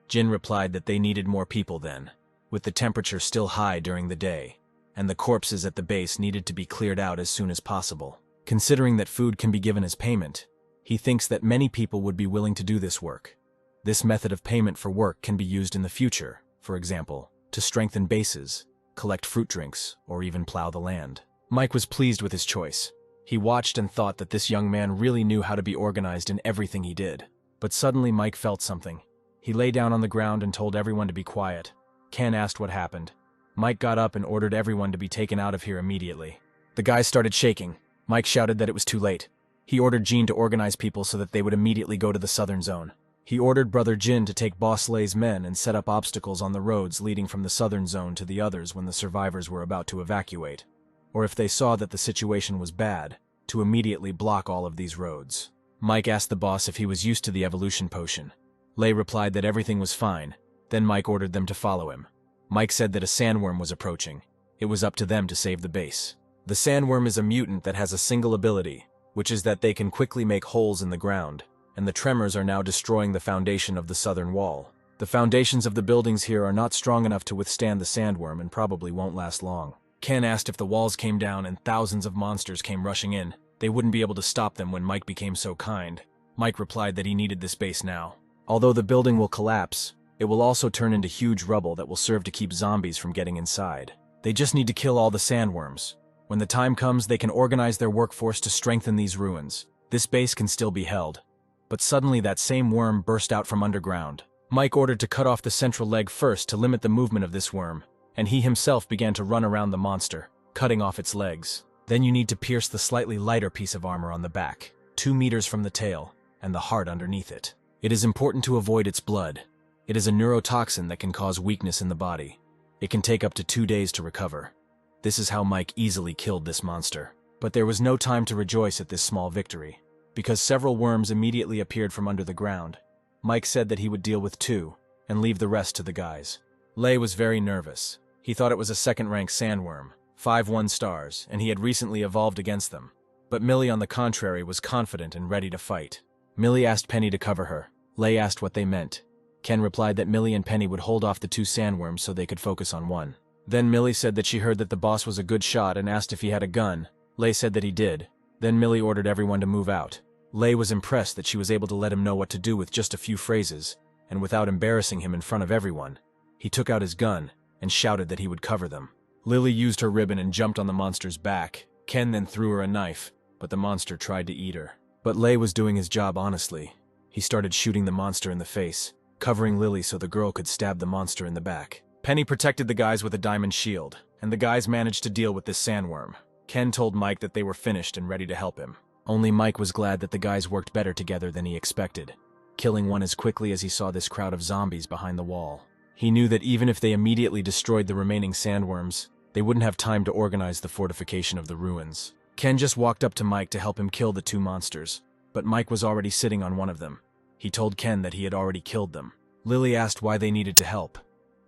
Jin replied that they needed more people then, with the temperature still high during the day, and the corpses at the base needed to be cleared out as soon as possible. Considering that food can be given as payment, he thinks that many people would be willing to do this work. This method of payment for work can be used in the future, for example, to strengthen bases, collect fruit drinks, or even plow the land. Mike was pleased with his choice. He watched and thought that this young man really knew how to be organized in everything he did. But suddenly Mike felt something. He lay down on the ground and told everyone to be quiet. Ken asked what happened. Mike got up and ordered everyone to be taken out of here immediately. The guys started shaking. Mike shouted that it was too late. He ordered Gene to organize people so that they would immediately go to the southern zone. He ordered Brother Jin to take Boss Lei's men and set up obstacles on the roads leading from the southern zone to the others when the survivors were about to evacuate, or if they saw that the situation was bad, to immediately block all of these roads. Mike asked the boss if he was used to the evolution potion. Lei replied that everything was fine. Then Mike ordered them to follow him. Mike said that a sandworm was approaching. It was up to them to save the base. The sandworm is a mutant that has a single ability, which is that they can quickly make holes in the ground, and the tremors are now destroying the foundation of the southern wall. The foundations of the buildings here are not strong enough to withstand the sandworm and probably won't last long. Ken asked if the walls came down and thousands of monsters came rushing in. They wouldn't be able to stop them when Mike became so kind. Mike replied that he needed this base now. Although the building will collapse, it will also turn into huge rubble that will serve to keep zombies from getting inside. They just need to kill all the sandworms. When the time comes, they can organize their workforce to strengthen these ruins. This base can still be held. But suddenly that same worm burst out from underground. Mike ordered to cut off the central leg first to limit the movement of this worm, and he himself began to run around the monster, cutting off its legs. Then you need to pierce the slightly lighter piece of armor on the back, 2 meters from the tail, and the heart underneath it. It is important to avoid its blood. It is a neurotoxin that can cause weakness in the body. It can take up to 2 days to recover. This is how Mike easily killed this monster. But there was no time to rejoice at this small victory, because several worms immediately appeared from under the ground. Mike said that he would deal with 2, and leave the rest to the guys. Lei was very nervous. He thought it was a second-rank sandworm, 5 1-stars, and he had recently evolved against them. But Millie, on the contrary, was confident and ready to fight. Millie asked Penny to cover her. Lei asked what they meant. Ken replied that Millie and Penny would hold off the 2 sandworms so they could focus on one. Then Millie said that she heard that the boss was a good shot and asked if he had a gun. Lei said that he did. Then Millie ordered everyone to move out. Lei was impressed that she was able to let him know what to do with just a few phrases, and without embarrassing him in front of everyone. He took out his gun and shouted that he would cover them. Lily used her ribbon and jumped on the monster's back. Ken then threw her a knife, but the monster tried to eat her. But Lei was doing his job honestly. He started shooting the monster in the face, covering Lily so the girl could stab the monster in the back. Penny protected the guys with a diamond shield, and the guys managed to deal with this sandworm. Ken told Mike that they were finished and ready to help him. Only Mike was glad that the guys worked better together than he expected, killing one as quickly as he saw this crowd of zombies behind the wall. He knew that even if they immediately destroyed the remaining sandworms, they wouldn't have time to organize the fortification of the ruins. Ken just walked up to Mike to help him kill the two monsters, but Mike was already sitting on one of them. He told Ken that he had already killed them. Lily asked why they needed to help.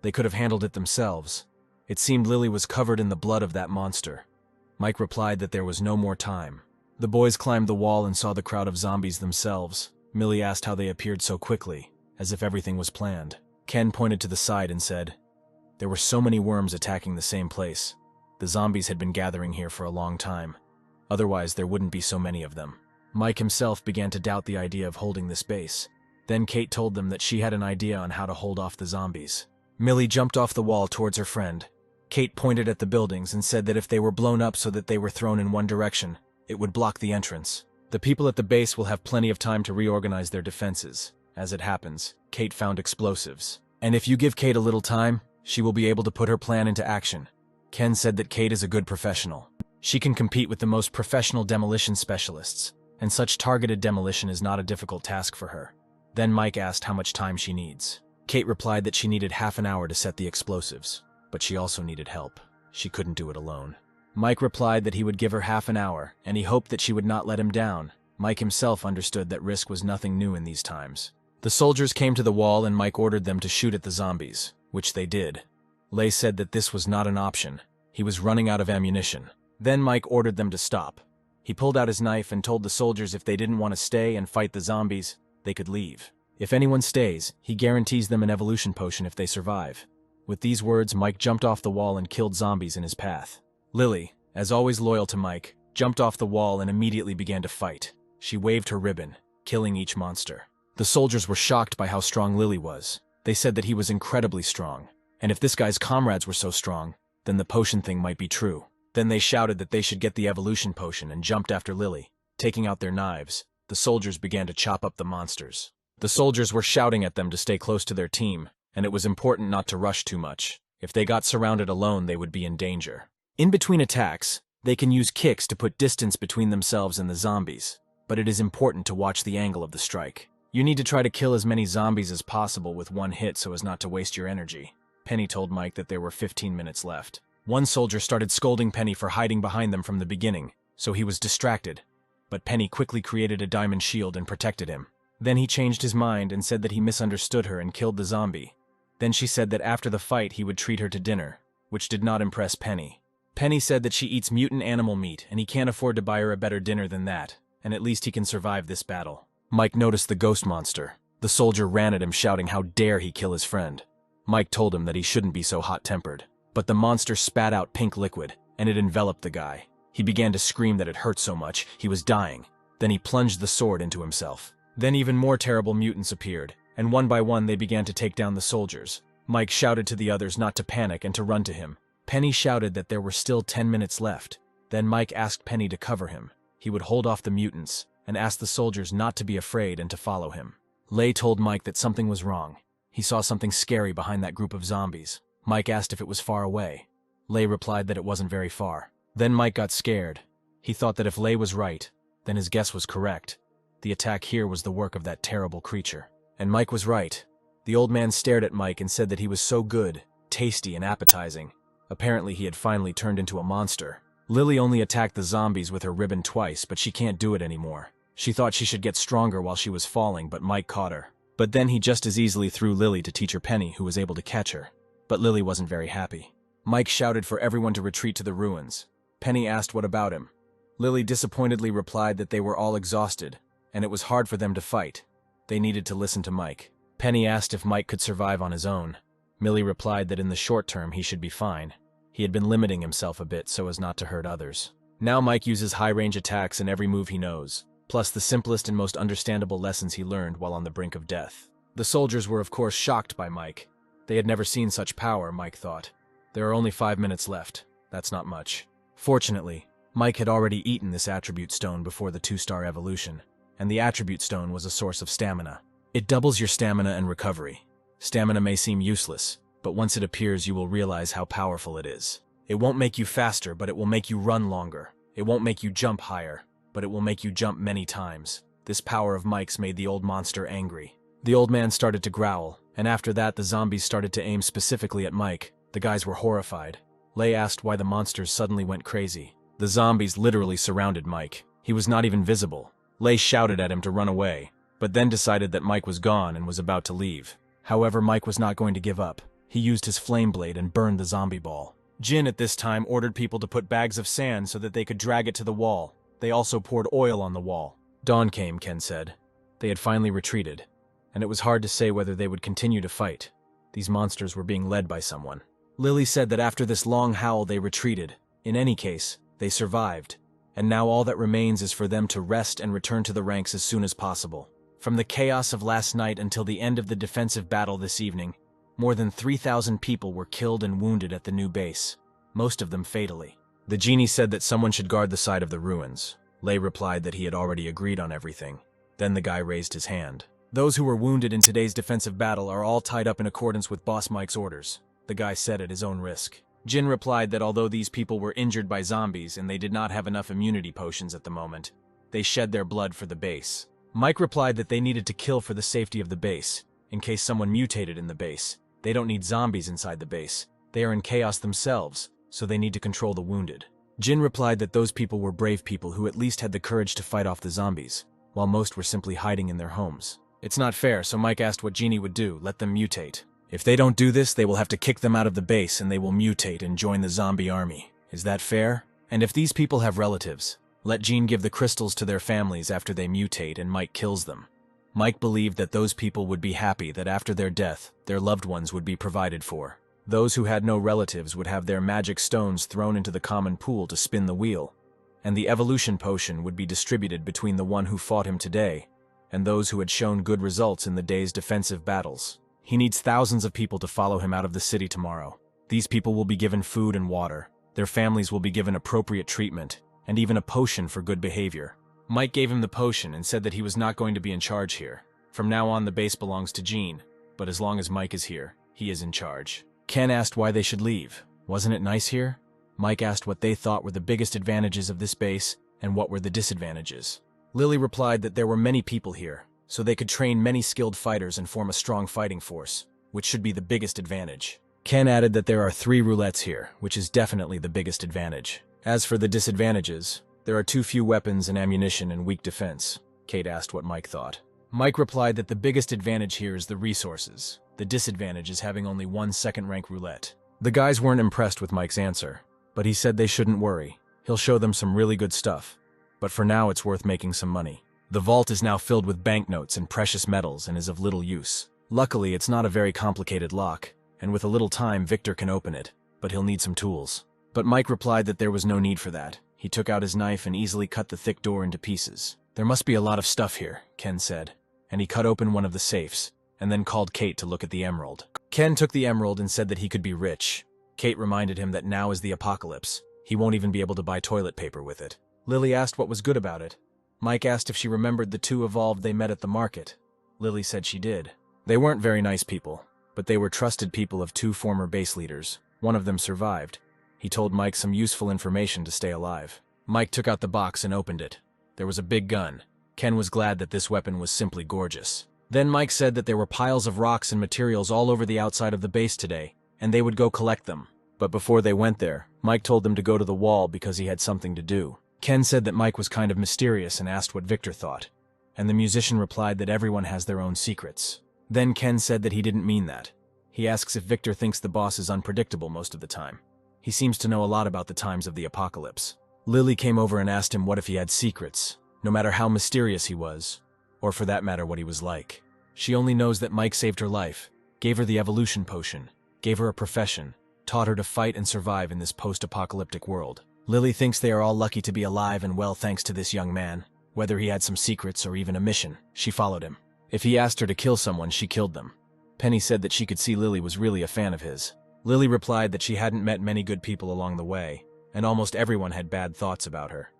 They could have handled it themselves. It seemed Lily was covered in the blood of that monster. Mike replied that there was no more time. The boys climbed the wall and saw the crowd of zombies themselves. Millie asked how they appeared so quickly, as if everything was planned. Ken pointed to the side and said, "There were so many worms attacking the same place. The zombies had been gathering here for a long time. Otherwise, there wouldn't be so many of them." Mike himself began to doubt the idea of holding this base. Then Kate told them that she had an idea on how to hold off the zombies. Millie jumped off the wall towards her friend. Kate pointed at the buildings and said that if they were blown up so that they were thrown in one direction, it would block the entrance. The people at the base will have plenty of time to reorganize their defenses. As it happens, Kate found explosives. And if you give Kate a little time, she will be able to put her plan into action. Ken said that Kate is a good professional. She can compete with the most professional demolition specialists, and such targeted demolition is not a difficult task for her. Then Mike asked how much time she needs. Kate replied that she needed half an hour to set the explosives, but she also needed help. She couldn't do it alone. Mike replied that he would give her half an hour, and he hoped that she would not let him down. Mike himself understood that risk was nothing new in these times. The soldiers came to the wall and Mike ordered them to shoot at the zombies, which they did. Lei said that this was not an option. He was running out of ammunition. Then Mike ordered them to stop. He pulled out his knife and told the soldiers if they didn't want to stay and fight the zombies, they could leave. If anyone stays, he guarantees them an evolution potion if they survive. With these words, Mike jumped off the wall and killed zombies in his path. Lily, as always loyal to Mike, jumped off the wall and immediately began to fight. She waved her ribbon, killing each monster. The soldiers were shocked by how strong Lily was. They said that he was incredibly strong. And if this guy's comrades were so strong, then the potion thing might be true. Then they shouted that they should get the evolution potion and jumped after Lily. Taking out their knives, the soldiers began to chop up the monsters. The soldiers were shouting at them to stay close to their team, and it was important not to rush too much. If they got surrounded alone, they would be in danger. In between attacks, they can use kicks to put distance between themselves and the zombies, but it is important to watch the angle of the strike. You need to try to kill as many zombies as possible with one hit so as not to waste your energy. Penny told Mike that there were 15 minutes left. One soldier started scolding Penny for hiding behind them from the beginning, so he was distracted. But Penny quickly created a diamond shield and protected him. Then he changed his mind and said that he misunderstood her and killed the zombie. Then she said that after the fight he would treat her to dinner, which did not impress Penny. Penny said that she eats mutant animal meat and he can't afford to buy her a better dinner than that, and at least he can survive this battle. Mike noticed the ghost monster. The soldier ran at him shouting how dare he kill his friend. Mike told him that he shouldn't be so hot-tempered. But the monster spat out pink liquid, and it enveloped the guy. He began to scream that it hurt so much, he was dying. Then he plunged the sword into himself. Then even more terrible mutants appeared, and one by one they began to take down the soldiers. Mike shouted to the others not to panic and to run to him. Penny shouted that there were still 10 minutes left. Then Mike asked Penny to cover him. He would hold off the mutants, and asked the soldiers not to be afraid and to follow him. Lei told Mike that something was wrong. He saw something scary behind that group of zombies. Mike asked if it was far away. Lei replied that it wasn't very far. Then Mike got scared. He thought that if Lei was right, then his guess was correct. The attack here was the work of that terrible creature. And Mike was right. The old man stared at Mike and said that he was so good, tasty, and appetizing. Apparently he had finally turned into a monster. Lily only attacked the zombies with her ribbon twice, but she can't do it anymore. She thought she should get stronger while she was falling, but Mike caught her. But then he just as easily threw Lily to teacher Penny, who was able to catch her. But Lily wasn't very happy. Mike shouted for everyone to retreat to the ruins. Penny asked what about him. Lily disappointedly replied that they were all exhausted, and it was hard for them to fight. They needed to listen to Mike. Penny asked if Mike could survive on his own. Millie replied that in the short term he should be fine. He had been limiting himself a bit so as not to hurt others. Now Mike uses high-range attacks in every move he knows, plus the simplest and most understandable lessons he learned while on the brink of death. The soldiers were of course shocked by Mike. They had never seen such power, Mike thought. There are only 5 minutes left. That's not much. Fortunately, Mike had already eaten this attribute stone before the 2-star evolution, and the attribute stone was a source of stamina. It doubles your stamina and recovery. Stamina may seem useless, but once it appears you will realize how powerful it is. It won't make you faster, but it will make you run longer. It won't make you jump higher, but it will make you jump many times. This power of Mike's made the old monster angry. The old man started to growl, And after that, the zombies started to aim specifically at Mike. The guys were horrified. Lei asked why the monsters suddenly went crazy. The zombies literally surrounded Mike. He was not even visible. Lei shouted at him to run away, but then decided that Mike was gone and was about to leave. However, Mike was not going to give up. He used his flame blade and burned the zombie ball. Jin at this time ordered people to put bags of sand so that they could drag it to the wall. They also poured oil on the wall. Dawn came, Ken said. They had finally retreated, and it was hard to say whether they would continue to fight. These monsters were being led by someone. Lily said that after this long howl they retreated. In any case, they survived, and now all that remains is for them to rest and return to the ranks as soon as possible. From the chaos of last night until the end of the defensive battle this evening, more than 3,000 people were killed and wounded at the new base, most of them fatally. The genie said that someone should guard the side of the ruins. Lei replied that he had already agreed on everything. Then the guy raised his hand. Those who were wounded in today's defensive battle are all tied up in accordance with Boss Mike's orders, the guy said at his own risk. Jin replied that although these people were injured by zombies and they did not have enough immunity potions at the moment, they shed their blood for the base. Mike replied that they needed to kill for the safety of the base, in case someone mutated in the base. They don't need zombies inside the base. They are in chaos themselves, so they need to control the wounded. Jin replied that those people were brave people who at least had the courage to fight off the zombies, while most were simply hiding in their homes. It's not fair, so Mike asked what Genie would do. Let them mutate. If they don't do this, they will have to kick them out of the base and they will mutate and join the zombie army. Is that fair? And if these people have relatives, let Jean give the crystals to their families after they mutate and Mike kills them. Mike believed that those people would be happy that after their death, their loved ones would be provided for. Those who had no relatives would have their magic stones thrown into the common pool to spin the wheel, and the evolution potion would be distributed between the one who fought him today and those who had shown good results in the day's defensive battles. He needs thousands of people to follow him out of the city tomorrow. These people will be given food and water, their families will be given appropriate treatment, and even a potion for good behavior. Mike gave him the potion and said that he was not going to be in charge here. From now on, the base belongs to Jean, but as long as Mike is here, he is in charge. Ken asked why they should leave. Wasn't it nice here? Mike asked what they thought were the biggest advantages of this base and what were the disadvantages. Lily replied that there were many people here, so they could train many skilled fighters and form a strong fighting force, which should be the biggest advantage. Ken added that there are 3 roulettes here, which is definitely the biggest advantage. As for the disadvantages, there are too few weapons and ammunition and weak defense. Kate asked what Mike thought. Mike replied that the biggest advantage here is the resources. The disadvantage is having only 1 second-rank roulette. The guys weren't impressed with Mike's answer, but he said they shouldn't worry. He'll show them some really good stuff. But for now, it's worth making some money. The vault is now filled with banknotes and precious metals and is of little use. Luckily, it's not a very complicated lock, and with a little time, Victor can open it, but he'll need some tools. But Mike replied that there was no need for that. He took out his knife and easily cut the thick door into pieces. There must be a lot of stuff here, Ken said, and he cut open one of the safes, and then called Kate to look at the emerald. Ken took the emerald and said that he could be rich. Kate reminded him that now is the apocalypse. He won't even be able to buy toilet paper with it. Lily asked what was good about it. Mike asked if she remembered the 2 evolved they met at the market. Lily said she did. They weren't very nice people, but they were trusted people of 2 former base leaders. One of them survived. He told Mike some useful information to stay alive. Mike took out the box and opened it. There was a big gun. Ken was glad that this weapon was simply gorgeous. Then Mike said that there were piles of rocks and materials all over the outside of the base today, and they would go collect them. But before they went there, Mike told them to go to the wall because he had something to do. Ken said that Mike was kind of mysterious and asked what Victor thought, and the musician replied that everyone has their own secrets. Then Ken said that he didn't mean that. He asks if Victor thinks the boss is unpredictable most of the time. He seems to know a lot about the times of the apocalypse. Lily came over and asked him what if he had secrets, no matter how mysterious he was, or for that matter what he was like. She only knows that Mike saved her life, gave her the evolution potion, gave her a profession, taught her to fight and survive in this post-apocalyptic world. Lily thinks they are all lucky to be alive and well thanks to this young man. Whether he had some secrets or even a mission, she followed him. If he asked her to kill someone, she killed them. Penny said that she could see Lily was really a fan of his. Lily replied that she hadn't met many good people along the way, and almost everyone had bad thoughts about her.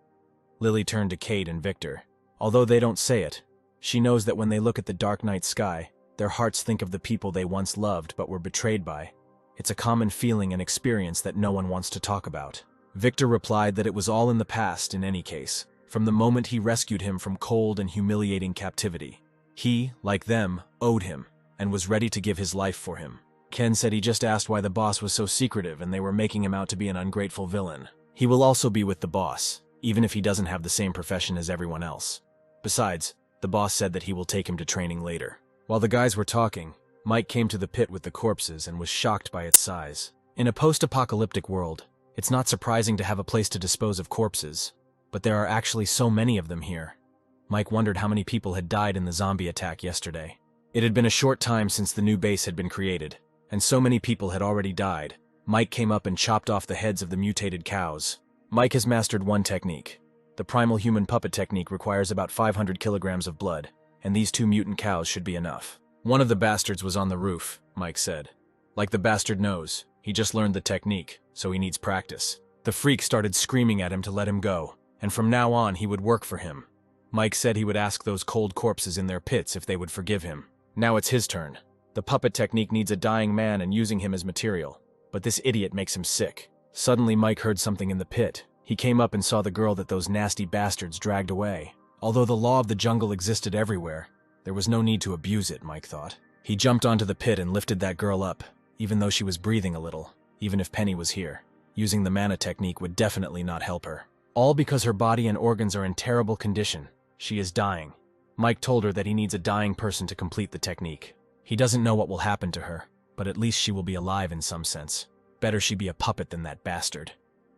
Lily turned to Kate and Victor. Although they don't say it, she knows that when they look at the dark night sky, their hearts think of the people they once loved but were betrayed by. It's a common feeling and experience that no one wants to talk about. Victor replied that it was all in the past in any case, from the moment he rescued him from cold and humiliating captivity. He, like them, owed him. and was ready to give his life for him. Ken said he just asked why the boss was so secretive and they were making him out to be an ungrateful villain. He will also be with the boss, even if he doesn't have the same profession as everyone else. Besides, the boss said that he will take him to training later. While the guys were talking, Mike came to the pit with the corpses and was shocked by its size. In a post-apocalyptic world, it's not surprising to have a place to dispose of corpses, but there are actually so many of them here. Mike wondered how many people had died in the zombie attack yesterday. It had been a short time since the new base had been created, and so many people had already died. Mike came up and chopped off the heads of the mutated cows. Mike has mastered one technique. The primal human puppet technique requires about 500 kilograms of blood, and these 2 mutant cows should be enough. One of the bastards was on the roof, Mike said. Like the bastard knows, he just learned the technique, so he needs practice. The freak started screaming at him to let him go, and from now on he would work for him. Mike said he would ask those cold corpses in their pits if they would forgive him. Now it's his turn. The puppet technique needs a dying man and using him as material, but this idiot makes him sick. Suddenly Mike heard something in the pit. He came up and saw the girl that those nasty bastards dragged away. Although the law of the jungle existed everywhere, there was no need to abuse it, Mike thought. He jumped onto the pit and lifted that girl up, even though she was breathing a little, even if Penny was here. Using the mana technique would definitely not help her. All because her body and organs are in terrible condition. She is dying. Mike told her that he needs a dying person to complete the technique. He doesn't know what will happen to her, but at least she will be alive in some sense. Better she be a puppet than that bastard.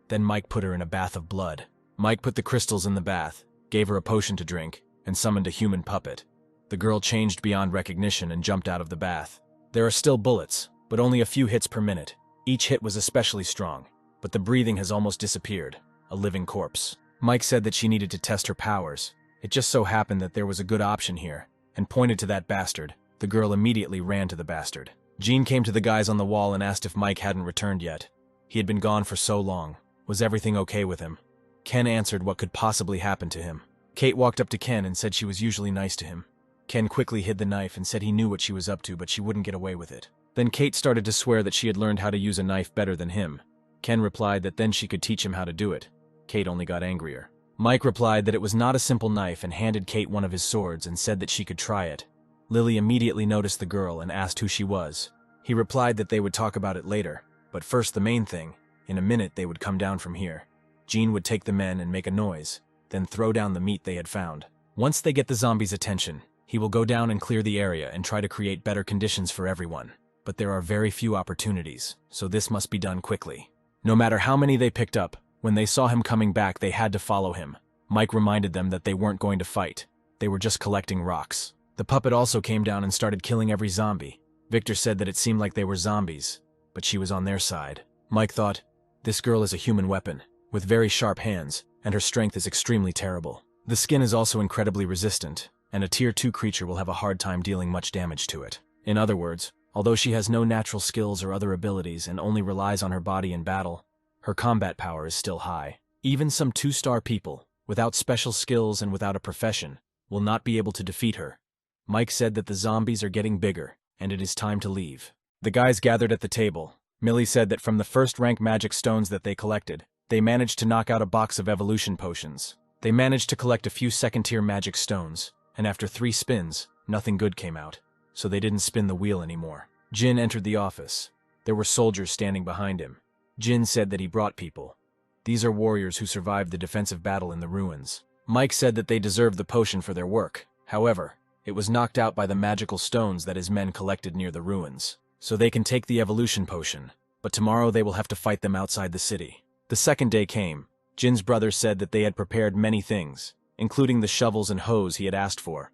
Then Mike put her in a bath of blood. Mike put the crystals in the bath, gave her a potion to drink, and summoned a human puppet. The girl changed beyond recognition and jumped out of the bath. There are still bullets, but only a few hits per minute. Each hit was especially strong, but the breathing has almost disappeared. A living corpse. Mike said that she needed to test her powers. It just so happened that there was a good option here, and pointed to that bastard. The girl immediately ran to the bastard. Jean came to the guys on the wall and asked if Mike hadn't returned yet. He had been gone for so long. Was everything okay with him? Ken answered what could possibly happen to him. Kate walked up to Ken and said she was usually nice to him. Ken quickly hid the knife and said he knew what she was up to, but she wouldn't get away with it. Then Kate started to swear that she had learned how to use a knife better than him. Ken replied that then she could teach him how to do it. Kate only got angrier. Mike replied that it was not a simple knife and handed Kate one of his swords and said that she could try it. Lily immediately noticed the girl and asked who she was. He replied that they would talk about it later, but first the main thing. In a minute they would come down from here. Jean would take the men and make a noise, then throw down the meat they had found. Once they get the zombies' attention, he will go down and clear the area and try to create better conditions for everyone. But there are very few opportunities, so this must be done quickly. No matter how many they picked up, when they saw him coming back they had to follow him. Mike reminded them that they weren't going to fight. They were just collecting rocks. The puppet also came down and started killing every zombie. Victor said that it seemed like they were zombies, but she was on their side. Mike thought, this girl is a human weapon, with very sharp hands, and her strength is extremely terrible. The skin is also incredibly resistant, and a tier 2 creature will have a hard time dealing much damage to it. In other words, although she has no natural skills or other abilities and only relies on her body in battle, her combat power is still high. Even some 2-star people, without special skills and without a profession, will not be able to defeat her. Mike said that the zombies are getting bigger, and it is time to leave. The guys gathered at the table. Millie said that from the first-rank magic stones that they collected, they managed to knock out a box of evolution potions. They managed to collect a few second-tier magic stones, and after 3 spins, nothing good came out, so they didn't spin the wheel anymore. Jin entered the office. There were soldiers standing behind him. Jin said that he brought people. These are warriors who survived the defensive battle in the ruins. Mike said that they deserved the potion for their work. However, it was knocked out by the magical stones that his men collected near the ruins. So they can take the evolution potion, but tomorrow they will have to fight them outside the city. The second day came. Jin's brother said that they had prepared many things, including the shovels and hoes he had asked for,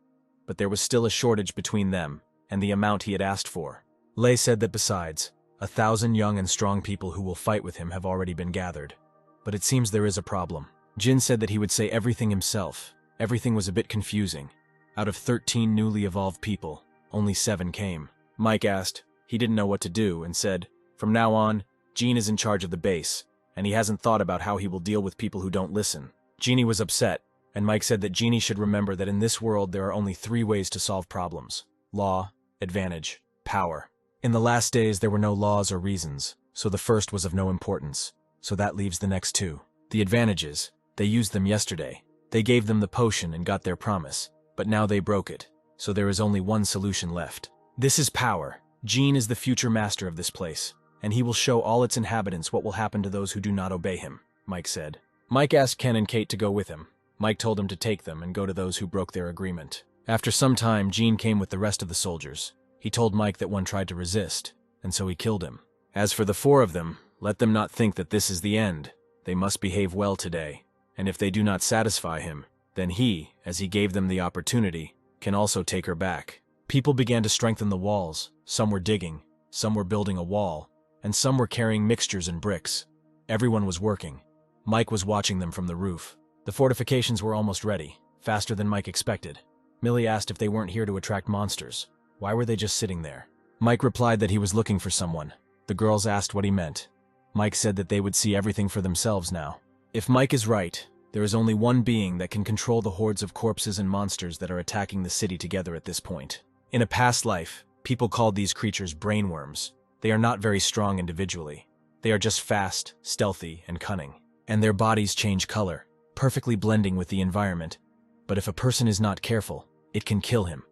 but there was still a shortage between them and the amount he had asked for. Lei said that besides, 1,000 young and strong people who will fight with him have already been gathered. But it seems there is a problem. Jin said that he would say everything himself. Everything was a bit confusing. Out of 13 newly evolved people, only 7 came. Mike asked. He didn't know what to do and said, from now on, Jin is in charge of the base, and he hasn't thought about how he will deal with people who don't listen. Jeannie was upset, and Mike said that Jeannie should remember that in this world there are only 3 ways to solve problems: law, advantage, power. In the last days there were no laws or reasons, so the first was of no importance, so that leaves the next 2. The advantages, they used them yesterday. They gave them the potion and got their promise, but now they broke it, so there is only one solution left. "This is power. Gene is the future master of this place, and he will show all its inhabitants what will happen to those who do not obey him," Mike said. Mike asked Ken and Kate to go with him. Mike told him to take them and go to those who broke their agreement. After some time, Gene came with the rest of the soldiers. He told Mike that one tried to resist, and so he killed him. As for the 4 of them, let them not think that this is the end. They must behave well today, and if they do not satisfy him, then he, as he gave them the opportunity, can also take her back. People began to strengthen the walls. Some were digging, some were building a wall, and some were carrying mixtures and bricks. Everyone was working. Mike was watching them from the roof. The fortifications were almost ready, faster than Mike expected. Millie asked if they weren't here to attract monsters. Why were they just sitting there? Mike replied that he was looking for someone. The girls asked what he meant. Mike said that they would see everything for themselves now. If Mike is right, there is only one being that can control the hordes of corpses and monsters that are attacking the city together at this point. In a past life, people called these creatures brainworms. They are not very strong individually. They are just fast, stealthy, and cunning. And their bodies change color, perfectly blending with the environment. But if a person is not careful, it can kill him.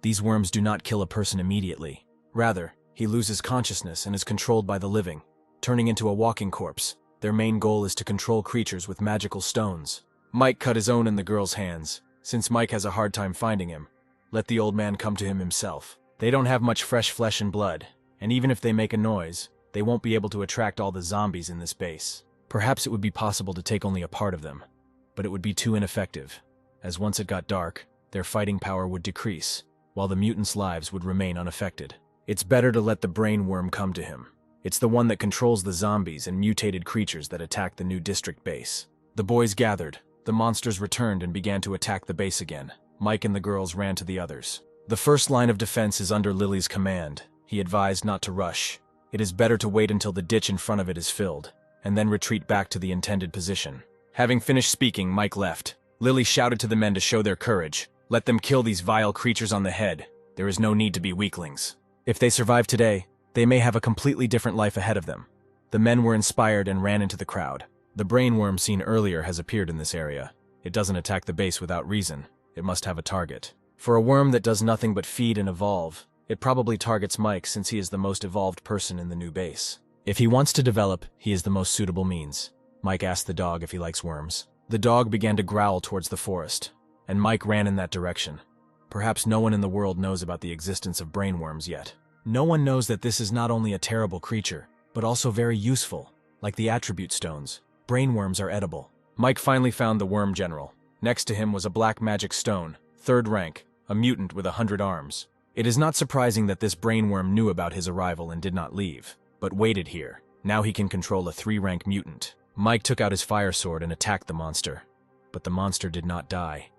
These worms do not kill a person immediately. Rather, he loses consciousness and is controlled by the living, turning into a walking corpse. Their main goal is to control creatures with magical stones. Mike cut his own in the girl's hands. Since Mike has a hard time finding him, let the old man come to him himself. They don't have much fresh flesh and blood, and even if they make a noise, they won't be able to attract all the zombies in this base. Perhaps it would be possible to take only a part of them, but it would be too ineffective, as once it got dark, their fighting power would decrease, while the mutants' lives would remain unaffected. It's better to let the brain worm come to him. It's the one that controls the zombies and mutated creatures that attack the new district base. The boys gathered. The monsters returned and began to attack the base again. Mike and the girls ran to the others. The first line of defense is under Lily's command. He advised not to rush. It is better to wait until the ditch in front of it is filled, and then retreat back to the intended position. Having finished speaking, Mike left. Lily shouted to the men to show their courage. Let them kill these vile creatures on the head. There is no need to be weaklings. If they survive today, they may have a completely different life ahead of them. The men were inspired and ran into the crowd. The brainworm seen earlier has appeared in this area. It doesn't attack the base without reason. It must have a target. For a worm that does nothing but feed and evolve, it probably targets Mike since he is the most evolved person in the new base. If he wants to develop, he is the most suitable means. Mike asked the dog if he likes worms. The dog began to growl towards the forest, and Mike ran in that direction. Perhaps no one in the world knows about the existence of brainworms yet. No one knows that this is not only a terrible creature, but also very useful, like the attribute stones. Brainworms are edible. Mike finally found the worm general. Next to him was a black magic stone, 3rd rank, a mutant with 100 arms. It is not surprising that this brainworm knew about his arrival and did not leave, but waited here. Now he can control a 3-rank mutant. Mike took out his fire sword and attacked the monster, but the monster did not die.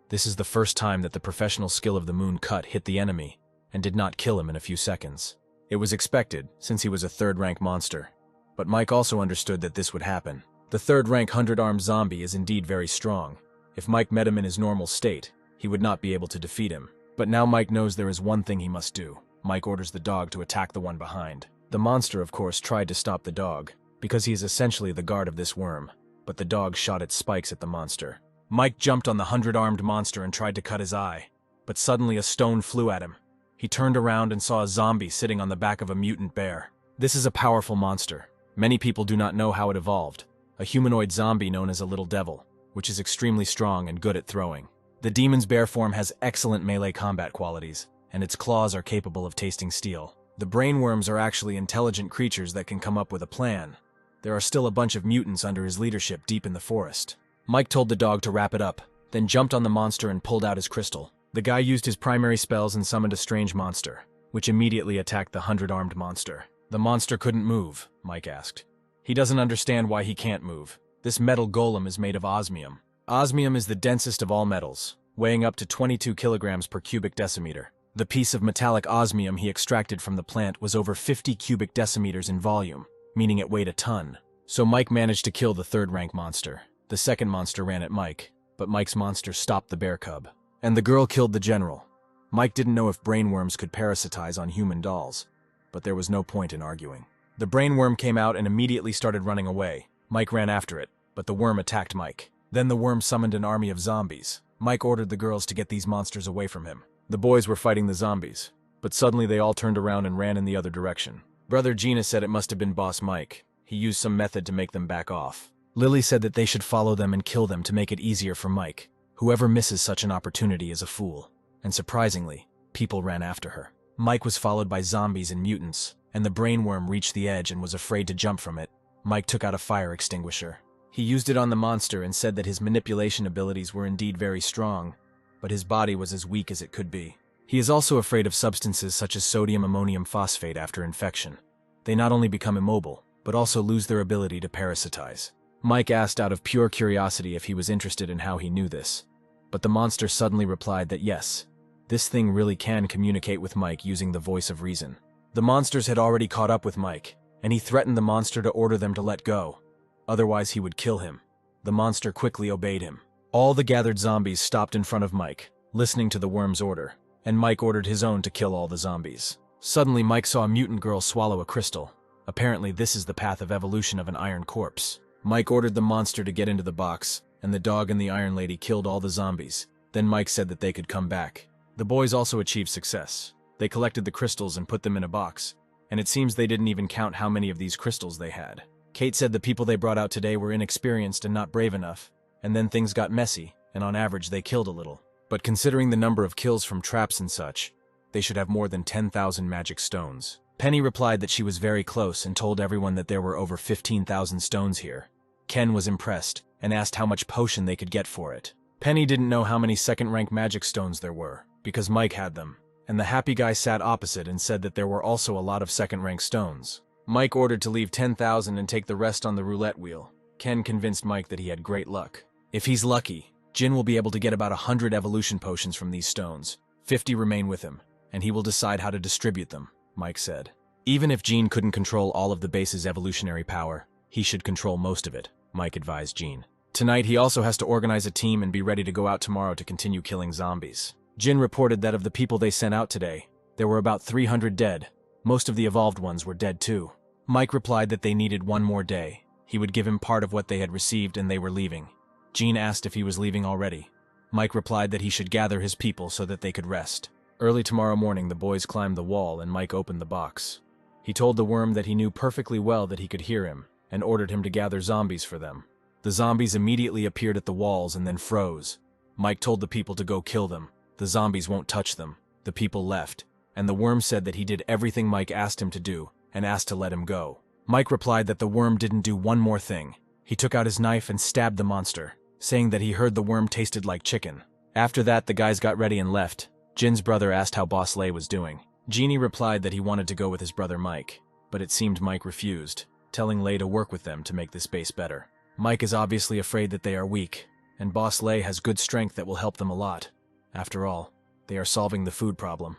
This is the first time that the professional skill of the moon cut hit the enemy, and did not kill him in a few seconds. It was expected, since he was a 3rd-rank monster. But Mike also understood that this would happen. The 3rd-rank 100-armed zombie is indeed very strong. If Mike met him in his normal state, he would not be able to defeat him. But now Mike knows there is one thing he must do. Mike orders the dog to attack the one behind. The monster, of course, tried to stop the dog, because he is essentially the guard of this worm, but the dog shot its spikes at the monster. Mike jumped on the 100-armed monster and tried to cut his eye, but suddenly a stone flew at him. He turned around and saw a zombie sitting on the back of a mutant bear. This is a powerful monster. Many people do not know how it evolved. A humanoid zombie known as a little devil, which is extremely strong and good at throwing. The demon's bear form has excellent melee combat qualities, and its claws are capable of tasting steel. The brainworms are actually intelligent creatures that can come up with a plan. There are still a bunch of mutants under his leadership deep in the forest. Mike told the dog to wrap it up, then jumped on the monster and pulled out his crystal. The guy used his primary spells and summoned a strange monster, which immediately attacked the 100-armed monster. The monster couldn't move, Mike asked. He doesn't understand why he can't move. This metal golem is made of osmium. Osmium is the densest of all metals, weighing up to 22 kilograms per cubic decimeter. The piece of metallic osmium he extracted from the plant was over 50 cubic decimeters in volume, meaning it weighed a ton. So Mike managed to kill the 3rd-rank monster. The second monster ran at Mike, but Mike's monster stopped the bear cub. And the girl killed the general. Mike didn't know if brainworms could parasitize on human dolls, but there was no point in arguing. The brainworm came out and immediately started running away. Mike ran after it, but the worm attacked Mike. Then the worm summoned an army of zombies. Mike ordered the girls to get these monsters away from him. The boys were fighting the zombies. but suddenly they all turned around and ran in the other direction. Brother Gina said it must have been Boss Mike. He used some method to make them back off. Lily said that they should follow them and kill them to make it easier for Mike. Whoever misses such an opportunity is a fool. And surprisingly, people ran after her. Mike was followed by zombies and mutants, and the brainworm reached the edge and was afraid to jump from it. Mike took out a fire extinguisher. He used it on the monster and said that his manipulation abilities were indeed very strong, but his body was as weak as it could be. He is also afraid of substances such as sodium ammonium phosphate after infection. They not only become immobile, but also lose their ability to parasitize. Mike asked out of pure curiosity if he was interested in how he knew this, but the monster suddenly replied that yes, this thing really can communicate with Mike using the voice of reason. The monsters had already caught up with Mike, and he threatened the monster to order them to let go. Otherwise, he would kill him. The monster quickly obeyed him. All the gathered zombies stopped in front of Mike, listening to the worm's order, and Mike ordered his own to kill all the zombies. Suddenly, Mike saw a mutant girl swallow a crystal. Apparently, this is the path of evolution of an iron corpse. Mike ordered the monster to get into the box, and the dog and the Iron Lady killed all the zombies. Then Mike said that they could come back. The boys also achieved success. They collected the crystals and put them in a box, and it seems they didn't even count how many of these crystals they had. Kate said the people they brought out today were inexperienced and not brave enough, and then things got messy, and on average they killed a little. But considering the number of kills from traps and such, they should have more than 10,000 magic stones. Penny replied that she was very close and told everyone that there were over 15,000 stones here. Ken was impressed and asked how much potion they could get for it. Penny didn't know how many second-rank magic stones there were, because Mike had them, and the happy guy sat opposite and said that there were also a lot of second-rank stones. Mike ordered to leave 10,000 and take the rest on the roulette wheel. Ken convinced Mike that he had great luck. If he's lucky, Jin will be able to get about 100 evolution potions from these stones. 50 remain with him, and he will decide how to distribute them, Mike said. Even if Gene couldn't control all of the base's evolutionary power, he should control most of it, Mike advised Gene. Tonight he also has to organize a team and be ready to go out tomorrow to continue killing zombies. Jin reported that of the people they sent out today, there were about 300 dead. Most of the evolved ones were dead too. Mike replied that they needed one more day. He would give him part of what they had received and they were leaving. Gene asked if he was leaving already. Mike replied that he should gather his people so that they could rest. Early tomorrow morning the boys climbed the wall and Mike opened the box. He told the worm that he knew perfectly well that he could hear him, and ordered him to gather zombies for them. The zombies immediately appeared at the walls and then froze. Mike told the people to go kill them. The zombies won't touch them. The people left, and the worm said that he did everything Mike asked him to do, and asked to let him go. Mike replied that the worm didn't do one more thing. He took out his knife and stabbed the monster, saying that he heard the worm tasted like chicken. After that, the guys got ready and left. Jin's brother asked how Boss Lay was doing. Genie replied that he wanted to go with his brother Mike, but it seemed Mike refused, telling Lay to work with them to make this base better. Mike is obviously afraid that they are weak, and Boss Lay has good strength that will help them a lot. After all, they are solving the food problem.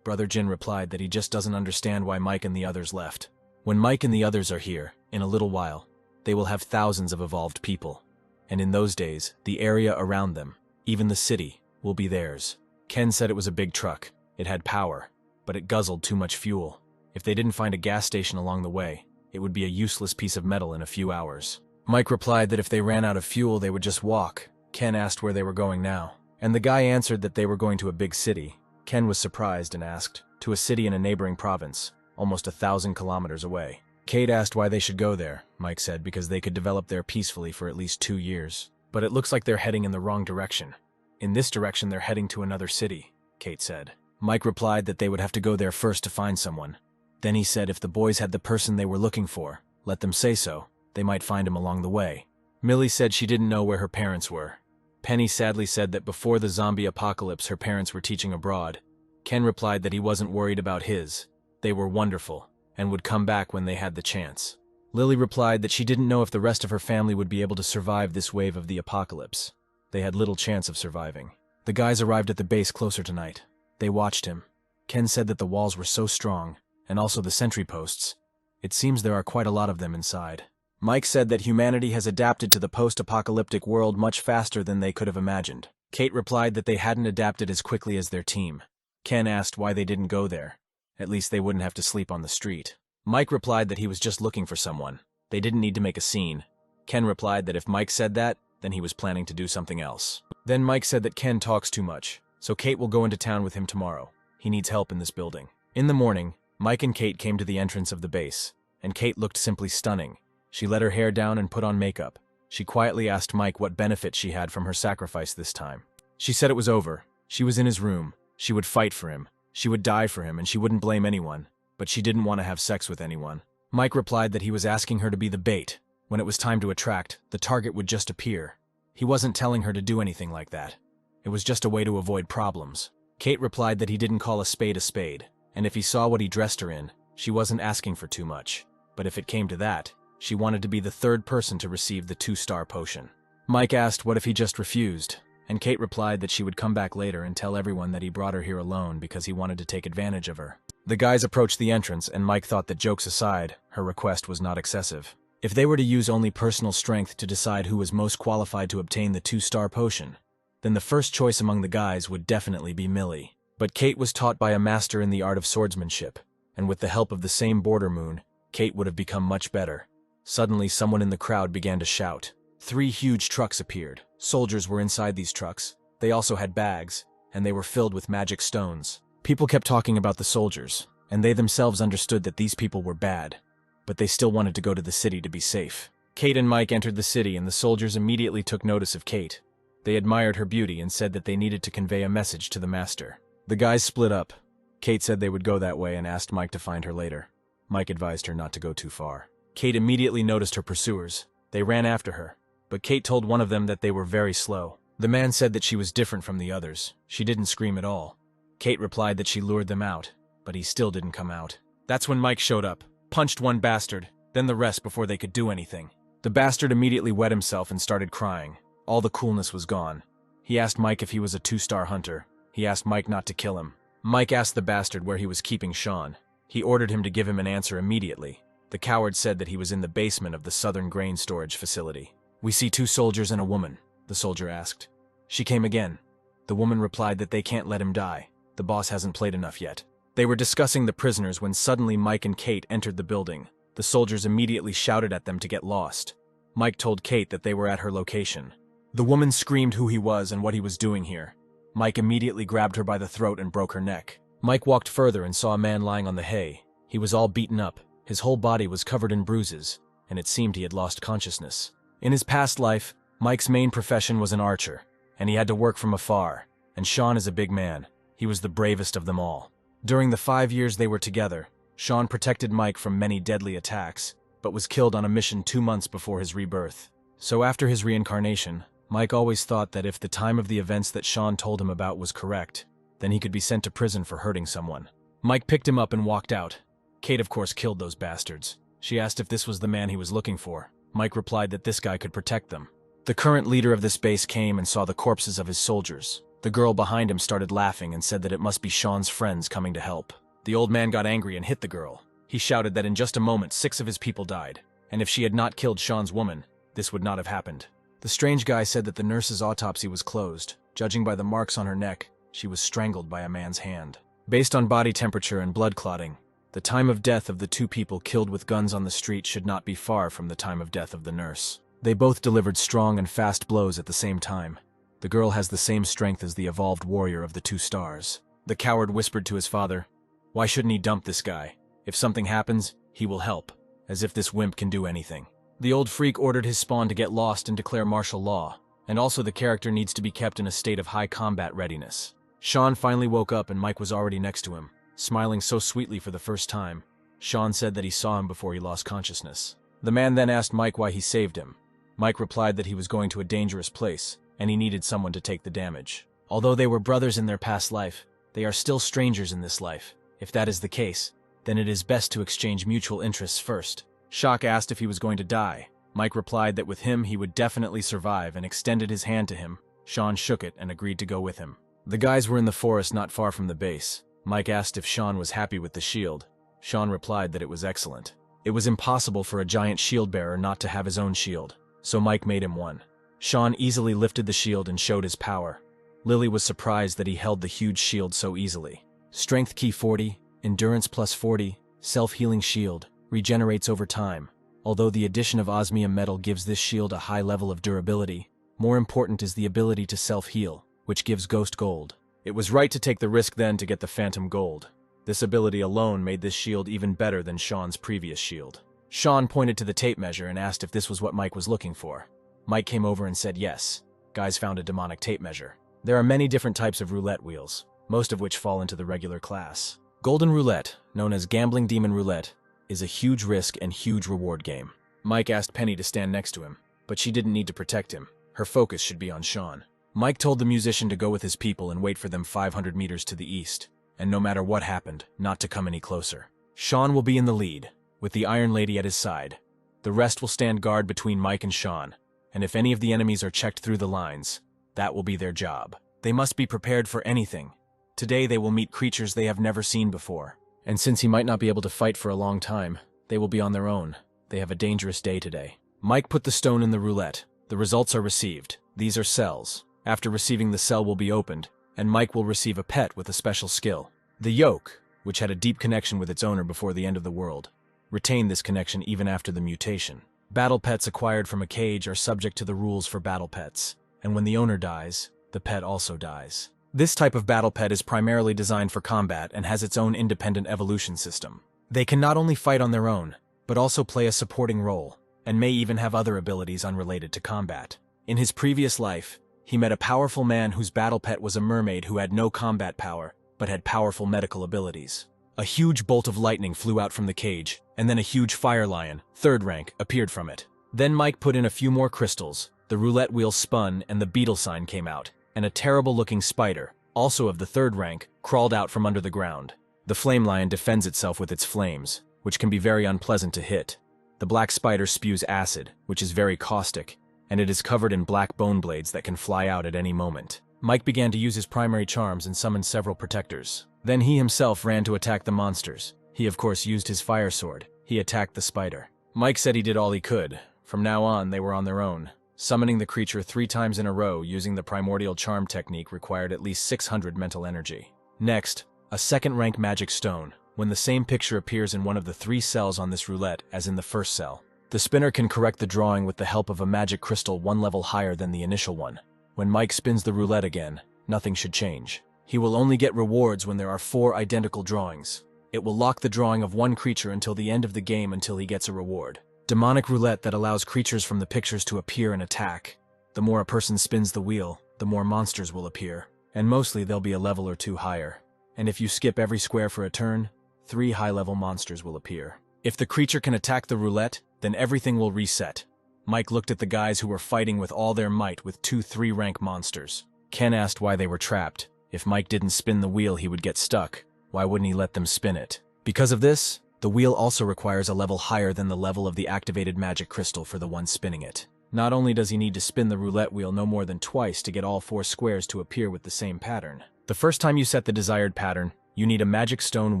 Brother Jin replied that he just doesn't understand why Mike and the others left. When Mike and the others are here, in a little while, they will have thousands of evolved people. And in those days, the area around them, even the city, will be theirs. Ken said it was a big truck. It had power, but it guzzled too much fuel. If they didn't find a gas station along the way, it would be a useless piece of metal in a few hours. Mike replied that if they ran out of fuel, they would just walk. Ken asked where they were going now, and the guy answered that they were going to a big city. Ken was surprised and asked, to a city in a neighboring province, almost 1,000 kilometers away. Kate asked why they should go there, Mike said, because they could develop there peacefully for at least 2 years. But it looks like they're heading in the wrong direction. In this direction, they're heading to another city, Kate said. Mike replied that they would have to go there first to find someone. Then he said if the boys had the person they were looking for, let them say so. They might find him along the way. Millie said she didn't know where her parents were. Penny sadly said that before the zombie apocalypse, her parents were teaching abroad. Ken replied that he wasn't worried about his. They were wonderful, and would come back when they had the chance. Lily replied that she didn't know if the rest of her family would be able to survive this wave of the apocalypse. They had little chance of surviving. The guys arrived at the base closer tonight. They watched him. Ken said that the walls were so strong, and also the sentry posts. It seems there are quite a lot of them inside. Mike said that humanity has adapted to the post-apocalyptic world much faster than they could have imagined. Kate replied that they hadn't adapted as quickly as their team. Ken asked why they didn't go there. At least they wouldn't have to sleep on the street. Mike replied that he was just looking for someone. They didn't need to make a scene. Ken replied that if Mike said that, then he was planning to do something else. Then Mike said that Ken talks too much, so Kate will go into town with him tomorrow. He needs help in this building. In the morning, Mike and Kate came to the entrance of the base, and Kate looked simply stunning. She let her hair down and put on makeup. She quietly asked Mike what benefit she had from her sacrifice this time. She said it was over. She was in his room. She would fight for him. She would die for him, and she wouldn't blame anyone. But she didn't want to have sex with anyone. Mike replied that he was asking her to be the bait. When it was time to attract, the target would just appear. He wasn't telling her to do anything like that. It was just a way to avoid problems. Kate replied that he didn't call a spade, and if he saw what he dressed her in, she wasn't asking for too much. But if it came to that, she wanted to be the third person to receive the 2-star potion. Mike asked what if he just refused, and Kate replied that she would come back later and tell everyone that he brought her here alone because he wanted to take advantage of her. The guys approached the entrance, and Mike thought that, jokes aside, her request was not excessive. If they were to use only personal strength to decide who was most qualified to obtain the 2-star potion, then the first choice among the guys would definitely be Millie. But Kate was taught by a master in the art of swordsmanship, and with the help of the same border moon, Kate would have become much better. Suddenly, someone in the crowd began to shout. 3 huge trucks appeared. Soldiers were inside these trucks. They also had bags, and they were filled with magic stones. People kept talking about the soldiers, and they themselves understood that these people were bad, but they still wanted to go to the city to be safe. Kate and Mike entered the city, and the soldiers immediately took notice of Kate. They admired her beauty and said that they needed to convey a message to the master. The guys split up. Kate said they would go that way and asked Mike to find her later. Mike advised her not to go too far. Kate immediately noticed her pursuers. They ran after her, but Kate told one of them that they were very slow. The man said that she was different from the others. She didn't scream at all. Kate replied that she lured them out, but he still didn't come out. That's when Mike showed up, punched one bastard, then the rest before they could do anything. The bastard immediately wet himself and started crying. All the coolness was gone. He asked Mike if he was a 2-star hunter. He asked Mike not to kill him. Mike asked the bastard where he was keeping Sean. He ordered him to give him an answer immediately. The coward said that he was in the basement of the southern grain storage facility. We see 2 soldiers and a woman, the soldier asked. She came again. The woman replied that they can't let him die. The boss hasn't played enough yet. They were discussing the prisoners when suddenly Mike and Kate entered the building. The soldiers immediately shouted at them to get lost. Mike told Kate that they were at her location. The woman screamed who he was and what he was doing here. Mike immediately grabbed her by the throat and broke her neck. Mike walked further and saw a man lying on the hay. He was all beaten up. His whole body was covered in bruises, and it seemed he had lost consciousness. In his past life, Mike's main profession was an archer, and he had to work from afar. And Sean is a big man. He was the bravest of them all. During the 5 years they were together, Sean protected Mike from many deadly attacks, but was killed on a mission 2 months before his rebirth. So after his reincarnation, Mike always thought that if the time of the events that Sean told him about was correct, then he could be sent to prison for hurting someone. Mike picked him up and walked out. Kate, of course, killed those bastards. She asked if this was the man he was looking for. Mike replied that this guy could protect them. The current leader of this base came and saw the corpses of his soldiers. The girl behind him started laughing and said that it must be Sean's friends coming to help. The old man got angry and hit the girl. He shouted that in just a moment 6 of his people died, and if she had not killed Sean's woman, this would not have happened. The strange guy said that the nurse's autopsy was closed. Judging by the marks on her neck, she was strangled by a man's hand. Based on body temperature and blood clotting, the time of death of the 2 people killed with guns on the street should not be far from the time of death of the nurse. They both delivered strong and fast blows at the same time. The girl has the same strength as the evolved warrior of the 2 stars. The coward whispered to his father, "Why shouldn't he dump this guy? If something happens, he will help. As if this wimp can do anything." The old freak ordered his spawn to get lost and declare martial law, and also the character needs to be kept in a state of high combat readiness. Sean finally woke up and Mike was already next to him, smiling so sweetly for the first time. Sean said that he saw him before he lost consciousness. The man then asked Mike why he saved him. Mike replied that he was going to a dangerous place, and he needed someone to take the damage. Although they were brothers in their past life, they are still strangers in this life. If that is the case, then it is best to exchange mutual interests first. Shock asked if he was going to die. Mike replied that with him he would definitely survive and extended his hand to him. Sean shook it and agreed to go with him. The guys were in the forest not far from the base. Mike asked if Sean was happy with the shield. Sean replied that it was excellent. It was impossible for a giant shield bearer not to have his own shield, so Mike made him one. Sean easily lifted the shield and showed his power. Lily was surprised that he held the huge shield so easily. Strength key 40, endurance plus 40, self-healing shield, regenerates over time. Although the addition of osmium metal gives this shield a high level of durability, more important is the ability to self-heal, which gives ghost gold. It was right to take the risk then to get the phantom gold. This ability alone made this shield even better than Sean's previous shield. Sean pointed to the tape measure and asked if this was what Mike was looking for. Mike came over and said yes. Guys found a demonic tape measure. There are many different types of roulette wheels, most of which fall into the regular class. Golden Roulette, known as Gambling Demon Roulette, is a huge risk and huge reward game. Mike asked Penny to stand next to him, but she didn't need to protect him. Her focus should be on Sean. Mike told the musician to go with his people and wait for them 500 meters to the east, and no matter what happened, not to come any closer. Sean will be in the lead, with the Iron Lady at his side. The rest will stand guard between Mike and Sean, and if any of the enemies are checked through the lines, that will be their job. They must be prepared for anything. Today they will meet creatures they have never seen before. And since he might not be able to fight for a long time, they will be on their own. They have a dangerous day today. Mike put the stone in the roulette. The results are received. These are cells. After receiving the cell will be opened, and Mike will receive a pet with a special skill. The yolk, which had a deep connection with its owner before the end of the world, retained this connection even after the mutation. Battle pets acquired from a cage are subject to the rules for battle pets, and when the owner dies, the pet also dies. This type of battle pet is primarily designed for combat and has its own independent evolution system. They can not only fight on their own, but also play a supporting role, and may even have other abilities unrelated to combat. In his previous life, he met a powerful man whose battle pet was a mermaid who had no combat power, but had powerful medical abilities. A huge bolt of lightning flew out from the cage, and then a huge fire lion, 3rd rank, appeared from it. Then Mike put in a few more crystals, the roulette wheel spun and the beetle sign came out, and a terrible-looking spider, also of the 3rd rank, crawled out from under the ground. The flame lion defends itself with its flames, which can be very unpleasant to hit. The black spider spews acid, which is very caustic, and it is covered in black bone blades that can fly out at any moment. Mike began to use his primary charms and summoned several protectors. Then he himself ran to attack the monsters. He of course used his fire sword. He attacked the spider. Mike said he did all he could. From now on, they were on their own. Summoning the creature 3 times in a row using the primordial charm technique required at least 600 mental energy. Next, a 2nd rank magic stone, when the same picture appears in one of the 3 cells on this roulette as in the first cell. The spinner can correct the drawing with the help of a magic crystal 1 level higher than the initial one. When Mike spins the roulette again, nothing should change. He will only get rewards when there are 4 identical drawings. It will lock the drawing of one creature until the end of the game until he gets a reward. Demonic roulette that allows creatures from the pictures to appear and attack. The more a person spins the wheel, the more monsters will appear, and mostly they'll be a level or 2 higher. And if you skip every square for a turn, 3 high-level monsters will appear. If the creature can attack the roulette, then everything will reset. Mike looked at the guys who were fighting with all their might with 2 3-rank monsters. Ken asked why they were trapped. If Mike didn't spin the wheel, he would get stuck. Why wouldn't he let them spin it? Because of this, the wheel also requires a level higher than the level of the activated magic crystal for the one spinning it. Not only does he need to spin the roulette wheel no more than twice to get all 4 squares to appear with the same pattern. The first time you set the desired pattern, you need a magic stone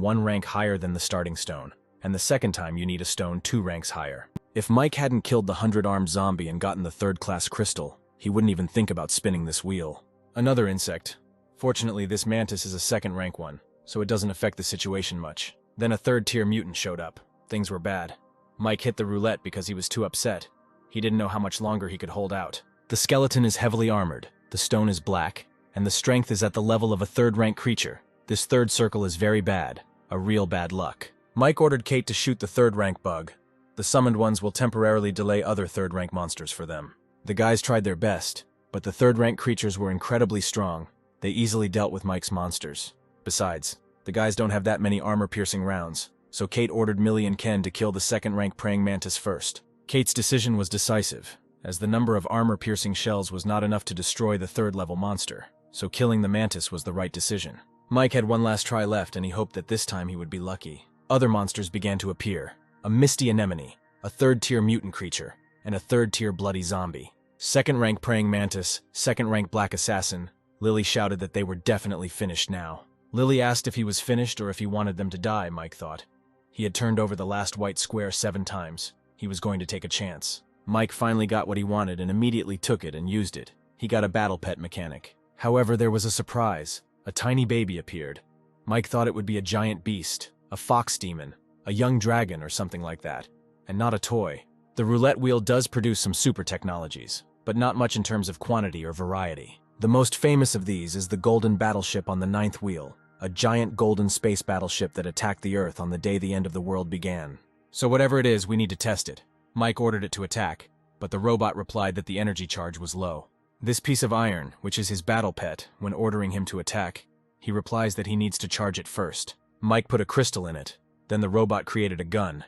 1 rank higher than the starting stone, and the second time you need a stone 2 ranks higher. If Mike hadn't killed the 100-armed zombie and gotten the 3rd-class crystal, he wouldn't even think about spinning this wheel. Another insect. Fortunately, this mantis is a 2nd-rank one, so it doesn't affect the situation much. Then a 3rd-tier mutant showed up. Things were bad. Mike hit the roulette because he was too upset. He didn't know how much longer he could hold out. The skeleton is heavily armored, the stone is black, and the strength is at the level of a 3rd-rank creature. This 3rd circle is very bad, a real bad luck. Mike ordered Kate to shoot the 3rd-rank bug. The summoned ones will temporarily delay other 3rd-rank monsters for them. The guys tried their best, but the 3rd-rank creatures were incredibly strong. They easily dealt with Mike's monsters. Besides, the guys don't have that many armor-piercing rounds, so Kate ordered Millie and Ken to kill the 2nd-rank praying mantis first. Kate's decision was decisive, as the number of armor-piercing shells was not enough to destroy the 3rd-level monster, so killing the mantis was the right decision. Mike had one last try left and he hoped that this time he would be lucky. Other monsters began to appear. A misty anemone, a 3rd-tier mutant creature, and a 3rd-tier bloody zombie. 2nd-rank praying mantis, 2nd-rank black assassin. Lily shouted that they were definitely finished now. Lily asked if he was finished or if he wanted them to die, Mike thought. He had turned over the last white square 7 times. He was going to take a chance. Mike finally got what he wanted and immediately took it and used it. He got a battle pet mechanic. However, there was a surprise. A tiny baby appeared. Mike thought it would be a giant beast, a fox demon, a young dragon or something like that, and not a toy. The roulette wheel does produce some super technologies, but not much in terms of quantity or variety. The most famous of these is the Golden Battleship on the Ninth Wheel, a giant golden space battleship that attacked the Earth on the day the end of the world began. So whatever it is, we need to test it. Mike ordered it to attack, but the robot replied that the energy charge was low. This piece of iron, which is his battle pet, when ordering him to attack, he replies that he needs to charge it first. Mike put a crystal in it. Then the robot created a gun.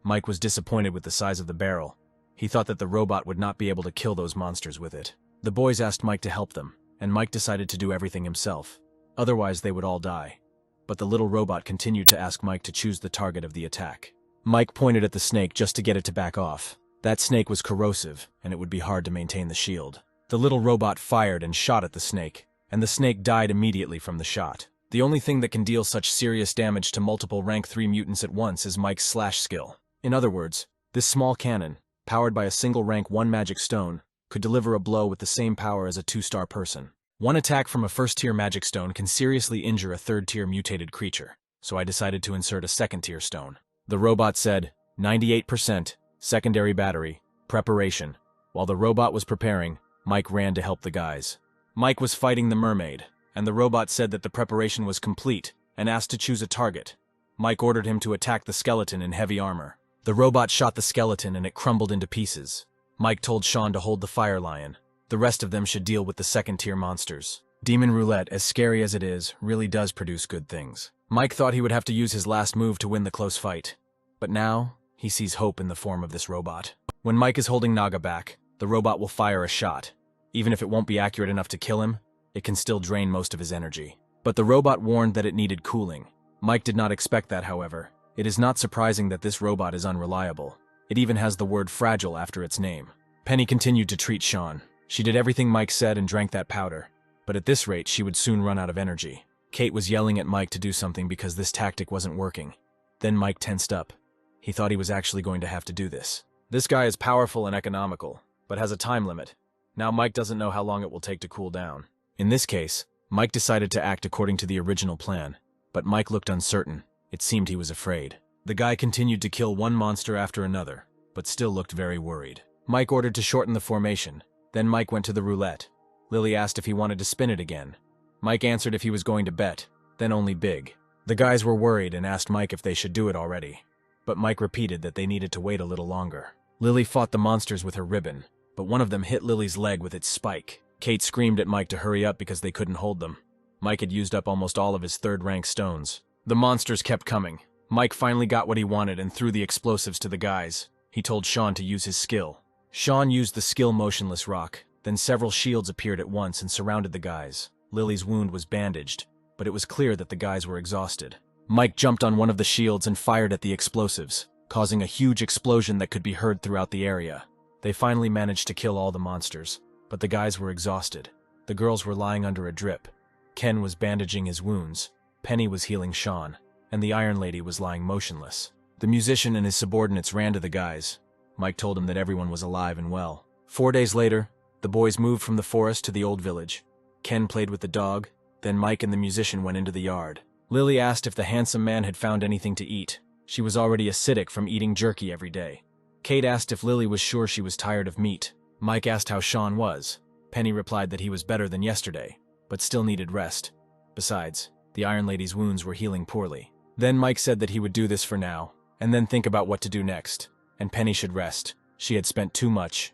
Mike was disappointed with the size of the barrel. He thought that the robot would not be able to kill those monsters with it. The boys asked Mike to help them, and Mike decided to do everything himself. Otherwise, they would all die. But the little robot continued to ask Mike to choose the target of the attack. Mike pointed at the snake just to get it to back off. That snake was corrosive, and it would be hard to maintain the shield. The little robot fired and shot at the snake, and the snake died immediately from the shot. The only thing that can deal such serious damage to multiple rank 3 mutants at once is Mike's slash skill. In other words, this small cannon, powered by a single rank 1 magic stone, could deliver a blow with the same power as a 2-star person. One attack from a first-tier magic stone can seriously injure a third-tier mutated creature, so I decided to insert a second-tier stone. The robot said, 98%, secondary battery, preparation. While the robot was preparing, Mike ran to help the guys. Mike was fighting the mermaid, and the robot said that the preparation was complete and asked to choose a target. Mike ordered him to attack the skeleton in heavy armor. The robot shot the skeleton and it crumbled into pieces. Mike told Sean to hold the fire lion. The rest of them should deal with the second-tier monsters. Demon Roulette, as scary as it is, really does produce good things. Mike thought he would have to use his last move to win the close fight. But now, he sees hope in the form of this robot. When Mike is holding Naga back, the robot will fire a shot. Even if it won't be accurate enough to kill him, it can still drain most of his energy. But the robot warned that it needed cooling. Mike did not expect that, however. It is not surprising that this robot is unreliable. It even has the word fragile after its name. Penny continued to treat Sean. She did everything Mike said and drank that powder. But at this rate, she would soon run out of energy. Kate was yelling at Mike to do something because this tactic wasn't working. Then Mike tensed up. He thought he was actually going to have to do this. This guy is powerful and economical, but has a time limit. Now Mike doesn't know how long it will take to cool down. In this case, Mike decided to act according to the original plan, but Mike looked uncertain. It seemed he was afraid. The guy continued to kill one monster after another, but still looked very worried. Mike ordered to shorten the formation. Then Mike went to the roulette. Lily asked if he wanted to spin it again. Mike answered if he was going to bet, then only big. The guys were worried and asked Mike if they should do it already, but Mike repeated that they needed to wait a little longer. Lily fought the monsters with her ribbon, but one of them hit Lily's leg with its spike. Kate screamed at Mike to hurry up because they couldn't hold them. Mike had used up almost all of his third-rank stones. The monsters kept coming. Mike finally got what he wanted and threw the explosives to the guys. He told Sean to use his skill. Sean used the skill Motionless Rock. Then several shields appeared at once and surrounded the guys. Lily's wound was bandaged, but it was clear that the guys were exhausted. Mike jumped on one of the shields and fired at the explosives, causing a huge explosion that could be heard throughout the area. They finally managed to kill all the monsters, but the guys were exhausted. The girls were lying under a drip. Ken was bandaging his wounds, Penny was healing Sean, and the Iron Lady was lying motionless. The musician and his subordinates ran to the guys. Mike told him that everyone was alive and well. 4 days later, the boys moved from the forest to the old village. Ken played with the dog, then Mike and the musician went into the yard. Lily asked if the handsome man had found anything to eat. She was already acidic from eating jerky every day. Kate asked if Lily was sure she was tired of meat. Mike asked how Sean was. Penny replied that he was better than yesterday, but still needed rest. Besides, the Iron Lady's wounds were healing poorly. Then Mike said that he would do this for now, and then think about what to do next. And Penny should rest. She had spent too much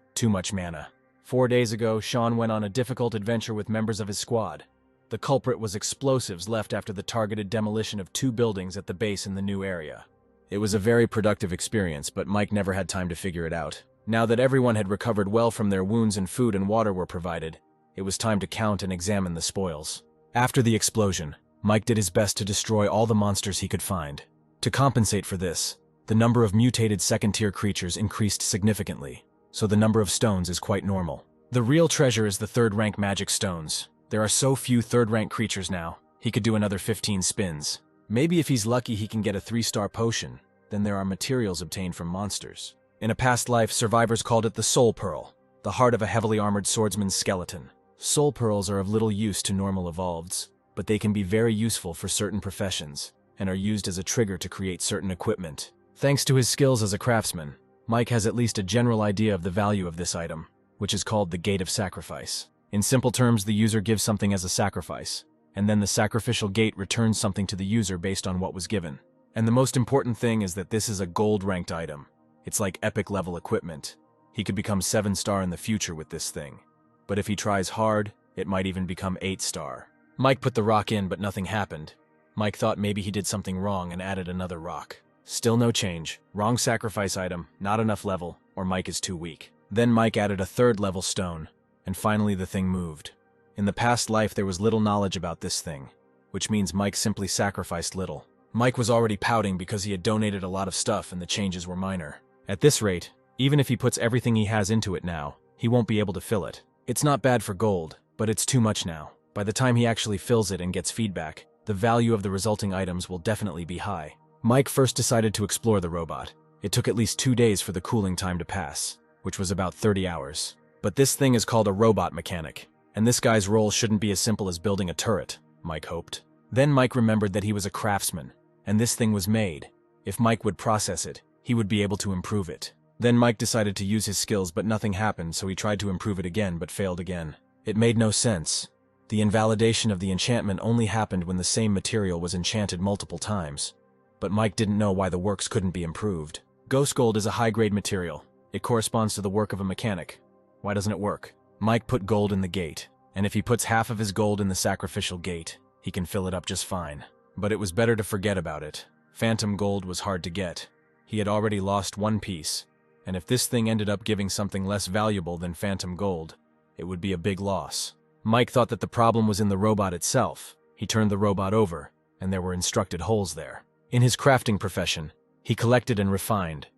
mana. 4 days ago, Sean went on a difficult adventure with members of his squad. The culprit was explosives left after the targeted demolition of 2 buildings at the base in the new area. It was a very productive experience, but Mike never had time to figure it out. Now that everyone had recovered well from their wounds and food and water were provided, it was time to count and examine the spoils. After the explosion, Mike did his best to destroy all the monsters he could find. To compensate for this, the number of mutated second-tier creatures increased significantly, so the number of stones is quite normal. The real treasure is the third-rank magic stones. There are so few third-rank creatures now, he could do another 15 spins. Maybe if he's lucky he can get a 3-star potion, then there are materials obtained from monsters. In a past life, survivors called it the Soul Pearl, the heart of a heavily armored swordsman's skeleton. Soul Pearls are of little use to normal evolveds, but they can be very useful for certain professions, and are used as a trigger to create certain equipment. Thanks to his skills as a craftsman, Mike has at least a general idea of the value of this item, which is called the Gate of Sacrifice. In simple terms, the user gives something as a sacrifice, and then the sacrificial gate returns something to the user based on what was given. And the most important thing is that this is a gold-ranked item. It's like epic-level equipment. He could become 7-star in the future with this thing. But if he tries hard, it might even become 8-star. Mike put the rock in, but nothing happened. Mike thought maybe he did something wrong and added another rock. Still no change. Wrong sacrifice item, not enough level, or Mike is too weak. Then Mike added a 3rd-level stone, and finally the thing moved. In the past life there was little knowledge about this thing, which means Mike simply sacrificed little. Mike was already pouting because he had donated a lot of stuff and the changes were minor. At this rate, even if he puts everything he has into it now, he won't be able to fill it. It's not bad for gold, but it's too much now. By the time he actually fills it and gets feedback, the value of the resulting items will definitely be high. Mike first decided to explore the robot. It took at least 2 days for the cooling time to pass, which was about 30 hours. But this thing is called a robot mechanic, and this guy's role shouldn't be as simple as building a turret, Mike hoped. Then Mike remembered that he was a craftsman, and this thing was made. If Mike would process it, he would be able to improve it. Then Mike decided to use his skills, but nothing happened, so he tried to improve it again, but failed again. It made no sense. The invalidation of the enchantment only happened when the same material was enchanted multiple times. But Mike didn't know why the works couldn't be improved. Ghost gold is a high-grade material. It corresponds to the work of a mechanic. Why doesn't it work? Mike put gold in the gate, and if he puts half of his gold in the sacrificial gate, he can fill it up just fine. But it was better to forget about it. Phantom gold was hard to get. He had already lost 1 piece, and if this thing ended up giving something less valuable than phantom gold, it would be a big loss. Mike thought that the problem was in the robot itself. He turned the robot over, and there were instructed holes there. In his crafting profession, he collected and refined,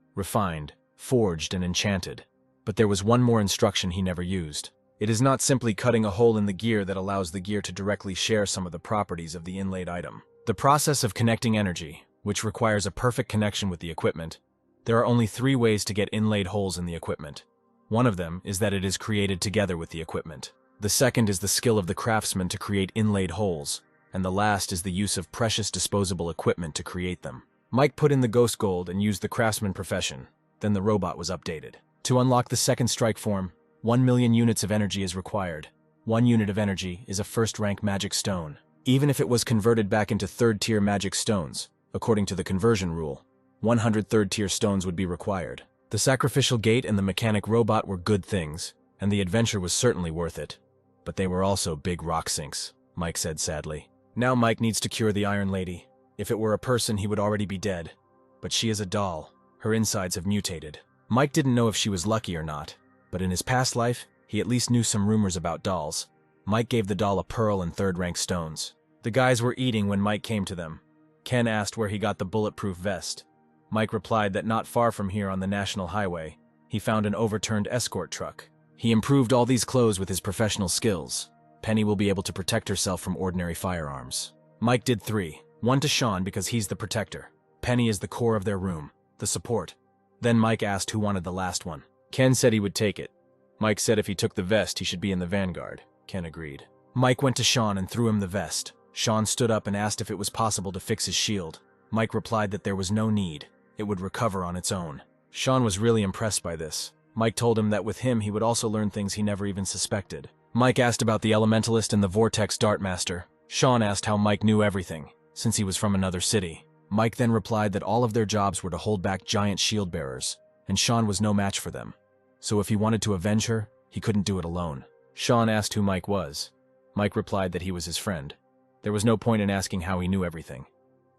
forged and enchanted. But there was one more instruction he never used. It is not simply cutting a hole in the gear that allows the gear to directly share some of the properties of the inlaid item. The process of connecting energy, which requires a perfect connection with the equipment, there are only 3 ways to get inlaid holes in the equipment. One of them is that it is created together with the equipment. The second is the skill of the craftsman to create inlaid holes, and the last is the use of precious disposable equipment to create them. Mike put in the ghost gold and used the craftsman profession. Then the robot was updated. To unlock the second strike form, 1 million units of energy is required. 1 unit of energy is a 1st-rank magic stone. Even if it was converted back into 3rd-tier magic stones, according to the conversion rule, 100 3rd-tier stones would be required. The sacrificial gate and the mechanic robot were good things, and the adventure was certainly worth it. But they were also big rock sinks, Mike said sadly. Now Mike needs to cure the Iron Lady. If it were a person, he would already be dead. But she is a doll. Her insides have mutated. Mike didn't know if she was lucky or not, but in his past life, he at least knew some rumors about dolls. Mike gave the doll a pearl and 3rd-rank stones. The guys were eating when Mike came to them. Ken asked where he got the bulletproof vest. Mike replied that not far from here on the National Highway, he found an overturned escort truck. He improved all these clothes with his professional skills. Penny will be able to protect herself from ordinary firearms. Mike did 3. 1 to Sean because he's the protector. Penny is the core of their room, the support. Then Mike asked who wanted the last one. Ken said he would take it. Mike said if he took the vest, he should be in the vanguard. Ken agreed. Mike went to Sean and threw him the vest. Sean stood up and asked if it was possible to fix his shield. Mike replied that there was no need. It would recover on its own. Sean was really impressed by this. Mike told him that with him he would also learn things he never even suspected. Mike asked about the Elementalist and the Vortex Dartmaster. Sean asked how Mike knew everything, since he was from another city. Mike then replied that all of their jobs were to hold back giant shield bearers, and Sean was no match for them. So if he wanted to avenge her, he couldn't do it alone. Sean asked who Mike was. Mike replied that he was his friend. There was no point in asking how he knew everything.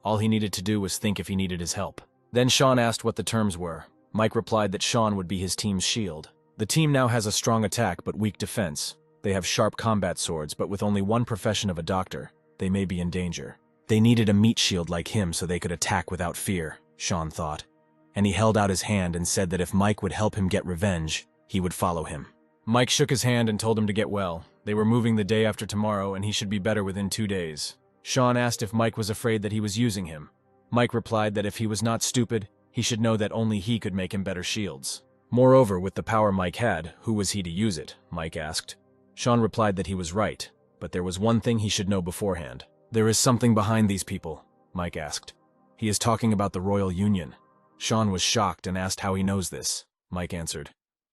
All he needed to do was think if he needed his help. Then Sean asked what the terms were. Mike replied that Sean would be his team's shield. The team now has a strong attack but weak defense. They have sharp combat swords, but with only one profession of a doctor, they may be in danger. They needed a meat shield like him so they could attack without fear, Sean thought. And he held out his hand and said that if Mike would help him get revenge, he would follow him. Mike shook his hand and told him to get well. They were moving the day after tomorrow and he should be better within 2 days. Sean asked if Mike was afraid that he was using him. Mike replied that if he was not stupid, he should know that only he could make him better shields. Moreover, with the power Mike had, who was he to use it? Mike asked. Sean replied that he was right, but there was one thing he should know beforehand. There is something behind these people, Mike asked. He is talking about the Royal Union. Sean was shocked and asked how he knows this. Mike answered.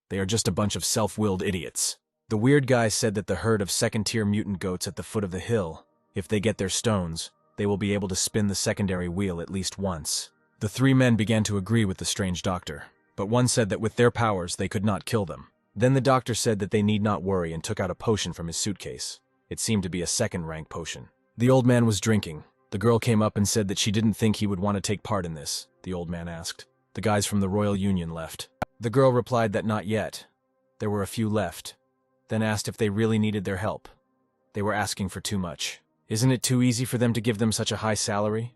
They are just a bunch of self-willed idiots. The weird guy said that the herd of second-tier mutant goats at the foot of the hill, if they get their stones, they will be able to spin the secondary wheel at least once. The three men began to agree with the strange doctor, but one said that with their powers they could not kill them. Then the doctor said that they need not worry and took out a potion from his suitcase. It seemed to be a second-rank potion. The old man was drinking. The girl came up and said that she didn't think he would want to take part in this, the old man asked. The guys from the Royal Union left. The girl replied that not yet. There were a few left. Then asked if they really needed their help. They were asking for too much. Isn't it too easy for them to give them such a high salary?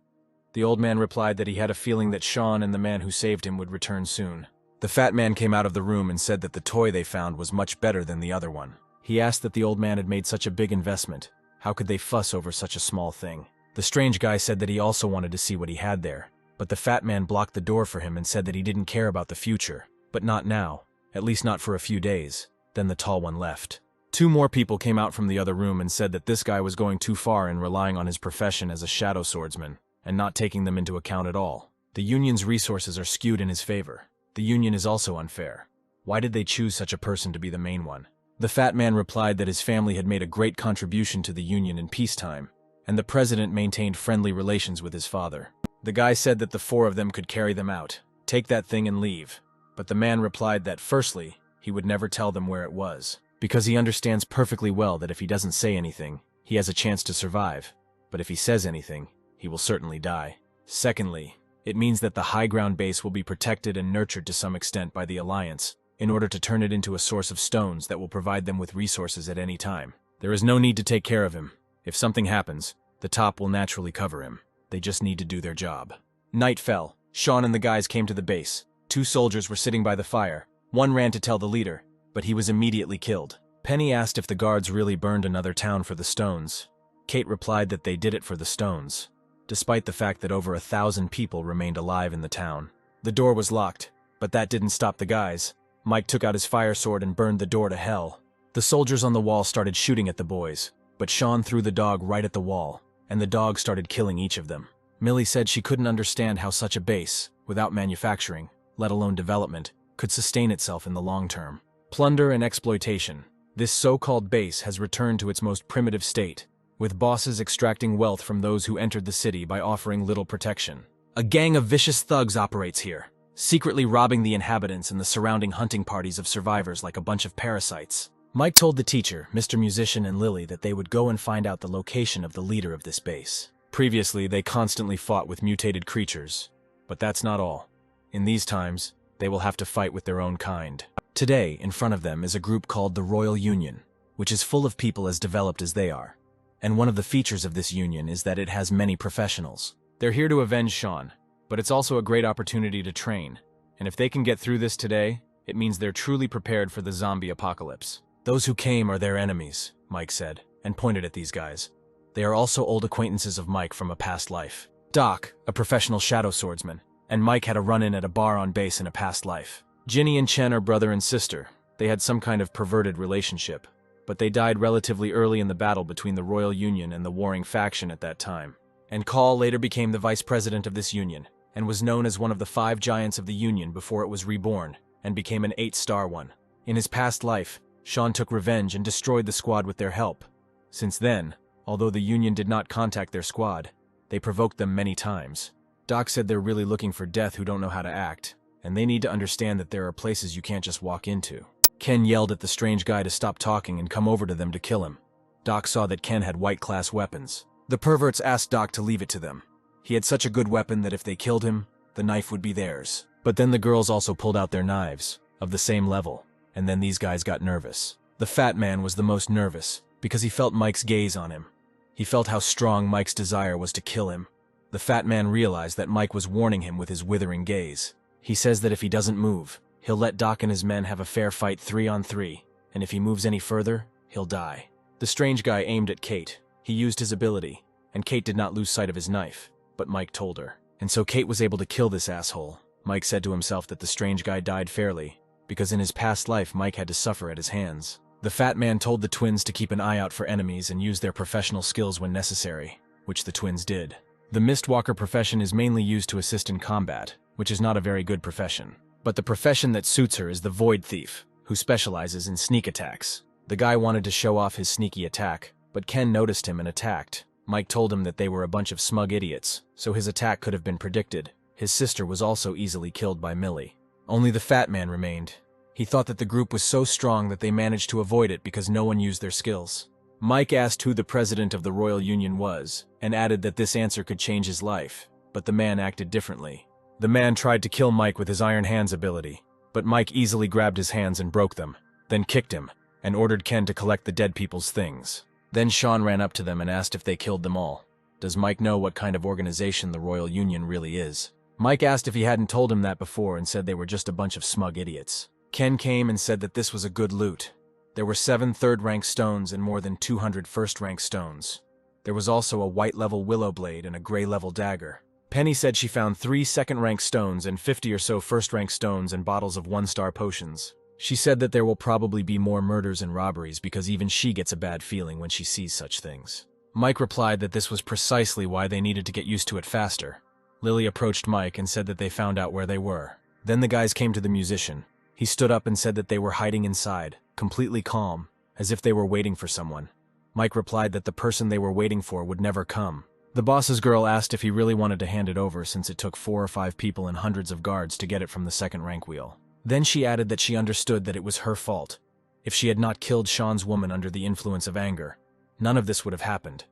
The old man replied that he had a feeling that Sean and the man who saved him would return soon. The fat man came out of the room and said that the toy they found was much better than the other one. He asked that the old man had made such a big investment. How could they fuss over such a small thing? The strange guy said that he also wanted to see what he had there, but the fat man blocked the door for him and said that he didn't care about the future, but not now, at least not for a few days. Then the tall one left. Two more people came out from the other room and said that this guy was going too far in relying on his profession as a shadow swordsman, and not taking them into account at all. The Union's resources are skewed in his favor. The Union is also unfair. Why did they choose such a person to be the main one? The fat man replied that his family had made a great contribution to the Union in peacetime, and the president maintained friendly relations with his father. The guy said that the four of them could carry them out, take that thing and leave. But the man replied that, firstly, he would never tell them where it was, because he understands perfectly well that if he doesn't say anything, he has a chance to survive, but if he says anything, he will certainly die. Secondly, it means that the high ground base will be protected and nurtured to some extent by the Alliance, in order to turn it into a source of stones that will provide them with resources at any time. There is no need to take care of him. If something happens, the top will naturally cover him. They just need to do their job. Night fell. Sean and the guys came to the base. Two soldiers were sitting by the fire. One ran to tell the leader, but he was immediately killed. Penny asked if the guards really burned another town for the stones. Kate replied that they did it for the stones, despite the fact that over 1,000 people remained alive in the town. The door was locked, but that didn't stop the guys. Mike took out his fire sword and burned the door to hell. The soldiers on the wall started shooting at the boys, but Sean threw the dog right at the wall, and the dog started killing each of them. Millie said she couldn't understand how such a base, without manufacturing, let alone development, could sustain itself in the long term. Plunder and exploitation. This so-called base has returned to its most primitive state, with bosses extracting wealth from those who entered the city by offering little protection. A gang of vicious thugs operates here, secretly robbing the inhabitants and the surrounding hunting parties of survivors like a bunch of parasites. Mike told the teacher, Mr. Musician, and Lily that they would go and find out the location of the leader of this base. Previously, they constantly fought with mutated creatures, but that's not all. In these times, they will have to fight with their own kind. Today, in front of them is a group called the Royal Union, which is full of people as developed as they are. And one of the features of this union is that it has many professionals. They're here to avenge Sean, but it's also a great opportunity to train. And if they can get through this today, it means they're truly prepared for the zombie apocalypse. Those who came are their enemies, Mike said, and pointed at these guys. They are also old acquaintances of Mike from a past life. Doc, a professional shadow swordsman, and Mike had a run-in at a bar on base in a past life. Ginny and Chen are brother and sister. They had some kind of perverted relationship, but they died relatively early in the battle between the Royal Union and the warring faction at that time. And Call later became the vice president of this union, and was known as one of the 5 giants of the union before it was reborn, and became an 8-star one. In his past life, Sean took revenge and destroyed the squad with their help. Since then, although the union did not contact their squad, they provoked them many times. Doc said they're really looking for death who don't know how to act, and they need to understand that there are places you can't just walk into. Ken yelled at the strange guy to stop talking and come over to them to kill him. Doc saw that Ken had white-class weapons. The perverts asked Doc to leave it to them. He had such a good weapon that if they killed him, the knife would be theirs. But then the girls also pulled out their knives, of the same level, and then these guys got nervous. The fat man was the most nervous, because he felt Mike's gaze on him. He felt how strong Mike's desire was to kill him. The fat man realized that Mike was warning him with his withering gaze. He says that if he doesn't move, he'll let Doc and his men have a fair fight 3-on-3, and if he moves any further, he'll die. The strange guy aimed at Kate. He used his ability, and Kate did not lose sight of his knife, but Mike told her. And so Kate was able to kill this asshole. Mike said to himself that the strange guy died fairly, because in his past life Mike had to suffer at his hands. The fat man told the twins to keep an eye out for enemies and use their professional skills when necessary, which the twins did. The Mistwalker profession is mainly used to assist in combat, which is not a very good profession. But the profession that suits her is the Void Thief, who specializes in sneak attacks. The guy wanted to show off his sneaky attack, but Ken noticed him and attacked. Mike told him that they were a bunch of smug idiots, so his attack could have been predicted. His sister was also easily killed by Millie. Only the fat man remained. He thought that the group was so strong that they managed to avoid it because no one used their skills. Mike asked who the president of the Royal Union was, and added that this answer could change his life, but the man acted differently. The man tried to kill Mike with his Iron Hands ability, but Mike easily grabbed his hands and broke them, then kicked him, and ordered Ken to collect the dead people's things. Then Sean ran up to them and asked if they killed them all. Does Mike know what kind of organization the Royal Union really is? Mike asked if he hadn't told him that before and said they were just a bunch of smug idiots. Ken came and said that this was a good loot. There were 7 third-rank stones and more than 200 first-rank stones. There was also a white-level willow blade and a gray-level dagger. Penny said she found 3 second-rank stones and 50 or so first-rank stones and bottles of 1-star potions. She said that there will probably be more murders and robberies because even she gets a bad feeling when she sees such things. Mike replied that this was precisely why they needed to get used to it faster. Lily approached Mike and said that they found out where they were. Then the guys came to the musician. He stood up and said that they were hiding inside, completely calm, as if they were waiting for someone. Mike replied that the person they were waiting for would never come. The boss's girl asked if he really wanted to hand it over since it took 4 or 5 people and hundreds of guards to get it from the second-rank wheel. Then she added that she understood that it was her fault. If she had not killed Sean's woman under the influence of anger, none of this would have happened.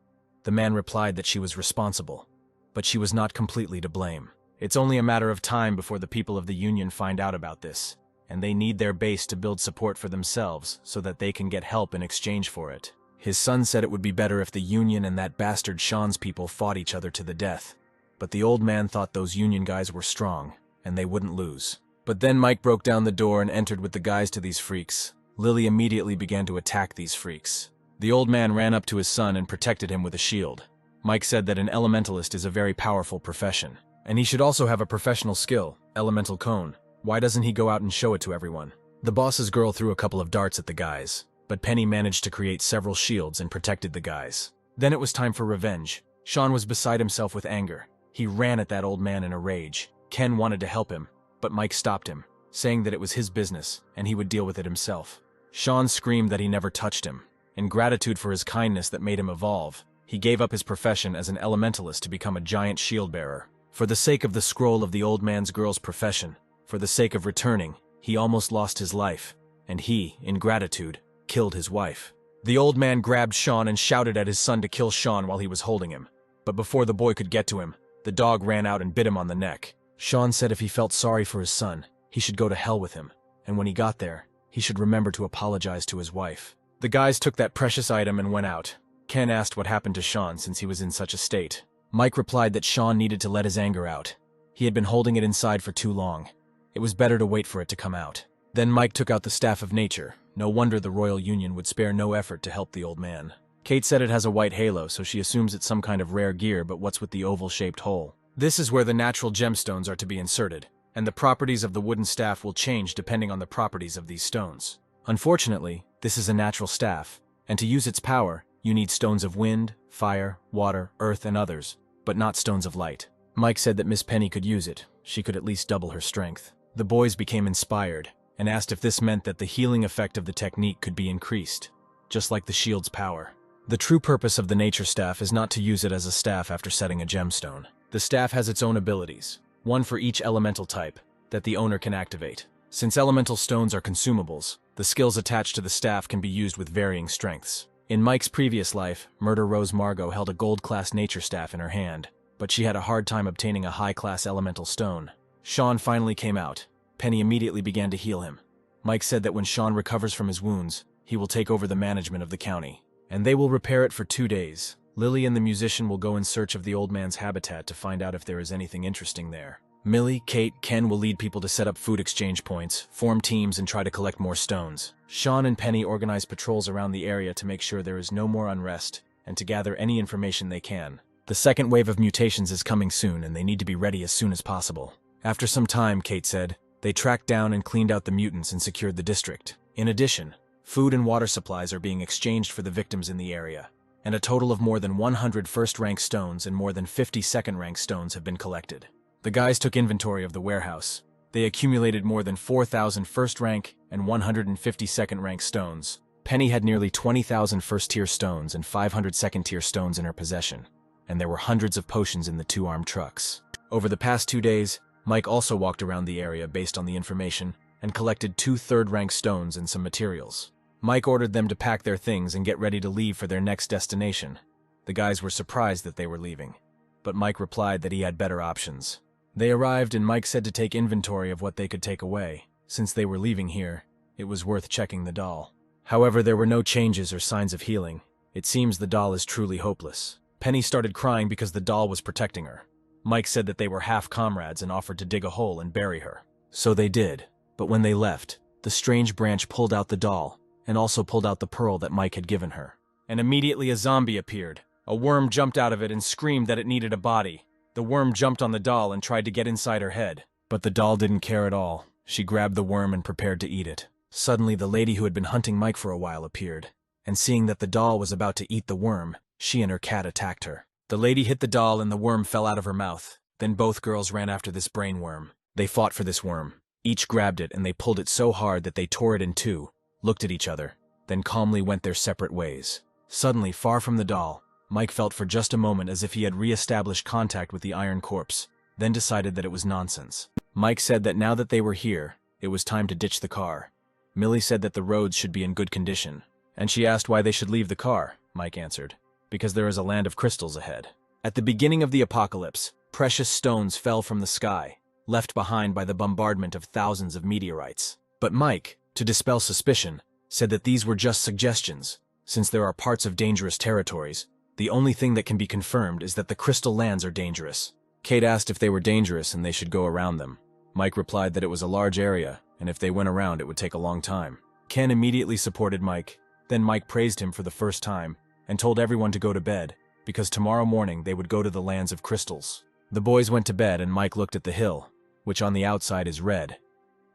The man replied that she was responsible, but she was not completely to blame. It's only a matter of time before the people of the Union find out about this, and they need their base to build support for themselves so that they can get help in exchange for it. His son said it would be better if the Union and that bastard Sean's people fought each other to the death, but the old man thought those Union guys were strong, and they wouldn't lose. But then Mike broke down the door and entered with the guys to these freaks. Lily immediately began to attack these freaks. The old man ran up to his son and protected him with a shield. Mike said that an elementalist is a very powerful profession, and he should also have a professional skill, elemental cone. Why doesn't he go out and show it to everyone? The boss's girl threw a couple of darts at the guys, but Penny managed to create several shields and protected the guys. Then it was time for revenge. Sean was beside himself with anger. He ran at that old man in a rage. Ken wanted to help him, but Mike stopped him, saying that it was his business and he would deal with it himself. Sean screamed that he never touched him. In gratitude for his kindness that made him evolve, he gave up his profession as an elementalist to become a giant shield bearer. For the sake of the scroll of the old man's girl's profession, for the sake of returning, he almost lost his life, and he, in gratitude, killed his wife. The old man grabbed Sean and shouted at his son to kill Sean while he was holding him. But before the boy could get to him, the dog ran out and bit him on the neck. Sean said if he felt sorry for his son, he should go to hell with him, and when he got there, he should remember to apologize to his wife. The guys took that precious item and went out. Ken asked what happened to Sean since he was in such a state. Mike replied that Sean needed to let his anger out. He had been holding it inside for too long. It was better to wait for it to come out. Then Mike took out the Staff of Nature. No wonder the Royal Union would spare no effort to help the old man. Kate said it has a white halo, so she assumes it's some kind of rare gear, but what's with the oval-shaped hole? This is where the natural gemstones are to be inserted, and the properties of the wooden staff will change depending on the properties of these stones. Unfortunately, this is a natural staff, and to use its power, you need stones of wind, fire, water, earth, and others, but not stones of light. Mike said that Miss Penny could use it. She could at least double her strength. The boys became inspired, and asked if this meant that the healing effect of the technique could be increased, just like the shield's power. The true purpose of the nature staff is not to use it as a staff after setting a gemstone. The staff has its own abilities, one for each elemental type, that the owner can activate. Since elemental stones are consumables, the skills attached to the staff can be used with varying strengths. In Mike's previous life, Murder Rose Margot held a gold-class nature staff in her hand, but she had a hard time obtaining a high-class elemental stone. Sean finally came out. Penny immediately began to heal him. Mike said that when Sean recovers from his wounds, he will take over the management of the county, and they will repair it for 2 days. Lily and the musician will go in search of the old man's habitat to find out if there is anything interesting there. Millie, Kate, Ken will lead people to set up food exchange points, form teams, and try to collect more stones. Sean and Penny organize patrols around the area to make sure there is no more unrest, and to gather any information they can. The second wave of mutations is coming soon, and they need to be ready as soon as possible. After some time, Kate said, they tracked down and cleaned out the mutants and secured the district. In addition, food and water supplies are being exchanged for the victims in the area, and a total of more than 100 first-rank stones and more than 50 second-rank stones have been collected. The guys took inventory of the warehouse. They accumulated more than 4,000 first-rank and 150 second-rank stones, Penny had nearly 20,000 first-tier stones and 500 second-tier stones in her possession, and there were hundreds of potions in the two-armed trucks. Over the past 2 days, Mike also walked around the area based on the information and collected 2 third-rank stones and some materials. Mike ordered them to pack their things and get ready to leave for their next destination. The guys were surprised that they were leaving, but Mike replied that he had better options. They arrived and Mike said to take inventory of what they could take away. Since they were leaving here, it was worth checking the doll. However, there were no changes or signs of healing. It seems the doll is truly hopeless. Penny started crying because the doll was protecting her. Mike said that they were half comrades and offered to dig a hole and bury her. So they did, but when they left, the strange branch pulled out the doll and also pulled out the pearl that Mike had given her. And immediately a zombie appeared. A worm jumped out of it and screamed that it needed a body. The worm jumped on the doll and tried to get inside her head. But the doll didn't care at all. She grabbed the worm and prepared to eat it. Suddenly, the lady who had been hunting Mike for a while appeared, and seeing that the doll was about to eat the worm, she and her cat attacked her. The lady hit the doll and the worm fell out of her mouth. Then both girls ran after this brain worm. They fought for this worm. Each grabbed it and they pulled it so hard that they tore it in two, looked at each other, then calmly went their separate ways. Suddenly, far from the doll, Mike felt for just a moment as if he had re-established contact with the iron corpse, then decided that it was nonsense. Mike said that now that they were here, it was time to ditch the car. Millie said that the roads should be in good condition, and she asked why they should leave the car. Mike answered, because there is a land of crystals ahead. At the beginning of the apocalypse, precious stones fell from the sky, left behind by the bombardment of thousands of meteorites. But Mike, to dispel suspicion, said that these were just suggestions. Since there are parts of dangerous territories, the only thing that can be confirmed is that the crystal lands are dangerous. Kate asked if they were dangerous and they should go around them. Mike replied that it was a large area, and if they went around it would take a long time. Ken immediately supported Mike. Then Mike praised him for the first time, and told everyone to go to bed, because tomorrow morning they would go to the lands of crystals. The boys went to bed and Mike looked at the hill, which on the outside is red.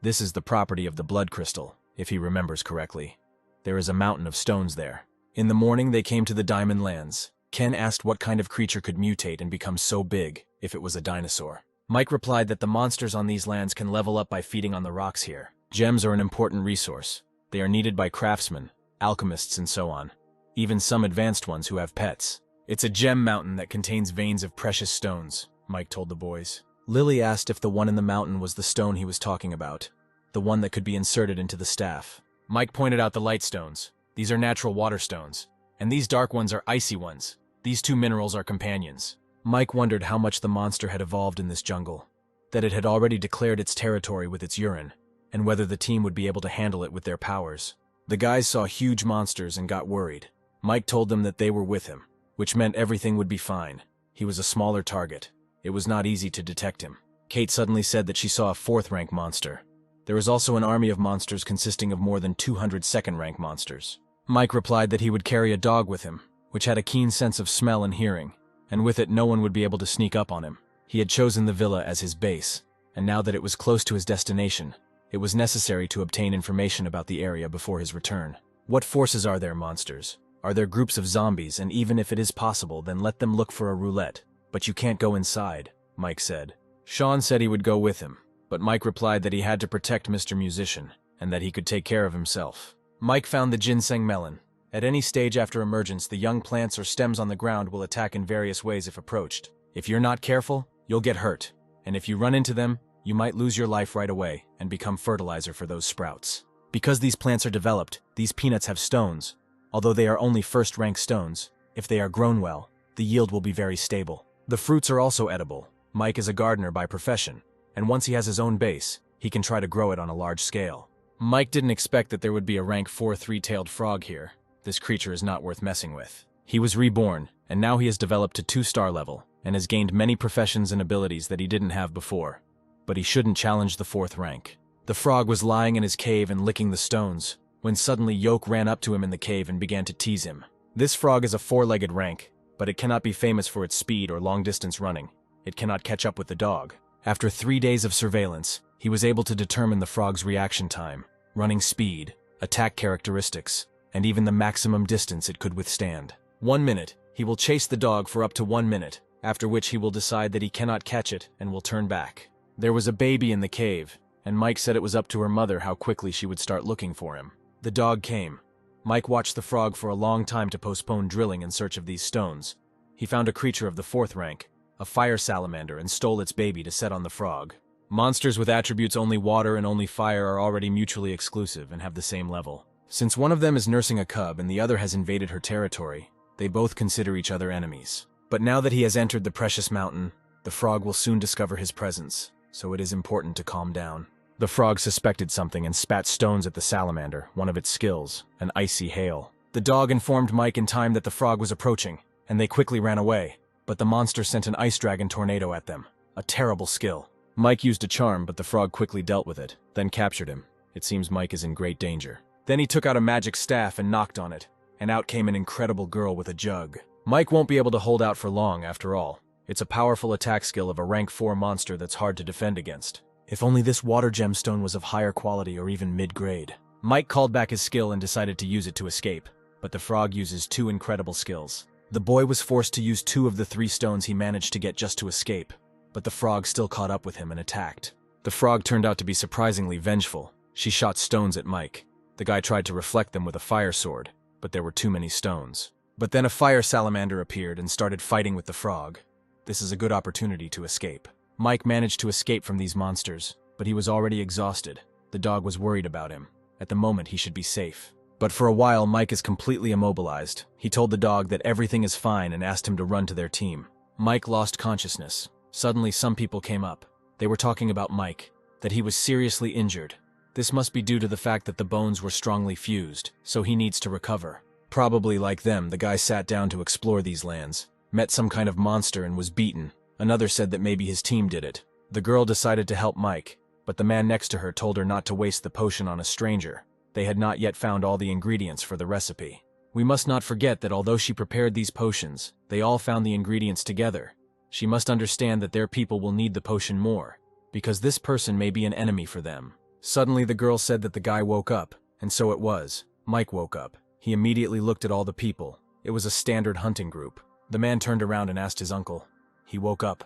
This is the property of the blood crystal, if he remembers correctly. There is a mountain of stones there. In the morning they came to the diamond lands. Ken asked what kind of creature could mutate and become so big, if it was a dinosaur. Mike replied that the monsters on these lands can level up by feeding on the rocks here. Gems are an important resource. They are needed by craftsmen, alchemists, and so on. Even some advanced ones who have pets. It's a gem mountain that contains veins of precious stones, Mike told the boys. Lily asked if the one in the mountain was the stone he was talking about, the one that could be inserted into the staff. Mike pointed out the light stones. These are natural water stones, and these dark ones are icy ones. These two minerals are companions. Mike wondered how much the monster had evolved in this jungle, that it had already declared its territory with its urine, and whether the team would be able to handle it with their powers. The guys saw huge monsters and got worried. Mike told them that they were with him, which meant everything would be fine. He was a smaller target. It was not easy to detect him. Kate suddenly said that she saw a 4th-rank monster. There was also an army of monsters consisting of more than 200 2nd-rank monsters. Mike replied that he would carry a dog with him, which had a keen sense of smell and hearing, and with it no one would be able to sneak up on him. He had chosen the villa as his base, and now that it was close to his destination, it was necessary to obtain information about the area before his return. What forces are there, monsters? Are there groups of zombies, and even if it is possible, then let them look for a roulette. But you can't go inside, Mike said. Sean said he would go with him, but Mike replied that he had to protect Mr. Musician, and that he could take care of himself. Mike found the ginseng melon. At any stage after emergence, the young plants or stems on the ground will attack in various ways if approached. If you're not careful, you'll get hurt, and if you run into them, you might lose your life right away and become fertilizer for those sprouts. Because these plants are developed, these peanuts have stones. Although they are only 1st-rank stones, if they are grown well, the yield will be very stable. The fruits are also edible. Mike is a gardener by profession, and once he has his own base, he can try to grow it on a large scale. Mike didn't expect that there would be a rank 4 3-tailed frog here. This creature is not worth messing with. He was reborn, and now he has developed to 2-star level, and has gained many professions and abilities that he didn't have before. But he shouldn't challenge the 4th rank. The frog was lying in his cave and licking the stones, when suddenly Yoke ran up to him in the cave and began to tease him. This frog is a 4-legged rank, but it cannot be famous for its speed or long-distance running. It cannot catch up with the dog. After 3 days of surveillance, he was able to determine the frog's reaction time, running speed, attack characteristics, and even the maximum distance it could withstand. 1 minute, he will chase the dog for up to 1 minute, after which he will decide that he cannot catch it and will turn back. There was a baby in the cave, and Mike said it was up to her mother how quickly she would start looking for him. The dog came. Mike watched the frog for a long time to postpone drilling in search of these stones. He found a creature of the 4th rank, a fire salamander, and stole its baby to set on the frog. Monsters with attributes only water and only fire are already mutually exclusive and have the same level. Since one of them is nursing a cub and the other has invaded her territory, they both consider each other enemies. But now that he has entered the precious mountain, the frog will soon discover his presence, so it is important to calm down. The frog suspected something and spat stones at the salamander, one of its skills, an icy hail. The dog informed Mike in time that the frog was approaching, and they quickly ran away, but the monster sent an ice dragon tornado at them. A terrible skill. Mike used a charm, but the frog quickly dealt with it, then captured him. It seems Mike is in great danger. Then he took out a magic staff and knocked on it, and out came an incredible girl with a jug. Mike won't be able to hold out for long, after all. It's a powerful attack skill of a rank 4 monster that's hard to defend against. If only this water gemstone was of higher quality or even mid-grade. Mike called back his skill and decided to use it to escape, but the frog uses 2 incredible skills. The boy was forced to use 2 of the 3 stones he managed to get just to escape, but the frog still caught up with him and attacked. The frog turned out to be surprisingly vengeful. She shot stones at Mike. The guy tried to reflect them with a fire sword, but there were too many stones. But then a fire salamander appeared and started fighting with the frog. This is a good opportunity to escape. Mike managed to escape from these monsters, but he was already exhausted. The dog was worried about him. At the moment, he should be safe. But for a while, Mike is completely immobilized. He told the dog that everything is fine and asked him to run to their team. Mike lost consciousness. Suddenly, some people came up. They were talking about Mike, that he was seriously injured. This must be due to the fact that the bones were strongly fused, so he needs to recover. Probably like them, the guy sat down to explore these lands, met some kind of monster and was beaten. Another said that maybe his team did it. The girl decided to help Mike, but the man next to her told her not to waste the potion on a stranger. They had not yet found all the ingredients for the recipe. We must not forget that although she prepared these potions, they all found the ingredients together. She must understand that their people will need the potion more, because this person may be an enemy for them. Suddenly the girl said that the guy woke up, and so it was. Mike woke up. He immediately looked at all the people. It was a standard hunting group. The man turned around and asked his uncle. He woke up.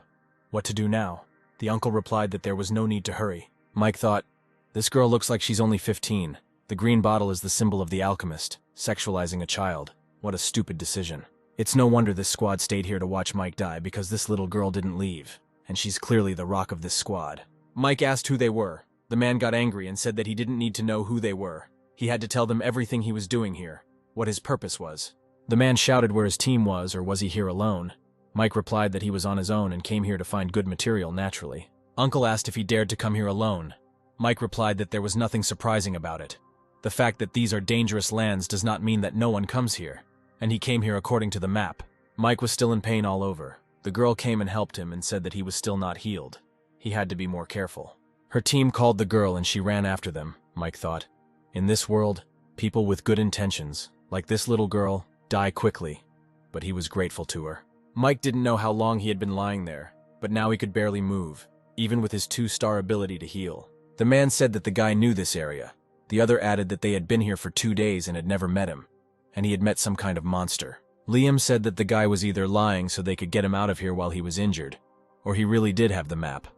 What to do now? The uncle replied that there was no need to hurry. Mike thought, this girl looks like she's only 15. The green bottle is the symbol of the alchemist, sexualizing a child. What a stupid decision. It's no wonder this squad stayed here to watch Mike die because this little girl didn't leave, and she's clearly the rock of this squad. Mike asked who they were. The man got angry and said that he didn't need to know who they were. He had to tell them everything he was doing here, what his purpose was. The man shouted where his team was, or was he here alone? Mike replied that he was on his own and came here to find good material naturally. Uncle asked if he dared to come here alone. Mike replied that there was nothing surprising about it. The fact that these are dangerous lands does not mean that no one comes here, and he came here according to the map. Mike was still in pain all over. The girl came and helped him and said that he was still not healed. He had to be more careful. Her team called the girl and she ran after them, Mike thought. In this world, people with good intentions, like this little girl, die quickly, but he was grateful to her. Mike didn't know how long he had been lying there, but now he could barely move, even with his 2-star ability to heal. The man said that the guy knew this area. The other added that they had been here for 2 days and had never met him, and he had met some kind of monster. Liam said that the guy was either lying so they could get him out of here while he was injured, or he really did have the map,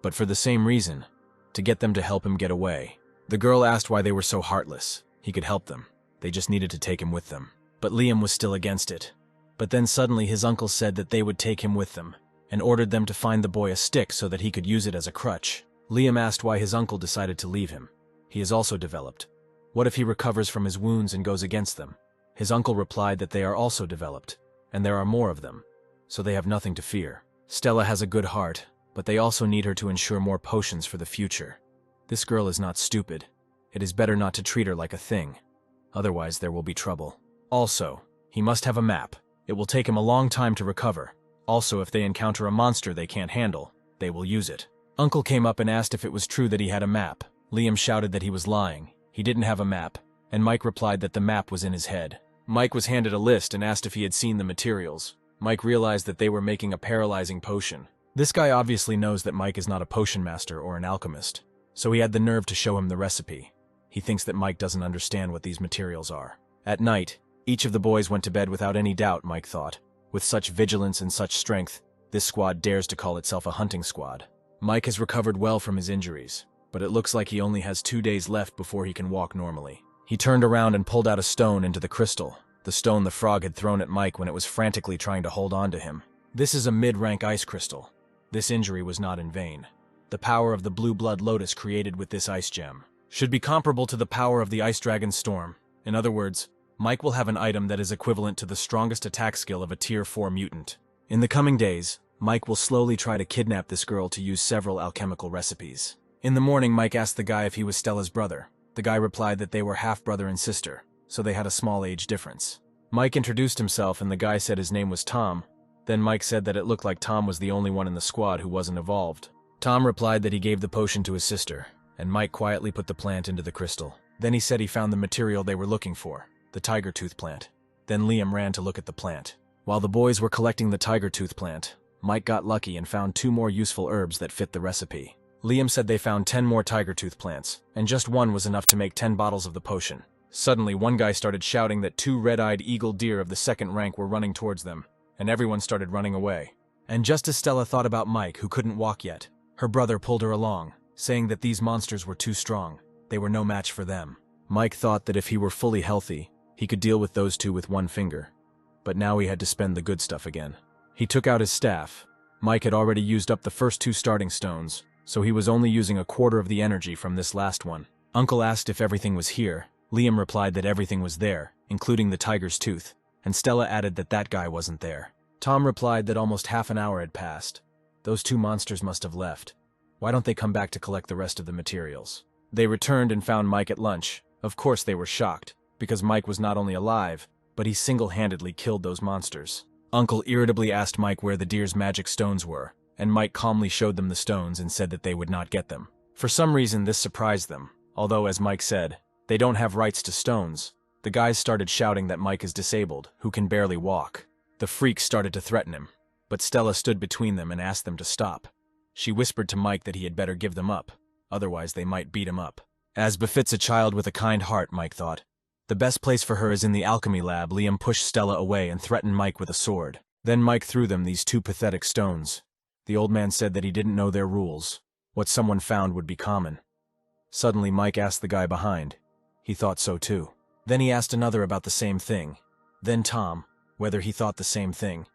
but for the same reason, to get them to help him get away. The girl asked why they were so heartless. He could help them. They just needed to take him with them. But Liam was still against it. But then suddenly his uncle said that they would take him with them, and ordered them to find the boy a stick so that he could use it as a crutch. Liam asked why his uncle decided to leave him. He is also developed. What if he recovers from his wounds and goes against them? His uncle replied that they are also developed, and there are more of them, so they have nothing to fear. Stella has a good heart, but they also need her to ensure more potions for the future. This girl is not stupid. It is better not to treat her like a thing. Otherwise, there will be trouble. Also, he must have a map. It will take him a long time to recover. Also, if they encounter a monster they can't handle, they will use it. Uncle came up and asked if it was true that he had a map. Liam shouted that he was lying. He didn't have a map, and Mike replied that the map was in his head. Mike was handed a list and asked if he had seen the materials. Mike realized that they were making a paralyzing potion. This guy obviously knows that Mike is not a potion master or an alchemist, so he had the nerve to show him the recipe. He thinks that Mike doesn't understand what these materials are. At night, each of the boys went to bed without any doubt, Mike thought. With such vigilance and such strength, this squad dares to call itself a hunting squad. Mike has recovered well from his injuries, but it looks like he only has 2 days left before he can walk normally. He turned around and pulled out a stone into the crystal, the stone the frog had thrown at Mike when it was frantically trying to hold on to him. This is a mid-rank ice crystal. This injury was not in vain. The power of the blue blood lotus created with this ice gem should be comparable to the power of the ice dragon storm. In other words, Mike will have an item that is equivalent to the strongest attack skill of a tier 4 mutant. In the coming days, Mike will slowly try to kidnap this girl to use several alchemical recipes. In the morning, Mike asked the guy if he was Stella's brother. The guy replied that they were half-brother and sister, so they had a small age difference. Mike introduced himself and the guy said his name was Tom. Then Mike said that it looked like Tom was the only one in the squad who wasn't evolved. Tom replied that he gave the potion to his sister, and Mike quietly put the plant into the crystal. Then he said he found the material they were looking for, the tiger tooth plant. Then Liam ran to look at the plant. While the boys were collecting the tiger tooth plant, Mike got lucky and found 2 more useful herbs that fit the recipe. Liam said they found 10 more tiger tooth plants, and just one was enough to make 10 bottles of the potion. Suddenly, one guy started shouting that 2 red-eyed eagle deer of the 2nd rank were running towards them, and everyone started running away. And just as Stella thought about Mike, who couldn't walk yet, her brother pulled her along, saying that these monsters were too strong. They were no match for them. Mike thought that if he were fully healthy, he could deal with those 2 with 1 finger. But now he had to spend the good stuff again. He took out his staff. Mike had already used up the first 2 starting stones, so he was only using a quarter of the energy from this last one. Uncle asked if everything was here. Liam replied that everything was there, including the tiger's tooth, and Stella added that that guy wasn't there. Tom replied that almost half an hour had passed. Those 2 monsters must have left. Why don't they come back to collect the rest of the materials? They returned and found Mike at lunch. Of course they were shocked, because Mike was not only alive, but he single-handedly killed those monsters. Uncle irritably asked Mike where the deer's magic stones were, and Mike calmly showed them the stones and said that they would not get them. For some reason, this surprised them, although, as Mike said, they don't have rights to stones. The guys started shouting that Mike is disabled, who can barely walk. The freaks started to threaten him, but Stella stood between them and asked them to stop. She whispered to Mike that he had better give them up, otherwise they might beat him up. As befits a child with a kind heart, Mike thought. The best place for her is in the alchemy lab. Liam pushed Stella away and threatened Mike with a sword. Then Mike threw them these 2 pathetic stones. The old man said that he didn't know their rules. What someone found would be common. Suddenly Mike asked the guy behind. He thought so too. Then he asked another about the same thing. Then Tom, whether he thought the same thing.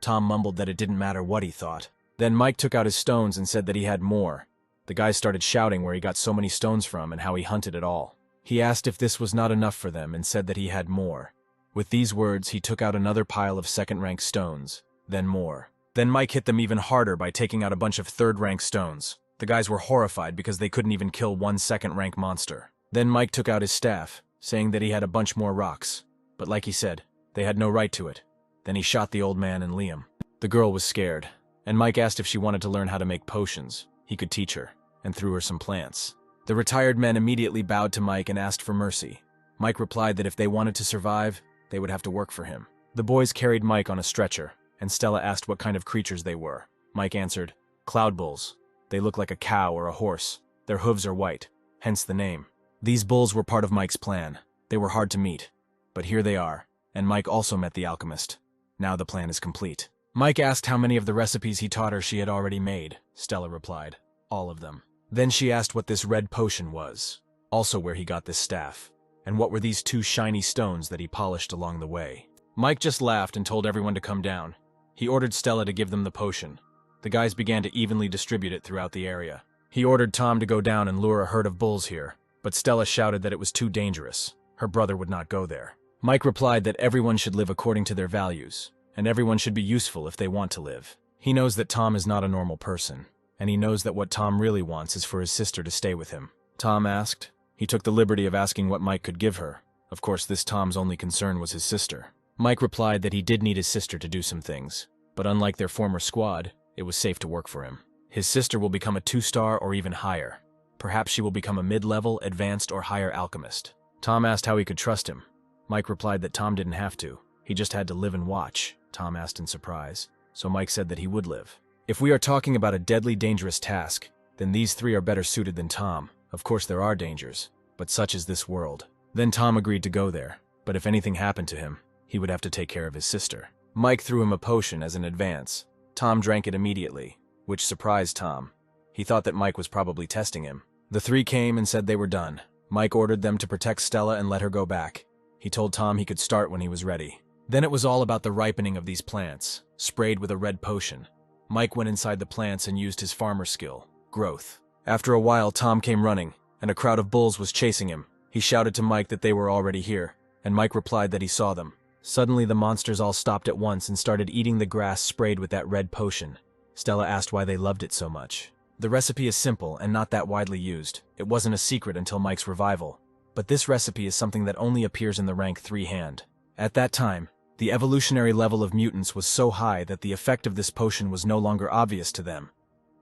Tom mumbled that it didn't matter what he thought. Then Mike took out his stones and said that he had more. The guy started shouting where he got so many stones from and how he hunted it all. He asked if this was not enough for them and said that he had more. With these words, he took out another pile of 2nd-rank stones, then more. Then Mike hit them even harder by taking out a bunch of 3rd-rank stones. The guys were horrified because they couldn't even kill 1 2nd-rank monster. Then Mike took out his staff, saying that he had a bunch more rocks. But like he said, they had no right to it. Then he shot the old man and Liam. The girl was scared, and Mike asked if she wanted to learn how to make potions. He could teach her, and threw her some plants. The retired men immediately bowed to Mike and asked for mercy. Mike replied that if they wanted to survive, they would have to work for him. The boys carried Mike on a stretcher, and Stella asked what kind of creatures they were. Mike answered, "Cloud bulls. They look like a cow or a horse. Their hooves are white, hence the name." These bulls were part of Mike's plan. They were hard to meet, but here they are, and Mike also met the alchemist. Now the plan is complete. Mike asked how many of the recipes he taught her she had already made. Stella replied, "All of them." Then she asked what this red potion was, also where he got this staff, and what were these 2 shiny stones that he polished along the way. Mike just laughed and told everyone to come down. He ordered Stella to give them the potion. The guys began to evenly distribute it throughout the area. He ordered Tom to go down and lure a herd of bulls here, but Stella shouted that it was too dangerous. Her brother would not go there. Mike replied that everyone should live according to their values, and everyone should be useful if they want to live. He knows that Tom is not a normal person, and he knows that what Tom really wants is for his sister to stay with him. Tom asked. He took the liberty of asking what Mike could give her. Of course, this Tom's only concern was his sister. Mike replied that he did need his sister to do some things, but unlike their former squad, it was safe to work for him. His sister will become a 2-star or even higher. Perhaps she will become a mid-level, advanced, or higher alchemist. Tom asked how he could trust him. Mike replied that Tom didn't have to. He just had to live and watch. Tom asked in surprise, so Mike said that he would live. If we are talking about a deadly dangerous task, then these 3 are better suited than Tom. Of course there are dangers, but such is this world. Then Tom agreed to go there, but if anything happened to him, he would have to take care of his sister. Mike threw him a potion as an advance. Tom drank it immediately, which surprised Tom. He thought that Mike was probably testing him. The 3 came and said they were done. Mike ordered them to protect Stella and let her go back. He told Tom he could start when he was ready. Then it was all about the ripening of these plants, sprayed with a red potion. Mike went inside the plants and used his farmer skill, growth. After a while, Tom came running, and a crowd of bulls was chasing him. He shouted to Mike that they were already here, and Mike replied that he saw them. Suddenly, the monsters all stopped at once and started eating the grass sprayed with that red potion. Stella asked why they loved it so much. The recipe is simple and not that widely used. It wasn't a secret until Mike's revival. But this recipe is something that only appears in the rank 3 hand. At that time, the evolutionary level of mutants was so high that the effect of this potion was no longer obvious to them.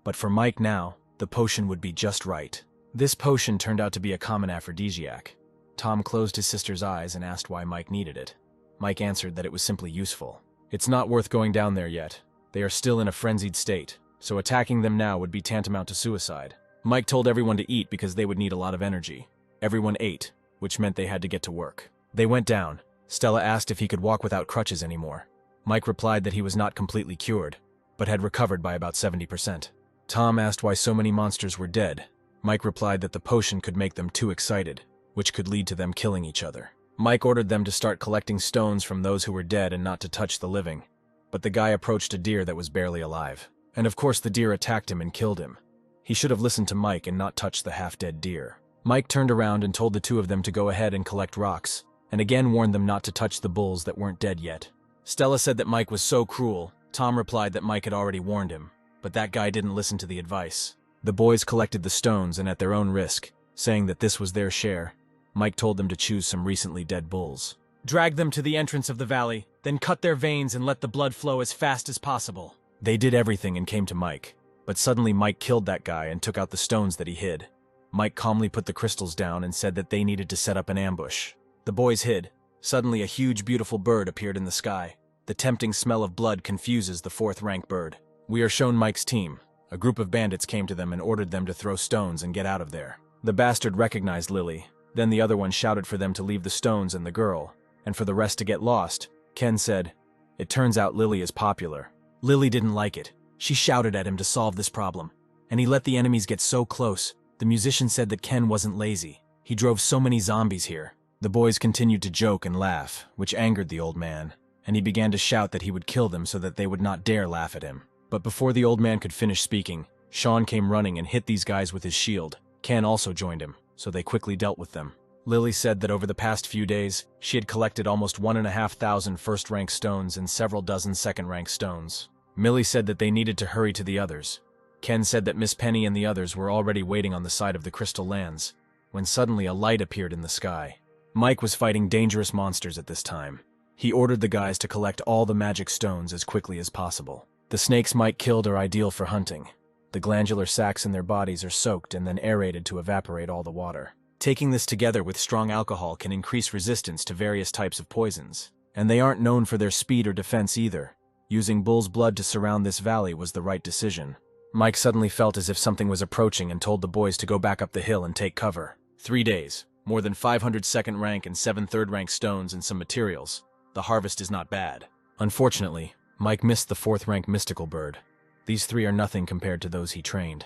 But for Mike now, the potion would be just right. This potion turned out to be a common aphrodisiac. Tom closed his sister's eyes and asked why Mike needed it. Mike answered that it was simply useful. It's not worth going down there yet. They are still in a frenzied state, so attacking them now would be tantamount to suicide. Mike told everyone to eat because they would need a lot of energy. Everyone ate, which meant they had to get to work. They went down. Stella asked if he could walk without crutches anymore. Mike replied that he was not completely cured, but had recovered by about 70%. Tom asked why so many monsters were dead. Mike replied that the potion could make them too excited, which could lead to them killing each other. Mike ordered them to start collecting stones from those who were dead and not to touch the living. But the guy approached a deer that was barely alive. And of course the deer attacked him and killed him. He should have listened to Mike and not touched the half-dead deer. Mike turned around and told the two of them to go ahead and collect rocks, and again warned them not to touch the bulls that weren't dead yet. Stella said that Mike was so cruel. Tom replied that Mike had already warned him, but that guy didn't listen to the advice. The boys collected the stones and at their own risk, saying that this was their share. Mike told them to choose some recently dead bulls. Drag them to the entrance of the valley, then cut their veins and let the blood flow as fast as possible. They did everything and came to Mike, but suddenly Mike killed that guy and took out the stones that he hid. Mike calmly put the crystals down and said that they needed to set up an ambush. The boys hid. Suddenly a huge beautiful bird appeared in the sky. The tempting smell of blood confuses the 4th rank bird. We are shown Mike's team. A group of bandits came to them and ordered them to throw stones and get out of there. The bastard recognized Lily. Then the other one shouted for them to leave the stones and the girl, and for the rest to get lost. Ken said, "It turns out Lily is popular." Lily didn't like it. She shouted at him to solve this problem, and he let the enemies get so close. The musician said that Ken wasn't lazy. He drove so many zombies here. The boys continued to joke and laugh, which angered the old man, and he began to shout that he would kill them so that they would not dare laugh at him. But before the old man could finish speaking, Sean came running and hit these guys with his shield. Ken also joined him, so they quickly dealt with them. Lily said that over the past few days, she had collected almost 1,500 first-rank stones and several dozen second-rank stones. Millie said that they needed to hurry to the others. Ken said that Miss Penny and the others were already waiting on the side of the crystal lands, when suddenly a light appeared in the sky. Mike was fighting dangerous monsters at this time. He ordered the guys to collect all the magic stones as quickly as possible. The snakes Mike killed are ideal for hunting. The glandular sacs in their bodies are soaked and then aerated to evaporate all the water. Taking this together with strong alcohol can increase resistance to various types of poisons. And they aren't known for their speed or defense either. Using bull's blood to surround this valley was the right decision. Mike suddenly felt as if something was approaching and told the boys to go back up the hill and take cover. 3 days, more than 500 second rank and 7 third rank stones and some materials. The harvest is not bad. Unfortunately, Mike missed the 4th rank mystical bird. These 3 are nothing compared to those he trained.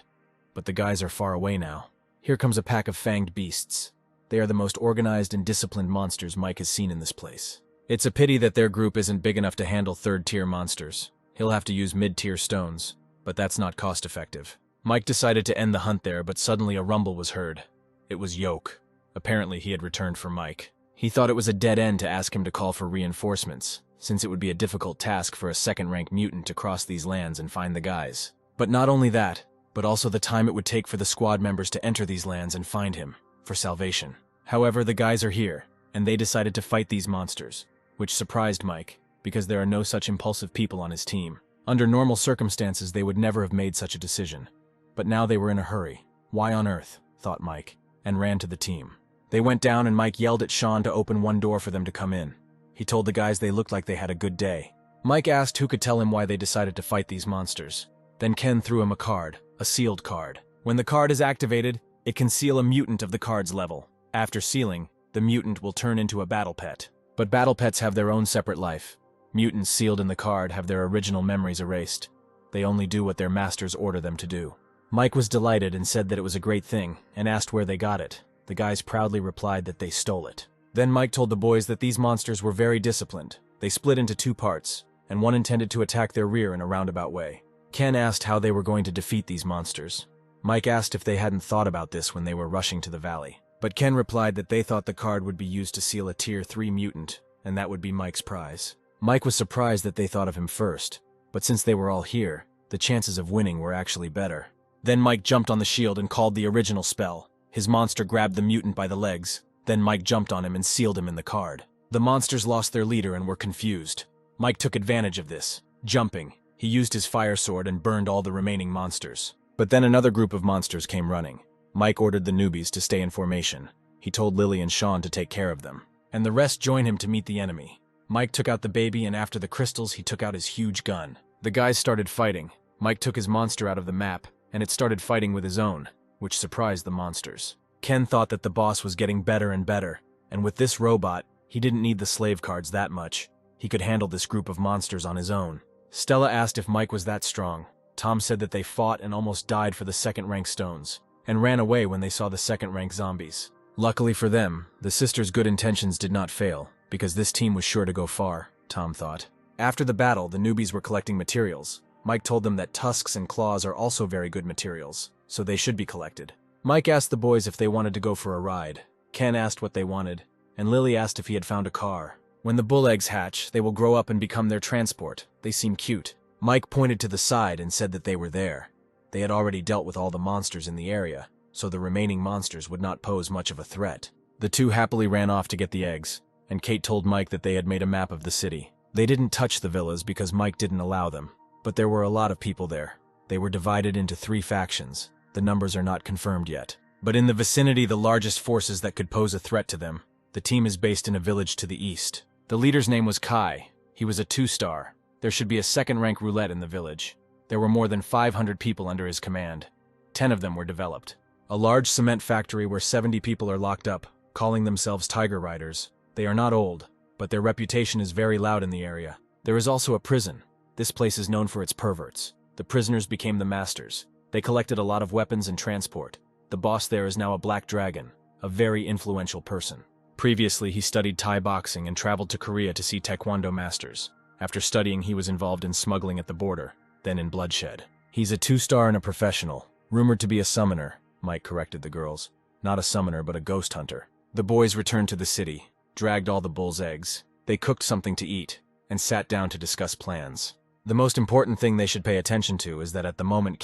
But the guys are far away now. Here comes a pack of fanged beasts. They are the most organized and disciplined monsters Mike has seen in this place. It's a pity that their group isn't big enough to handle 3rd-tier monsters. He'll have to use mid-tier stones, but that's not cost-effective. Mike decided to end the hunt there, but suddenly a rumble was heard. It was Yoke. Apparently he had returned for Mike. He thought it was a dead end to ask him to call for reinforcements, since it would be a difficult task for a 2nd-rank mutant to cross these lands and find the guys. But not only that, but also the time it would take for the squad members to enter these lands and find him, for salvation. However, the guys are here, and they decided to fight these monsters, which surprised Mike, because there are no such impulsive people on his team. Under normal circumstances, they would never have made such a decision. But now they were in a hurry. Why on earth, thought Mike, and ran to the team. They went down and Mike yelled at Sean to open one door for them to come in. He told the guys they looked like they had a good day. Mike asked who could tell him why they decided to fight these monsters. Then Ken threw him a card, a sealed card. When the card is activated, it can seal a mutant of the card's level. After sealing, the mutant will turn into a battle pet. But battle pets have their own separate life. Mutants sealed in the card have their original memories erased. They only do what their masters order them to do. Mike was delighted and said that it was a great thing, and asked where they got it. The guys proudly replied that they stole it. Then Mike told the boys that these monsters were very disciplined. They split into two parts, and one intended to attack their rear in a roundabout way. Ken asked how they were going to defeat these monsters. Mike asked if they hadn't thought about this when they were rushing to the valley. But Ken replied that they thought the card would be used to seal a Tier 3 mutant, and that would be Mike's prize. Mike was surprised that they thought of him first, but since they were all here, the chances of winning were actually better. Then Mike jumped on the shield and called the original spell. His monster grabbed the mutant by the legs. Then Mike jumped on him and sealed him in the card. The monsters lost their leader and were confused. Mike took advantage of this. Jumping, he used his fire sword and burned all the remaining monsters. But then another group of monsters came running. Mike ordered the newbies to stay in formation. He told Lily and Sean to take care of them. And the rest joined him to meet the enemy. Mike took out the baby, and after the crystals, he took out his huge gun. The guys started fighting. Mike took his monster out of the map, and it started fighting with his own, which surprised the monsters. Ken thought that the boss was getting better and better, and with this robot, he didn't need the slave cards that much. He could handle this group of monsters on his own. Stella asked if Mike was that strong. Tom said that they fought and almost died for the second-rank stones, and ran away when they saw the second-rank zombies. Luckily for them, the sisters' good intentions did not fail, because this team was sure to go far, Tom thought. After the battle, the newbies were collecting materials. Mike told them that tusks and claws are also very good materials, so they should be collected. Mike asked the boys if they wanted to go for a ride. Ken asked what they wanted, and Lily asked if he had found a car. When the bull eggs hatch, they will grow up and become their transport. They seem cute. Mike pointed to the side and said that they were there. They had already dealt with all the monsters in the area, so the remaining monsters would not pose much of a threat. The two happily ran off to get the eggs, and Kate told Mike that they had made a map of the city. They didn't touch the villas because Mike didn't allow them, but there were a lot of people there. They were divided into 3 factions. The numbers are not confirmed yet. But in the vicinity, the largest forces that could pose a threat to them. The team is based in a village to the east. The leader's name was Kai. He was a 2-star. There should be a second-rank roulette in the village. There were more than 500 people under his command. 10 of them were developed. A large cement factory where 70 people are locked up, calling themselves Tiger Riders. They are not old, but their reputation is very loud in the area. There is also a prison. This place is known for its perverts. The prisoners became the masters. They collected a lot of weapons and transport. The boss there is now a black dragon, a very influential person. Previously, he studied Thai boxing and traveled to Korea to see Taekwondo masters. After studying, he was involved in smuggling at the border, then in bloodshed. He's a 2-star and a professional, rumored to be a summoner, Mike corrected the girls. Not a summoner, but a ghost hunter. The boys returned to the city, dragged all the bull's eggs. They cooked something to eat, and sat down to discuss plans. The most important thing they should pay attention to is that at the moment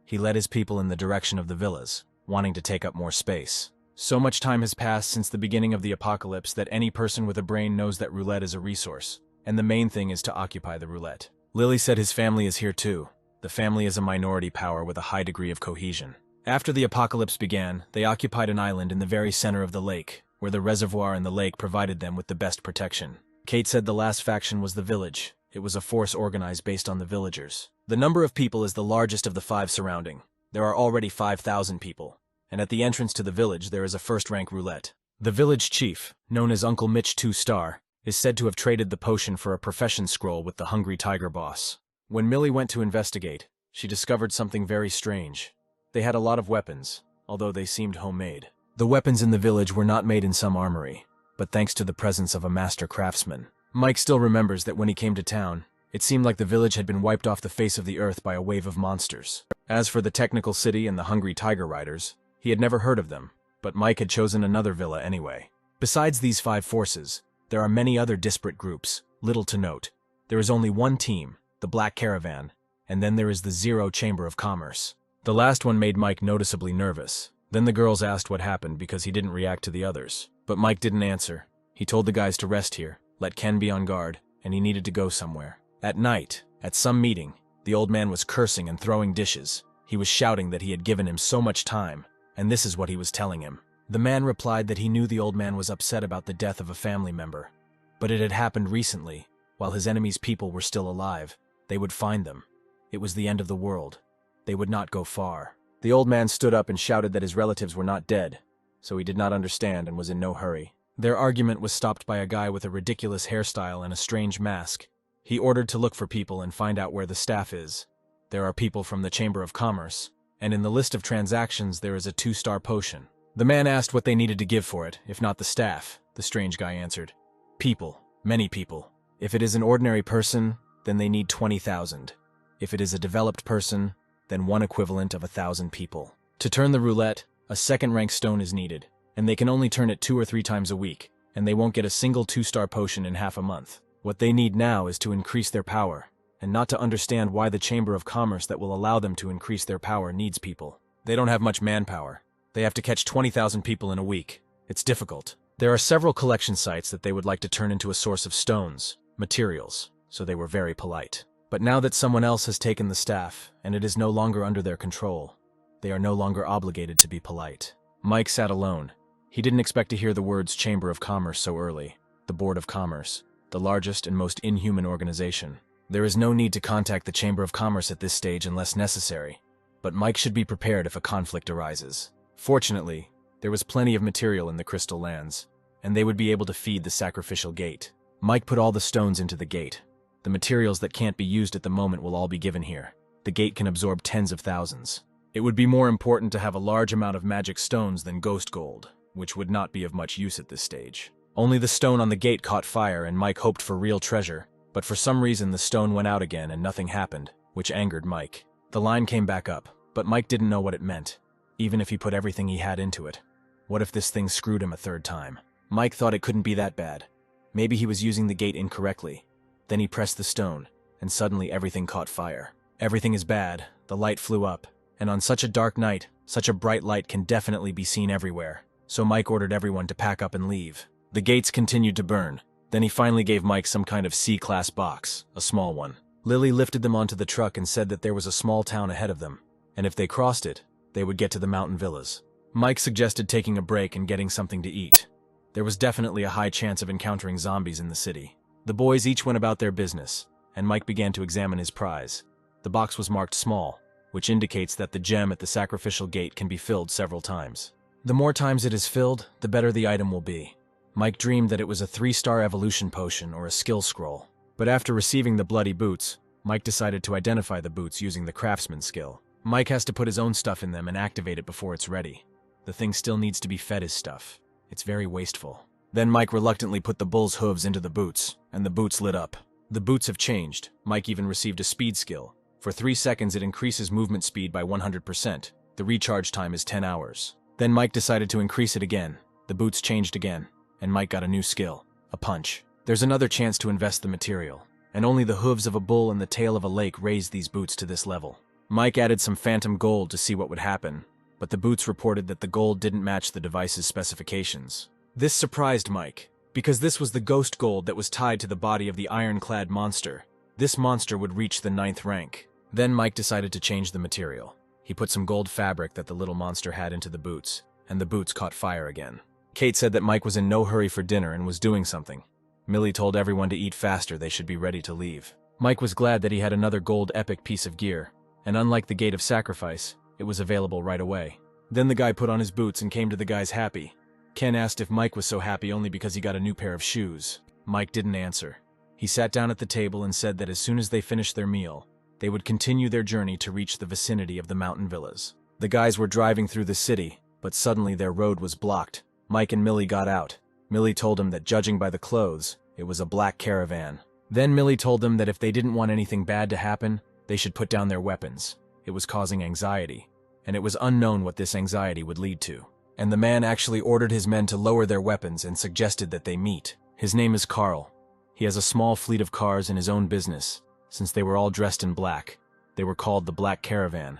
he led his people in the direction of the villas, wanting to take up more space. So much time has passed since the beginning of the apocalypse that any person with a brain knows that roulette is a resource, and the main thing is to occupy the roulette. Lily said his family is here too. The family is a minority power with a high degree of cohesion. After the apocalypse began, they occupied an island in the very center of the lake, where the reservoir and the lake provided them with the best protection. Kate said the last faction was the village. It was a force organized based on the villagers. The number of people is the largest of the 5 surrounding. There are already 5,000 people, and at the entrance to the village there is a first-rank roulette. The village chief, known as Uncle Mitch 2-star, is said to have traded the potion for a profession scroll with the hungry tiger boss. When Millie went to investigate, she discovered something very strange. They had a lot of weapons, although they seemed homemade. The weapons in the village were not made in some armory, but thanks to the presence of a master craftsman. Mike still remembers that when he came to town, it seemed like the village had been wiped off the face of the earth by a wave of monsters. As for the technical city and the hungry tiger riders, he had never heard of them, but Mike had chosen another villa anyway. Besides these 5 forces, there are many other disparate groups, little to note. There is only one team, the Black Caravan, and then there is the Zero Chamber of Commerce. The last one made Mike noticeably nervous. Then the girls asked what happened because he didn't react to the others. But Mike didn't answer. He told the guys to rest here, let Ken be on guard, and he needed to go somewhere. At night, at some meeting, the old man was cursing and throwing dishes. He was shouting that he had given him so much time, and this is what he was telling him. The man replied that he knew the old man was upset about the death of a family member, but it had happened recently, while his enemy's people were still alive. They would find them. It was the end of the world. They would not go far. The old man stood up and shouted that his relatives were not dead, so he did not understand and was in no hurry. Their argument was stopped by a guy with a ridiculous hairstyle and a strange mask. He ordered to look for people and find out where the staff is. There are people from the Chamber of Commerce, and in the list of transactions there is a 2-star potion. The man asked what they needed to give for it, if not the staff. The strange guy answered, "People, many people. If it is an ordinary person, then they need 20,000. If it is a developed person, then one equivalent of 1,000 people. To turn the roulette, a second-rank stone is needed, and they can only turn it 2 or 3 times a week, and they won't get a single 2-star potion in half a month. What they need now is to increase their power, and not to understand why the Chamber of Commerce that will allow them to increase their power needs people. They don't have much manpower. They have to catch 20,000 people in a week. It's difficult. There are several collection sites that they would like to turn into a source of stones, materials, so they were very polite. But now that someone else has taken the staff, and it is no longer under their control, they are no longer obligated to be polite." Mike sat alone. He didn't expect to hear the words Chamber of Commerce so early. The Board of Commerce, the largest and most inhuman organization. There is no need to contact the Chamber of Commerce at this stage unless necessary, but Mike should be prepared if a conflict arises. Fortunately, there was plenty of material in the Crystal Lands, and they would be able to feed the sacrificial gate. Mike put all the stones into the gate. The materials that can't be used at the moment will all be given here. The gate can absorb tens of thousands. It would be more important to have a large amount of magic stones than ghost gold, which would not be of much use at this stage. Only the stone on the gate caught fire, and Mike hoped for real treasure, but for some reason the stone went out again and nothing happened, which angered Mike. The line came back up, but Mike didn't know what it meant, even if he put everything he had into it. What if this thing screwed him a third time? Mike thought it couldn't be that bad. Maybe he was using the gate incorrectly. Then he pressed the stone, and suddenly everything caught fire. Everything is bad, the light flew up, and on such a dark night, such a bright light can definitely be seen everywhere. So Mike ordered everyone to pack up and leave. The gates continued to burn. Then he finally gave Mike some kind of C-class box, a small one. Lily lifted them onto the truck and said that there was a small town ahead of them, and if they crossed it, they would get to the mountain villas. Mike suggested taking a break and getting something to eat. There was definitely a high chance of encountering zombies in the city. The boys each went about their business, and Mike began to examine his prize. The box was marked small, which indicates that the gem at the sacrificial gate can be filled several times. The more times it is filled, the better the item will be. Mike dreamed that it was a 3-star evolution potion or a skill scroll. But after receiving the bloody boots, Mike decided to identify the boots using the craftsman skill. Mike has to put his own stuff in them and activate it before it's ready. The thing still needs to be fed his stuff. It's very wasteful. Then Mike reluctantly put the bull's hooves into the boots, and the boots lit up. The boots have changed. Mike even received a speed skill. For 3 seconds it increases movement speed by 100%. The recharge time is 10 hours. Then Mike decided to increase it again. The boots changed again, and Mike got a new skill, a punch. There's another chance to invest the material, and only the hooves of a bull and the tail of a lake raised these boots to this level. Mike added some phantom gold to see what would happen, but the boots reported that the gold didn't match the device's specifications. This surprised Mike, because this was the ghost gold that was tied to the body of the ironclad monster. This monster would reach the 9th rank. Then Mike decided to change the material. He put some gold fabric that the little monster had into the boots, and the boots caught fire again. Kate said that Mike was in no hurry for dinner and was doing something. Millie told everyone to eat faster, they should be ready to leave. Mike was glad that he had another gold epic piece of gear, and unlike the Gate of Sacrifice, it was available right away. Then the guy put on his boots and came to the guys happy. Ken asked if Mike was so happy only because he got a new pair of shoes. Mike didn't answer. He sat down at the table and said that as soon as they finished their meal, they would continue their journey to reach the vicinity of the mountain villas. The guys were driving through the city, but suddenly their road was blocked. Mike and Millie got out. Millie told him that judging by the clothes, it was a black caravan. Then Millie told them that if they didn't want anything bad to happen, they should put down their weapons. It was causing anxiety, and it was unknown what this anxiety would lead to. And the man actually ordered his men to lower their weapons and suggested that they meet. His name is Carl. He has a small fleet of cars in his own business. Since they were all dressed in black, they were called the Black Caravan.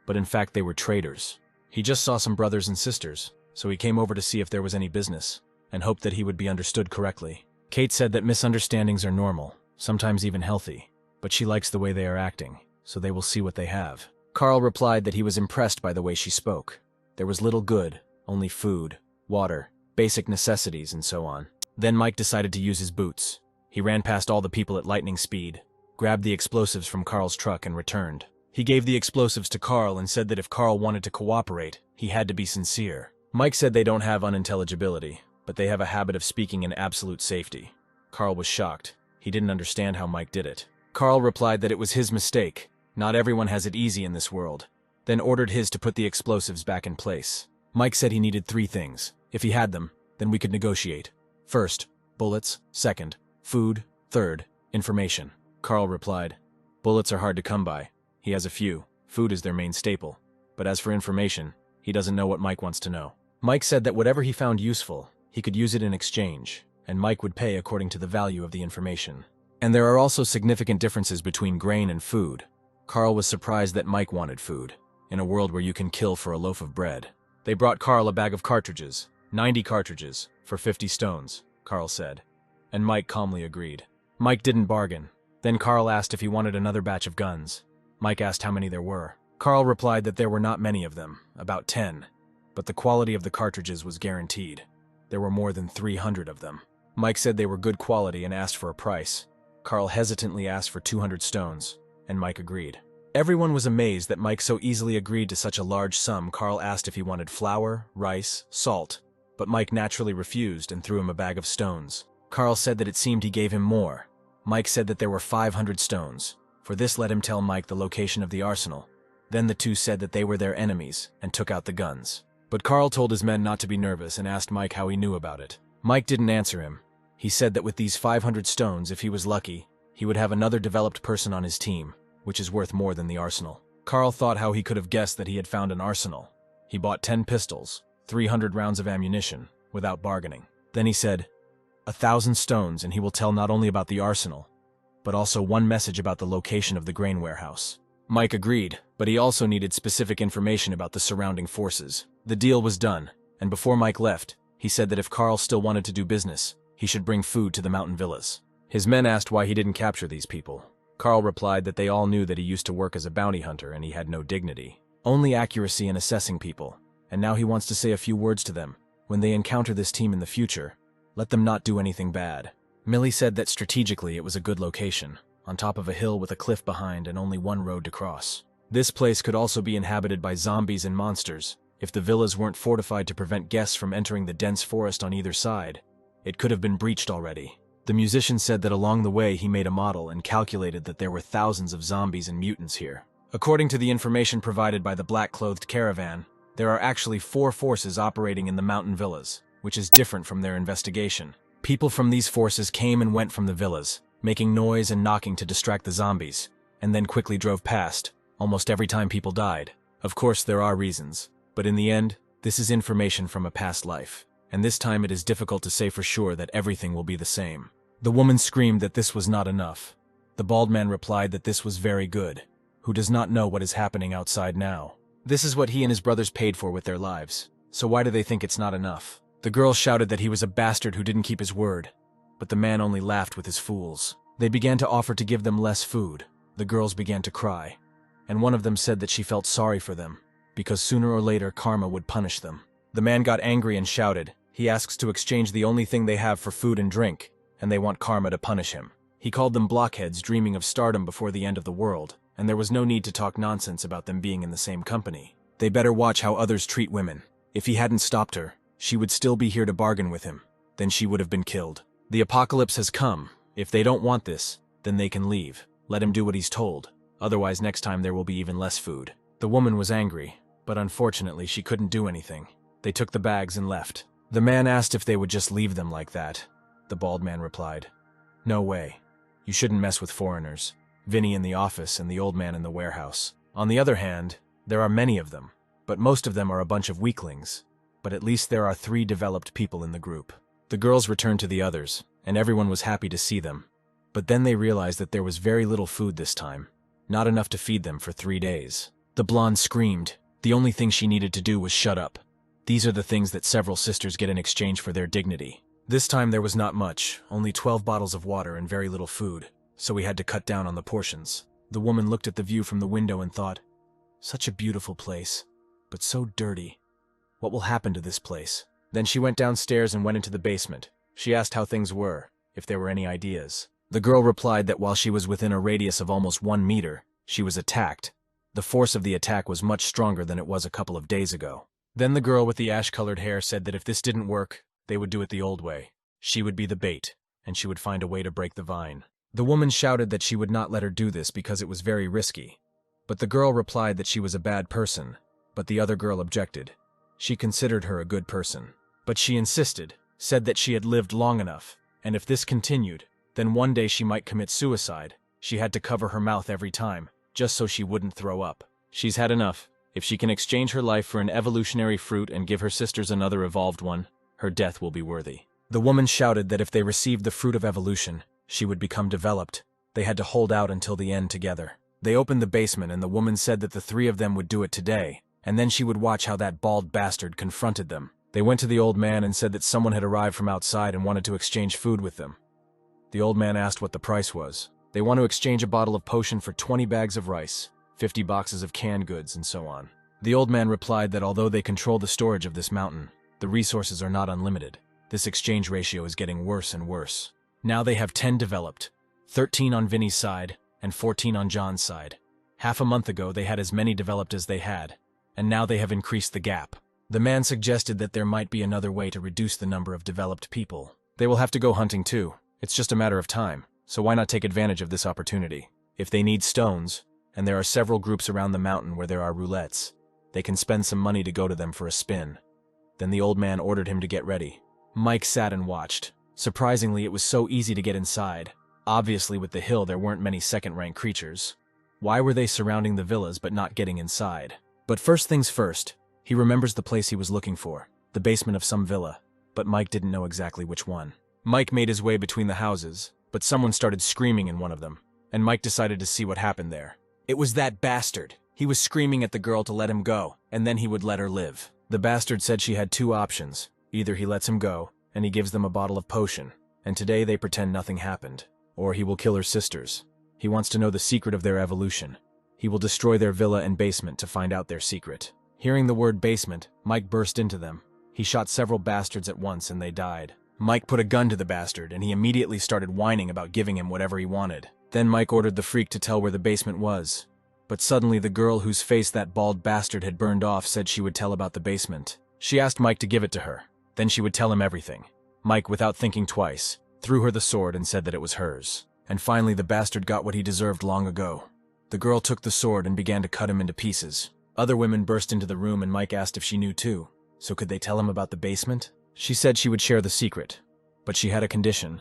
But in fact they were traders. He just saw some brothers and sisters, so he came over to see if there was any business, and hoped that he would be understood correctly. Kate said that misunderstandings are normal, sometimes even healthy, but she likes the way they are acting, so they will see what they have. Carl replied that he was impressed by the way she spoke. There was little good, only food, water, basic necessities, and so on. Then Mike decided to use his boots. He ran past all the people at lightning speed, grabbed the explosives from Carl's truck and returned. He gave the explosives to Carl and said that if Carl wanted to cooperate, he had to be sincere. Mike said they don't have unintelligibility, but they have a habit of speaking in absolute safety. Carl was shocked. He didn't understand how Mike did it. Carl replied that it was his mistake. Not everyone has it easy in this world. Then ordered his to put the explosives back in place. Mike said he needed 3 things. If he had them, then we could negotiate. First, bullets. Second, food. Third, information. Carl replied, "Bullets are hard to come by. He has a few. Food is their main staple. But as for information, he doesn't know what Mike wants to know." Mike said that whatever he found useful, he could use it in exchange, and Mike would pay according to the value of the information. And there are also significant differences between grain and food. Carl was surprised that Mike wanted food, in a world where you can kill for a loaf of bread. They brought Carl a bag of cartridges, 90 cartridges, for 50 stones, Carl said. And Mike calmly agreed. Mike didn't bargain. Then Carl asked if he wanted another batch of guns. Mike asked how many there were. Carl replied that there were not many of them, about 10. But the quality of the cartridges was guaranteed. There were more than 300 of them. Mike said they were good quality and asked for a price. Carl hesitantly asked for 200 stones, and Mike agreed. Everyone was amazed that Mike so easily agreed to such a large sum. Carl asked if he wanted flour, rice, salt, but Mike naturally refused and threw him a bag of stones. Carl said that it seemed he gave him more. Mike said that there were 500 stones. For this, let him tell Mike the location of the arsenal. Then the two said that they were their enemies and took out the guns. But Carl told his men not to be nervous and asked Mike how he knew about it. Mike didn't answer him. He said that with these 500 stones, if he was lucky, he would have another developed person on his team, which is worth more than the arsenal. Carl thought how he could have guessed that he had found an arsenal. He bought 10 pistols, 300 rounds of ammunition, without bargaining. Then he said, 1,000 stones, and he will tell not only about the arsenal, but also one message about the location of the grain warehouse. Mike agreed, but he also needed specific information about the surrounding forces. The deal was done, and before Mike left, he said that if Carl still wanted to do business, he should bring food to the mountain villas. His men asked why he didn't capture these people. Carl replied that they all knew that he used to work as a bounty hunter and he had no dignity, only accuracy in assessing people, and now he wants to say a few words to them. When they encounter this team in the future, let them not do anything bad. Millie said that strategically it was a good location, on top of a hill with a cliff behind and only one road to cross. This place could also be inhabited by zombies and monsters. If the villas weren't fortified to prevent guests from entering the dense forest on either side, it could have been breached already. The musician said that along the way he made a model and calculated that there were thousands of zombies and mutants here. According to the information provided by the black-clothed caravan, there are actually 4 forces operating in the mountain villas, which is different from their investigation. People from these forces came and went from the villas, making noise and knocking to distract the zombies, and then quickly drove past, almost every time people died. Of course, there are reasons, but in the end, this is information from a past life, and this time it is difficult to say for sure that everything will be the same. The woman screamed that this was not enough. The bald man replied that this was very good. Who does not know what is happening outside now? This is what he and his brothers paid for with their lives, so why do they think it's not enough? The girl shouted that he was a bastard who didn't keep his word, but the man only laughed with his fools. They began to offer to give them less food. The girls began to cry, and one of them said that she felt sorry for them, because sooner or later karma would punish them. The man got angry and shouted. He asks to exchange the only thing they have for food and drink, and they want karma to punish him. He called them blockheads dreaming of stardom before the end of the world, and there was no need to talk nonsense about them being in the same company. They better watch how others treat women. If he hadn't stopped her, she would still be here to bargain with him. Then she would have been killed. The apocalypse has come. If they don't want this, then they can leave. Let him do what he's told. Otherwise, next time there will be even less food. The woman was angry, but unfortunately she couldn't do anything. They took the bags and left. The man asked if they would just leave them like that. The bald man replied, "No way. You shouldn't mess with foreigners. Vinny in the office and the old man in the warehouse. On the other hand, there are many of them, but most of them are a bunch of weaklings. But at least there are 3 developed people in the group." The girls returned to the others, and everyone was happy to see them. But then they realized that there was very little food this time, not enough to feed them for 3 days. The blonde screamed. The only thing she needed to do was shut up. These are the things that several sisters get in exchange for their dignity. This time there was not much, only 12 bottles of water and very little food, so we had to cut down on the portions. The woman looked at the view from the window and thought, "Such a beautiful place, but so dirty. What will happen to this place?" Then she went downstairs and went into the basement. She asked how things were, if there were any ideas. The girl replied that while she was within a radius of almost 1 meter, she was attacked. The force of the attack was much stronger than it was a couple of days ago. Then the girl with the ash-colored hair said that if this didn't work, they would do it the old way. She would be the bait, and she would find a way to break the vine. The woman shouted that she would not let her do this because it was very risky. But the girl replied that she was a bad person, but the other girl objected. She considered her a good person. But she insisted, said that she had lived long enough, and if this continued, then one day she might commit suicide. She had to cover her mouth every time, just so she wouldn't throw up. She's had enough. If she can exchange her life for an evolutionary fruit and give her sisters another evolved one, her death will be worthy. The woman shouted that if they received the fruit of evolution, she would become developed. They had to hold out until the end together. They opened the basement and the woman said that the three of them would do it today, and then she would watch how that bald bastard confronted them. They went to the old man and said that someone had arrived from outside and wanted to exchange food with them. The old man asked what the price was. They want to exchange a bottle of potion for 20 bags of rice, 50 boxes of canned goods, and so on. The old man replied that although they control the storage of this mountain, the resources are not unlimited. This exchange ratio is getting worse and worse. Now they have 10 developed, 13 on Vinny's side and 14 on John's side. Half a month ago they had as many developed as they had, and now they have increased the gap. The man suggested that there might be another way to reduce the number of developed people. They will have to go hunting too. It's just a matter of time, so why not take advantage of this opportunity? If they need stones, and there are several groups around the mountain where there are roulettes, they can spend some money to go to them for a spin. Then the old man ordered him to get ready. Mike sat and watched. Surprisingly, it was so easy to get inside. Obviously, with the hill, there weren't many second-rank creatures. Why were they surrounding the villas but not getting inside? But first things first, he remembers the place he was looking for, the basement of some villa, but Mike didn't know exactly which one. Mike made his way between the houses, but someone started screaming in one of them, and Mike decided to see what happened there. It was that bastard. He was screaming at the girl to let him go, and then he would let her live. The bastard said she had two options. Either he lets him go, and he gives them a bottle of potion, and today they pretend nothing happened, or he will kill her sisters. He wants to know the secret of their evolution. He will destroy their villa and basement to find out their secret. Hearing the word basement, Mike burst into them. He shot several bastards at once and they died. Mike put a gun to the bastard and he immediately started whining about giving him whatever he wanted. Then Mike ordered the freak to tell where the basement was. But suddenly the girl whose face that bald bastard had burned off said she would tell about the basement. She asked Mike to give it to her. Then she would tell him everything. Mike, without thinking twice, threw her the sword and said that it was hers. And finally the bastard got what he deserved long ago. The girl took the sword and began to cut him into pieces. Other women burst into the room and Mike asked if she knew too. So could they tell him about the basement? She said she would share the secret, but she had a condition.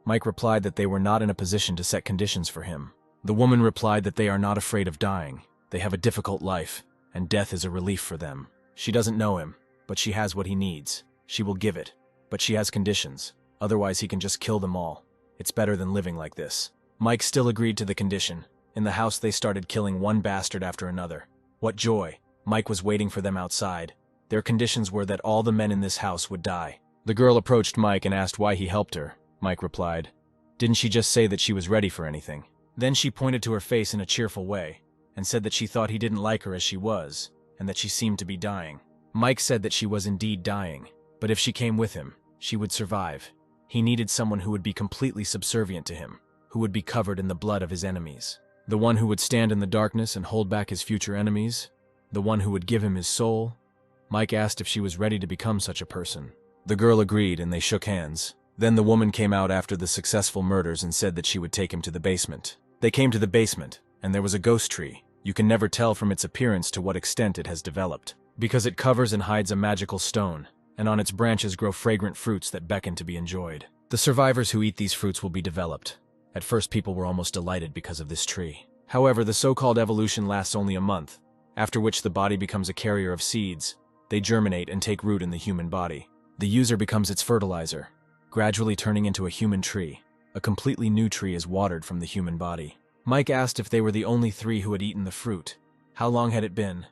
Mike replied that they were not in a position to set conditions for him. The woman replied that they are not afraid of dying. They have a difficult life, and death is a relief for them. She doesn't know him, but she has what he needs. She will give it, but she has conditions. Otherwise he can just kill them all. It's better than living like this. Mike still agreed to the condition. In the house they started killing one bastard after another. What joy! Mike was waiting for them outside. Their conditions were that all the men in this house would die. The girl approached Mike and asked why he helped her. Mike replied, "Didn't she just say that she was ready for anything?" Then she pointed to her face in a cheerful way and said that she thought he didn't like her as she was and that she seemed to be dying. Mike said that she was indeed dying, but if she came with him, she would survive. He needed someone who would be completely subservient to him, who would be covered in the blood of his enemies. The one who would stand in the darkness and hold back his future enemies? The one who would give him his soul? Mike asked if she was ready to become such a person. The girl agreed and they shook hands. Then the woman came out after the successful murders and said that she would take him to the basement. They came to the basement, and there was a ghost tree. You can never tell from its appearance to what extent it has developed, because it covers and hides a magical stone, and on its branches grow fragrant fruits that beckon to be enjoyed. The survivors who eat these fruits will be developed. At first people were almost delighted because of this tree. However, the so-called evolution lasts only a month, after which the body becomes a carrier of seeds. They germinate and take root in the human body. The user becomes its fertilizer, gradually turning into a human tree. A completely new tree is watered from the human body. Mike asked if they were the only three who had eaten the fruit. How long had it been?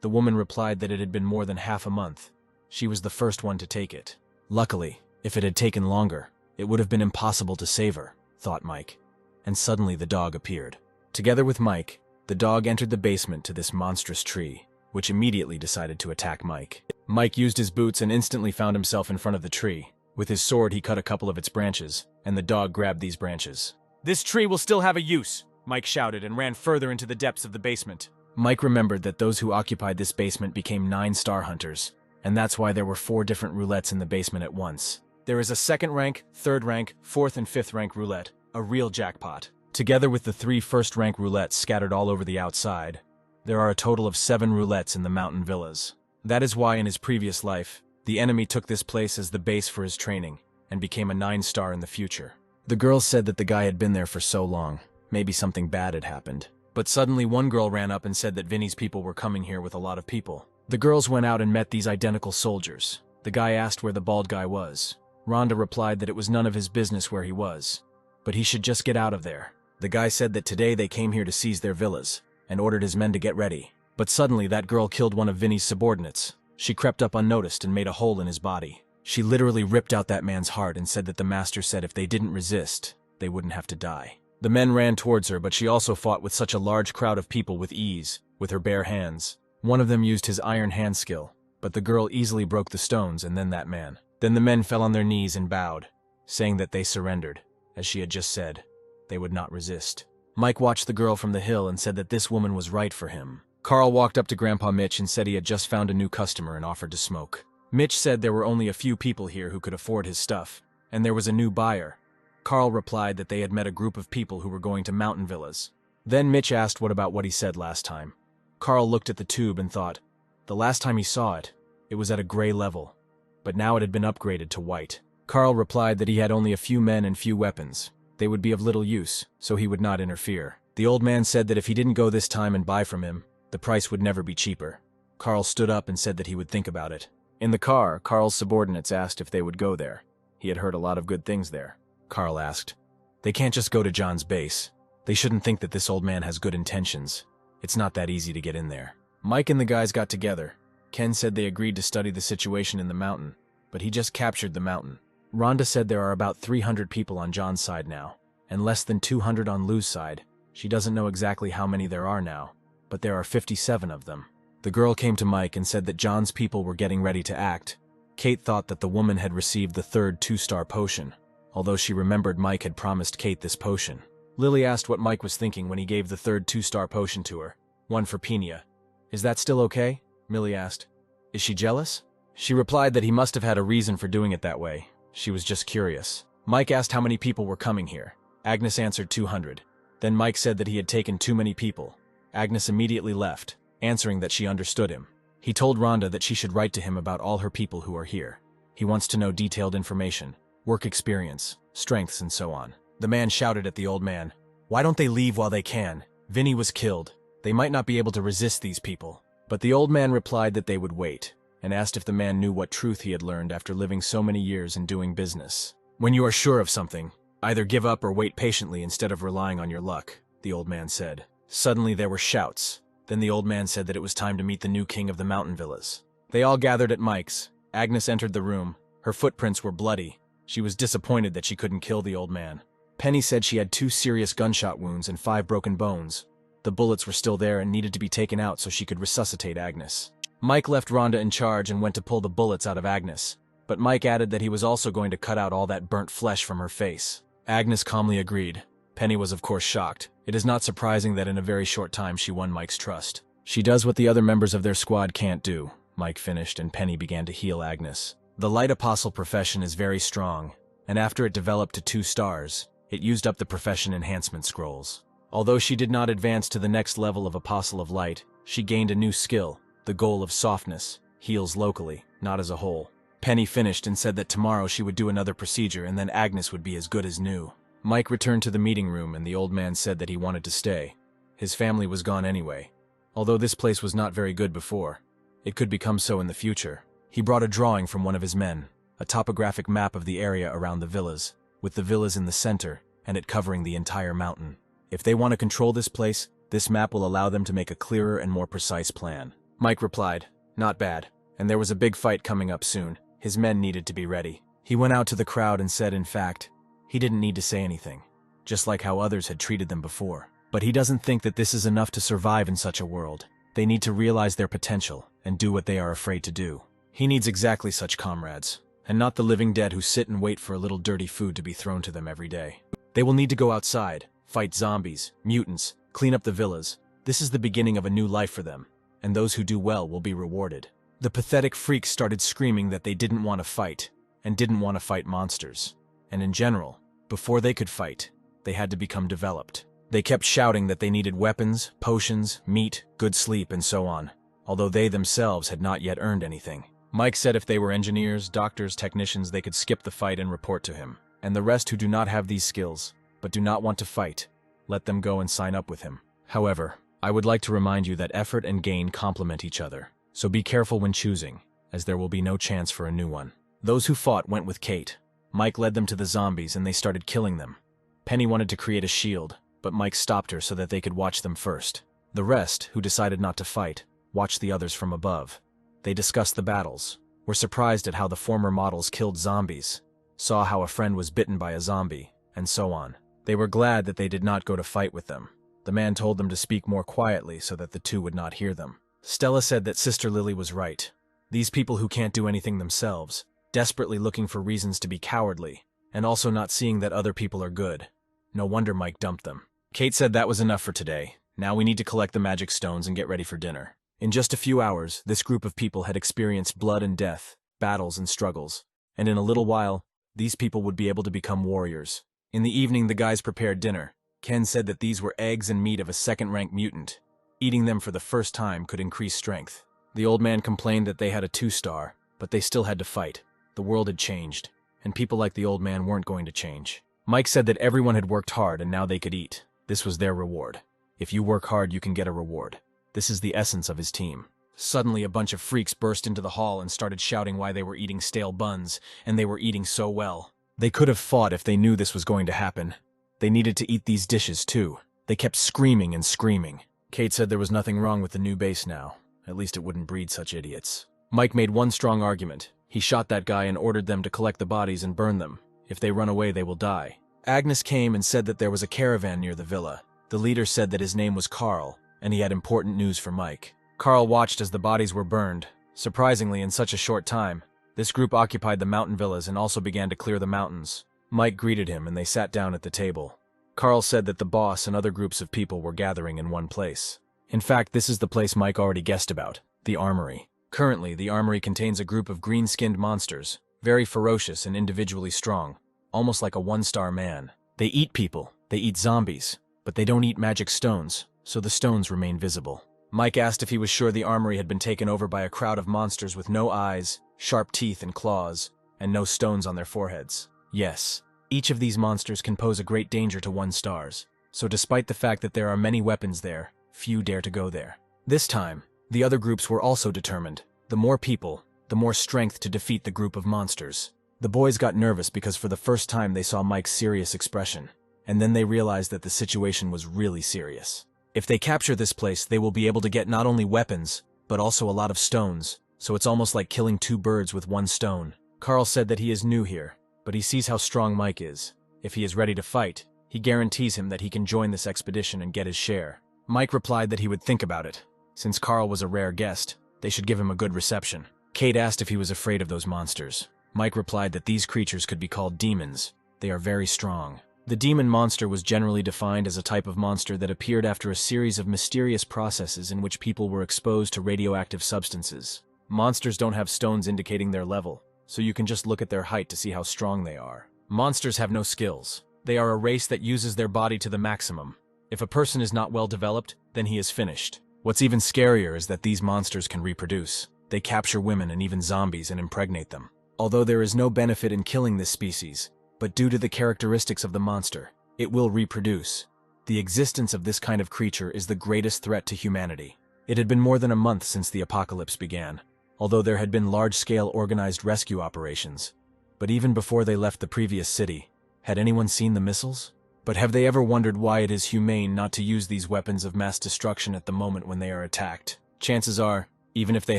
The woman replied that it had been more than half a month. She was the first one to take it. Luckily, if it had taken longer, it would have been impossible to save her, thought Mike. And suddenly the dog appeared. Together with Mike, the dog entered the basement to this monstrous tree, which immediately decided to attack Mike. Mike used his boots and instantly found himself in front of the tree. With his sword, he cut a couple of its branches, and the dog grabbed these branches. "This tree will still have a use," Mike shouted and ran further into the depths of the basement. Mike remembered that those who occupied this basement became 9 star hunters, and that's why there were 4 different roulettes in the basement at once. There is a 2nd rank, 3rd rank, 4th and 5th rank roulette, a real jackpot. Together with the 3 1st rank roulettes scattered all over the outside, there are a total of 7 roulettes in the mountain villas. That is why in his previous life, the enemy took this place as the base for his training, and became a 9-star in the future. The girls said that the guy had been there for so long, maybe something bad had happened. But suddenly one girl ran up and said that Vinny's people were coming here with a lot of people. The girls went out and met these identical soldiers. The guy asked where the bald guy was. Rhonda replied that it was none of his business where he was, but he should just get out of there. The guy said that today they came here to seize their villas, and ordered his men to get ready. But suddenly that girl killed one of Vinny's subordinates. She crept up unnoticed and made a hole in his body. She literally ripped out that man's heart and said that the master said if they didn't resist, they wouldn't have to die. The men ran towards her, but she also fought with such a large crowd of people with ease, with her bare hands. One of them used his iron hand skill, but the girl easily broke the stones and then that man. Then the men fell on their knees and bowed, saying that they surrendered. As she had just said, they would not resist. Mike watched the girl from the hill and said that this woman was right for him. Carl walked up to Grandpa Mitch and said he had just found a new customer and offered to smoke. Mitch said there were only a few people here who could afford his stuff, and there was a new buyer. Carl replied that they had met a group of people who were going to mountain villas. Then Mitch asked what he said last time. Carl looked at the tube and thought, the last time he saw it, it was at a gray level, but now it had been upgraded to white. Carl replied that he had only a few men and few weapons. They would be of little use, so he would not interfere. The old man said that if he didn't go this time and buy from him, the price would never be cheaper. Carl stood up and said that he would think about it. In the car, Carl's subordinates asked if they would go there. He had heard a lot of good things there. Carl asked, they can't just go to John's base. They shouldn't think that this old man has good intentions. It's not that easy to get in there. Mike and the guys got together. Ken said they agreed to study the situation in the mountain, but he just captured the mountain. Rhonda said there are about 300 people on John's side now, and less than 200 on Lou's side. She doesn't know exactly how many there are now, but there are 57 of them. The girl came to Mike and said that John's people were getting ready to act. Kate thought that the woman had received the third 2-star potion, although she remembered Mike had promised Kate this potion. Lily asked what Mike was thinking when he gave the third 2-star potion to her, one for Pina. Is that still okay? Millie asked. Is she jealous? She replied that he must have had a reason for doing it that way. She was just curious. Mike asked how many people were coming here. Agnes answered 200. Then Mike said that he had taken too many people. Agnes immediately left, answering that she understood him. He told Rhonda that she should write to him about all her people who are here. He wants to know detailed information, work experience, strengths, and so on. The man shouted at the old man, "Why don't they leave while they can? Vinny was killed. They might not be able to resist these people." But the old man replied that they would wait, and asked if the man knew what truth he had learned after living so many years and doing business. When you are sure of something, either give up or wait patiently instead of relying on your luck, the old man said. Suddenly there were shouts. Then the old man said that it was time to meet the new king of the mountain villas. They all gathered at Mike's. Agnes entered the room. Her footprints were bloody. She was disappointed that she couldn't kill the old man. Penny said she had 2 serious gunshot wounds and 5 broken bones. The bullets were still there and needed to be taken out so she could resuscitate Agnes. Mike left Rhonda in charge and went to pull the bullets out of Agnes, but Mike added that he was also going to cut out all that burnt flesh from her face. Agnes calmly agreed. Penny was of course shocked. It is not surprising that in a very short time she won Mike's trust. She does what the other members of their squad can't do, Mike finished, and Penny began to heal Agnes. The light apostle profession is very strong, and after it developed to 2 stars, it used up the profession enhancement scrolls. Although she did not advance to the next level of Apostle of Light, she gained a new skill, the goal of softness, heals locally, not as a whole. Penny finished and said that tomorrow she would do another procedure and then Agnes would be as good as new. Mike returned to the meeting room and the old man said that he wanted to stay. His family was gone anyway. Although this place was not very good before, it could become so in the future. He brought a drawing from one of his men, a topographic map of the area around the villas, with the villas in the center and it covering the entire mountain. If they want to control this place, this map will allow them to make a clearer and more precise plan. Mike replied, "Not bad," and there was a big fight coming up soon. His men needed to be ready. He went out to the crowd and said, in fact, he didn't need to say anything, just like how others had treated them before. But he doesn't think that this is enough to survive in such a world. They need to realize their potential and do what they are afraid to do. He needs exactly such comrades, and not the living dead who sit and wait for a little dirty food to be thrown to them every day. They will need to go outside, fight zombies, mutants, clean up the villas. This is the beginning of a new life for them, and those who do well will be rewarded. The pathetic freaks started screaming that they didn't want to fight, and didn't want to fight monsters. And in general, before they could fight, they had to become developed. They kept shouting that they needed weapons, potions, meat, good sleep, and so on. although they themselves had not yet earned anything. Mike said if they were engineers, doctors, technicians, they could skip the fight and report to him. And the rest who do not have these skills, but do not want to fight, let them go and sign up with him. However, I would like to remind you that effort and gain complement each other, so be careful when choosing, as there will be no chance for a new one. Those who fought went with Kate. Mike led them to the zombies and they started killing them. Penny wanted to create a shield, but Mike stopped her so that they could watch them first. The rest, who decided not to fight, watched the others from above. They discussed the battles, were surprised at how the former models killed zombies, saw how a friend was bitten by a zombie, and so on. They were glad that they did not go to fight with them. The man told them to speak more quietly so that the two would not hear them. Stella said that Sister Lily was right. These people who can't do anything themselves, desperately looking for reasons to be cowardly, and also not seeing that other people are good. No wonder Mike dumped them. Kate said that was enough for today. Now we need to collect the magic stones and get ready for dinner. In just a few hours, this group of people had experienced blood and death, battles and struggles, and in a little while, these people would be able to become warriors. In the evening, the guys prepared dinner. Ken said that these were eggs and meat of a second-rank mutant. Eating them for the first time could increase strength. The old man complained that they had a 2-star, but they still had to fight. The world had changed, and people like the old man weren't going to change. Mike said that everyone had worked hard and now they could eat. This was their reward. If you work hard, you can get a reward. This is the essence of his team. Suddenly, a bunch of freaks burst into the hall and started shouting why they were eating stale buns, and they were eating so well. They could have fought if they knew this was going to happen. They needed to eat these dishes too. They kept screaming and screaming. Kate said there was nothing wrong with the new base now. At least it wouldn't breed such idiots. Mike made one strong argument. He shot that guy and ordered them to collect the bodies and burn them. If they run away, they will die. Agnes came and said that there was a caravan near the villa. The leader said that his name was Carl, and he had important news for Mike. Carl watched as the bodies were burned. Surprisingly, in such a short time, this group occupied the mountain villas and also began to clear the mountains. Mike greeted him and they sat down at the table. Carl said that the boss and other groups of people were gathering in one place. In fact, this is the place Mike already guessed about, the armory. Currently, the armory contains a group of green-skinned monsters, very ferocious and individually strong, almost like a 1-star man. They eat people, they eat zombies, but they don't eat magic stones, so the stones remain visible. Mike asked if he was sure the armory had been taken over by a crowd of monsters with no eyes, sharp teeth and claws, and no stones on their foreheads. Yes, each of these monsters can pose a great danger to 1-stars, so despite the fact that there are many weapons there, few dare to go there. This time, the other groups were also determined. The more people, the more strength to defeat the group of monsters. The boys got nervous because for the first time they saw Mike's serious expression, and then they realized that the situation was really serious. If they capture this place, they will be able to get not only weapons, but also a lot of stones, so it's almost like killing 2 birds with 1 stone. Carl said that he is new here, but he sees how strong Mike is. If he is ready to fight, he guarantees him that he can join this expedition and get his share. Mike replied that he would think about it. Since Carl was a rare guest, they should give him a good reception. Kate asked if he was afraid of those monsters. Mike replied that these creatures could be called demons. They are very strong. The demon monster was generally defined as a type of monster that appeared after a series of mysterious processes in which people were exposed to radioactive substances. Monsters don't have stones indicating their level, so you can just look at their height to see how strong they are. Monsters have no skills. They are a race that uses their body to the maximum. If a person is not well developed, then he is finished. What's even scarier is that these monsters can reproduce. They capture women and even zombies and impregnate them. Although there is no benefit in killing this species, but due to the characteristics of the monster, it will reproduce. The existence of this kind of creature is the greatest threat to humanity. It had been more than a month since the apocalypse began, although there had been large-scale organized rescue operations. But even before they left the previous city, had anyone seen the missiles? But have they ever wondered why it is humane not to use these weapons of mass destruction at the moment when they are attacked? Chances are, even if they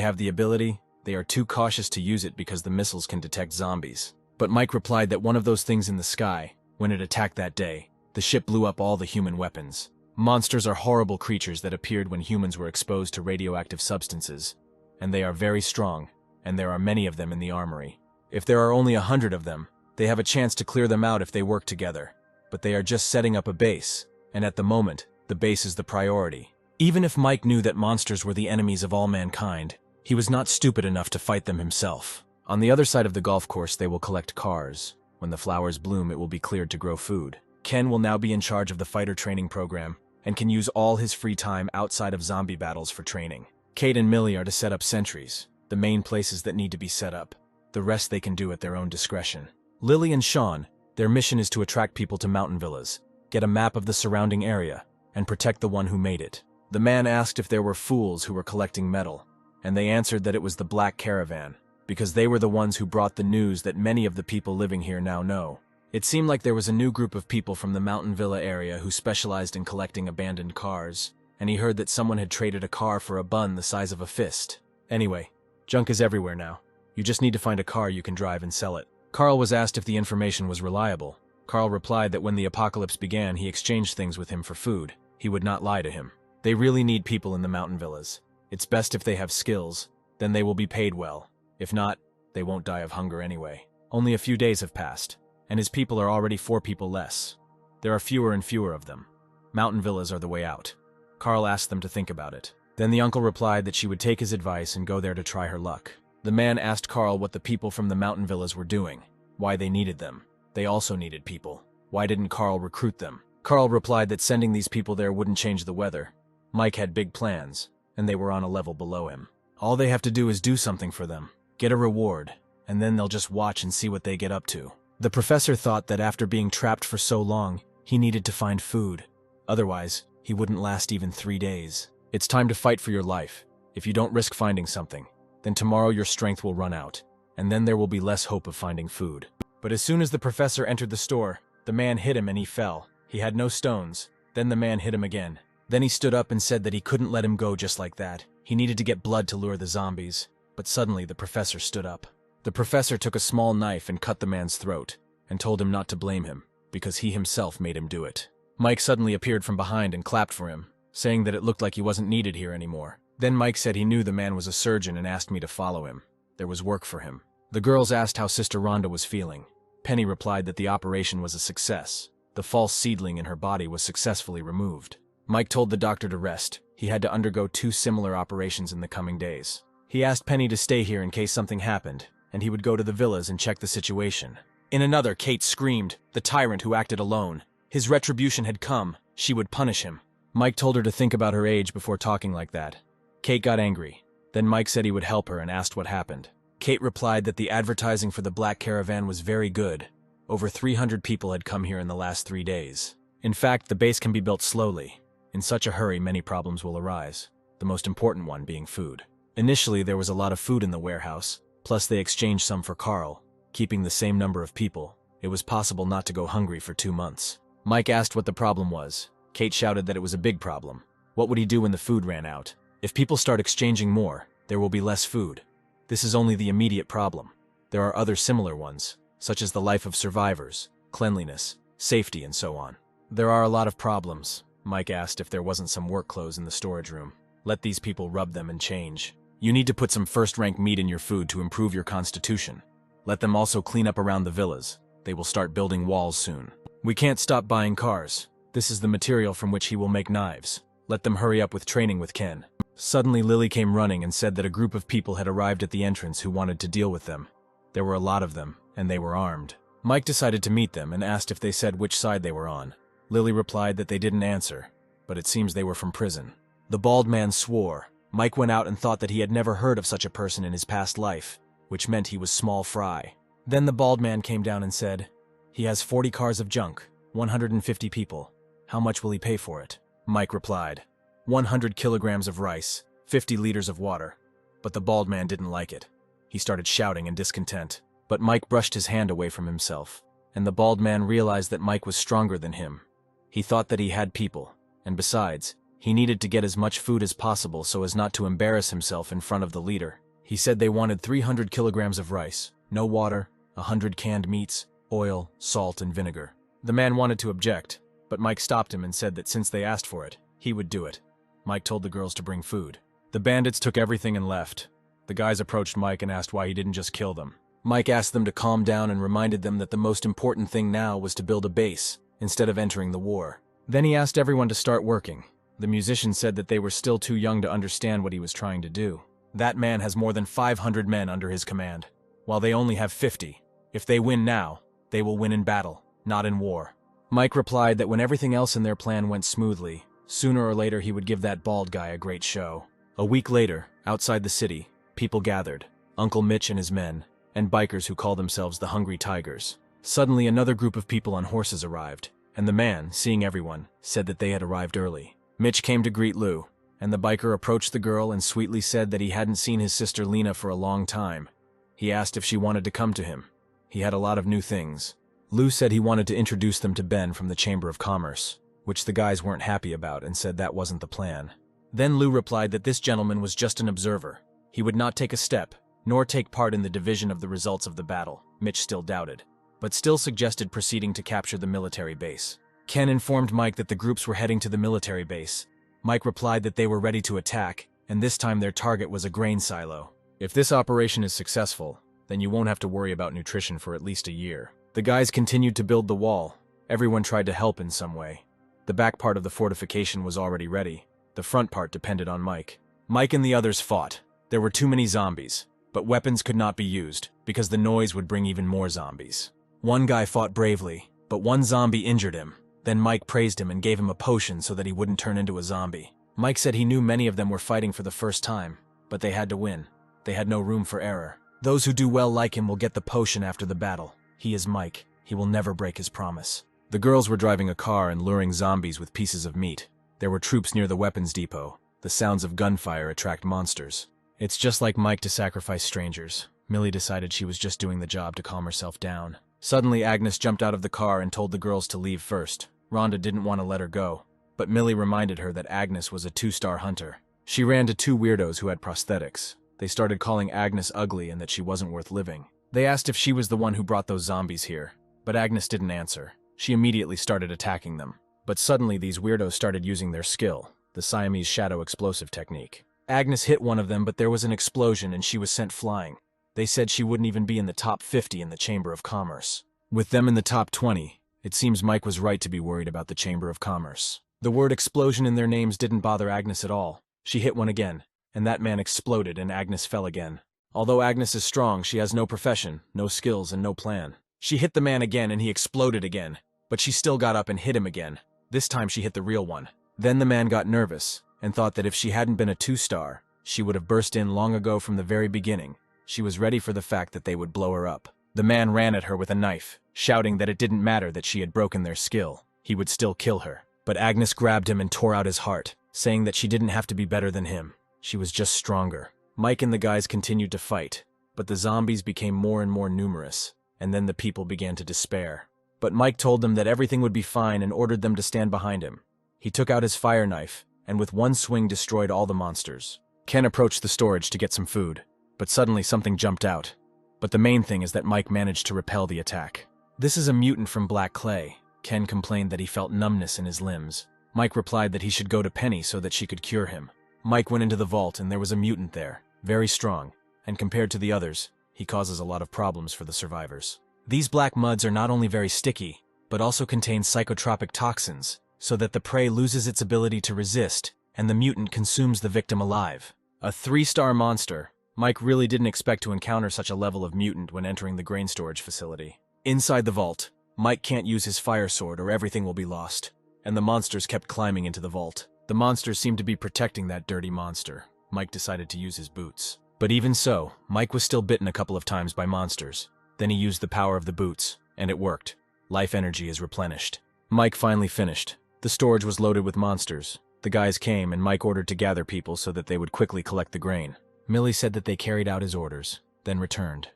have the ability, they are too cautious to use it because the missiles can detect zombies. But Mike replied that one of those things in the sky, when it attacked that day, the ship blew up all the human weapons. Monsters are horrible creatures that appeared when humans were exposed to radioactive substances, and they are very strong, and there are many of them in the armory. If there are only 100 of them, they have a chance to clear them out if they work together. But they are just setting up a base, and at the moment, the base is the priority. Even if Mike knew that monsters were the enemies of all mankind, he was not stupid enough to fight them himself. On the other side of the golf course, they will collect cars. When the flowers bloom, it will be cleared to grow food. Ken will now be in charge of the fighter training program, and can use all his free time outside of zombie battles for training. Kate and Millie are to set up sentries, the main places that need to be set up. The rest they can do at their own discretion. Lily and Sean, their mission is to attract people to mountain villas, get a map of the surrounding area, and protect the one who made it. The man asked if there were fools who were collecting metal, and they answered that it was the Black Caravan, because they were the ones who brought the news that many of the people living here now know. It seemed like there was a new group of people from the mountain villa area who specialized in collecting abandoned cars, and he heard that someone had traded a car for a bun the size of a fist. Anyway, junk is everywhere now. You just need to find a car you can drive and sell it. Carl was asked if the information was reliable. Carl replied that when the apocalypse began, he exchanged things with him for food. He would not lie to him. They really need people in the mountain villas. It's best if they have skills, then they will be paid well. If not, they won't die of hunger anyway. Only a few days have passed, and his people are already 4 people less. There are fewer and fewer of them. Mountain villas are the way out. Carl asked them to think about it. Then the uncle replied that she would take his advice and go there to try her luck. The man asked Carl what the people from the mountain villas were doing, why they needed them. They also needed people. Why didn't Carl recruit them? Carl replied that sending these people there wouldn't change the weather. Mike had big plans, and they were on a level below him. All they have to do is do something for them, get a reward, and then they'll just watch and see what they get up to. The professor thought that after being trapped for so long, he needed to find food. Otherwise, he wouldn't last even 3 days. It's time to fight for your life. If you don't risk finding something, then tomorrow your strength will run out, and then there will be less hope of finding food. But as soon as the professor entered the store, the man hit him and he fell. He had no stones. Then the man hit him again. Then he stood up and said that he couldn't let him go just like that. He needed to get blood to lure the zombies. But suddenly the professor stood up. The professor took a small knife and cut the man's throat, and told him not to blame him, because he himself made him do it. Mike suddenly appeared from behind and clapped for him, saying that it looked like he wasn't needed here anymore. Then Mike said he knew the man was a surgeon and asked me to follow him. There was work for him. The girls asked how Sister Rhonda was feeling. Penny replied that the operation was a success. The false seedling in her body was successfully removed. Mike told the doctor to rest. He had to undergo 2 similar operations in the coming days. He asked Penny to stay here in case something happened, and he would go to the villas and check the situation. In another, Kate screamed, the tyrant who acted alone. His retribution had come. She would punish him. Mike told her to think about her age before talking like that. Kate got angry. Then Mike said he would help her and asked what happened. Kate replied that the advertising for the Black Caravan was very good. Over 300 people had come here in the last 3 days. In fact, the base can be built slowly. In such a hurry, many problems will arise, the most important one being food. Initially, there was a lot of food in the warehouse, plus they exchanged some for Carl. Keeping the same number of people, it was possible not to go hungry for 2 months. Mike asked what the problem was. Kate shouted that it was a big problem. What would he do when the food ran out? If people start exchanging more, there will be less food. This is only the immediate problem. There are other similar ones, such as the life of survivors, cleanliness, safety, and so on. There are a lot of problems. Mike asked if there wasn't some work clothes in the storage room. Let these people rub them and change. You need to put some first-rank meat in your food to improve your constitution. Let them also clean up around the villas. They will start building walls soon. We can't stop buying cars. This is the material from which he will make knives. Let them hurry up with training with Ken. Suddenly Lily came running and said that a group of people had arrived at the entrance who wanted to deal with them. There were a lot of them, and they were armed. Mike decided to meet them and asked if they said which side they were on. Lily replied that they didn't answer, but it seems they were from prison. The bald man swore. Mike went out and thought that he had never heard of such a person in his past life, which meant he was small fry. Then the bald man came down and said, "He has 40 cars of junk, 150 people. How much will he pay for it?" Mike replied, 100 kilograms of rice, 50 liters of water. But the bald man didn't like it. He started shouting in discontent. But Mike brushed his hand away from himself, and the bald man realized that Mike was stronger than him. He thought that he had people, and besides, he needed to get as much food as possible so as not to embarrass himself in front of the leader. He said they wanted 300 kilograms of rice, no water, 100 canned meats, oil, salt, and vinegar. The man wanted to object, but Mike stopped him and said that since they asked for it, he would do it. Mike told the girls to bring food. The bandits took everything and left. The guys approached Mike and asked why he didn't just kill them. Mike asked them to calm down and reminded them that the most important thing now was to build a base, instead of entering the war. Then he asked everyone to start working. The musicians said that they were still too young to understand what he was trying to do. That man has more than 500 men under his command, while they only have 50. If they win now, they will win in battle, not in war. Mike replied that when everything else in their plan went smoothly, sooner or later he would give that bald guy a great show. A week later, outside the city, people gathered, Uncle Mitch and his men, and bikers who call themselves the Hungry Tigers. Suddenly another group of people on horses arrived, and the man, seeing everyone, said that they had arrived early. Mitch came to greet Lou, and the biker approached the girl and sweetly said that he hadn't seen his sister Lena for a long time. He asked if she wanted to come to him. He had a lot of new things. Lou said he wanted to introduce them to Ben from the Chamber of Commerce, which the guys weren't happy about and said that wasn't the plan. Then Lou replied that this gentleman was just an observer. He would not take a step, nor take part in the division of the results of the battle. Mitch still doubted, but still suggested proceeding to capture the military base. Ken informed Mike that the groups were heading to the military base. Mike replied that they were ready to attack, and this time their target was a grain silo. If this operation is successful, then you won't have to worry about nutrition for at least a year. The guys continued to build the wall. Everyone tried to help in some way. The back part of the fortification was already ready. The front part depended on Mike. Mike and the others fought. There were too many zombies, but weapons could not be used, because the noise would bring even more zombies. One guy fought bravely, but one zombie injured him. Then Mike praised him and gave him a potion so that he wouldn't turn into a zombie. Mike said he knew many of them were fighting for the first time, but they had to win. They had no room for error. Those who do well like him will get the potion after the battle. He is Mike. He will never break his promise. The girls were driving a car and luring zombies with pieces of meat. There were troops near the weapons depot. The sounds of gunfire attract monsters. It's just like Mike to sacrifice strangers. Millie decided she was just doing the job to calm herself down. Suddenly, Agnes jumped out of the car and told the girls to leave first. Rhonda didn't want to let her go, but Millie reminded her that Agnes was a 2-star hunter. She ran to 2 weirdos who had prosthetics. They started calling Agnes ugly and that she wasn't worth living. They asked if she was the one who brought those zombies here, but Agnes didn't answer. She immediately started attacking them. But suddenly these weirdos started using their skill, the Siamese shadow explosive technique. Agnes hit one of them, but there was an explosion and she was sent flying. They said she wouldn't even be in the top 50 in the Chamber of Commerce. With them in the top 20, it seems Mike was right to be worried about the Chamber of Commerce. The word explosion in their names didn't bother Agnes at all. She hit one again, and that man exploded and Agnes fell again. Although Agnes is strong, she has no profession, no skills, and no plan. She hit the man again and he exploded again, but she still got up and hit him again. This time she hit the real one. Then the man got nervous and thought that if she hadn't been a 2-star, she would have burst in long ago from the very beginning. She was ready for the fact that they would blow her up. The man ran at her with a knife, shouting that it didn't matter that she had broken their skill. He would still kill her. But Agnes grabbed him and tore out his heart, saying that she didn't have to be better than him. She was just stronger. Mike and the guys continued to fight, but the zombies became more and more numerous, and then the people began to despair. But Mike told them that everything would be fine and ordered them to stand behind him. He took out his fire knife, and with one swing destroyed all the monsters. Ken approached the storage to get some food, but suddenly something jumped out. But the main thing is that Mike managed to repel the attack. This is a mutant from Black Clay. Ken complained that he felt numbness in his limbs. Mike replied that he should go to Penny so that she could cure him. Mike went into the vault and there was a mutant there, very strong, and compared to the others, he causes a lot of problems for the survivors. These black muds are not only very sticky, but also contain psychotropic toxins, so that the prey loses its ability to resist, and the mutant consumes the victim alive. A 3-star monster. Mike really didn't expect to encounter such a level of mutant when entering the grain storage facility. Inside the vault, Mike can't use his fire sword or everything will be lost, and the monsters kept climbing into the vault. The monsters seemed to be protecting that dirty monster. Mike decided to use his boots. But even so, Mike was still bitten a couple of times by monsters. Then he used the power of the boots, and it worked. Life energy is replenished. Mike finally finished. The storage was loaded with monsters. The guys came, and Mike ordered to gather people so that they would quickly collect the grain. Millie said that they carried out his orders, then returned.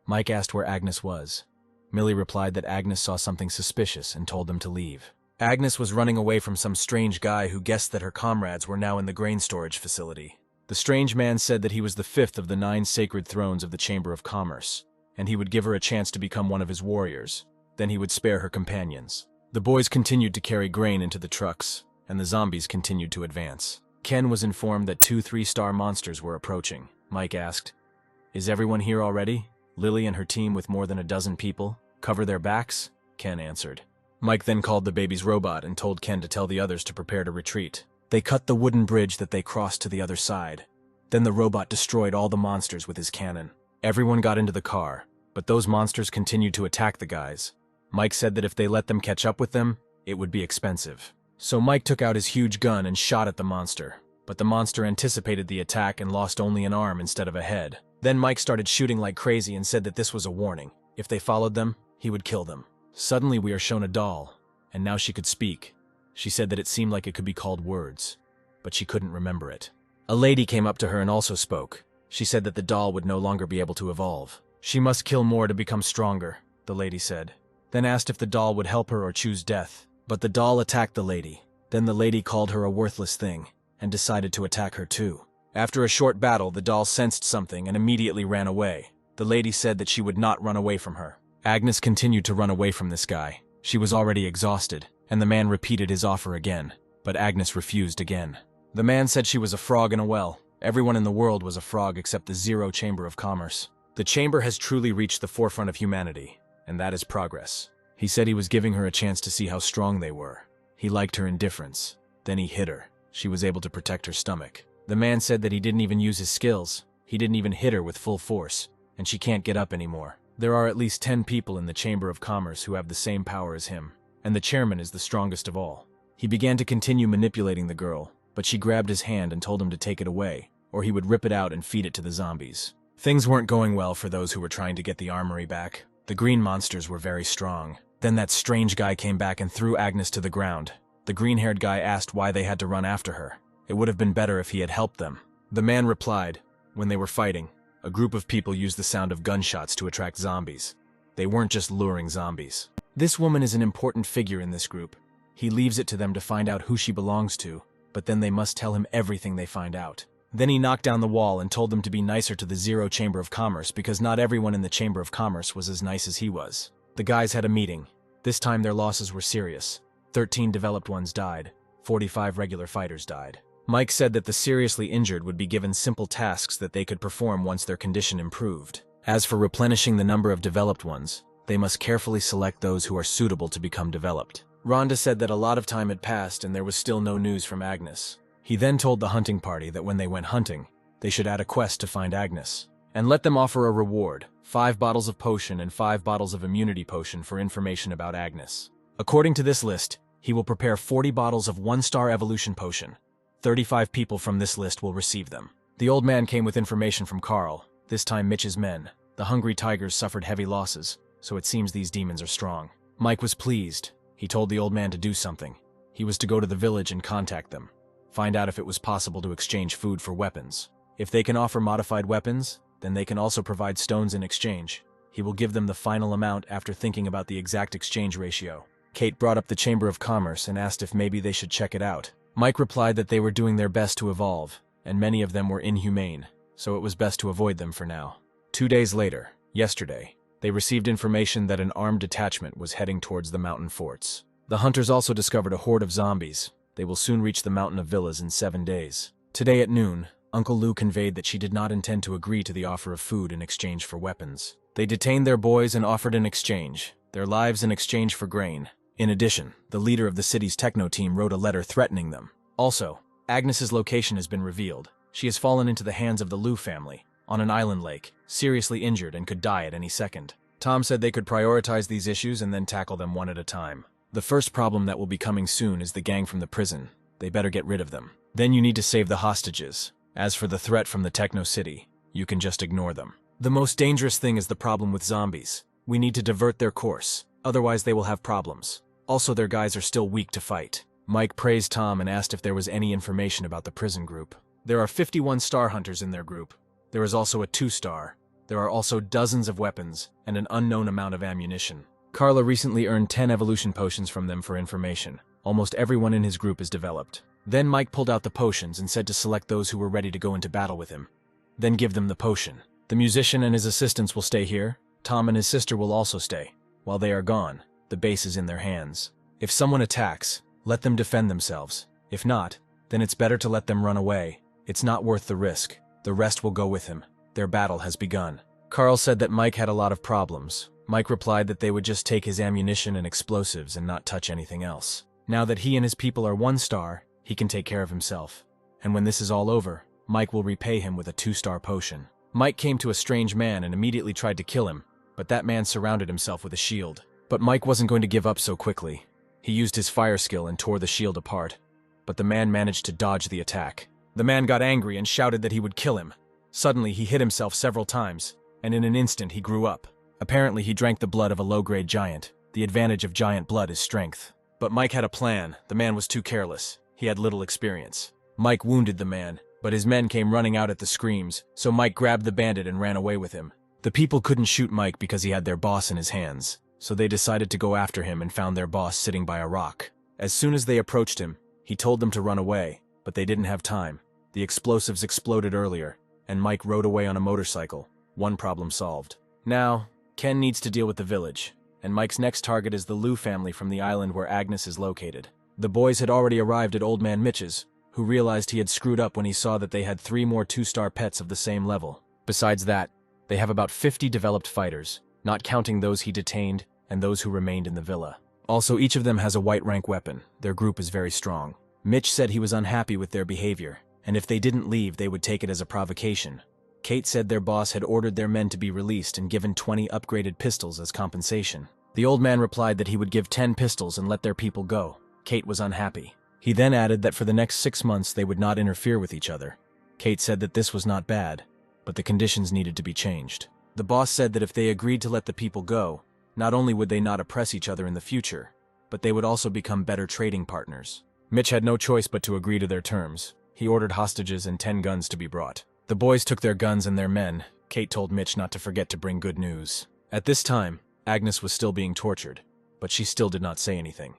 Mike asked where Agnes was. Millie replied that Agnes saw something suspicious and told them to leave. Agnes was running away from some strange guy who guessed that her comrades were now in the grain storage facility. The strange man said that he was the 5th of the 9 sacred thrones of the Chamber of Commerce, and he would give her a chance to become one of his warriors. Then he would spare her companions. The boys continued to carry grain into the trucks, and the zombies continued to advance. Ken was informed that 2 3-star monsters were approaching. Mike asked, "Is everyone here already? Lily and her team with more than a dozen people? Cover their backs?" Ken answered. Mike then called the baby's robot and told Ken to tell the others to prepare to retreat. They cut the wooden bridge that they crossed to the other side. Then the robot destroyed all the monsters with his cannon. Everyone got into the car, but those monsters continued to attack the guys. Mike said that if they let them catch up with them, it would be expensive. So Mike took out his huge gun and shot at the monster. but the monster anticipated the attack and lost only an arm instead of a head. Then Mike started shooting like crazy and said that this was a warning. If they followed them, he would kill them. Suddenly we are shown a doll, and now she could speak. She said that it seemed like it could be called words, but she couldn't remember it. A lady came up to her and also spoke. She said that the doll would no longer be able to evolve. She must kill more to become stronger, the lady said. Then asked if the doll would help her or choose death. But the doll attacked the lady. Then the lady called her a worthless thing, and decided to attack her too. After a short battle, the doll sensed something and immediately ran away. The lady said that she would not run away from her. Agnes continued to run away from this guy. She was already exhausted, and the man repeated his offer again, but Agnes refused again. The man said she was a frog in a well. Everyone in the world was a frog except the Zero Chamber of Commerce. The chamber has truly reached the forefront of humanity, and that is progress. He said he was giving her a chance to see how strong they were. He liked her indifference. Then he hit her. She was able to protect her stomach. The man said that he didn't even use his skills. He didn't even hit her with full force, and she can't get up anymore. There are at least 10 people in the Chamber of Commerce who have the same power as him, and the chairman is the strongest of all. He began to continue manipulating the girl, but she grabbed his hand and told him to take it away, or he would rip it out and feed it to the zombies. Things weren't going well for those who were trying to get the armory back. The green monsters were very strong. Then that strange guy came back and threw Agnes to the ground. The green-haired guy asked why they had to run after her. It would have been better if he had helped them. The man replied, when they were fighting, a group of people used the sound of gunshots to attract zombies. They weren't just luring zombies. This woman is an important figure in this group. He leaves it to them to find out who she belongs to, but then they must tell him everything they find out. Then he knocked down the wall and told them to be nicer to the Zero Chamber of Commerce because not everyone in the Chamber of Commerce was as nice as he was. The guys had a meeting. This time their losses were serious. 13 developed ones died. 45 regular fighters died. Mike said that the seriously injured would be given simple tasks that they could perform once their condition improved. As for replenishing the number of developed ones, they must carefully select those who are suitable to become developed. Rhonda said that a lot of time had passed and there was still no news from Agnes. He then told the hunting party that when they went hunting, they should add a quest to find Agnes, and let them offer a reward, 5 bottles of potion and 5 bottles of immunity potion for information about Agnes. According to this list, he will prepare 40 bottles of 1-star evolution potion. 35 people from this list will receive them. The old man came with information from Carl, this time Mitch's men. The hungry tigers suffered heavy losses, so it seems these demons are strong. Mike was pleased. He told the old man to do something. He was to go to the village and contact them. Find out if it was possible to exchange food for weapons. If they can offer modified weapons, then they can also provide stones in exchange. He will give them the final amount after thinking about the exact exchange ratio. Kate brought up the Chamber of Commerce and asked if maybe they should check it out. Mike replied that they were doing their best to evolve, and many of them were inhumane, so it was best to avoid them for now. 2 days later, yesterday, they received information that an armed detachment was heading towards the mountain forts. The hunters also discovered a horde of zombies. They will soon reach the mountain of villas in 7 days. Today at noon, Uncle Lou conveyed that she did not intend to agree to the offer of food in exchange for weapons. They detained their boys and offered an exchange, their lives in exchange for grain. In addition, the leader of the city's techno team wrote a letter threatening them. Also, Agnes's location has been revealed. She has fallen into the hands of the Liu family, on an island lake, seriously injured and could die at any second. Tom said they could prioritize these issues and then tackle them one at a time. The first problem that will be coming soon is the gang from the prison. They better get rid of them. Then you need to save the hostages. As for the threat from the techno city, you can just ignore them. The most dangerous thing is the problem with zombies. We need to divert their course, otherwise they will have problems. Also, their guys are still weak to fight. Mike praised Tom and asked if there was any information about the prison group. There are 51 star hunters in their group. There is also a 2-star. There are also dozens of weapons and an unknown amount of ammunition. Carla recently earned 10 evolution potions from them for information. Almost everyone in his group is developed. Then Mike pulled out the potions and said to select those who were ready to go into battle with him. Then give them the potion. The musician and his assistants will stay here. Tom and his sister will also stay. While they are gone, the base is in their hands. If someone attacks, let them defend themselves. If not, then it's better to let them run away. It's not worth the risk. The rest will go with him. Their battle has begun. Carl said that Mike had a lot of problems. Mike replied that they would just take his ammunition and explosives and not touch anything else. Now that he and his people are 1-star, he can take care of himself. And when this is all over, Mike will repay him with a 2-star potion. Mike came to a strange man and immediately tried to kill him, but that man surrounded himself with a shield. But Mike wasn't going to give up so quickly. He used his fire skill and tore the shield apart, but the man managed to dodge the attack. The man got angry and shouted that he would kill him. Suddenly, he hit himself several times, and in an instant he grew up. Apparently, he drank the blood of a low-grade giant. The advantage of giant blood is strength. But Mike had a plan. The man was too careless. He had little experience. Mike wounded the man, but his men came running out at the screams, so Mike grabbed the bandit and ran away with him. The people couldn't shoot Mike because he had their boss in his hands, so they decided to go after him and found their boss sitting by a rock. As soon as they approached him, he told them to run away, but they didn't have time. The explosives exploded earlier, and Mike rode away on a motorcycle. One problem solved. Now, Ken needs to deal with the village, and Mike's next target is the Liu family from the island where Agnes is located. The boys had already arrived at Old Man Mitch's, who realized he had screwed up when he saw that they had 3 more 2-star pets of the same level. Besides that, they have about 50 developed fighters, not counting those he detained and those who remained in the villa. Also, each of them has a white rank weapon. Their group is very strong. Mitch said he was unhappy with their behavior, and if they didn't leave, they would take it as a provocation. Kate said their boss had ordered their men to be released and given 20 upgraded pistols as compensation. The old man replied that he would give 10 pistols and let their people go. Kate was unhappy. He then added that for the next 6 months they would not interfere with each other. Kate said that this was not bad, but the conditions needed to be changed. The boss said that if they agreed to let the people go, not only would they not oppress each other in the future, but they would also become better trading partners. Mitch had no choice but to agree to their terms. He ordered hostages and 10 guns to be brought. The boys took their guns and their men. Kate told Mitch not to forget to bring good news. At this time, Agnes was still being tortured, but she still did not say anything.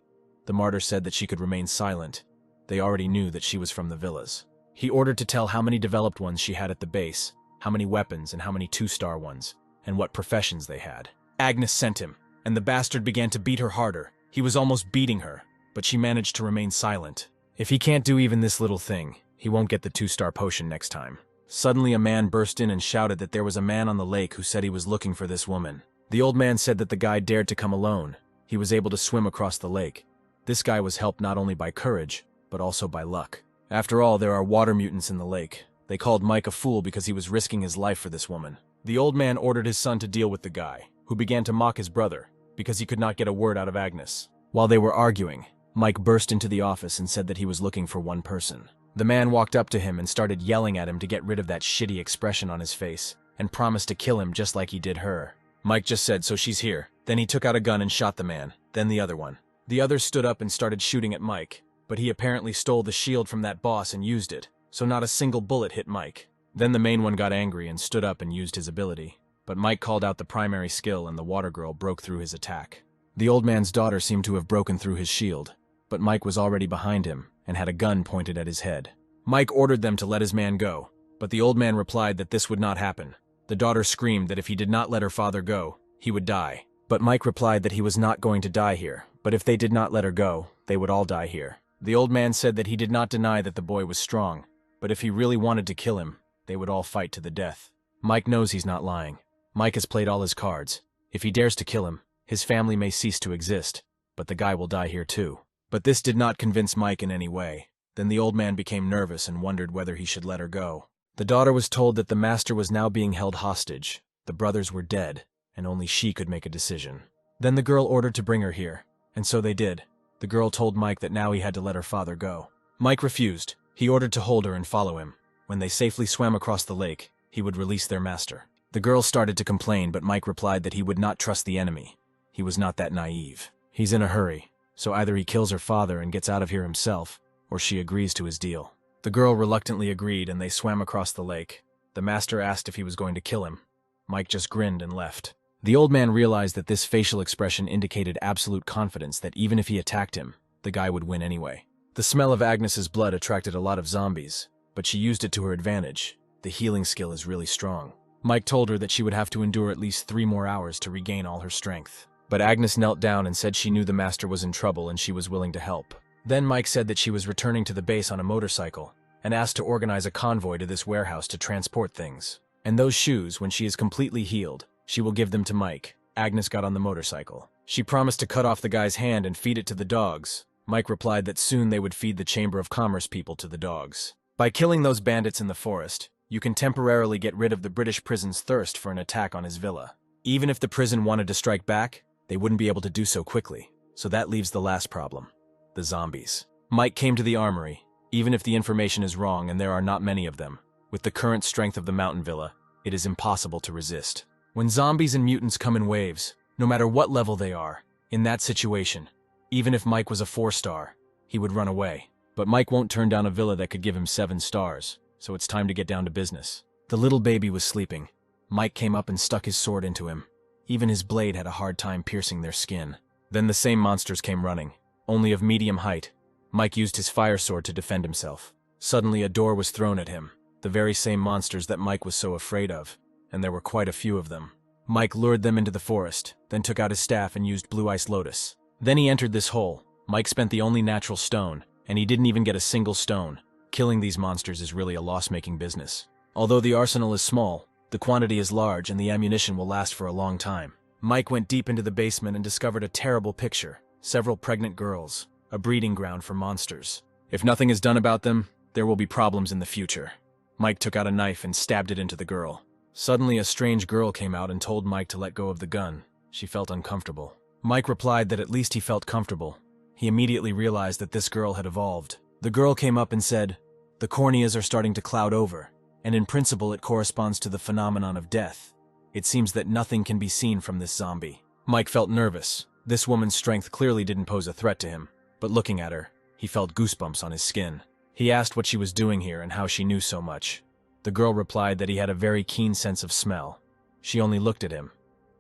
The martyr said that she could remain silent. They already knew that she was from the villas. He ordered to tell how many developed ones she had at the base, how many weapons and how many 2-star ones, and what professions they had. Agnes sent him, and the bastard began to beat her harder. He was almost beating her, but she managed to remain silent. If he can't do even this little thing, he won't get the 2-star potion next time. Suddenly a man burst in and shouted that there was a man on the lake who said he was looking for this woman. The old man said that the guy dared to come alone. He was able to swim across the lake. This guy was helped not only by courage, but also by luck. After all, there are water mutants in the lake. They called Mike a fool because he was risking his life for this woman. The old man ordered his son to deal with the guy, who began to mock his brother because he could not get a word out of Agnes. While they were arguing, Mike burst into the office and said that he was looking for one person. The man walked up to him and started yelling at him to get rid of that shitty expression on his face and promised to kill him just like he did her. Mike just said, "So she's here." Then he took out a gun and shot the man, then the other one. The other stood up and started shooting at Mike, but he apparently stole the shield from that boss and used it, so not a single bullet hit Mike. Then the main one got angry and stood up and used his ability, but Mike called out the primary skill and the water girl broke through his attack. The old man's daughter seemed to have broken through his shield, but Mike was already behind him and had a gun pointed at his head. Mike ordered them to let his man go, but the old man replied that this would not happen. The daughter screamed that if he did not let her father go, he would die. But Mike replied that he was not going to die here, but if they did not let her go, they would all die here. The old man said that he did not deny that the boy was strong, but if he really wanted to kill him, they would all fight to the death. Mike knows he's not lying. Mike has played all his cards. If he dares to kill him, his family may cease to exist, but the guy will die here too. But this did not convince Mike in any way. Then the old man became nervous and wondered whether he should let her go. The daughter was told that the master was now being held hostage. The brothers were dead, and only she could make a decision. Then the girl ordered to bring her here, and so they did. The girl told Mike that now he had to let her father go. Mike refused. He ordered to hold her and follow him. When they safely swam across the lake, he would release their master. The girl started to complain, but Mike replied that he would not trust the enemy. He was not that naive. He's in a hurry, so either he kills her father and gets out of here himself, or she agrees to his deal. The girl reluctantly agreed and they swam across the lake. The master asked if he was going to kill him. Mike just grinned and left. The old man realized that this facial expression indicated absolute confidence that even if he attacked him, the guy would win anyway. The smell of Agnes's blood attracted a lot of zombies, but she used it to her advantage. The healing skill is really strong. Mike told her that she would have to endure at least 3 more hours to regain all her strength. But Agnes knelt down and said she knew the master was in trouble and she was willing to help. Then Mike said that she was returning to the base on a motorcycle and asked to organize a convoy to this warehouse to transport things. And those shoes, when she is completely healed, she will give them to Mike. Agnes got on the motorcycle. She promised to cut off the guy's hand and feed it to the dogs. Mike replied that soon they would feed the Chamber of Commerce people to the dogs. By killing those bandits in the forest, you can temporarily get rid of the British prison's thirst for an attack on his villa. Even if the prison wanted to strike back, they wouldn't be able to do so quickly. So that leaves the last problem: the zombies. Mike came to the armory. Even if the information is wrong and there are not many of them, with the current strength of the mountain villa, it is impossible to resist. When zombies and mutants come in waves, no matter what level they are, in that situation, even if Mike was a 4-star, he would run away. But Mike won't turn down a villa that could give him 7 stars, so it's time to get down to business. The little baby was sleeping. Mike came up and stuck his sword into him. Even his blade had a hard time piercing their skin. Then the same monsters came running, only of medium height. Mike used his fire sword to defend himself. Suddenly a door was thrown at him, the very same monsters that Mike was so afraid of, and there were quite a few of them. Mike lured them into the forest, then took out his staff and used Blue Ice Lotus. Then he entered this hole. Mike spent the only natural stone, and he didn't even get a single stone. Killing these monsters is really a loss-making business. Although the arsenal is small, the quantity is large and the ammunition will last for a long time. Mike went deep into the basement and discovered a terrible picture. Several pregnant girls, a breeding ground for monsters. If nothing is done about them, there will be problems in the future. Mike took out a knife and stabbed it into the girl. Suddenly a strange girl came out and told Mike to let go of the gun. She felt uncomfortable. Mike replied that at least he felt comfortable. He immediately realized that this girl had evolved. The girl came up and said, "The corneas are starting to cloud over, and in principle it corresponds to the phenomenon of death. It seems that nothing can be seen from this zombie." Mike felt nervous. This woman's strength clearly didn't pose a threat to him, but looking at her, he felt goosebumps on his skin. He asked what she was doing here and how she knew so much. The girl replied that he had a very keen sense of smell. She only looked at him,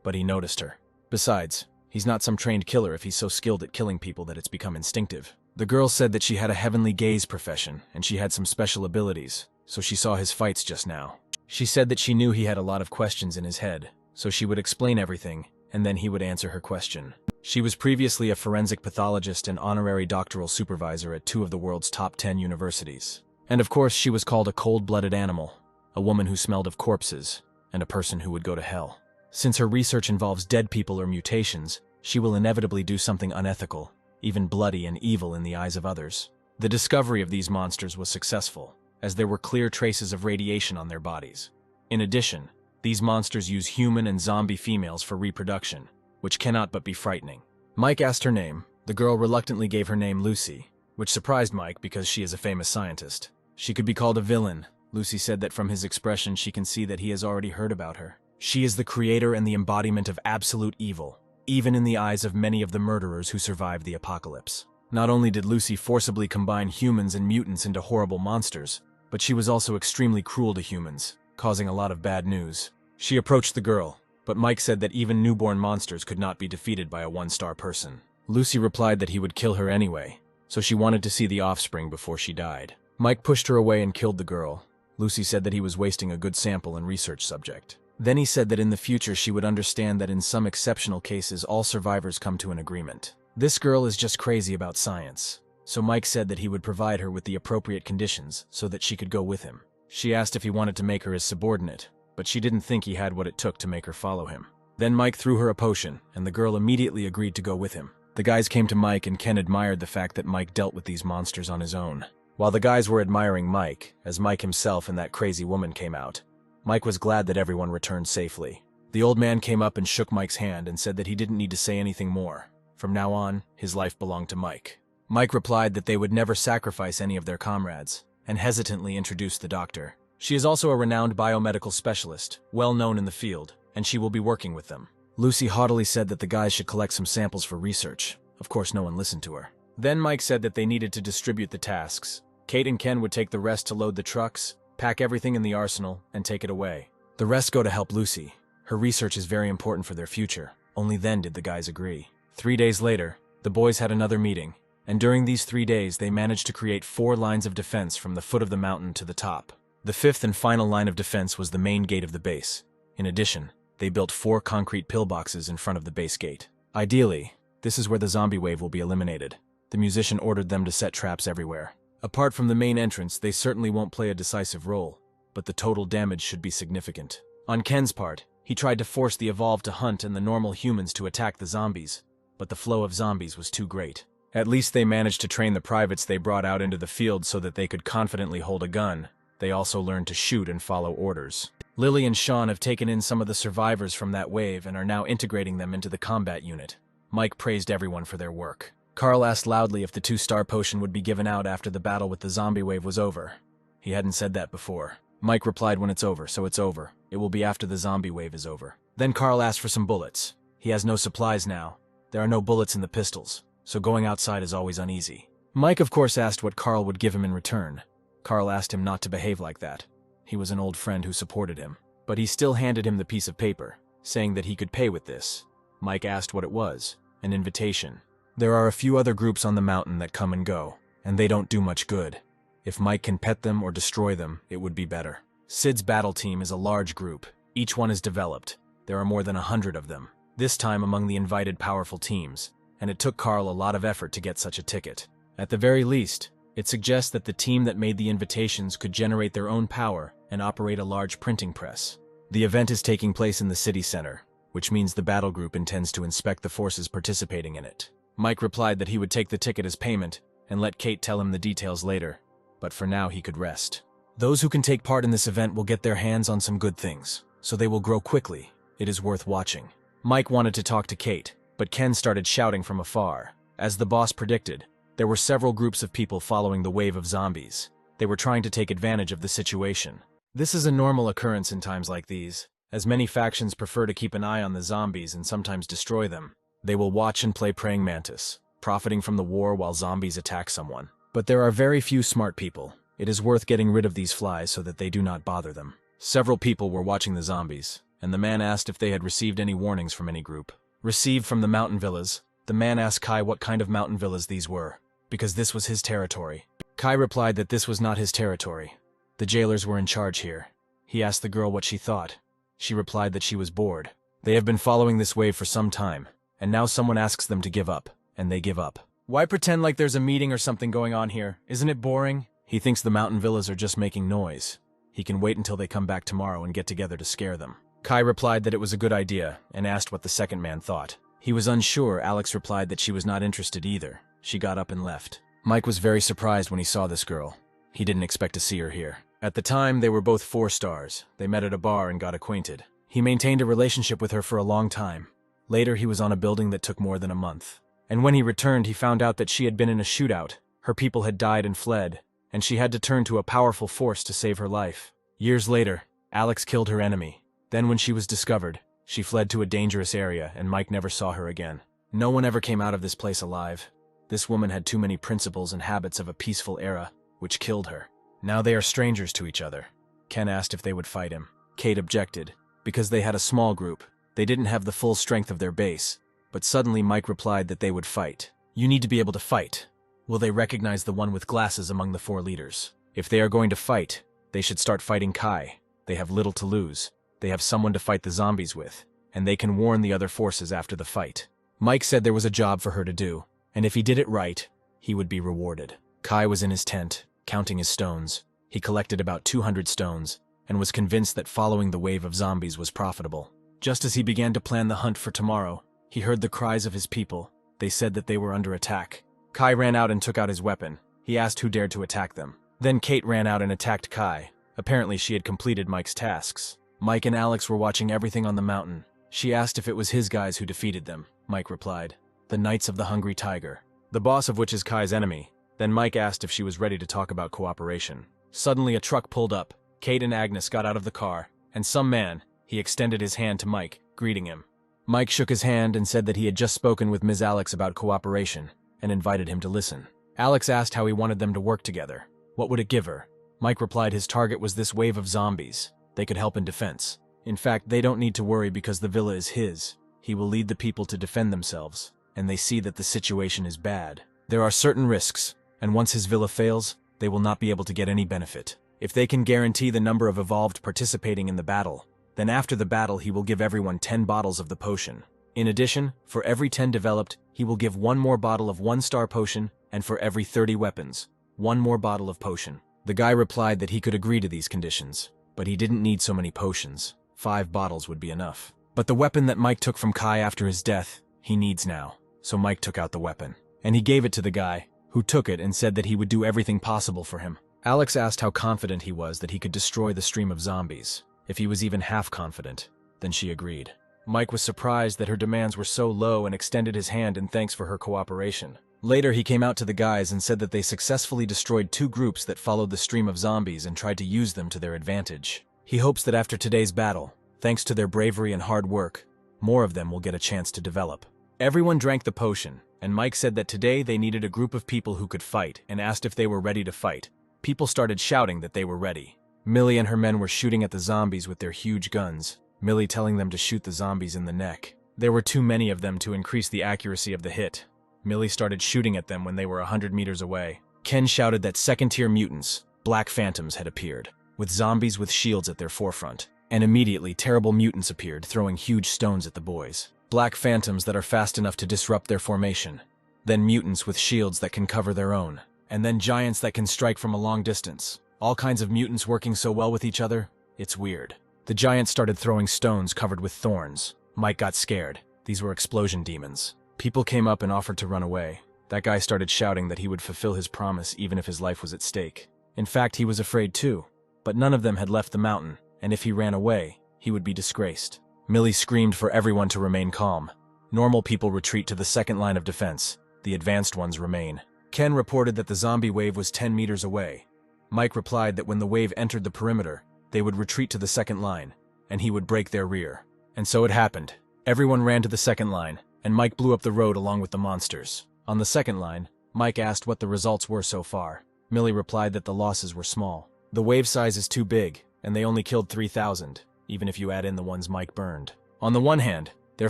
but he noticed her. Besides, he's not some trained killer if he's so skilled at killing people that it's become instinctive. The girl said that she had a heavenly gaze profession and she had some special abilities, so she saw his fights just now. She said that she knew he had a lot of questions in his head, so she would explain everything, and then he would answer her question. She was previously a forensic pathologist and honorary doctoral supervisor at 2 of the world's top 10 universities. And of course, she was called a cold-blooded animal, a woman who smelled of corpses, and a person who would go to hell. Since her research involves dead people or mutations, she will inevitably do something unethical, even bloody and evil in the eyes of others. The discovery of these monsters was successful, as there were clear traces of radiation on their bodies. In addition, these monsters use human and zombie females for reproduction, which cannot but be frightening. Mike asked her name. The girl reluctantly gave her name Lucy, which surprised Mike because she is a famous scientist. She could be called a villain. Lucy said that from his expression she can see that he has already heard about her. She is the creator and the embodiment of absolute evil, even in the eyes of many of the murderers who survived the apocalypse. Not only did Lucy forcibly combine humans and mutants into horrible monsters, but she was also extremely cruel to humans, causing a lot of bad news. She approached the girl, but Mike said that even newborn monsters could not be defeated by a 1-star person. Lucy replied that he would kill her anyway, so she wanted to see the offspring before she died. Mike pushed her away and killed the girl. Lucy said that he was wasting a good sample and research subject. Then he said that in the future she would understand that in some exceptional cases all survivors come to an agreement. This girl is just crazy about science, so Mike said that he would provide her with the appropriate conditions so that she could go with him. She asked if he wanted to make her his subordinate, but she didn't think he had what it took to make her follow him. Then Mike threw her a potion, and the girl immediately agreed to go with him. The guys came to Mike, and Ken admired the fact that Mike dealt with these monsters on his own. While the guys were admiring Mike, as Mike himself and that crazy woman came out, Mike was glad that everyone returned safely. The old man came up and shook Mike's hand and said that he didn't need to say anything more. From now on, his life belonged to Mike. Mike replied that they would never sacrifice any of their comrades, and hesitantly introduced the doctor. She is also a renowned biomedical specialist, well known in the field, and she will be working with them. Lucy haughtily said that the guys should collect some samples for research. Of course, no one listened to her. Then Mike said that they needed to distribute the tasks. Kate and Ken would take the rest to load the trucks, pack everything in the arsenal, and take it away. The rest go to help Lucy. Her research is very important for their future. Only then did the guys agree. 3 days later, the boys had another meeting, and during these 3 days they managed to create 4 lines of defense from the foot of the mountain to the top. The 5th and final line of defense was the main gate of the base. In addition, they built 4 concrete pillboxes in front of the base gate. Ideally, this is where the zombie wave will be eliminated. The musician ordered them to set traps everywhere. Apart from the main entrance, they certainly won't play a decisive role, but the total damage should be significant. On Ken's part, he tried to force the evolved to hunt and the normal humans to attack the zombies, but the flow of zombies was too great. At least they managed to train the privates they brought out into the field so that they could confidently hold a gun. They also learned to shoot and follow orders. Lily and Sean have taken in some of the survivors from that wave and are now integrating them into the combat unit. Mike praised everyone for their work. Carl asked loudly if the 2-star potion would be given out after the battle with the zombie wave was over. He hadn't said that before. Mike replied, when it's over, so it's over. It will be after the zombie wave is over. Then Carl asked for some bullets. He has no supplies now. There are no bullets in the pistols, so going outside is always uneasy. Mike, of course, asked what Carl would give him in return. Carl asked him not to behave like that. He was an old friend who supported him. But he still handed him the piece of paper, saying that he could pay with this. Mike asked what it was. An invitation. There are a few other groups on the mountain that come and go, and they don't do much good. If Mike can pet them or destroy them, it would be better. Sid's battle team is a large group. Each one is developed. There are more than 100 of them, this time among the invited powerful teams, and it took Carl a lot of effort to get such a ticket. At the very least, it suggests that the team that made the invitations could generate their own power and operate a large printing press. The event is taking place in the city center, which means the battle group intends to inspect the forces participating in it. Mike replied that he would take the ticket as payment and let Kate tell him the details later, but for now he could rest. Those who can take part in this event will get their hands on some good things, so they will grow quickly. It is worth watching. Mike wanted to talk to Kate, but Ken started shouting from afar. As the boss predicted, there were several groups of people following the wave of zombies. They were trying to take advantage of the situation. This is a normal occurrence in times like these, as many factions prefer to keep an eye on the zombies and sometimes destroy them. They will watch and play praying mantis, profiting from the war while zombies attack someone. But there are very few smart people. It is worth getting rid of these flies so that they do not bother them. Several people were watching the zombies, and the man asked if they had received any warnings from any group. Received from the mountain villas. The man asked Kai what kind of mountain villas these were, because this was his territory. Kai replied that this was not his territory. The jailers were in charge here. He asked the girl what she thought. She replied that she was bored. They have been following this wave for some time, and now someone asks them to give up, and they give up. Why pretend like there's a meeting or something going on here? Isn't it boring? He thinks the mountain villas are just making noise. He can wait until they come back tomorrow and get together to scare them. Kai replied that it was a good idea, and asked what the second man thought. He was unsure. Alex replied that she was not interested either. She got up and left. Mike was very surprised when he saw this girl. He didn't expect to see her here. At the time, they were both 4 stars. They met at a bar and got acquainted. He maintained a relationship with her for a long time. Later, he was on a building that took more than a month. And when he returned, he found out that she had been in a shootout. Her people had died and fled, and she had to turn to a powerful force to save her life. Years later, Alex killed her enemy. Then when she was discovered, she fled to a dangerous area, and Mike never saw her again. No one ever came out of this place alive. This woman had too many principles and habits of a peaceful era, which killed her. Now they are strangers to each other. Ken asked if they would fight him. Kate objected. Because they had a small group, they didn't have the full strength of their base. But suddenly Mike replied that they would fight. You need to be able to fight. Will they recognize the one with glasses among the 4 leaders? If they are going to fight, they should start fighting Kai. They have little to lose. They have someone to fight the zombies with, and they can warn the other forces after the fight. Mike said there was a job for her to do, and if he did it right, he would be rewarded. Kai was in his tent, counting his stones. He collected about 200 stones, and was convinced that following the wave of zombies was profitable. Just as he began to plan the hunt for tomorrow, he heard the cries of his people. They said that they were under attack. Kai ran out and took out his weapon. He asked who dared to attack them. Then Kate ran out and attacked Kai. Apparently she had completed Mike's tasks. Mike and Alex were watching everything on the mountain. She asked if it was his guys who defeated them. Mike replied, the Knights of the Hungry Tiger, the boss of which is Kai's enemy. Then Mike asked if she was ready to talk about cooperation. Suddenly a truck pulled up. Kate and Agnes got out of the car, and some man, he extended his hand to Mike, greeting him. Mike shook his hand and said that he had just spoken with Ms. Alex about cooperation, and invited him to listen. Alex asked how he wanted them to work together. What would it give her? Mike replied his target was this wave of zombies. They could help in defense. In fact, they don't need to worry because the villa is his. He will lead the people to defend themselves, and they see that the situation is bad. There are certain risks, and once his villa fails, they will not be able to get any benefit. If they can guarantee the number of evolved participating in the battle, then after the battle he will give everyone 10 bottles of the potion. In addition, for every 10 developed, he will give 1 more bottle of 1-star potion, and for every 30 weapons, 1 more bottle of potion. The guy replied that he could agree to these conditions, but he didn't need so many potions. 5 bottles would be enough. But the weapon that Mike took from Kai after his death, he needs now. So Mike took out the weapon, and he gave it to the guy, who took it and said that he would do everything possible for him. Alex asked how confident he was that he could destroy the stream of zombies. If he was even half confident, then she agreed. Mike was surprised that her demands were so low and extended his hand in thanks for her cooperation. Later, he came out to the guys and said that they successfully destroyed 2 groups that followed the stream of zombies and tried to use them to their advantage. He hopes that after today's battle, thanks to their bravery and hard work, more of them will get a chance to develop. Everyone drank the potion, and Mike said that today they needed a group of people who could fight and asked if they were ready to fight. People started shouting that they were ready. Millie and her men were shooting at the zombies with their huge guns, Millie telling them to shoot the zombies in the neck. There were too many of them to increase the accuracy of the hit. Millie started shooting at them when they were 100 meters away. Ken shouted that second-tier mutants, Black Phantoms, had appeared, with zombies with shields at their forefront. And immediately, terrible mutants appeared, throwing huge stones at the boys. Black Phantoms that are fast enough to disrupt their formation. Then mutants with shields that can cover their own. And then giants that can strike from a long distance. All kinds of mutants working so well with each other, it's weird. The giants started throwing stones covered with thorns. Mike got scared. These were explosion demons. People came up and offered to run away. That guy started shouting that he would fulfill his promise even if his life was at stake. In fact, he was afraid too. But none of them had left the mountain, and if he ran away, he would be disgraced. Millie screamed for everyone to remain calm. Normal people retreat to the second line of defense. The advanced ones remain. Ken reported that the zombie wave was 10 meters away. Mike replied that when the wave entered the perimeter, they would retreat to the second line, and he would break their rear. And so it happened. Everyone ran to the second line, and Mike blew up the road along with the monsters. On the second line, Mike asked what the results were so far. Millie replied that the losses were small. The wave size is too big, and they only killed 3,000, even if you add in the ones Mike burned. On the one hand, their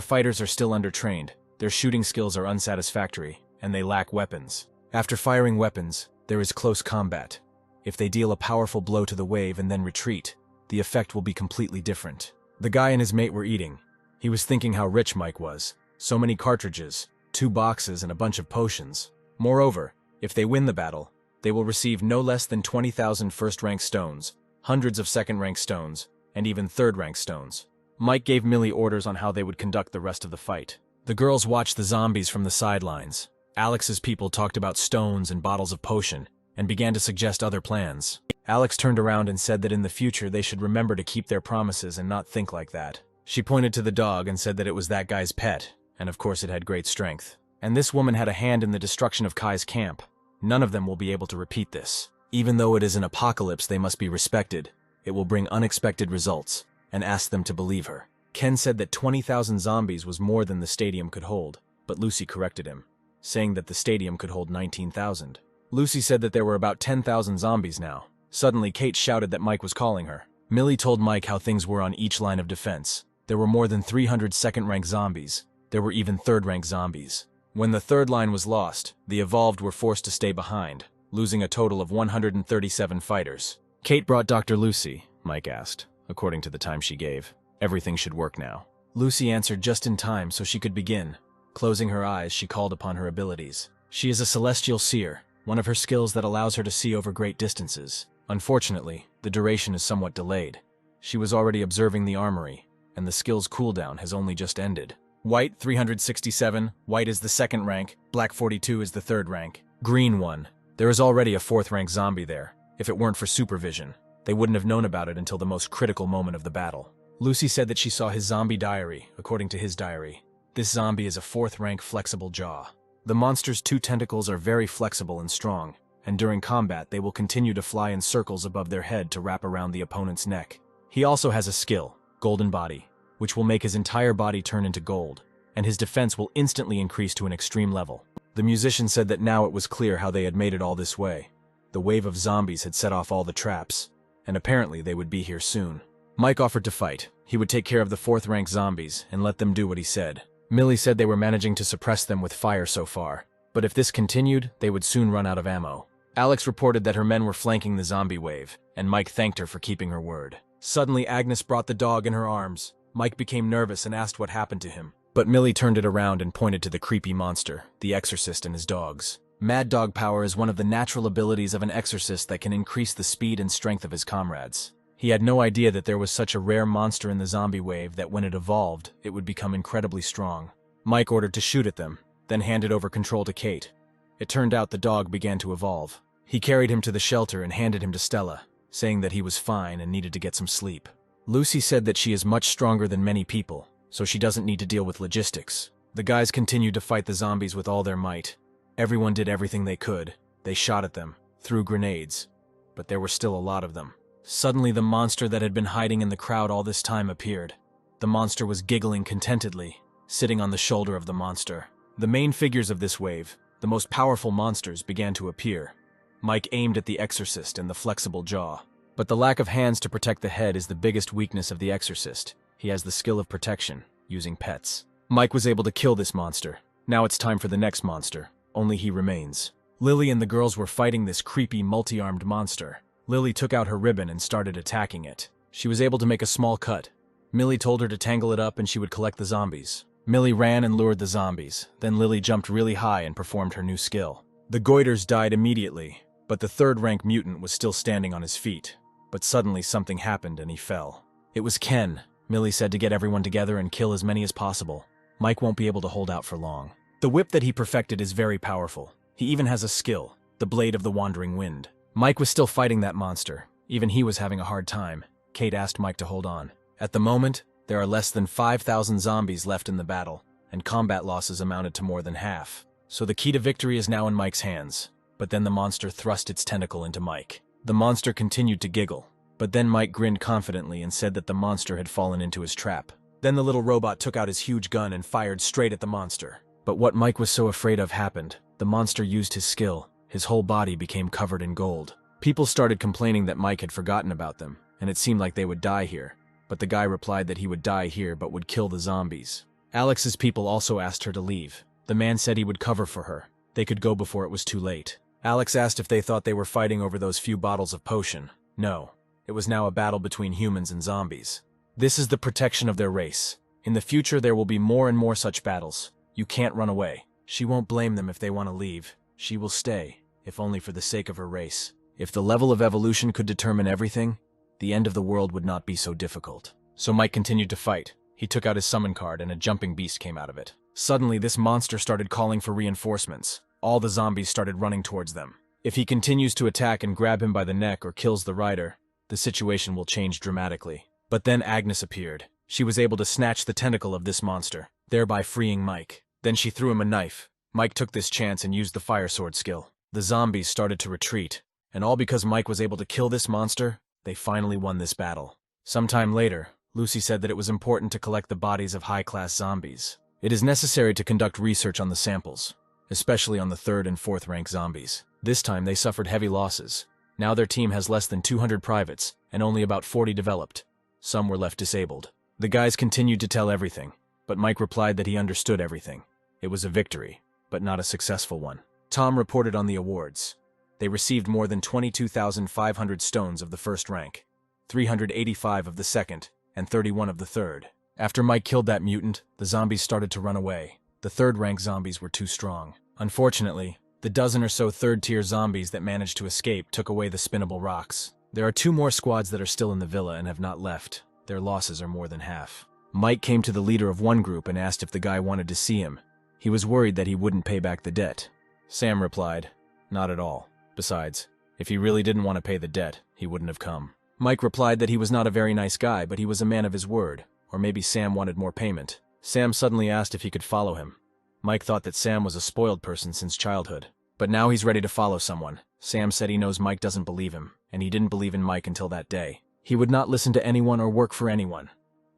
fighters are still undertrained, their shooting skills are unsatisfactory, and they lack weapons. After firing weapons, there is close combat. If they deal a powerful blow to the wave and then retreat, the effect will be completely different. The guy and his mate were eating. He was thinking how rich Mike was. So many cartridges, 2 boxes, and a bunch of potions. Moreover, if they win the battle, they will receive no less than 20,000 first-rank stones, hundreds of second-rank stones, and even third-rank stones. Mike gave Millie orders on how they would conduct the rest of the fight. The girls watched the zombies from the sidelines. Alex's people talked about stones and bottles of potion, and began to suggest other plans. Alex turned around and said that in the future they should remember to keep their promises and not think like that. She pointed to the dog and said that it was that guy's pet, and of course it had great strength. And this woman had a hand in the destruction of Kai's camp. None of them will be able to repeat this. Even though it is an apocalypse, they must be respected. It will bring unexpected results, and asked them to believe her. Ken said that 20,000 zombies was more than the stadium could hold, but Lucy corrected him, saying that the stadium could hold 19,000. Lucy said that there were about 10,000 zombies now. Suddenly, Kate shouted that Mike was calling her. Millie told Mike how things were on each line of defense. There were more than 300 second-rank zombies. There were even third-rank zombies. When the third line was lost, the Evolved were forced to stay behind, losing a total of 137 fighters. Kate brought Dr. Lucy, Mike asked, according to the time she gave. Everything should work now. Lucy answered just in time so she could begin. Closing her eyes, she called upon her abilities. She is a celestial seer, one of her skills that allows her to see over great distances. Unfortunately, the duration is somewhat delayed. She was already observing the armory, and the skill's cooldown has only just ended. White 367, white is the second rank, black 42 is the third rank. Green 1. There is already a fourth rank zombie there. If it weren't for supervision, they wouldn't have known about it until the most critical moment of the battle. Lucy said that she saw his zombie diary, according to his diary. This zombie is a fourth rank flexible jaw. The monster's 2 tentacles are very flexible and strong, and during combat they will continue to fly in circles above their head to wrap around the opponent's neck. He also has a skill, Golden Body, which will make his entire body turn into gold, and his defense will instantly increase to an extreme level. The musician said that now it was clear how they had made it all this way. The wave of zombies had set off all the traps, and apparently they would be here soon. Mike offered to fight. He would take care of the fourth-rank zombies and let them do what he said. Millie said they were managing to suppress them with fire so far, but if this continued, they would soon run out of ammo. Alex reported that her men were flanking the zombie wave, and Mike thanked her for keeping her word. Suddenly, Agnes brought the dog in her arms. Mike became nervous and asked what happened to him. But Millie turned it around and pointed to the creepy monster, the exorcist and his dogs. Mad Dog Power is one of the natural abilities of an exorcist that can increase the speed and strength of his comrades. He had no idea that there was such a rare monster in the zombie wave that when it evolved, it would become incredibly strong. Mike ordered to shoot at them, then handed over control to Kate. It turned out the dog began to evolve. He carried him to the shelter and handed him to Stella, saying that he was fine and needed to get some sleep. Lucy said that she is much stronger than many people, so she doesn't need to deal with logistics. The guys continued to fight the zombies with all their might. Everyone did everything they could. They shot at them, threw grenades, but there were still a lot of them. Suddenly, the monster that had been hiding in the crowd all this time appeared. The monster was giggling contentedly, sitting on the shoulder of the monster. The main figures of this wave, the most powerful monsters, began to appear. Mike aimed at the exorcist and the flexible jaw. But the lack of hands to protect the head is the biggest weakness of the exorcist. He has the skill of protection, using pets. Mike was able to kill this monster. Now it's time for the next monster. Only he remains. Lily and the girls were fighting this creepy, multi-armed monster. Lily took out her ribbon and started attacking it. She was able to make a small cut. Millie told her to tangle it up and she would collect the zombies. Millie ran and lured the zombies. Then Lily jumped really high and performed her new skill. The goiters died immediately, but the third-rank mutant was still standing on his feet. But suddenly something happened and he fell. It was Ken. Millie said to get everyone together and kill as many as possible. Mike won't be able to hold out for long. The whip that he perfected is very powerful. He even has a skill, the Blade of the Wandering Wind. Mike was still fighting that monster. Even he was having a hard time. Kate asked Mike to hold on. At the moment, there are less than 5,000 zombies left in the battle, and combat losses amounted to more than half. So the key to victory is now in Mike's hands. But then the monster thrust its tentacle into Mike. The monster continued to giggle, but then Mike grinned confidently and said that the monster had fallen into his trap. Then the little robot took out his huge gun and fired straight at the monster. But what Mike was so afraid of happened. The monster used his skill. His whole body became covered in gold. People started complaining that Mike had forgotten about them, and it seemed like they would die here. But the guy replied that he would die here but would kill the zombies. Alex's people also asked her to leave. The man said he would cover for her. They could go before it was too late. Alex asked if they thought they were fighting over those few bottles of potion. No. It was now a battle between humans and zombies. This is the protection of their race. In the future there will be more and more such battles. You can't run away. She won't blame them if they want to leave. She will stay, if only for the sake of her race. If the level of evolution could determine everything, the end of the world would not be so difficult. So Mike continued to fight. He took out his summon card and a jumping beast came out of it. Suddenly this monster started calling for reinforcements. All the zombies started running towards them. If he continues to attack and grab him by the neck or kills the rider, the situation will change dramatically. But then Agnes appeared. She was able to snatch the tentacle of this monster, thereby freeing Mike. Then she threw him a knife. Mike took this chance and used the fire sword skill. The zombies started to retreat, and all because Mike was able to kill this monster, they finally won this battle. Sometime later, Lucy said that it was important to collect the bodies of high-class zombies. It is necessary to conduct research on the samples, especially on the 3rd and 4th rank zombies. This time they suffered heavy losses. Now their team has less than 200 privates, and only about 40 developed. Some were left disabled. The guys continued to tell everything, but Mike replied that he understood everything. It was a victory, but not a successful one. Tom reported on the awards. They received more than 22,500 stones of the 1st rank, 385 of the 2nd, and 31 of the 3rd. After Mike killed that mutant, the zombies started to run away. The 3rd rank zombies were too strong. Unfortunately, the dozen or so 3rd-tier zombies that managed to escape took away the spinnable rocks. There are 2 more squads that are still in the villa and have not left. Their losses are more than half. Mike came to the leader of one group and asked if the guy wanted to see him. He was worried that he wouldn't pay back the debt. Sam replied, "Not at all. Besides, if he really didn't want to pay the debt, he wouldn't have come." Mike replied that he was not a very nice guy, but he was a man of his word, or maybe Sam wanted more payment. Sam suddenly asked if he could follow him. Mike thought that Sam was a spoiled person since childhood, but now he's ready to follow someone. Sam said he knows Mike doesn't believe him, and he didn't believe in Mike until that day. He would not listen to anyone or work for anyone.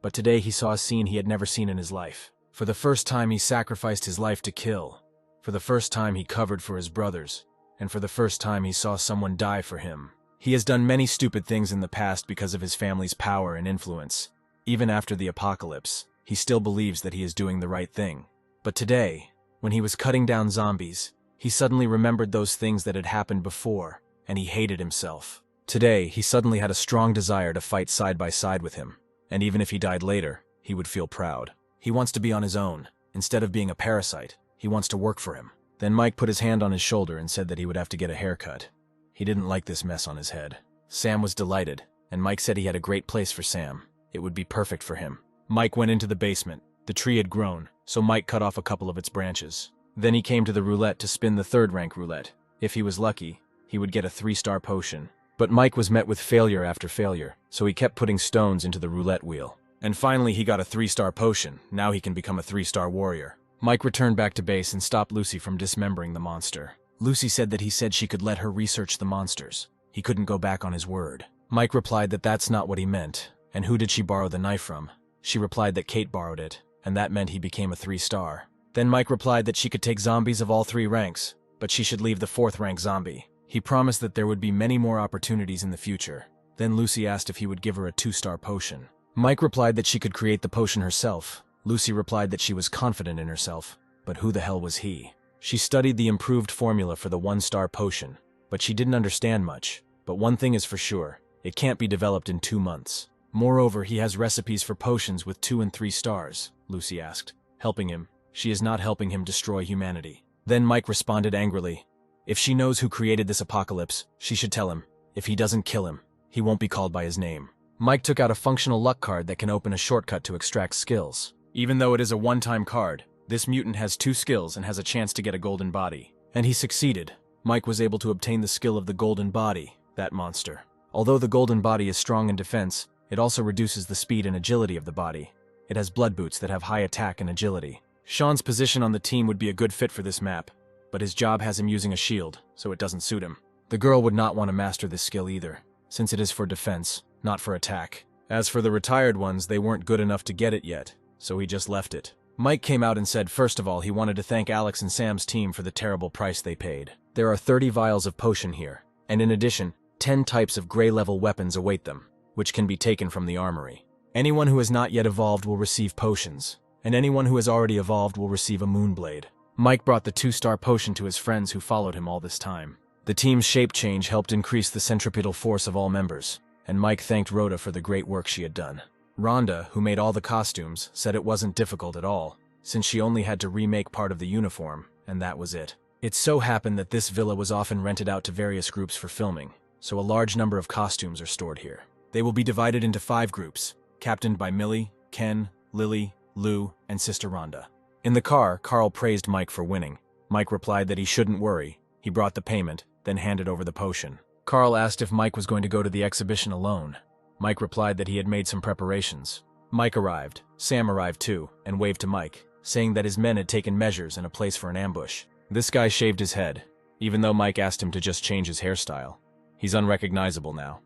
But today he saw a scene he had never seen in his life. For the first time he sacrificed his life to kill. For the first time he covered for his brothers. And for the first time he saw someone die for him. He has done many stupid things in the past because of his family's power and influence. Even after the apocalypse, he still believes that he is doing the right thing. But today, when he was cutting down zombies, he suddenly remembered those things that had happened before, and he hated himself. Today, he suddenly had a strong desire to fight side by side with him, and even if he died later, he would feel proud. He wants to be on his own. Instead of being a parasite, he wants to work for him. Then Mike put his hand on his shoulder and said that he would have to get a haircut. He didn't like this mess on his head. Sam was delighted, and Mike said he had a great place for Sam. It would be perfect for him. Mike went into the basement. The tree had grown, so Mike cut off a couple of its branches. Then he came to the roulette to spin the 3rd rank roulette. If he was lucky, he would get a 3-star potion. But Mike was met with failure after failure, so he kept putting stones into the roulette wheel. And finally he got a 3-star potion. Now he can become a 3-star warrior. Mike returned back to base and stopped Lucy from dismembering the monster. Lucy said that he said she could let her research the monsters. He couldn't go back on his word. Mike replied that that's not what he meant. And who did she borrow the knife from? She replied that Kate borrowed it, and that meant he became a 3-star. Then Mike replied that she could take zombies of all 3 ranks, but she should leave the 4th rank zombie. He promised that there would be many more opportunities in the future. Then Lucy asked if he would give her a 2-star potion. Mike replied that she could create the potion herself. Lucy replied that she was confident in herself, but who the hell was he? She studied the improved formula for the 1-star potion, but she didn't understand much. But one thing is for sure, it can't be developed in 2 months. Moreover, he has recipes for potions with 2 and 3 stars, Lucy asked. Helping him, she is not helping him destroy humanity. Then Mike responded angrily. If she knows who created this apocalypse, she should tell him. If he doesn't kill him, he won't be called by his name. Mike took out a functional luck card that can open a shortcut to extract skills. Even though it is a one-time card, this mutant has 2 skills and has a chance to get a golden body. And he succeeded. Mike was able to obtain the skill of the golden body, that monster. Although the golden body is strong in defense, it also reduces the speed and agility of the body. It has blood boots that have high attack and agility. Sean's position on the team would be a good fit for this map, but his job has him using a shield, so it doesn't suit him. The girl would not want to master this skill either, since it is for defense, not for attack. As for the retired ones, they weren't good enough to get it yet, so he just left it. Mike came out and said first of all he wanted to thank Alex and Sam's team for the terrible price they paid. There are 30 vials of potion here, and in addition, 10 types of gray-level weapons await them, which can be taken from the armory. Anyone who has not yet evolved will receive potions, and anyone who has already evolved will receive a moonblade. Mike brought the 2-star potion to his friends who followed him all this time. The team's shape change helped increase the centripetal force of all members, and Mike thanked Rhoda for the great work she had done. Rhonda, who made all the costumes, said it wasn't difficult at all, since she only had to remake part of the uniform, and that was it. It so happened that this villa was often rented out to various groups for filming, so a large number of costumes are stored here. They will be divided into 5 groups, captained by Millie, Ken, Lily, Lou, and Sister Rhonda. In the car, Carl praised Mike for winning. Mike replied that he shouldn't worry. He brought the payment, then handed over the potion. Carl asked if Mike was going to go to the exhibition alone. Mike replied that he had made some preparations. Mike arrived, Sam arrived too, and waved to Mike, saying that his men had taken measures and a place for an ambush. This guy shaved his head, even though Mike asked him to just change his hairstyle. He's unrecognizable now.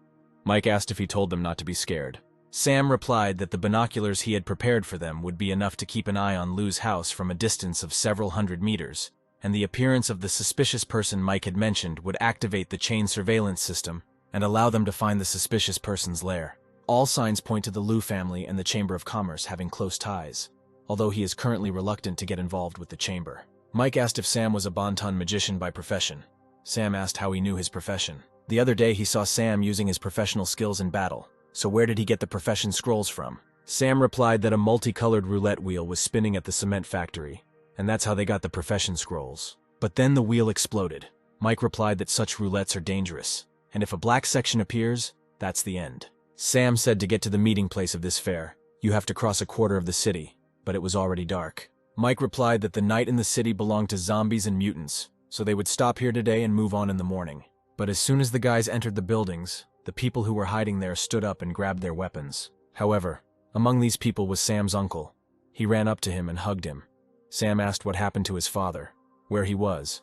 Mike asked if he told them not to be scared. Sam replied that the binoculars he had prepared for them would be enough to keep an eye on Lou's house from a distance of several hundred meters, and the appearance of the suspicious person Mike had mentioned would activate the chain surveillance system and allow them to find the suspicious person's lair. All signs point to the Lou family and the Chamber of Commerce having close ties, although he is currently reluctant to get involved with the Chamber. Mike asked if Sam was a Bonton magician by profession. Sam asked how he knew his profession. The other day he saw Sam using his professional skills in battle. So where did he get the profession scrolls from? Sam replied that a multicolored roulette wheel was spinning at the cement factory, and that's how they got the profession scrolls. But then the wheel exploded. Mike replied that such roulettes are dangerous, and if a black section appears, that's the end. Sam said to get to the meeting place of this fair, you have to cross a quarter of the city, but it was already dark. Mike replied that the night in the city belonged to zombies and mutants, so they would stop here today and move on in the morning. But as soon as the guys entered the buildings, the people who were hiding there stood up and grabbed their weapons. However, among these people was Sam's uncle. He ran up to him and hugged him. Sam asked what happened to his father, where he was.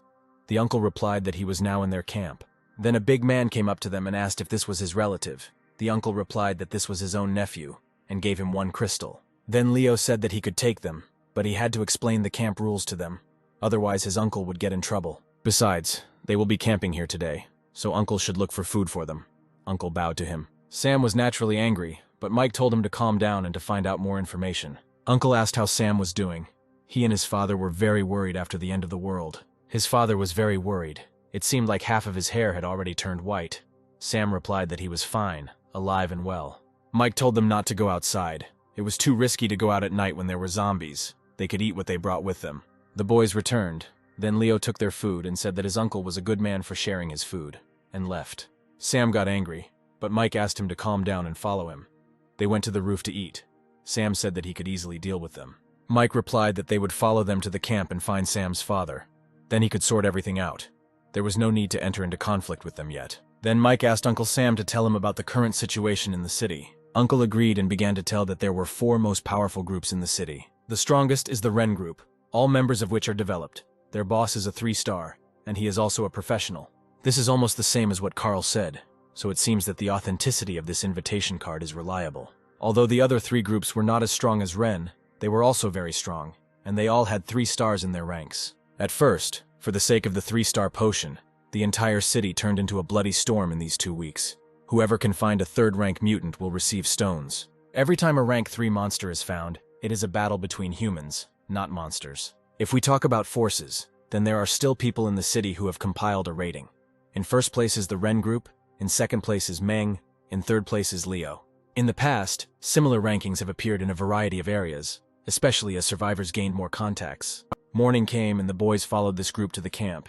The uncle replied that he was now in their camp. Then a big man came up to them and asked if this was his relative. The uncle replied that this was his own nephew, and gave him 1 crystal. Then Leo said that he could take them, but he had to explain the camp rules to them. Otherwise his uncle would get in trouble. Besides, they will be camping here today, so uncle should look for food for them. Uncle bowed to him. Sam was naturally angry, but Mike told him to calm down and to find out more information. Uncle asked how Sam was doing. He and his father were very worried after the end of the world. His father was very worried. It seemed like half of his hair had already turned white. Sam replied that he was fine, alive and well. Mike told them not to go outside. It was too risky to go out at night when there were zombies. They could eat what they brought with them. The boys returned. Then Leo took their food and said that his uncle was a good man for sharing his food, and left. Sam got angry, but Mike asked him to calm down and follow him. They went to the roof to eat. Sam said that he could easily deal with them. Mike replied that they would follow them to the camp and find Sam's father. Then he could sort everything out. There was no need to enter into conflict with them yet. Then Mike asked Uncle Sam to tell him about the current situation in the city. Uncle agreed and began to tell that there were 4 most powerful groups in the city. The strongest is the Ren group. all members of which are developed. Their boss is a 3-star, and he is also a professional. This is almost the same as what Carl said, so it seems that the authenticity of this invitation card is reliable. Although the other 3 groups were not as strong as Ren, they were also very strong, and they all had 3 stars in their ranks. At first, for the sake of the 3-star potion, the entire city turned into a bloody storm in these 2 weeks. Whoever can find a 3rd-rank mutant will receive stones. Every time a rank 3 monster is found, it is a battle between humans, not monsters. If we talk about forces, then there are still people in the city who have compiled a rating. In first place is the Ren group, in second place is Meng, in third place is Leo. In the past, similar rankings have appeared in a variety of areas, especially as survivors gained more contacts. Morning came and the boys followed this group to the camp.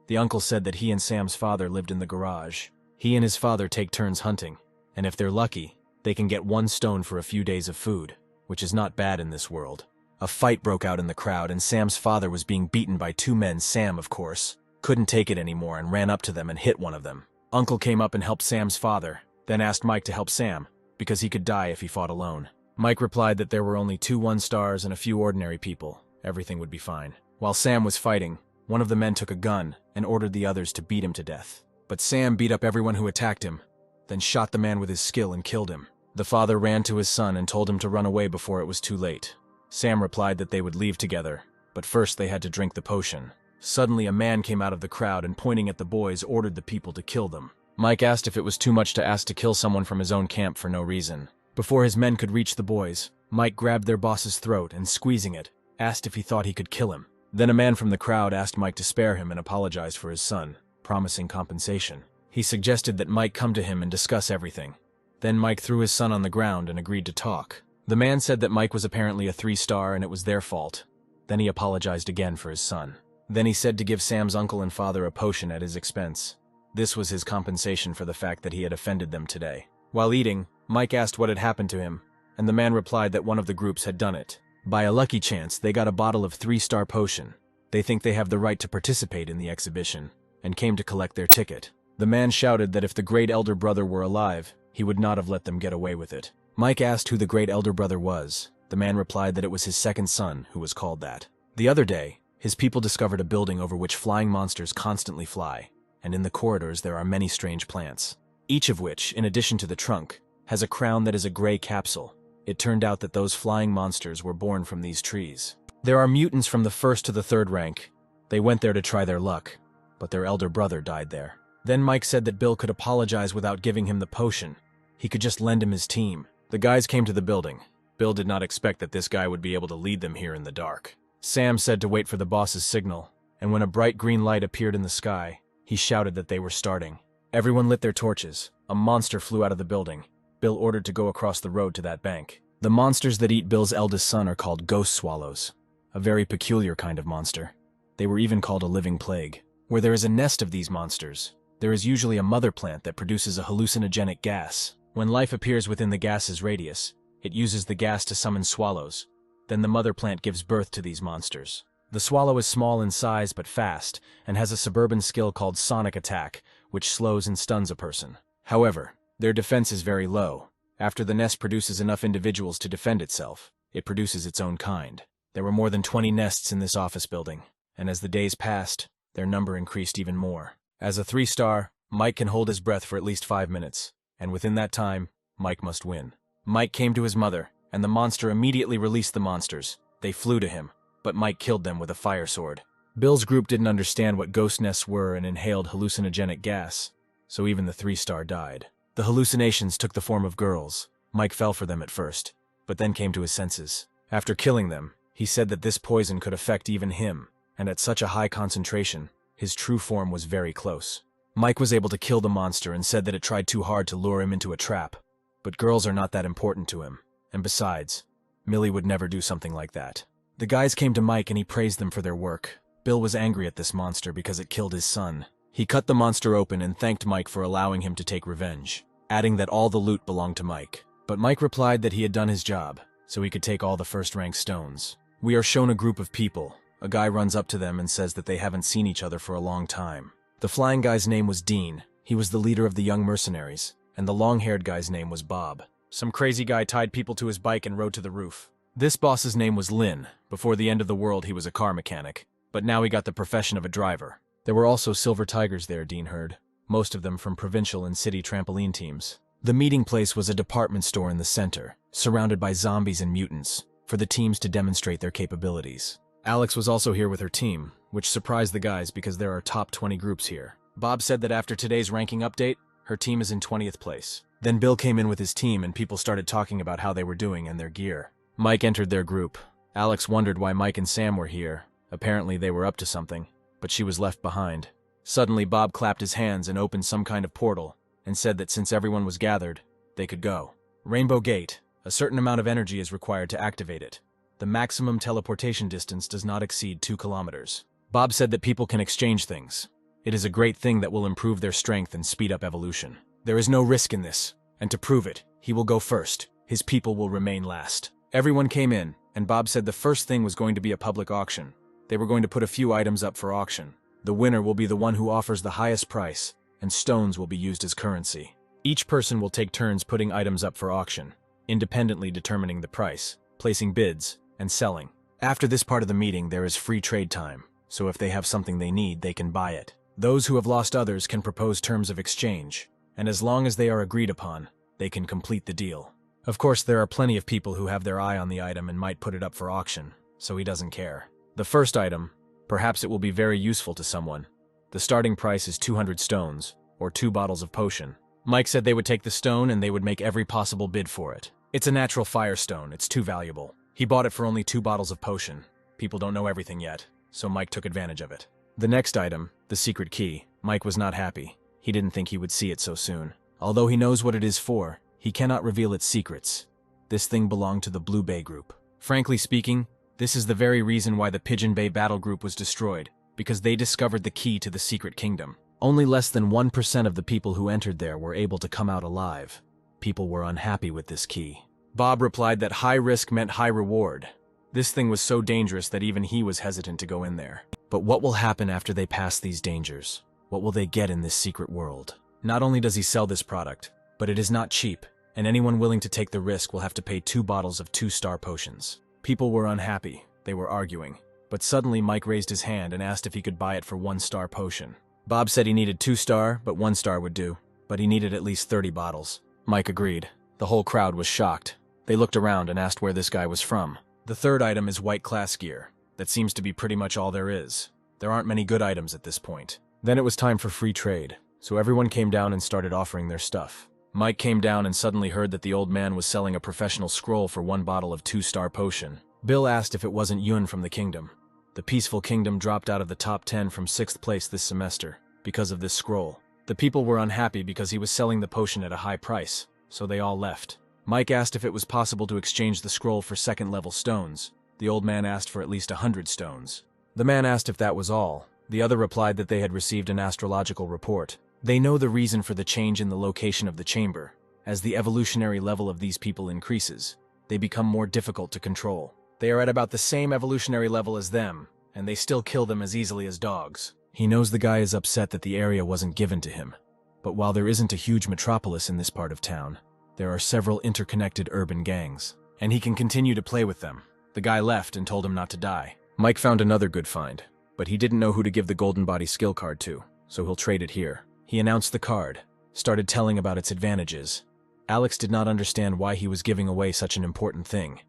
The uncle said that he and Sam's father lived in the garage. He and his father take turns hunting, and if they're lucky, they can get 1 stone for a few days of food, which is not bad in this world. A fight broke out in the crowd and Sam's father was being beaten by 2 men. Sam, of course, couldn't take it anymore and ran up to them and hit one of them. Uncle came up and helped Sam's father, then asked Mike to help Sam, because he could die if he fought alone. Mike replied that there were only 2 1-stars and a few ordinary people. Everything would be fine. While Sam was fighting, one of the men took a gun and ordered the others to beat him to death. But Sam beat up everyone who attacked him, then shot the man with his skill and killed him. The father ran to his son and told him to run away before it was too late. Sam replied that they would leave together, but first they had to drink the potion. Suddenly a man came out of the crowd and pointing at the boys ordered the people to kill them. Mike asked if it was too much to ask to kill someone from his own camp for no reason. Before his men could reach the boys, Mike grabbed their boss's throat and squeezing it, asked if he thought he could kill him. Then a man from the crowd asked Mike to spare him and apologized for his son, promising compensation. He suggested that Mike come to him and discuss everything. Then Mike threw his son on the ground and agreed to talk. The man said that Mike was apparently a 3-star and it was their fault. Then he apologized again for his son. Then he said to give Sam's uncle and father a potion at his expense. This was his compensation for the fact that he had offended them today. While eating, Mike asked what had happened to him, and the man replied that one of the groups had done it. By a lucky chance, they got a bottle of 3-star potion. They think they have the right to participate in the exhibition, and came to collect their ticket. The man shouted that if the great elder brother were alive, he would not have let them get away with it. Mike asked who the great elder brother was. The man replied that it was his 2nd son who was called that. The other day, his people discovered a building over which flying monsters constantly fly, and in the corridors there are many strange plants, each of which, in addition to the trunk, has a crown that is a gray capsule. It turned out that those flying monsters were born from these trees. There are mutants from the 1st to the 3rd rank. They went there to try their luck, but their elder brother died there. Then Mike said that Bill could apologize without giving him the potion. He could just lend him his team. The guys came to the building. Bill did not expect that this guy would be able to lead them here in the dark. Sam said to wait for the boss's signal, and when a bright green light appeared in the sky, he shouted that they were starting. Everyone lit their torches. A monster flew out of the building. Bill ordered to go across the road to that bank. The monsters that eat Bill's eldest son are called ghost swallows, a very peculiar kind of monster. They were even called a living plague. Where there is a nest of these monsters, there is usually a mother plant that produces a hallucinogenic gas. When life appears within the gas's radius, it uses the gas to summon swallows. Then the mother plant gives birth to these monsters. The swallow is small in size but fast, and has a suburban skill called sonic attack, which slows and stuns a person. However, their defense is very low. After the nest produces enough individuals to defend itself, it produces its own kind. There were more than 20 nests in this office building, and as the days passed, their number increased even more. As a 3-star, Mike can hold his breath for at least 5 minutes, and within that time, Mike must win. Mike came to his mother, and the monster immediately released the monsters. They flew to him, but Mike killed them with a fire sword. Bill's group didn't understand what ghost nests were and inhaled hallucinogenic gas, so even the 3-star died. The hallucinations took the form of girls. Mike fell for them at first, but then came to his senses. After killing them, he said that this poison could affect even him, and at such a high concentration, his true form was very close. Mike was able to kill the monster and said that it tried too hard to lure him into a trap. But girls are not that important to him, and besides, Millie would never do something like that. The guys came to Mike and he praised them for their work. Bill was angry at this monster because it killed his son. He cut the monster open and thanked Mike for allowing him to take revenge, adding that all the loot belonged to Mike. But Mike replied that he had done his job, so he could take all the first-rank stones. We are shown a group of people. A guy runs up to them and says that they haven't seen each other for a long time. The flying guy's name was Dean. He was the leader of the young mercenaries, and the long-haired guy's name was Bob. Some crazy guy tied people to his bike and rode to the roof. This boss's name was Lin. Before the end of the world, he was a car mechanic, but now he got the profession of a driver. There were also silver tigers there, Dean heard, most of them from provincial and city trampoline teams. The meeting place was a department store in the center, surrounded by zombies and mutants, for the teams to demonstrate their capabilities. Alex was also here with her team, which surprised the guys because there are top 20 groups here. Bob said that after today's ranking update, her team is in 20th place. Then Bill came in with his team and people started talking about how they were doing and their gear. Mike entered their group. Alex wondered why Mike and Sam were here. Apparently they were up to something, but she was left behind. Suddenly Bob clapped his hands and opened some kind of portal, and said that since everyone was gathered, they could go. Rainbow Gate. A certain amount of energy is required to activate it. The maximum teleportation distance does not exceed 2 kilometers. Bob said that people can exchange things. It is a great thing that will improve their strength and speed up evolution. There is no risk in this, and to prove it, he will go first. His people will remain last. Everyone came in, and Bob said the first thing was going to be a public auction. They were going to put a few items up for auction. The winner will be the one who offers the highest price, and stones will be used as currency. Each person will take turns putting items up for auction, independently determining the price, placing bids, and selling. After this part of the meeting, there is free trade time, so if they have something they need, they can buy it. Those who have lost others can propose terms of exchange, and as long as they are agreed upon, they can complete the deal. Of course, there are plenty of people who have their eye on the item and might put it up for auction, so he doesn't care. The first item, perhaps it will be very useful to someone. The starting price is 200 stones, or 2 bottles of potion. Mike said they would take the stone and they would make every possible bid for it. It's a natural firestone, it's too valuable. He bought it for only 2 bottles of potion. People don't know everything yet, so Mike took advantage of it. The next item, the secret key, Mike was not happy. He didn't think he would see it so soon. Although he knows what it is for, he cannot reveal its secrets. This thing belonged to the Blue Bay group. Frankly speaking, this is the very reason why the Pigeon Bay battle group was destroyed, because they discovered the key to the secret kingdom. Only less than 1% of the people who entered there were able to come out alive. People were unhappy with this key. Bob replied that high risk meant high reward. This thing was so dangerous that even he was hesitant to go in there. But what will happen after they pass these dangers? What will they get in this secret world? Not only does he sell this product, but it is not cheap, and anyone willing to take the risk will have to pay 2 bottles of 2-star potions. People were unhappy. They were arguing. But suddenly Mike raised his hand and asked if he could buy it for 1-star potion. Bob said he needed 2-star, but 1-star would do. But he needed at least 30 bottles. Mike agreed. The whole crowd was shocked. They looked around and asked where this guy was from. The third item is white class gear. That seems to be pretty much all there is. There aren't many good items at this point. Then it was time for free trade, so everyone came down and started offering their stuff. Mike came down and suddenly heard that the old man was selling a professional scroll for 1 bottle of 2-star potion. Bill asked if it wasn't Yun from the kingdom. The peaceful kingdom dropped out of the top 10 from 6th place this semester because of this scroll. The people were unhappy because he was selling the potion at a high price, so they all left. Mike asked if it was possible to exchange the scroll for 2nd-level stones. The old man asked for at least 100 stones. The man asked if that was all. The other replied that they had received an astrological report. They know the reason for the change in the location of the chamber. As the evolutionary level of these people increases, they become more difficult to control. They are at about the same evolutionary level as them, and they still kill them as easily as dogs. He knows the guy is upset that the area wasn't given to him. But while there isn't a huge metropolis in this part of town, there are several interconnected urban gangs, and he can continue to play with them. The guy left and told him not to die. Mike found another good find, but he didn't know who to give the Golden Body skill card to, so he'll trade it here. He announced the card, started telling about its advantages. Alex did not understand why he was giving away such an important thing,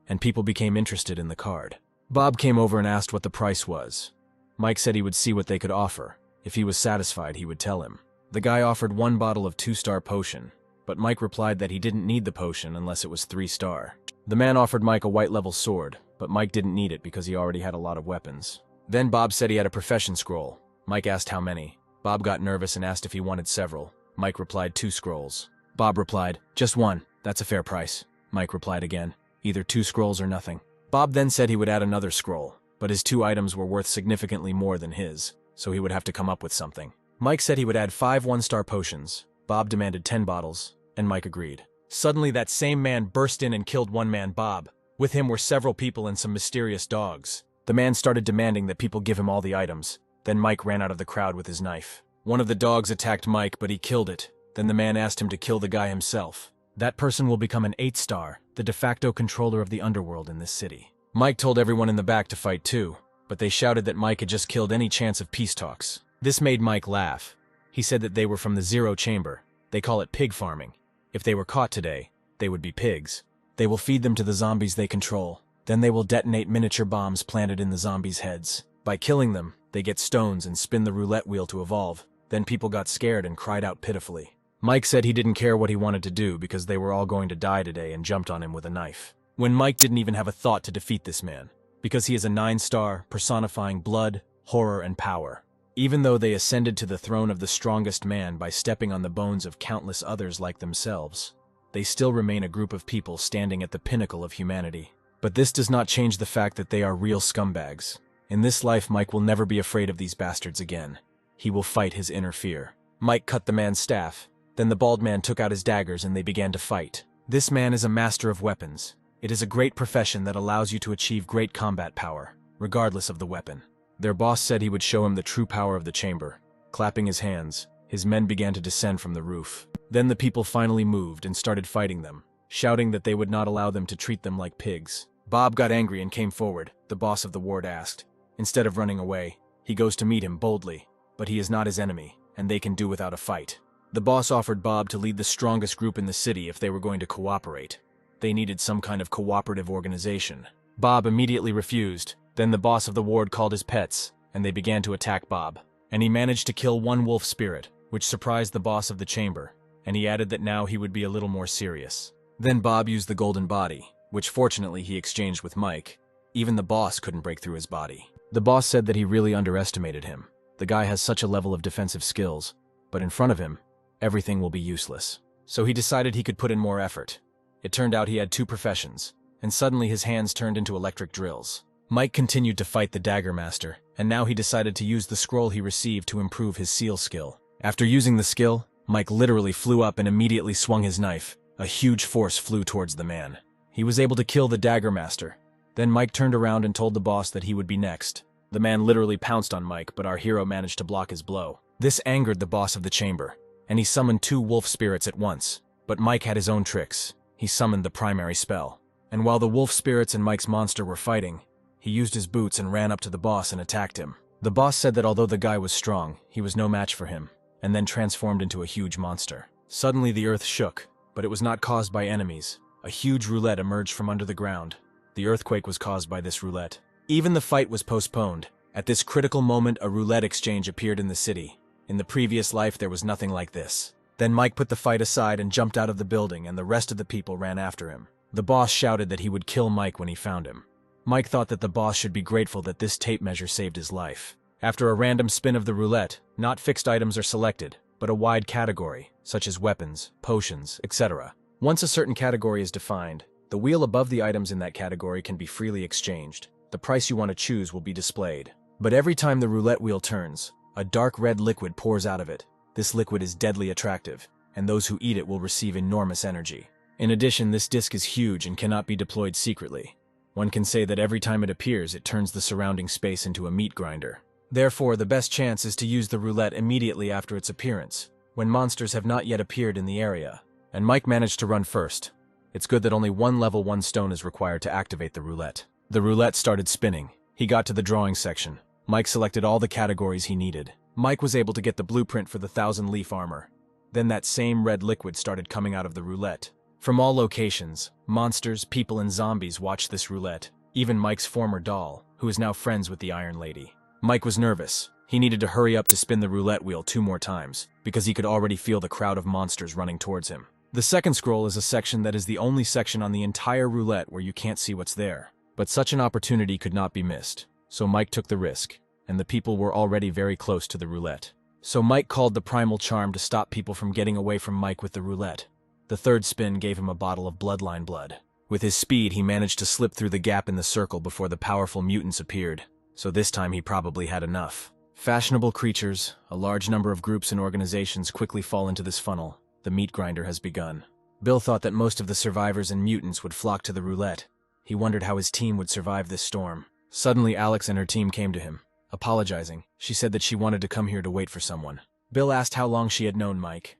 and people became interested in the card. Bob came over and asked what the price was. Mike said he would see what they could offer. If he was satisfied, he would tell him. The guy offered 1 bottle of 2-star potion, but Mike replied that he didn't need the potion unless it was 3-star. The man offered Mike a white-level sword, but Mike didn't need it because he already had a lot of weapons. Then Bob said he had a profession scroll. Mike asked how many. Bob got nervous and asked if he wanted several. Mike replied 2 scrolls. Bob replied, just 1, that's a fair price. Mike replied again, either 2 scrolls or nothing. Bob then said he would add another scroll, but his 2 items were worth significantly more than his, so he would have to come up with something. Mike said he would add 5 1-star potions. Bob demanded 10 bottles, and Mike agreed. Suddenly that same man burst in and killed one man, Bob. With him were several people and some mysterious dogs. The man started demanding that people give him all the items. Then Mike ran out of the crowd with his knife. One of the dogs attacked Mike, but he killed it. Then the man asked him to kill the guy himself. That person will become an 8-star, the de facto controller of the underworld in this city. Mike told everyone in the back to fight too, but they shouted that Mike had just killed any chance of peace talks. This made Mike laugh. He said that they were from the Zero Chamber. They call it pig farming. If they were caught today, they would be pigs. They will feed them to the zombies they control. Then they will detonate miniature bombs planted in the zombies' heads. By killing them, they get stones and spin the roulette wheel to evolve. Then people got scared and cried out pitifully. Mike said he didn't care what he wanted to do because they were all going to die today and jumped on him with a knife. When Mike didn't even have a thought to defeat this man, because he is a 9-star, personifying blood, horror, and power. Even though they ascended to the throne of the strongest man by stepping on the bones of countless others like themselves, they still remain a group of people standing at the pinnacle of humanity. But this does not change the fact that they are real scumbags. In this life, Mike will never be afraid of these bastards again. He will fight his inner fear. Mike cut the man's staff. Then the bald man took out his daggers and they began to fight. This man is a master of weapons. It is a great profession that allows you to achieve great combat power, regardless of the weapon. Their boss said he would show him the true power of the chamber. Clapping his hands, his men began to descend from the roof. Then the people finally moved and started fighting them, shouting that they would not allow them to treat them like pigs. Bob got angry and came forward, the boss of the ward asked. Instead of running away, he goes to meet him boldly, but he is not his enemy, and they can do without a fight. The boss offered Bob to lead the strongest group in the city if they were going to cooperate. They needed some kind of cooperative organization. Bob immediately refused. Then the boss of the ward called his pets, and they began to attack Bob. And he managed to kill one wolf spirit, which surprised the boss of the chamber, and he added that now he would be a little more serious. Then Bob used the golden body, which fortunately he exchanged with Mike. Even the boss couldn't break through his body. The boss said that he really underestimated him. The guy has such a level of defensive skills, but in front of him, everything will be useless. So he decided he could put in more effort. It turned out he had 2 professions, and suddenly his hands turned into electric drills. Mike continued to fight the Dagger Master, and now he decided to use the scroll he received to improve his seal skill. After using the skill, Mike literally flew up and immediately swung his knife. A huge force flew towards the man. He was able to kill the Dagger Master. Then Mike turned around and told the boss that he would be next. The man literally pounced on Mike, but our hero managed to block his blow. This angered the boss of the chamber, and he summoned 2 wolf spirits at once. But Mike had his own tricks. He summoned the primary spell. And while the wolf spirits and Mike's monster were fighting, he used his boots and ran up to the boss and attacked him. The boss said that although the guy was strong, he was no match for him, and then transformed into a huge monster. Suddenly the earth shook, but it was not caused by enemies. A huge roulette emerged from under the ground. The earthquake was caused by this roulette. Even the fight was postponed. At this critical moment, a roulette exchange appeared in the city. In the previous life, there was nothing like this. Then Mike put the fight aside and jumped out of the building, and the rest of the people ran after him. The boss shouted that he would kill Mike when he found him. Mike thought that the boss should be grateful that this tape measure saved his life. After a random spin of the roulette, not fixed items are selected, but a wide category, such as weapons, potions, etc. Once a certain category is defined, the wheel above the items in that category can be freely exchanged. The price you want to choose will be displayed. But every time the roulette wheel turns, a dark red liquid pours out of it. This liquid is deadly attractive, and those who eat it will receive enormous energy. In addition, this disc is huge and cannot be deployed secretly. One can say that every time it appears, it turns the surrounding space into a meat grinder. Therefore, the best chance is to use the roulette immediately after its appearance, when monsters have not yet appeared in the area. And Mike managed to run first. It's good that only 1 level 1 stone is required to activate the roulette. The roulette started spinning. He got to the drawing section. Mike selected all the categories he needed. Mike was able to get the blueprint for the 1,000-leaf armor. Then that same red liquid started coming out of the roulette. From all locations, monsters, people, and zombies watched this roulette. Even Mike's former doll, who is now friends with the Iron Lady. Mike was nervous. He needed to hurry up to spin the roulette wheel 2 more times, because he could already feel the crowd of monsters running towards him. The second scroll is a section that is the only section on the entire roulette where you can't see what's there. But such an opportunity could not be missed. So Mike took the risk, and the people were already very close to the roulette. So Mike called the primal charm to stop people from getting away from Mike with the roulette. The third spin gave him a bottle of bloodline blood. With his speed, he managed to slip through the gap in the circle before the powerful mutants appeared. So this time he probably had enough. Fashionable creatures, a large number of groups and organizations quickly fall into this funnel. The meat grinder has begun. Bill thought that most of the survivors and mutants would flock to the roulette. He wondered how his team would survive this storm. Suddenly, Alex and her team came to him. Apologizing, she said that she wanted to come here to wait for someone. Bill asked how long she had known Mike.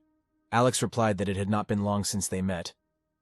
Alex replied that it had not been long since they met,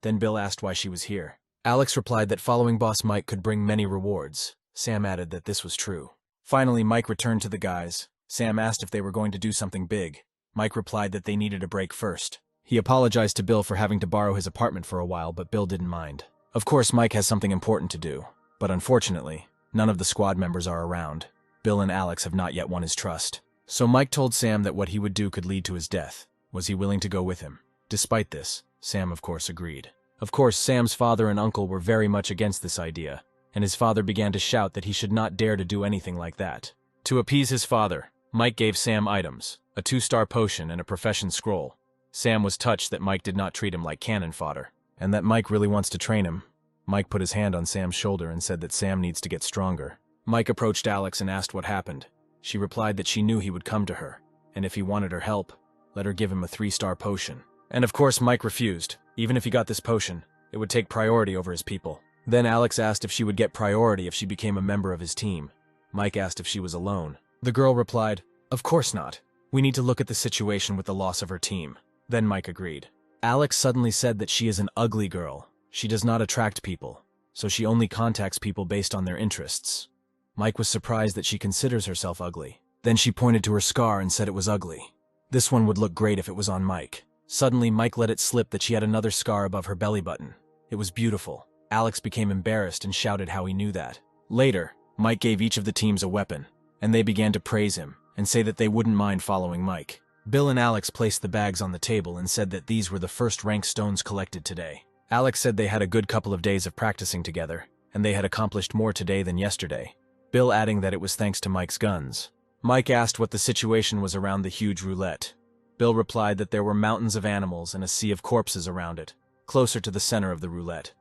Then Bill asked why she was here. Alex replied that following Boss Mike could bring many rewards. Sam added that this was true. Finally, Mike returned to the guys. Sam asked if they were going to do something big. Mike replied that they needed a break first. He apologized to Bill for having to borrow his apartment for a while, but Bill didn't mind. Of course, Mike has something important to do, but unfortunately, none of the squad members are around. Bill and Alex have not yet won his trust. So Mike told Sam that what he would do could lead to his death. Was he willing to go with him? Despite this, Sam of course agreed. Of course, Sam's father and uncle were very much against this idea, and his father began to shout that he should not dare to do anything like that. To appease his father, Mike gave Sam items, a 2-star potion and a profession scroll. Sam was touched that Mike did not treat him like cannon fodder, and that Mike really wants to train him. Mike put his hand on Sam's shoulder and said that Sam needs to get stronger. Mike approached Alex and asked what happened. She replied that she knew he would come to her, and if he wanted her help, let her give him a 3-star potion. And of course Mike refused. Even if he got this potion, it would take priority over his people. Then Alex asked if she would get priority if she became a member of his team. Mike asked if she was alone. The girl replied, "Of course not. We need to look at the situation with the loss of her team." Then Mike agreed. Alex suddenly said that she is an ugly girl. She does not attract people, so she only contacts people based on their interests. Mike was surprised that she considers herself ugly. Then she pointed to her scar and said it was ugly. This one would look great if it was on Mike. Suddenly, Mike let it slip that she had another scar above her belly button. It was beautiful. Alex became embarrassed and shouted how he knew that. Later, Mike gave each of the teams a weapon, and they began to praise him and say that they wouldn't mind following Mike. Bill and Alex placed the bags on the table and said that these were the first rank stones collected today. Alex said they had a good couple of days of practicing together, and they had accomplished more today than yesterday. Bill adding that it was thanks to Mike's guns. Mike asked what the situation was around the huge roulette. Bill replied that there were mountains of animals and a sea of corpses around it, closer to the center of the roulette.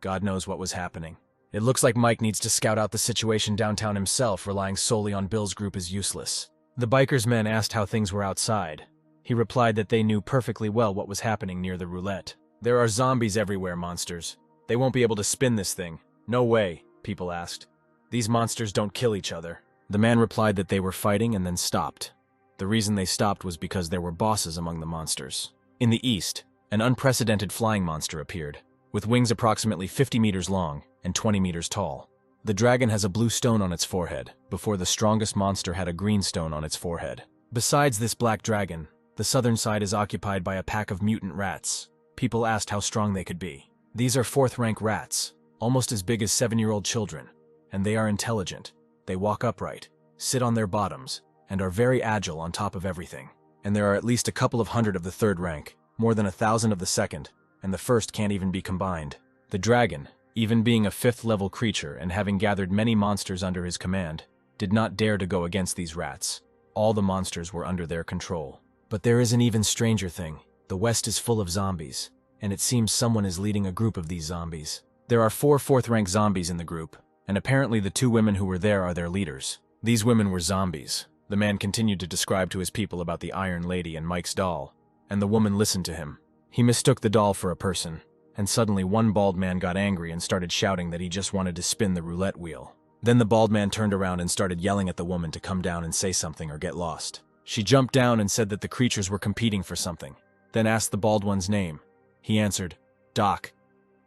God knows what was happening. It looks like Mike needs to scout out the situation downtown himself. Relying solely on Bill's group is useless. The biker's men asked how things were outside. He replied that they knew perfectly well what was happening near the roulette. "There are zombies everywhere, monsters. They won't be able to spin this thing." "No way," people asked. "These monsters don't kill each other." The man replied that they were fighting and then stopped. The reason they stopped was because there were bosses among the monsters. In the east, an unprecedented flying monster appeared, with wings approximately 50 meters long and 20 meters tall. The dragon has a blue stone on its forehead, before the strongest monster had a green stone on its forehead. Besides this black dragon, the southern side is occupied by a pack of mutant rats. People asked how strong they could be. These are 4th-rank rats, almost as big as 7-year-old children, and they are intelligent. They walk upright, sit on their bottoms, and are very agile on top of everything. And there are at least a couple of hundred of the 3rd rank, more than 1,000 of the 2nd, and the 1st can't even be combined. The dragon, even being a 5th-level creature and having gathered many monsters under his command, did not dare to go against these rats. All the monsters were under their control. But there is an even stranger thing. The West is full of zombies, and it seems someone is leading a group of these zombies. There are 4 4th-rank zombies in the group, and apparently the 2 women who were there are their leaders. These women were zombies. The man continued to describe to his people about the Iron Lady and Mike's doll, and the woman listened to him. He mistook the doll for a person, and suddenly one bald man got angry and started shouting that he just wanted to spin the roulette wheel. Then the bald man turned around and started yelling at the woman to come down and say something or get lost. She jumped down and said that the creatures were competing for something, then asked the bald one's name. He answered, "Doc."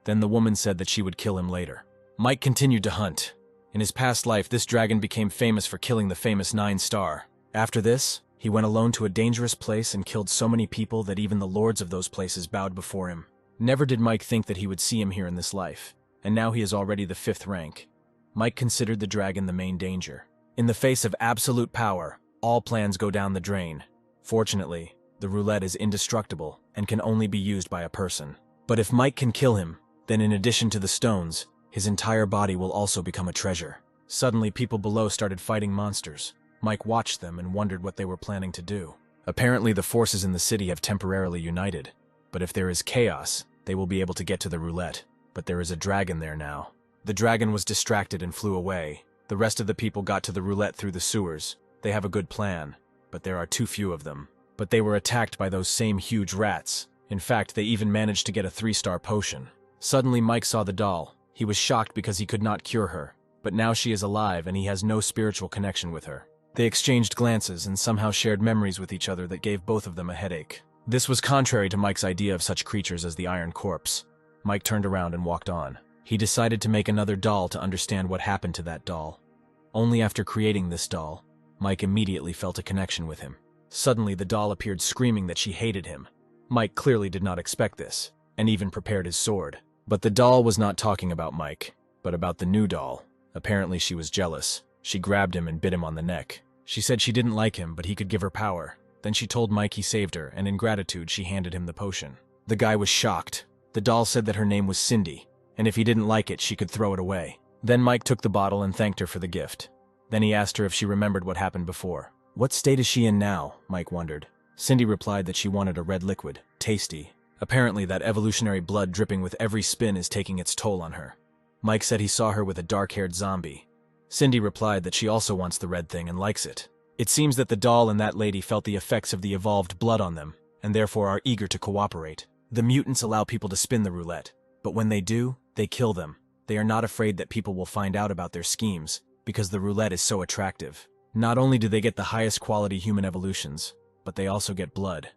Then the woman said that she would kill him later. Mike continued to hunt. In his past life, this dragon became famous for killing the famous 9-star. After this, he went alone to a dangerous place and killed so many people that even the lords of those places bowed before him. Never did Mike think that he would see him here in this life, and now he is already the 5th rank. Mike considered the dragon the main danger. In the face of absolute power, all plans go down the drain. Fortunately, the roulette is indestructible and can only be used by a person. But if Mike can kill him, then in addition to the stones, his entire body will also become a treasure. Suddenly, people below started fighting monsters. Mike watched them and wondered what they were planning to do. Apparently, the forces in the city have temporarily united. But if there is chaos, they will be able to get to the roulette. But there is a dragon there now. The dragon was distracted and flew away. The rest of the people got to the roulette through the sewers. They have a good plan, but there are too few of them. But they were attacked by those same huge rats. In fact, they even managed to get a 3-star potion. Suddenly, Mike saw the doll. He was shocked because he could not cure her, but now she is alive and he has no spiritual connection with her. They exchanged glances and somehow shared memories with each other that gave both of them a headache. This was contrary to Mike's idea of such creatures as the Iron Corpse. Mike turned around and walked on. He decided to make another doll to understand what happened to that doll. Only after creating this doll, Mike immediately felt a connection with him. Suddenly, the doll appeared screaming that she hated him. Mike clearly did not expect this, and even prepared his sword. But the doll was not talking about Mike, but about the new doll. Apparently she was jealous. She grabbed him and bit him on the neck. She said she didn't like him, but he could give her power. Then she told Mike he saved her, and in gratitude she handed him the potion. The guy was shocked. The doll said that her name was Cindy, and if he didn't like it, she could throw it away. Then Mike took the bottle and thanked her for the gift. Then he asked her if she remembered what happened before. What state is she in now? Mike wondered. Cindy replied that she wanted a red liquid, tasty. Apparently that evolutionary blood dripping with every spin is taking its toll on her. Mike said he saw her with a dark-haired zombie. Cindy replied that she also wants the red thing and likes it. It seems that the doll and that lady felt the effects of the evolved blood on them, and therefore are eager to cooperate. The mutants allow people to spin the roulette, but when they do, they kill them. They are not afraid that people will find out about their schemes, because the roulette is so attractive. Not only do they get the highest quality human evolutions, but they also get blood.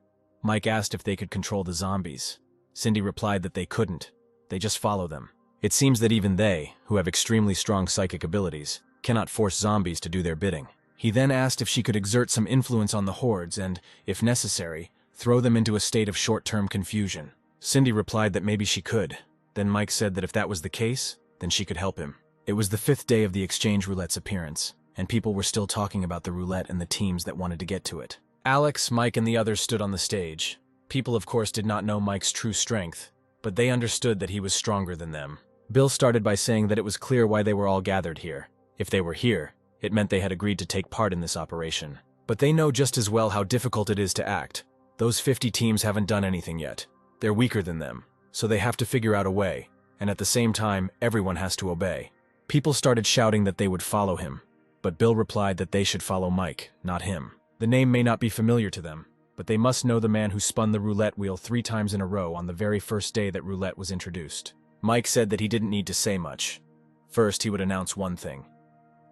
Mike asked if they could control the zombies. Cindy replied that they couldn't. They just follow them. It seems that even they, who have extremely strong psychic abilities, cannot force zombies to do their bidding. He then asked if she could exert some influence on the hordes and, if necessary, throw them into a state of short-term confusion. Cindy replied that maybe she could. Then Mike said that if that was the case, then she could help him. It was the 5th day of the exchange roulette's appearance, and people were still talking about the roulette and the teams that wanted to get to it. Alex, Mike, and the others stood on the stage. People, of course, did not know Mike's true strength, but they understood that he was stronger than them. Bill started by saying that it was clear why they were all gathered here. If they were here, it meant they had agreed to take part in this operation. But they know just as well how difficult it is to act. Those 50 teams haven't done anything yet. They're weaker than them, so they have to figure out a way, and at the same time, everyone has to obey. People started shouting that they would follow him, but Bill replied that they should follow Mike, not him. The name may not be familiar to them, but they must know the man who spun the roulette wheel 3 times in a row on the very first day that roulette was introduced. Mike said that he didn't need to say much. First, he would announce one thing.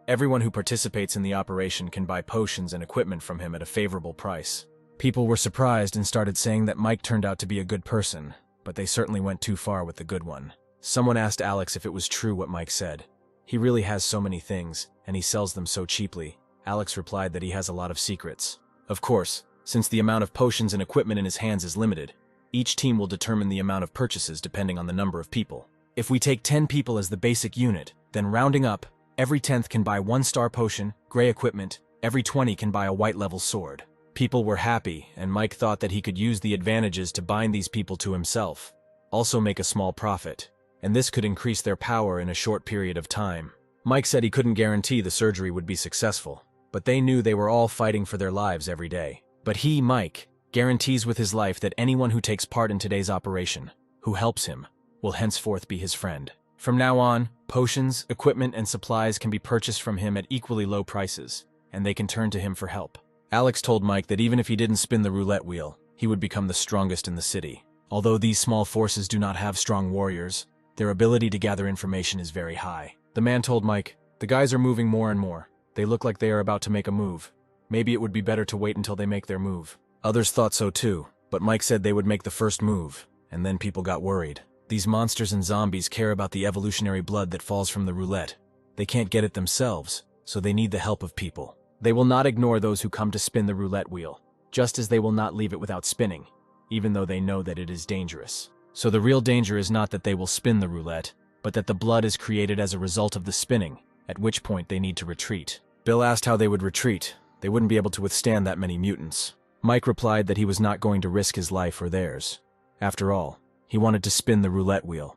Everyone who participates in the operation can buy potions and equipment from him at a favorable price. People were surprised and started saying that Mike turned out to be a good person, but they certainly went too far with the good one. Someone asked Alex if it was true what Mike said. He really has so many things, and he sells them so cheaply. Alex replied that he has a lot of secrets. Of course, since the amount of potions and equipment in his hands is limited, each team will determine the amount of purchases depending on the number of people. If we take 10 people as the basic unit, then rounding up, every 10th can buy 1-star potion, gray equipment, every 20 can buy a white-level sword. People were happy, and Mike thought that he could use the advantages to bind these people to himself, also make a small profit, and this could increase their power in a short period of time. Mike said he couldn't guarantee the surgery would be successful, but they knew they were all fighting for their lives every day. But he, Mike, guarantees with his life that anyone who takes part in today's operation, who helps him, will henceforth be his friend. From now on, potions, equipment, and supplies can be purchased from him at equally low prices, and they can turn to him for help. Alex told Mike that even if he didn't spin the roulette wheel, he would become the strongest in the city. Although these small forces do not have strong warriors, their ability to gather information is very high. The man told Mike, "The guys are moving more and more. They look like they are about to make a move. Maybe it would be better to wait until they make their move." Others thought so too, but Mike said they would make the first move, and then people got worried. These monsters and zombies care about the evolutionary blood that falls from the roulette. They can't get it themselves, so they need the help of people. They will not ignore those who come to spin the roulette wheel, just as they will not leave it without spinning, even though they know that it is dangerous. So the real danger is not that they will spin the roulette, but that the blood is created as a result of the spinning, at which point they need to retreat. Bill asked how they would retreat. They wouldn't be able to withstand that many mutants. Mike replied that he was not going to risk his life or theirs. After all, he wanted to spin the roulette wheel.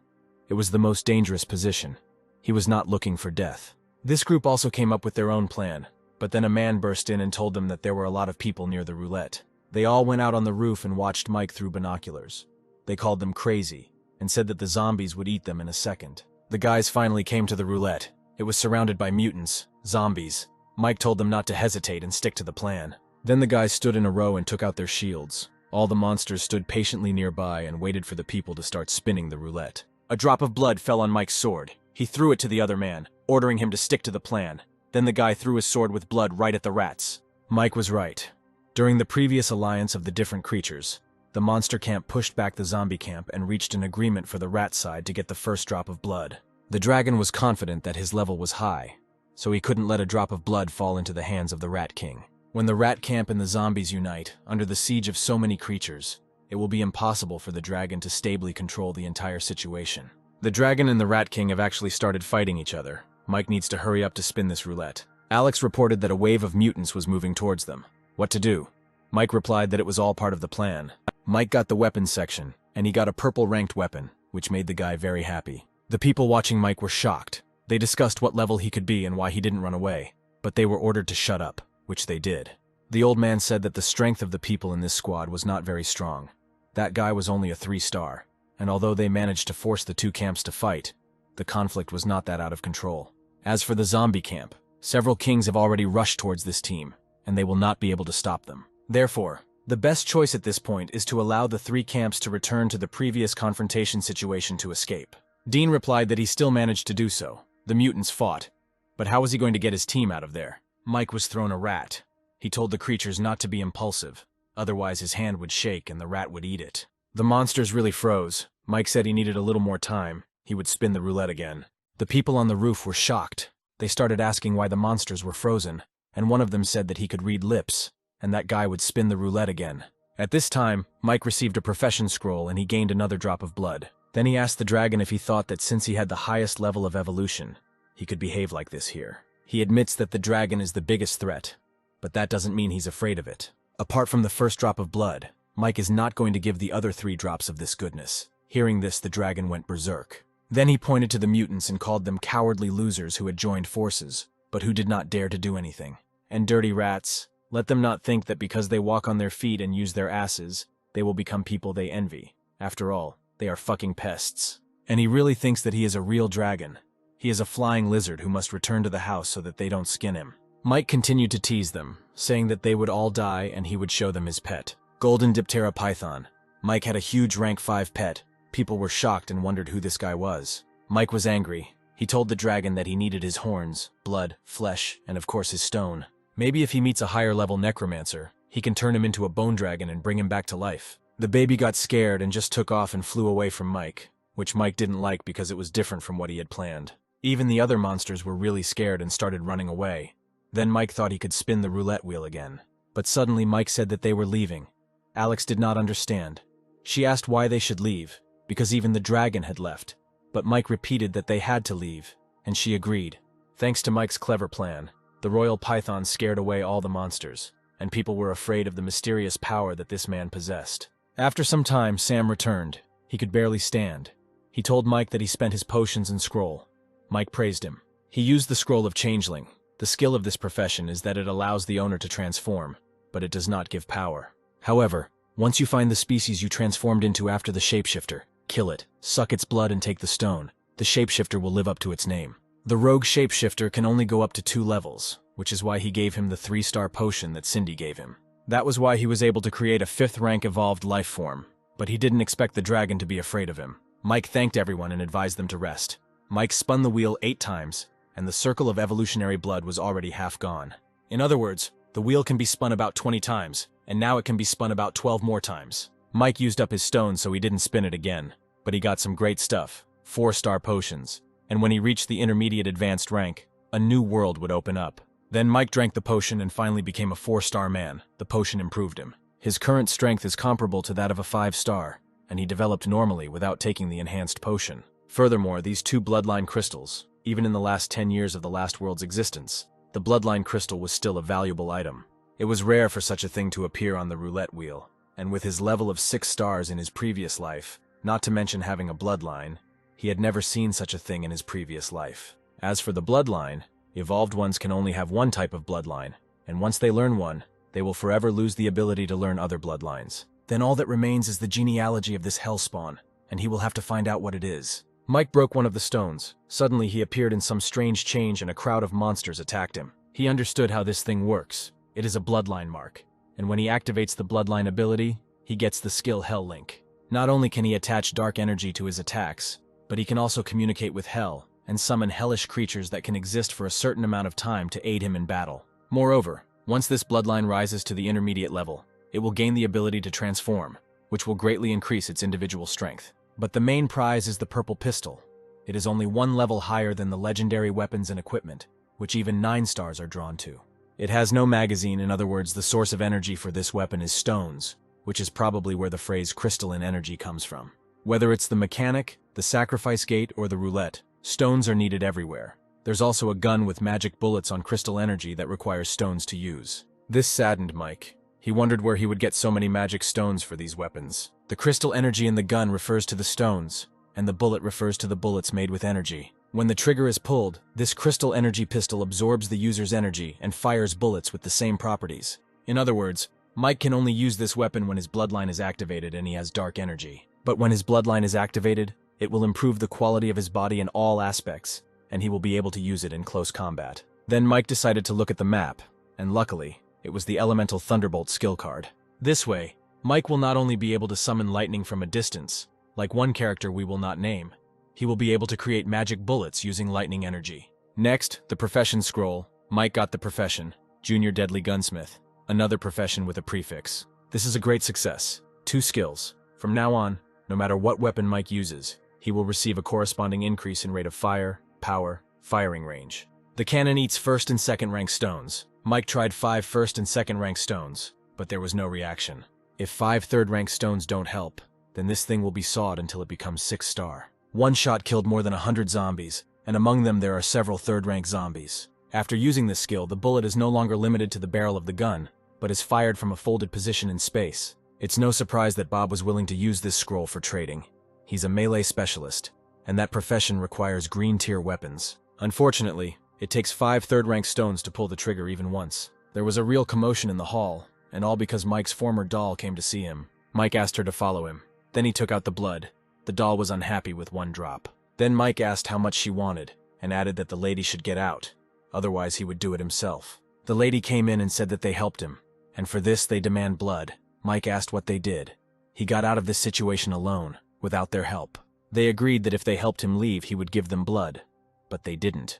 It was the most dangerous position. He was not looking for death. This group also came up with their own plan, but then a man burst in and told them that there were a lot of people near the roulette. They all went out on the roof and watched Mike through binoculars. They called them crazy, and said that the zombies would eat them in a second. The guys finally came to the roulette. It was surrounded by mutants, zombies. Mike told them not to hesitate and stick to the plan. Then the guys stood in a row and took out their shields. All the monsters stood patiently nearby and waited for the people to start spinning the roulette. A drop of blood fell on Mike's sword. He threw it to the other man, ordering him to stick to the plan. Then the guy threw his sword with blood right at the rats. Mike was right. During the previous alliance of the different creatures, the monster camp pushed back the zombie camp and reached an agreement for the rat side to get the first drop of blood. The dragon was confident that his level was high, so he couldn't let a drop of blood fall into the hands of the Rat King. When the rat camp and the zombies unite, under the siege of so many creatures, it will be impossible for the dragon to stably control the entire situation. The dragon and the Rat King have actually started fighting each other. Mike needs to hurry up to spin this roulette. Alex reported that a wave of mutants was moving towards them. What to do? Mike replied that it was all part of the plan. Mike got the weapons section, and he got a purple ranked weapon, which made the guy very happy. The people watching Mike were shocked. They discussed what level he could be and why he didn't run away, but they were ordered to shut up, which they did. The old man said that the strength of the people in this squad was not very strong. That guy was only a 3-star, and although they managed to force the two camps to fight, the conflict was not that out of control. As for the zombie camp, several kings have already rushed towards this team, and they will not be able to stop them. Therefore, the best choice at this point is to allow the three camps to return to the previous confrontation situation to escape. Dean replied that he still managed to do so. The mutants fought, but how was he going to get his team out of there? Mike was thrown a rat. He told the creatures not to be impulsive, otherwise his hand would shake and the rat would eat it. The monsters really froze. Mike said he needed a little more time. He would spin the roulette again. The people on the roof were shocked. They started asking why the monsters were frozen, and one of them said that he could read lips, and that guy would spin the roulette again. At this time, Mike received a profession scroll and he gained another drop of blood. Then he asked the dragon if he thought that since he had the highest level of evolution, he could behave like this here. He admits that the dragon is the biggest threat, but that doesn't mean he's afraid of it. Apart from the first drop of blood, Mike is not going to give the other 3 drops of this goodness. Hearing this, the dragon went berserk. Then he pointed to the mutants and called them cowardly losers who had joined forces, but who did not dare to do anything. And dirty rats, let them not think that because they walk on their feet and use their asses, they will become people they envy. After all, they are fucking pests. And he really thinks that he is a real dragon. He is a flying lizard who must return to the house so that they don't skin him. Mike continued to tease them, saying that they would all die and he would show them his pet. Golden Diptera Python. Mike had a huge rank 5 pet. People were shocked and wondered who this guy was. Mike was angry. He told the dragon that he needed his horns, blood, flesh, and of course his stone. Maybe if he meets a higher level necromancer, he can turn him into a bone dragon and bring him back to life. The baby got scared and just took off and flew away from Mike, which Mike didn't like because it was different from what he had planned. Even the other monsters were really scared and started running away. Then Mike thought he could spin the roulette wheel again. But suddenly Mike said that they were leaving. Alex did not understand. She asked why they should leave, because even the dragon had left. But Mike repeated that they had to leave, and she agreed. Thanks to Mike's clever plan, the royal python scared away all the monsters, and people were afraid of the mysterious power that this man possessed. After some time, Sam returned. He could barely stand. He told Mike that he spent his potions and scroll. Mike praised him. He used the scroll of changeling. The skill of this profession is that it allows the owner to transform, but it does not give power. However, once you find the species you transformed into after the shapeshifter, kill it, suck its blood and take the stone. The shapeshifter will live up to its name. The rogue shapeshifter can only go up to 2 levels, which is why he gave him the 3-star potion that Cindy gave him. That was why he was able to create a 5th rank evolved life form, but he didn't expect the dragon to be afraid of him. Mike thanked everyone and advised them to rest. Mike spun the wheel 8 times, and the circle of evolutionary blood was already half gone. In other words, the wheel can be spun about 20 times, and now it can be spun about 12 more times. Mike used up his stone so he didn't spin it again, but he got some great stuff, 4-star potions, and when he reached the intermediate advanced rank, a new world would open up. Then Mike drank the potion and finally became a 4-star man. The potion improved him. His current strength is comparable to that of a 5-star, and he developed normally without taking the enhanced potion. Furthermore, these 2 bloodline crystals, even in the last 10 years of the last world's existence, the bloodline crystal was still a valuable item. It was rare for such a thing to appear on the roulette wheel, and with his level of 6 stars in his previous life, not to mention having a bloodline, he had never seen such a thing in his previous life. As for the bloodline, evolved ones can only have one type of bloodline, and once they learn one, they will forever lose the ability to learn other bloodlines. Then all that remains is the genealogy of this hellspawn, and he will have to find out what it is. Mike broke one of the stones. Suddenly he appeared in some strange change and a crowd of monsters attacked him. He understood how this thing works. It is a bloodline mark, and when he activates the bloodline ability, he gets the skill Hell Link. Not only can he attach dark energy to his attacks, but he can also communicate with Hell and summon hellish creatures that can exist for a certain amount of time to aid him in battle. Moreover, once this bloodline rises to the intermediate level, it will gain the ability to transform. which will greatly increase its individual strength. But the main prize is the purple pistol. It is only one level higher than the legendary weapons and equipment, which even 9 stars are drawn to. It has no magazine, in other words, the source of energy for this weapon is stones, which is probably where the phrase crystalline energy comes from. Whether it's the mechanic, the sacrifice gate, or the roulette, stones are needed everywhere. There's also a gun with magic bullets on crystal energy that requires stones to use. This saddened Mike. He wondered where he would get so many magic stones for these weapons. The crystal energy in the gun refers to the stones, and the bullet refers to the bullets made with energy. When the trigger is pulled, this crystal energy pistol absorbs the user's energy and fires bullets with the same properties. In other words, Mike can only use this weapon when his bloodline is activated and he has dark energy. But when his bloodline is activated, it will improve the quality of his body in all aspects, and he will be able to use it in close combat. Then Mike decided to look at the map, and luckily, it was the Elemental Thunderbolt skill card. This way, Mike will not only be able to summon lightning from a distance, like one character we will not name, he will be able to create magic bullets using lightning energy. Next, the profession scroll. Mike got the profession, Junior Deadly Gunsmith, another profession with a prefix. This is a great success. 2 skills. From now on, no matter what weapon Mike uses, he will receive a corresponding increase in rate of fire, power, firing range. The cannon eats 1st and 2nd rank stones. Mike tried 5 1st and 2nd rank stones, but there was no reaction. If 5 3rd rank stones don't help, then this thing will be sawed until it becomes 6 star. One shot killed more than 100 zombies, and among them there are several 3rd rank zombies. After using this skill, the bullet is no longer limited to the barrel of the gun, but is fired from a folded position in space. It's no surprise that Bob was willing to use this scroll for trading. He's a melee specialist, and that profession requires green tier weapons. Unfortunately, it takes 5 3rd rank stones to pull the trigger even once. There was a real commotion in the hall, and all because Mike's former doll came to see him. Mike asked her to follow him. Then he took out the blood. The doll was unhappy with 1 drop. Then Mike asked how much she wanted, and added that the lady should get out, otherwise he would do it himself. The lady came in and said that they helped him, and for this they demand blood. Mike asked what they did. He got out of this situation alone, without their help. They agreed that if they helped him leave, he would give them blood, but they didn't.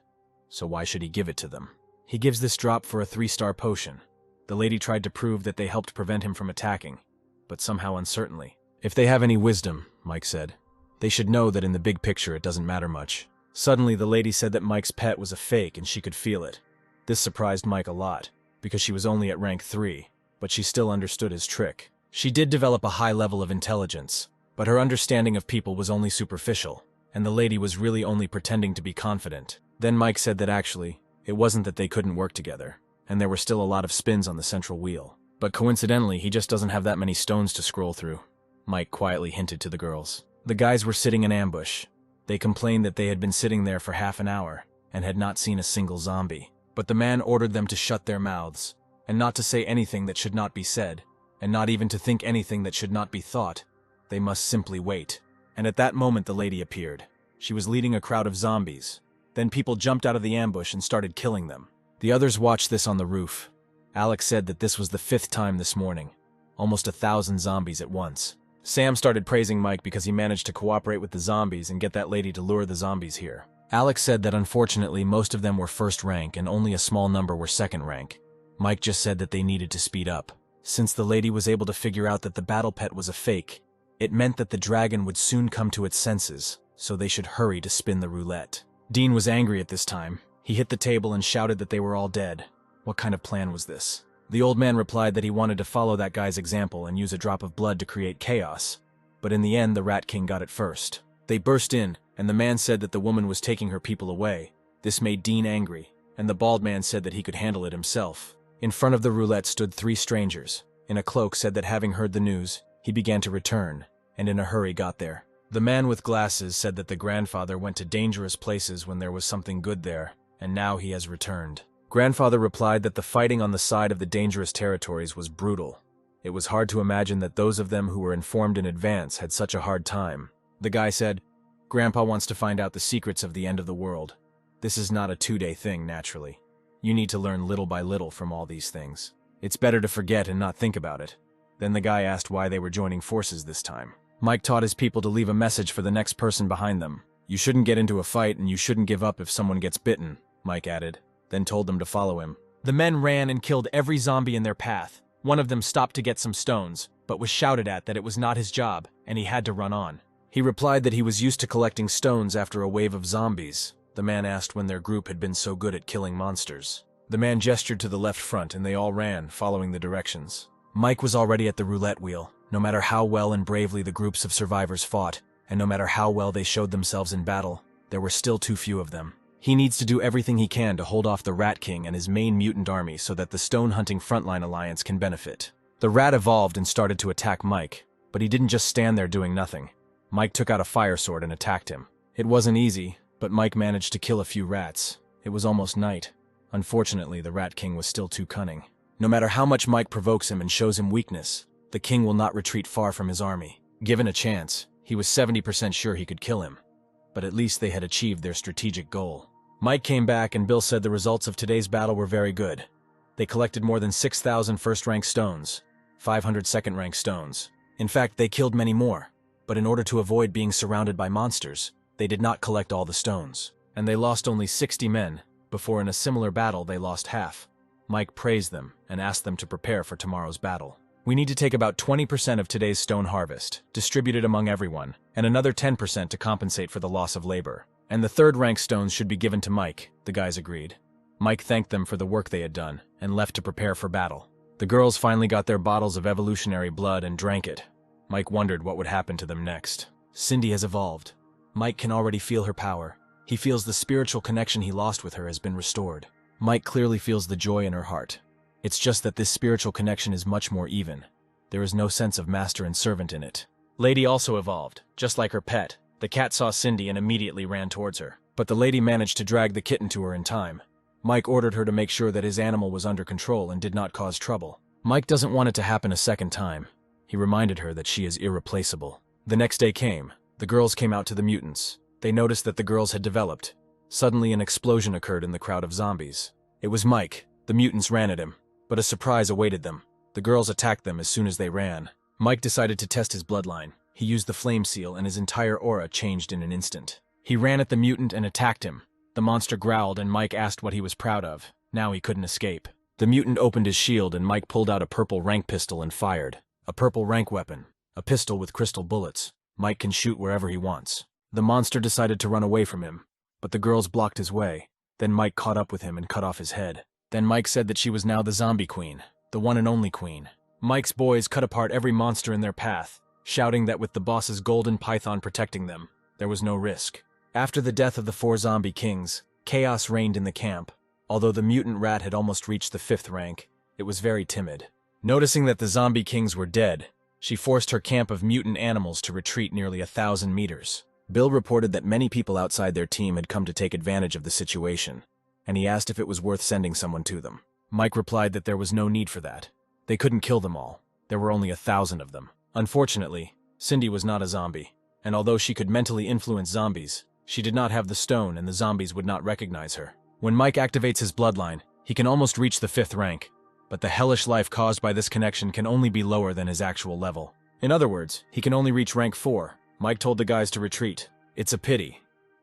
So why should he give it to them? He gives this drop for a 3-star potion. The lady tried to prove that they helped prevent him from attacking, but somehow uncertainly. If they have any wisdom, Mike said, they should know that in the big picture it doesn't matter much. Suddenly the lady said that Mike's pet was a fake and she could feel it. This surprised Mike a lot, because she was only at rank 3, but she still understood his trick. She did develop a high level of intelligence, but her understanding of people was only superficial, and the lady was really only pretending to be confident. Then Mike said that actually, it wasn't that they couldn't work together, and there were still a lot of spins on the central wheel. But coincidentally, he just doesn't have that many stones to scroll through. Mike quietly hinted to the girls. The guys were sitting in ambush. They complained that they had been sitting there for half an hour and had not seen a single zombie. But the man ordered them to shut their mouths, and not to say anything that should not be said, and not even to think anything that should not be thought. They must simply wait. And at that moment the lady appeared. She was leading a crowd of zombies. Then people jumped out of the ambush and started killing them. The others watched this on the roof. Alex said that this was the 5th time this morning. Almost 1,000 zombies at once. Sam started praising Mike because he managed to cooperate with the zombies and get that lady to lure the zombies here. Alex said that unfortunately most of them were 1st rank and only a small number were 2nd rank. Mike just said that they needed to speed up. Since the lady was able to figure out that the battle pet was a fake, it meant that the dragon would soon come to its senses, so they should hurry to spin the roulette. Dean was angry at this time. He hit the table and shouted that they were all dead. What kind of plan was this? The old man replied that he wanted to follow that guy's example and use a drop of blood to create chaos, but in the end the Rat King got it first. They burst in, and the man said that the woman was taking her people away. This made Dean angry, and the bald man said that he could handle it himself. In front of the roulette stood 3 strangers. In a cloak said that having heard the news, he began to return, and in a hurry got there. The man with glasses said that the grandfather went to dangerous places when there was something good there, and now he has returned. Grandfather replied that the fighting on the side of the dangerous territories was brutal. It was hard to imagine that those of them who were informed in advance had such a hard time. The guy said, "Grandpa wants to find out the secrets of the end of the world. This is not a 2-day thing, naturally. You need to learn little by little from all these things. It's better to forget and not think about it." Then the guy asked why they were joining forces this time. Mike taught his people to leave a message for the next person behind them. "You shouldn't get into a fight and you shouldn't give up if someone gets bitten," Mike added, then told them to follow him. The men ran and killed every zombie in their path. One of them stopped to get some stones, but was shouted at that it was not his job, and he had to run on. He replied that he was used to collecting stones after a wave of zombies. The man asked when their group had been so good at killing monsters. The man gestured to the left front and they all ran, following the directions. Mike was already at the roulette wheel. No matter how well and bravely the groups of survivors fought, and no matter how well they showed themselves in battle, there were still too few of them. He needs to do everything he can to hold off the Rat King and his main mutant army so that the stone-hunting frontline alliance can benefit. The rat evolved and started to attack Mike, but he didn't just stand there doing nothing. Mike took out a fire sword and attacked him. It wasn't easy, but Mike managed to kill a few rats. It was almost night. Unfortunately, the Rat King was still too cunning. No matter how much Mike provokes him and shows him weakness, the king will not retreat far from his army. Given a chance, he was 70% sure he could kill him. But at least they had achieved their strategic goal. Mike came back and Bill said the results of today's battle were very good. They collected more than 6,000 first-rank stones, 500 second-rank stones. In fact, they killed many more. But in order to avoid being surrounded by monsters, they did not collect all the stones. And they lost only 60 men, before in a similar battle they lost half. Mike praised them and asked them to prepare for tomorrow's battle. We need to take about 20% of today's stone harvest, distribute it among everyone, and another 10% to compensate for the loss of labor. And the third-rank stones should be given to Mike, the guys agreed. Mike thanked them for the work they had done, and left to prepare for battle. The girls finally got their bottles of evolutionary blood and drank it. Mike wondered what would happen to them next. Cindy has evolved. Mike can already feel her power. He feels the spiritual connection he lost with her has been restored. Mike clearly feels the joy in her heart. It's just that this spiritual connection is much more even. There is no sense of master and servant in it. Lady also evolved, just like her pet. The cat saw Cindy and immediately ran towards her. But the lady managed to drag the kitten to her in time. Mike ordered her to make sure that his animal was under control and did not cause trouble. Mike doesn't want it to happen a second time. He reminded her that she is irreplaceable. The next day came. The girls came out to the mutants. They noticed that the girls had developed. Suddenly an explosion occurred in the crowd of zombies. It was Mike. The mutants ran at him, but a surprise awaited them. The girls attacked them as soon as they ran. Mike decided to test his bloodline. He used the flame seal and his entire aura changed in an instant. He ran at the mutant and attacked him. The monster growled and Mike asked what he was proud of. Now he couldn't escape. The mutant opened his shield and Mike pulled out a purple rank pistol and fired. A purple rank weapon. A pistol with crystal bullets. Mike can shoot wherever he wants. The monster decided to run away from him, but the girls blocked his way. Then Mike caught up with him and cut off his head. Then Mike said that she was now the zombie queen, the one and only queen. Mike's boys cut apart every monster in their path, shouting that with the boss's golden python protecting them, there was no risk. After the death of the 4 zombie kings, chaos reigned in the camp. Although the mutant rat had almost reached the 5th rank, it was very timid. Noticing that the zombie kings were dead, she forced her camp of mutant animals to retreat nearly 1,000 meters. Bill reported that many people outside their team had come to take advantage of the situation, and he asked if it was worth sending someone to them. Mike replied that there was no need for that. They couldn't kill them all. There were only 1,000 of them. Unfortunately, Cindy was not a zombie, and although she could mentally influence zombies, she did not have the stone and the zombies would not recognize her. When Mike activates his bloodline, he can almost reach the 5th rank, but the hellish life caused by this connection can only be lower than his actual level. In other words, he can only reach rank 4. Mike told the guys to retreat. It's a pity,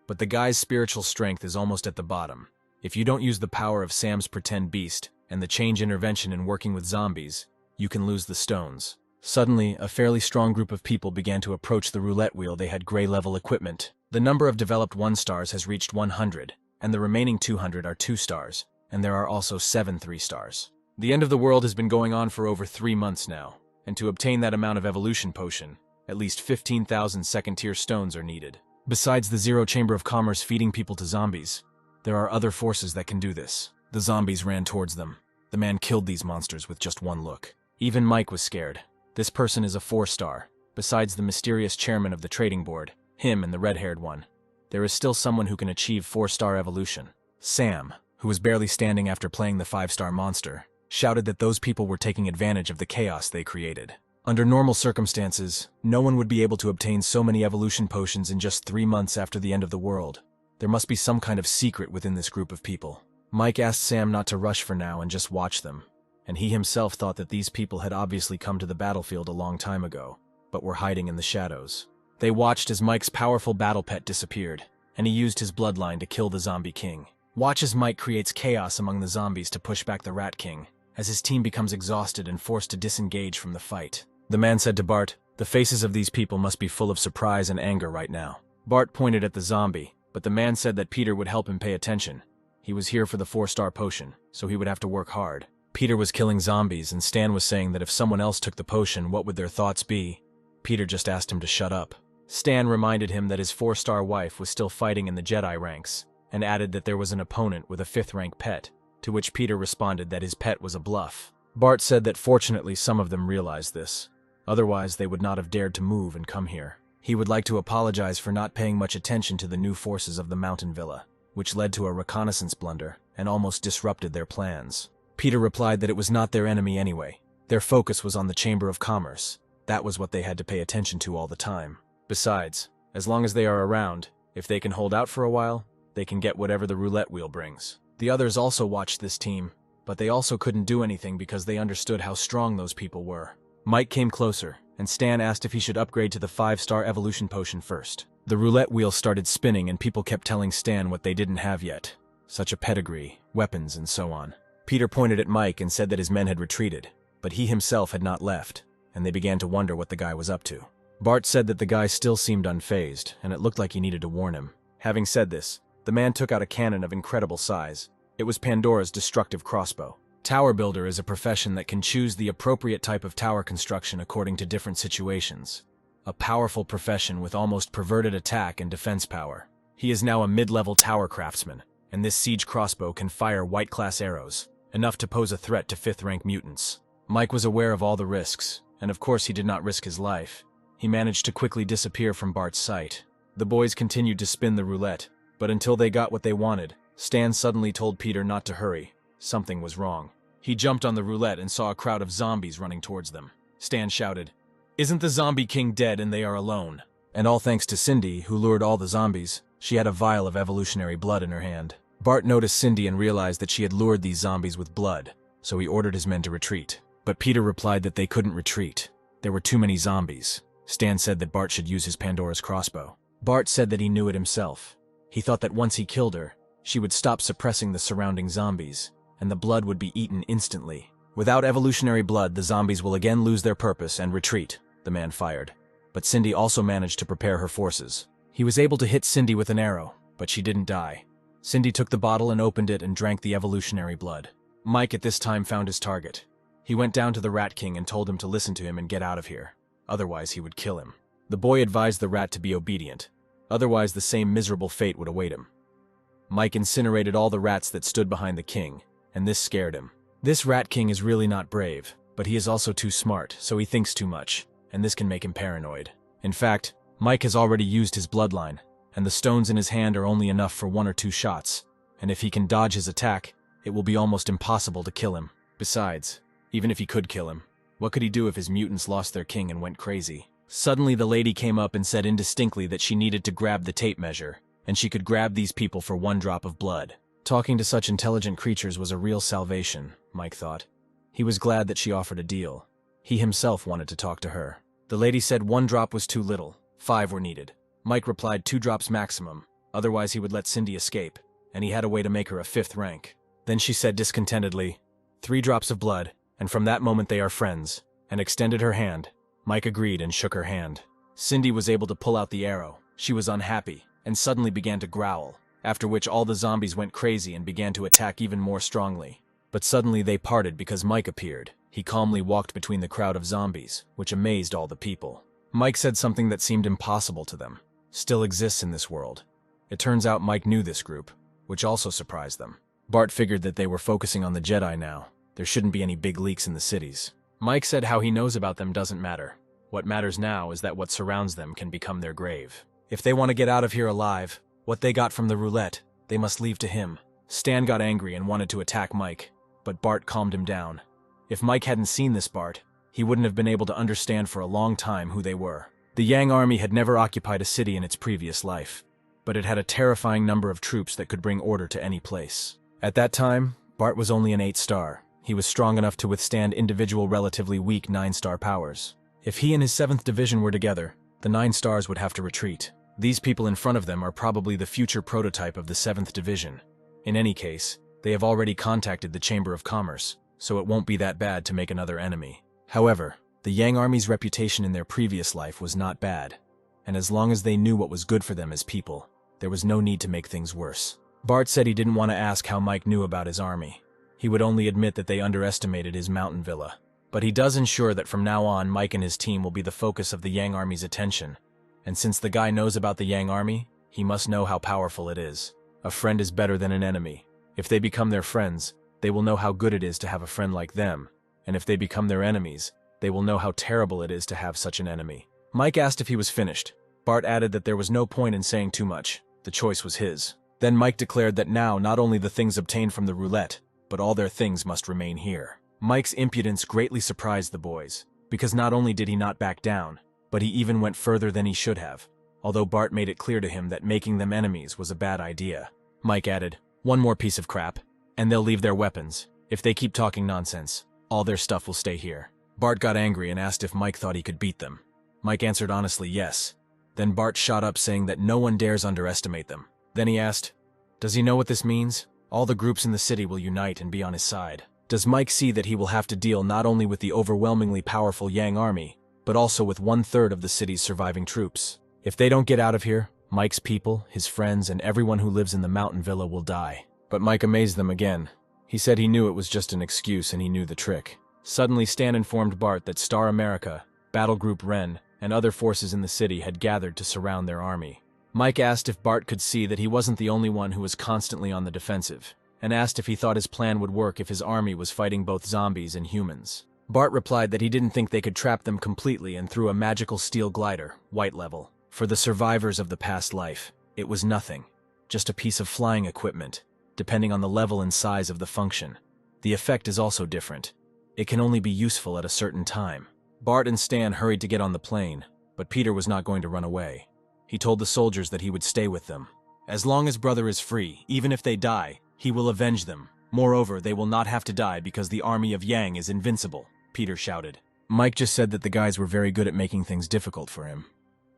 but the guy's spiritual strength is almost at the bottom. If you don't use the power of Sam's pretend beast and the change intervention in working with zombies, you can lose the stones. Suddenly, a fairly strong group of people began to approach the roulette wheel. They had gray-level equipment. The number of developed 1 stars has reached 100, and the remaining 200 are 2 stars, and there are also 7 3 stars. The end of the world has been going on for over 3 months now, and to obtain that amount of evolution potion, at least 15,000 second-tier stones are needed. Besides the Zero Chamber of Commerce feeding people to zombies, there are other forces that can do this. The zombies ran towards them. The man killed these monsters with just one look. Even Mike was scared. This person is a 4-star. Besides the mysterious chairman of the trading board, him and the red-haired one, there is still someone who can achieve 4-star evolution. Sam, who was barely standing after playing the 5-star monster, shouted that those people were taking advantage of the chaos they created. Under normal circumstances, no one would be able to obtain so many evolution potions in just 3 months after the end of the world. There must be some kind of secret within this group of people. Mike asked Sam not to rush for now and just watch them, and he himself thought that these people had obviously come to the battlefield a long time ago, but were hiding in the shadows. They watched as Mike's powerful battle pet disappeared, and he used his bloodline to kill the zombie king. Watch as Mike creates chaos among the zombies to push back the Rat King. as his team becomes exhausted and forced to disengage from the fight. The man said to Bart, "The faces of these people must be full of surprise and anger right now." Bart pointed at the zombie, but the man said that Peter would help him pay attention. He was here for the 4-star potion, so he would have to work hard. Peter was killing zombies, and Stan was saying that if someone else took the potion, what would their thoughts be? Peter just asked him to shut up. Stan reminded him that his 4-star wife was still fighting in the Jedi ranks, and added that there was an opponent with a 5th-rank pet, to which Peter responded that his pet was a bluff. Bart said that fortunately some of them realized this. Otherwise, they would not have dared to move and come here. He would like to apologize for not paying much attention to the new forces of the mountain villa, which led to a reconnaissance blunder and almost disrupted their plans. Peter replied that it was not their enemy anyway. Their focus was on the Chamber of Commerce. That was what they had to pay attention to all the time. Besides, as long as they are around, if they can hold out for a while, they can get whatever the roulette wheel brings. The others also watched this team, but they also couldn't do anything because they understood how strong those people were. Mike came closer, and Stan asked if he should upgrade to the 5-star evolution potion first. The roulette wheel started spinning and people kept telling Stan what they didn't have yet, such a pedigree, weapons, and so on. Peter pointed at Mike and said that his men had retreated, but he himself had not left, and they began to wonder what the guy was up to. Bart said that the guy still seemed unfazed, and it looked like he needed to warn him. Having said this, the man took out a cannon of incredible size. It was Pandora's destructive crossbow. Tower builder is a profession that can choose the appropriate type of tower construction according to different situations. A powerful profession with almost perverted attack and defense power. He is now a mid-level tower craftsman, and this siege crossbow can fire white-class arrows, enough to pose a threat to 5th-rank mutants. Mike was aware of all the risks, and of course he did not risk his life. He managed to quickly disappear from Bart's sight. The boys continued to spin the roulette, but until they got what they wanted, Stan suddenly told Peter not to hurry. Something was wrong. He jumped on the roulette and saw a crowd of zombies running towards them. Stan shouted, "Isn't the zombie king dead and they are alone?" And all thanks to Cindy, who lured all the zombies. She had a vial of evolutionary blood in her hand. Bart noticed Cindy and realized that she had lured these zombies with blood, so he ordered his men to retreat. But Peter replied that they couldn't retreat. There were too many zombies. Stan said that Bart should use his Pandora's crossbow. Bart said that he knew it himself. He thought that once he killed her, she would stop suppressing the surrounding zombies, and the blood would be eaten instantly. Without evolutionary blood, the zombies will again lose their purpose and retreat, the man fired. But Cindy also managed to prepare her forces. He was able to hit Cindy with an arrow, but she didn't die. Cindy took the bottle and opened it and drank the evolutionary blood. Mike at this time found his target. He went down to the Rat King and told him to listen to him and get out of here. Otherwise, he would kill him. The boy advised the rat to be obedient. Otherwise, the same miserable fate would await him. Mike incinerated all the rats that stood behind the king, and this scared him. This Rat King is really not brave, but he is also too smart, so he thinks too much, and this can make him paranoid. In fact, Mike has already used his bloodline, and the stones in his hand are only enough for 1 or 2 shots, and if he can dodge his attack, it will be almost impossible to kill him. Besides, even if he could kill him, what could he do if his mutants lost their king and went crazy? Suddenly the lady came up and said indistinctly that she needed to grab the tape measure, and she could grab these people for 1 drop of blood. Talking to such intelligent creatures was a real salvation, Mike thought. He was glad that she offered a deal. He himself wanted to talk to her. The lady said 1 drop was too little, 5 were needed. Mike replied 2 drops maximum, otherwise he would let Cindy escape, and he had a way to make her a 5th rank. Then she said discontentedly, 3 drops of blood, and from that moment they are friends, and extended her hand. Mike agreed and shook her hand. Cindy was able to pull out the arrow. She was unhappy, and suddenly began to growl, after which all the zombies went crazy and began to attack even more strongly. But suddenly they parted because Mike appeared. He calmly walked between the crowd of zombies, which amazed all the people. Mike said something that seemed impossible to them. Still exists in this world. It turns out Mike knew this group, which also surprised them. Bart figured that they were focusing on the Jedi now. There shouldn't be any big leaks in the cities. Mike said how he knows about them doesn't matter. What matters now is that what surrounds them can become their grave. If they want to get out of here alive, what they got from the roulette, they must leave to him. Stan got angry and wanted to attack Mike, but Bart calmed him down. If Mike hadn't seen this Bart, he wouldn't have been able to understand for a long time who they were. The Yang army had never occupied a city in its previous life, but it had a terrifying number of troops that could bring order to any place. At that time, Bart was only an 8-star. He was strong enough to withstand individual relatively weak 9-star powers. If he and his 7th division were together, the 9 stars would have to retreat. These people in front of them are probably the future prototype of the 7th division. In any case, they have already contacted the Chamber of Commerce, so it won't be that bad to make another enemy. However, the Yang Army's reputation in their previous life was not bad, and as long as they knew what was good for them as people, there was no need to make things worse. Bart said he didn't want to ask how Mike knew about his army. He would only admit that they underestimated his mountain villa. But he does ensure that from now on, Mike and his team will be the focus of the Yang Army's attention. And since the guy knows about the Yang Army, he must know how powerful it is. A friend is better than an enemy. If they become their friends, they will know how good it is to have a friend like them. And if they become their enemies, they will know how terrible it is to have such an enemy. Mike asked if he was finished. Bart added that there was no point in saying too much. The choice was his. Then Mike declared that now not only the things obtained from the roulette, but all their things must remain here. Mike's impudence greatly surprised the boys, because not only did he not back down, but he even went further than he should have, although Bart made it clear to him that making them enemies was a bad idea. Mike added, "One more piece of crap, and they'll leave their weapons. If they keep talking nonsense, all their stuff will stay here." Bart got angry and asked if Mike thought he could beat them. Mike answered honestly yes. Then Bart shot up saying that no one dares underestimate them. Then he asked, "Does he know what this means? All the groups in the city will unite and be on his side. Does Mike see that he will have to deal not only with the overwhelmingly powerful Yang Army, but also with 1/3 of the city's surviving troops? If they don't get out of here, Mike's people, his friends, and everyone who lives in the mountain villa will die." But Mike amazed them again. He said he knew it was just an excuse and he knew the trick. Suddenly Stan informed Bart that Star America, Battle Group Ren, and other forces in the city had gathered to surround their army. Mike asked if Bart could see that he wasn't the only one who was constantly on the defensive, and asked if he thought his plan would work if his army was fighting both zombies and humans. Bart replied that he didn't think they could trap them completely and threw a magical steel glider, white level. For the survivors of the past life, it was nothing, just a piece of flying equipment, depending on the level and size of the function. The effect is also different. It can only be useful at a certain time. Bart and Stan hurried to get on the plane, but Peter was not going to run away. He told the soldiers that he would stay with them. As long as brother is free, even if they die, he will avenge them. Moreover, they will not have to die because the army of Yang is invincible, Peter shouted. Mike just said that the guys were very good at making things difficult for him.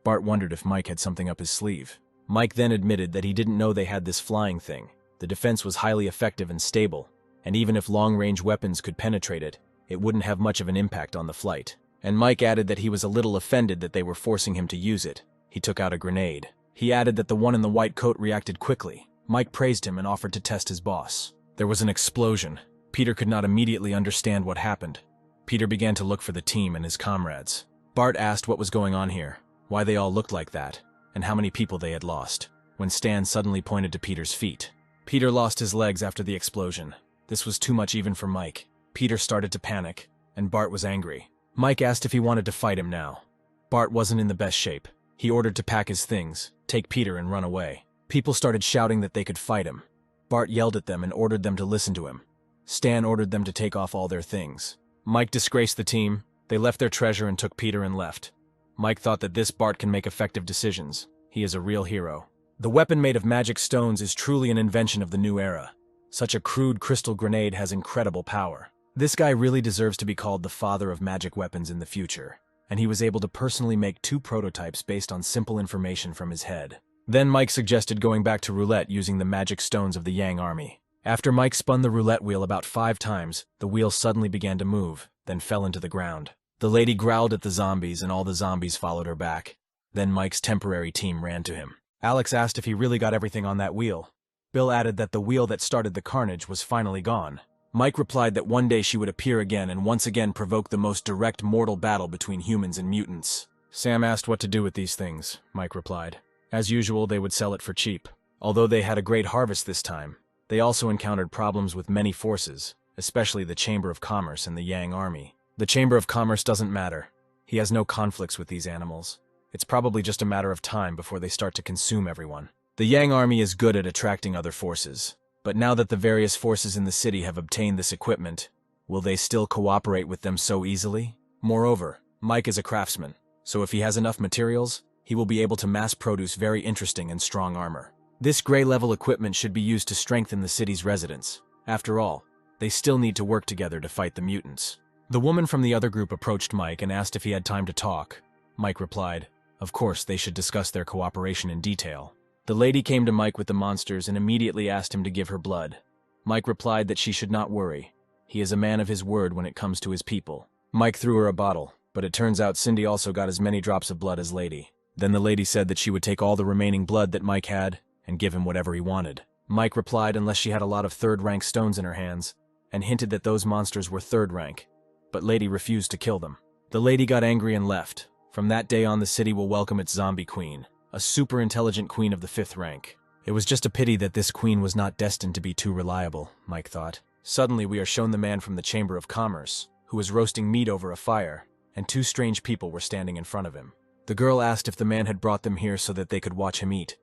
Bart wondered if Mike had something up his sleeve. Mike then admitted that he didn't know they had this flying thing. The defense was highly effective and stable, and even if long-range weapons could penetrate it, it wouldn't have much of an impact on the flight. And Mike added that he was a little offended that they were forcing him to use it. He took out a grenade. He added that the one in the white coat reacted quickly. Mike praised him and offered to test his boss. There was an explosion. Peter could not immediately understand what happened. Peter began to look for the team and his comrades. Bart asked what was going on here, why they all looked like that, and how many people they had lost, when Stan suddenly pointed to Peter's feet. Peter lost his legs after the explosion. This was too much even for Mike. Peter started to panic, and Bart was angry. Mike asked if he wanted to fight him now. Bart wasn't in the best shape. He ordered to pack his things, take Peter, and run away. People started shouting that they could fight him. Bart yelled at them and ordered them to listen to him. Stan ordered them to take off all their things. Mike disgraced the team. They left their treasure and took Peter and left. Mike thought that this Bart can make effective decisions. He is a real hero. The weapon made of magic stones is truly an invention of the new era. Such a crude crystal grenade has incredible power. This guy really deserves to be called the father of magic weapons in the future, and he was able to personally make 2 prototypes based on simple information from his head. Then Mike suggested going back to roulette using the magic stones of the Yang Army. After Mike spun the roulette wheel about 5 times, the wheel suddenly began to move, then fell into the ground. The lady growled at the zombies and all the zombies followed her back. Then Mike's temporary team ran to him. Alex asked if he really got everything on that wheel. Bill added that the wheel that started the carnage was finally gone. Mike replied that one day she would appear again and once again provoke the most direct mortal battle between humans and mutants. Sam asked what to do with these things, Mike replied. As usual, they would sell it for cheap. Although they had a great harvest this time, they also encountered problems with many forces, especially the Chamber of Commerce and the Yang Army. The Chamber of Commerce doesn't matter. He has no conflicts with these animals. It's probably just a matter of time before they start to consume everyone. The Yang Army is good at attracting other forces. But now that the various forces in the city have obtained this equipment, will they still cooperate with them so easily? Moreover, Mike is a craftsman, so if he has enough materials, he will be able to mass-produce very interesting and strong armor. This gray-level equipment should be used to strengthen the city's residents. After all, they still need to work together to fight the mutants. The woman from the other group approached Mike and asked if he had time to talk. Mike replied, of course they should discuss their cooperation in detail. The lady came to Mike with the monsters and immediately asked him to give her blood. Mike replied that she should not worry. He is a man of his word when it comes to his people. Mike threw her a bottle, but it turns out Cindy also got as many drops of blood as Lady. Then the lady said that she would take all the remaining blood that Mike had and give him whatever he wanted. Mike replied unless she had a lot of third-rank stones in her hands, and hinted that those monsters were third rank, but Lady refused to kill them. The lady got angry and left. From that day on, the city will welcome its zombie queen, a super intelligent queen of the 5th rank. It was just a pity that this queen was not destined to be too reliable, Mike thought. Suddenly we are shown the man from the Chamber of Commerce, who was roasting meat over a fire, and 2 strange people were standing in front of him. The girl asked if the man had brought them here so that they could watch him eat.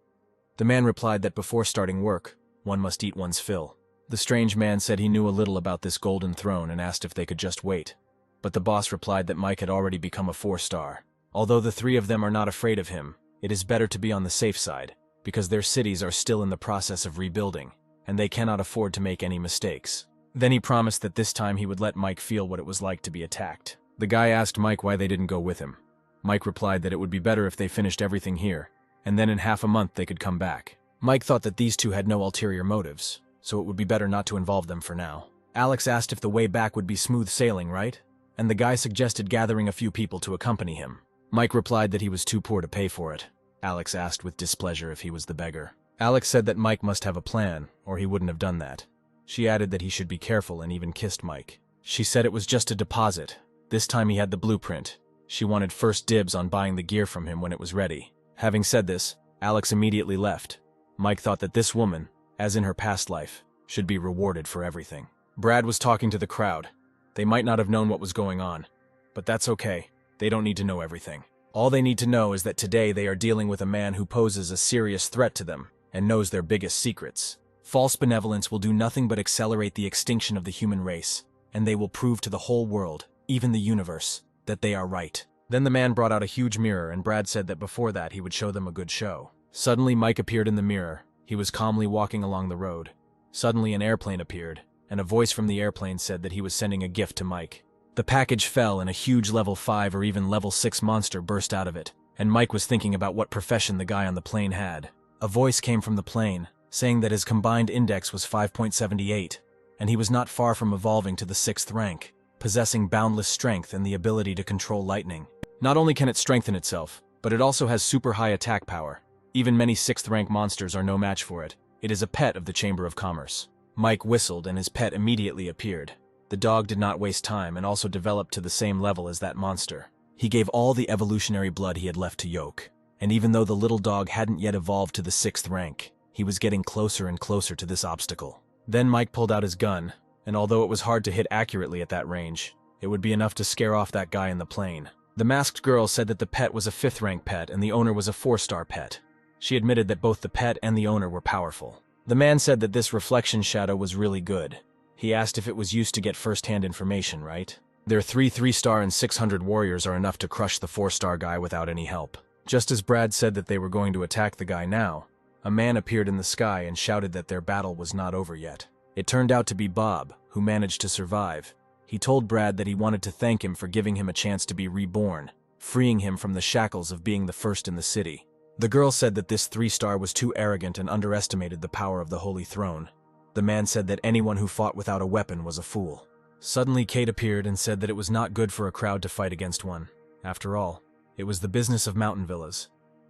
The man replied that before starting work, one must eat one's fill. The strange man said he knew a little about this golden throne and asked if they could just wait. But the boss replied that Mike had already become a 4-star. Although the 3 of them are not afraid of him, it is better to be on the safe side, because their cities are still in the process of rebuilding, and they cannot afford to make any mistakes. Then he promised that this time he would let Mike feel what it was like to be attacked. The guy asked Mike why they didn't go with him. Mike replied that it would be better if they finished everything here, and then in half a month they could come back. Mike thought that these 2 had no ulterior motives, so it would be better not to involve them for now. Alex asked if the way back would be smooth sailing, right? And the guy suggested gathering a few people to accompany him. Mike replied that he was too poor to pay for it. Alex asked with displeasure if he was the beggar. Alex said that Mike must have a plan, or he wouldn't have done that. She added that he should be careful and even kissed Mike. She said it was just a deposit. This time he had the blueprint. She wanted first dibs on buying the gear from him when it was ready. Having said this, Alex immediately left. Mike thought that this woman, as in her past life, should be rewarded for everything. Brad was talking to the crowd. They might not have known what was going on, but that's okay. They don't need to know everything. All they need to know is that today they are dealing with a man who poses a serious threat to them and knows their biggest secrets. False benevolence will do nothing but accelerate the extinction of the human race, and they will prove to the whole world, even the universe, that they are right. Then the man brought out a huge mirror, and Brad said that before that he would show them a good show. Suddenly Mike appeared in the mirror. He was calmly walking along the road. Suddenly an airplane appeared, and a voice from the airplane said that he was sending a gift to Mike. The package fell and a huge level 5 or even level 6 monster burst out of it, and Mike was thinking about what profession the guy on the plane had. A voice came from the plane, saying that his combined index was 5.78, and he was not far from evolving to the 6th rank, possessing boundless strength and the ability to control lightning. Not only can it strengthen itself, but it also has super high attack power. Even many 6th rank monsters are no match for it. It is a pet of the Chamber of Commerce. Mike whistled and his pet immediately appeared. The dog did not waste time and also developed to the same level as that monster. He gave all the evolutionary blood he had left to Yoke, and even though the little dog hadn't yet evolved to the 6th rank, he was getting closer and closer to this obstacle. Then Mike pulled out his gun, and although it was hard to hit accurately at that range, it would be enough to scare off that guy in the plane. The masked girl said that the pet was a 5th rank pet and the owner was a 4-star pet. She admitted that both the pet and the owner were powerful. The man said that this reflection shadow was really good. He asked if it was used to get first-hand information, right? Their 3-star and 600 warriors are enough to crush the 4-star guy without any help. Just as Brad said that they were going to attack the guy now, a man appeared in the sky and shouted that their battle was not over yet. It turned out to be Bob, who managed to survive. He told Brad that he wanted to thank him for giving him a chance to be reborn, freeing him from the shackles of being the first in the city. The girl said that this 3-star was too arrogant and underestimated the power of the Holy Throne. The man said that anyone who fought without a weapon was a fool. Suddenly Kate appeared and said that it was not good for a crowd to fight against one. After all, it was the business of mountain villas.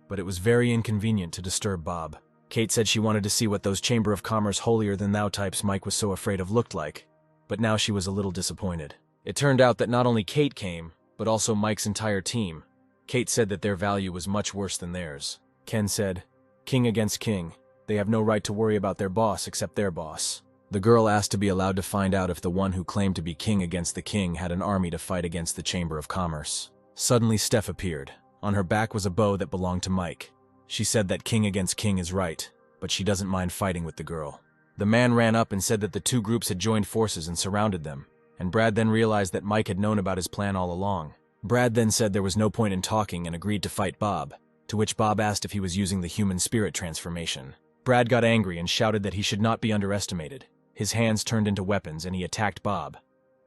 But it was very inconvenient to disturb Bob. Kate said she wanted to see what those Chamber of Commerce holier-than-thou types Mike was so afraid of looked like, but now she was a little disappointed. It turned out that not only Kate came, but also Mike's entire team. Kate said that their value was much worse than theirs. Ken said, "King against king. They have no right to worry about their boss except their boss." The girl asked to be allowed to find out if the one who claimed to be king against the king had an army to fight against the Chamber of Commerce. Suddenly Steph appeared. On her back was a bow that belonged to Mike. She said that king against king is right, but she doesn't mind fighting with the girl. The man ran up and said that the two groups had joined forces and surrounded them, and Brad then realized that Mike had known about his plan all along. Brad then said there was no point in talking and agreed to fight Bob, to which Bob asked if he was using the human spirit transformation. Brad got angry and shouted that he should not be underestimated. His hands turned into weapons and he attacked Bob,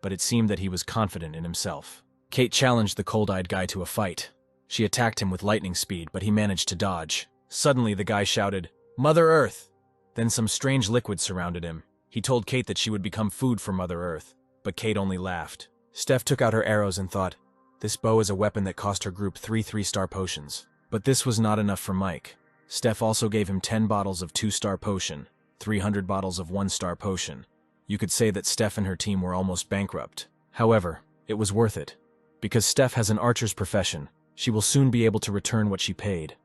but it seemed that he was confident in himself. Kate challenged the cold-eyed guy to a fight. She attacked him with lightning speed, but he managed to dodge. Suddenly the guy shouted, "Mother Earth!" Then some strange liquid surrounded him. He told Kate that she would become food for Mother Earth. but Kate only laughed. Steph took out her arrows and thought, this bow is a weapon that cost her group 3 3-star potions. But this was not enough for Mike. Steph also gave him 10 bottles of 2-star potion, 300 bottles of 1-star potion. You could say that Steph and her team were almost bankrupt. However, it was worth it. Because Steph has an archer's profession, she will soon be able to return what she paid.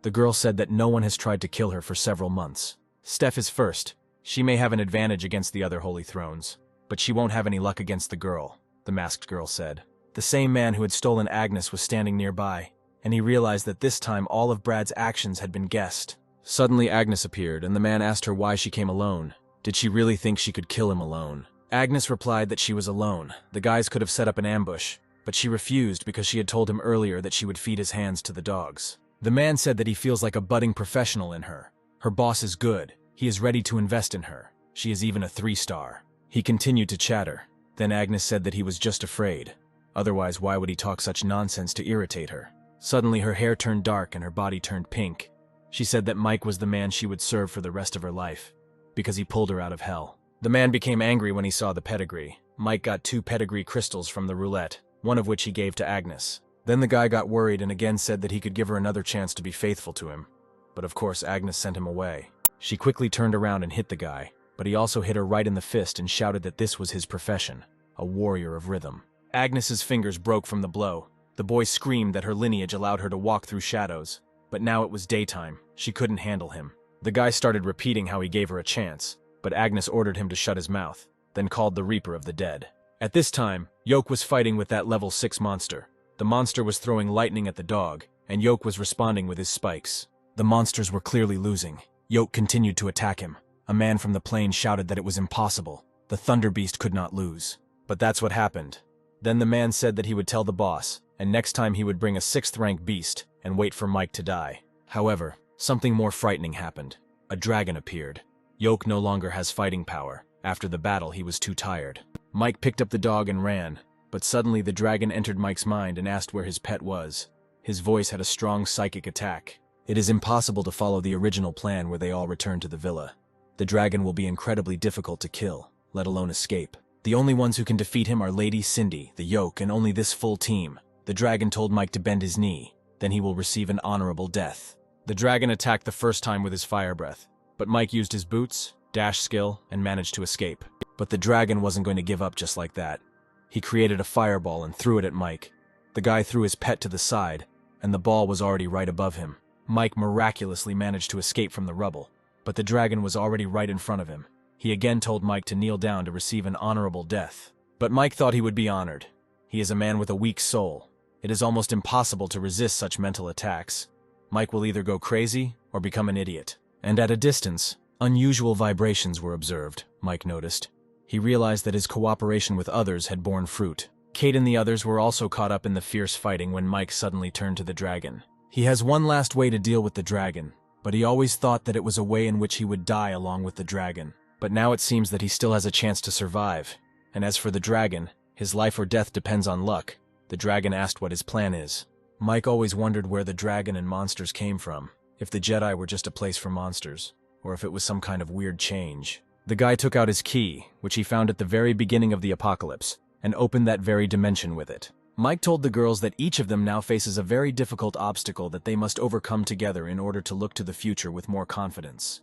The girl said that no one has tried to kill her for several months. Steph is first. She may have an advantage against the other Holy Thrones, but she won't have any luck against the girl, the masked girl said. The same man who had stolen Agnes was standing nearby, and he realized that this time all of Brad's actions had been guessed. Suddenly Agnes appeared, and the man asked her why she came alone. Did she really think she could kill him alone? Agnes replied that she was alone. The guys could have set up an ambush, but she refused because she had told him earlier that she would feed his hands to the dogs. The man said that he feels like a budding professional in her. Her boss is good. He is ready to invest in her. She is even a 3-star. He continued to chatter. Then Agnes said that he was just afraid. Otherwise, why would he talk such nonsense to irritate her? Suddenly, her hair turned dark and her body turned pink. She said that Mike was the man she would serve for the rest of her life, because he pulled her out of hell. The man became angry when he saw the pedigree. Mike got 2 pedigree crystals from the roulette, one of which he gave to Agnes. Then the guy got worried and again said that he could give her another chance to be faithful to him. But of course, Agnes sent him away. She quickly turned around and hit the guy, but he also hit her right in the fist and shouted that this was his profession, a warrior of rhythm. Agnes's fingers broke from the blow. The boy screamed that her lineage allowed her to walk through shadows, but now it was daytime. She couldn't handle him. The guy started repeating how he gave her a chance, but Agnes ordered him to shut his mouth, then called the Reaper of the Dead. At this time, Yoke was fighting with that level 6 monster. The monster was throwing lightning at the dog, and Yoke was responding with his spikes. The monsters were clearly losing. Yoke continued to attack him. A man from the plain shouted that it was impossible. The Thunder Beast could not lose. But that's what happened. Then the man said that he would tell the boss, and next time he would bring a 6th-rank beast and wait for Mike to die. However, something more frightening happened. A dragon appeared. Yoke no longer has fighting power. After the battle, he was too tired. Mike picked up the dog and ran, but suddenly the dragon entered Mike's mind and asked where his pet was. His voice had a strong psychic attack. It is impossible to follow the original plan where they all return to the villa. The dragon will be incredibly difficult to kill, let alone escape. The only ones who can defeat him are Lady Cindy, the Yoke, and only this full team. The dragon told Mike to bend his knee, then he will receive an honorable death. The dragon attacked the first time with his fire breath, but Mike used his boots, dash skill, and managed to escape. But the dragon wasn't going to give up just like that. He created a fireball and threw it at Mike. The guy threw his pet to the side, and the ball was already right above him. Mike miraculously managed to escape from the rubble, but the dragon was already right in front of him. He again told Mike to kneel down to receive an honorable death. But Mike thought he would be honored. He is a man with a weak soul. It is almost impossible to resist such mental attacks. Mike will either go crazy or become an idiot. And at a distance, unusual vibrations were observed, Mike noticed. He realized that his cooperation with others had borne fruit. Kate and the others were also caught up in the fierce fighting when Mike suddenly turned to the dragon. He has one last way to deal with the dragon, but he always thought that it was a way in which he would die along with the dragon. But now it seems that he still has a chance to survive. And as for the dragon, his life or death depends on luck. The dragon asked what his plan is. Mike always wondered where the dragon and monsters came from, if the Jedi were just a place for monsters, or if it was some kind of weird change. The guy took out his key, which he found at the very beginning of the apocalypse, and opened that very dimension with it. Mike told the girls that each of them now faces a very difficult obstacle that they must overcome together in order to look to the future with more confidence.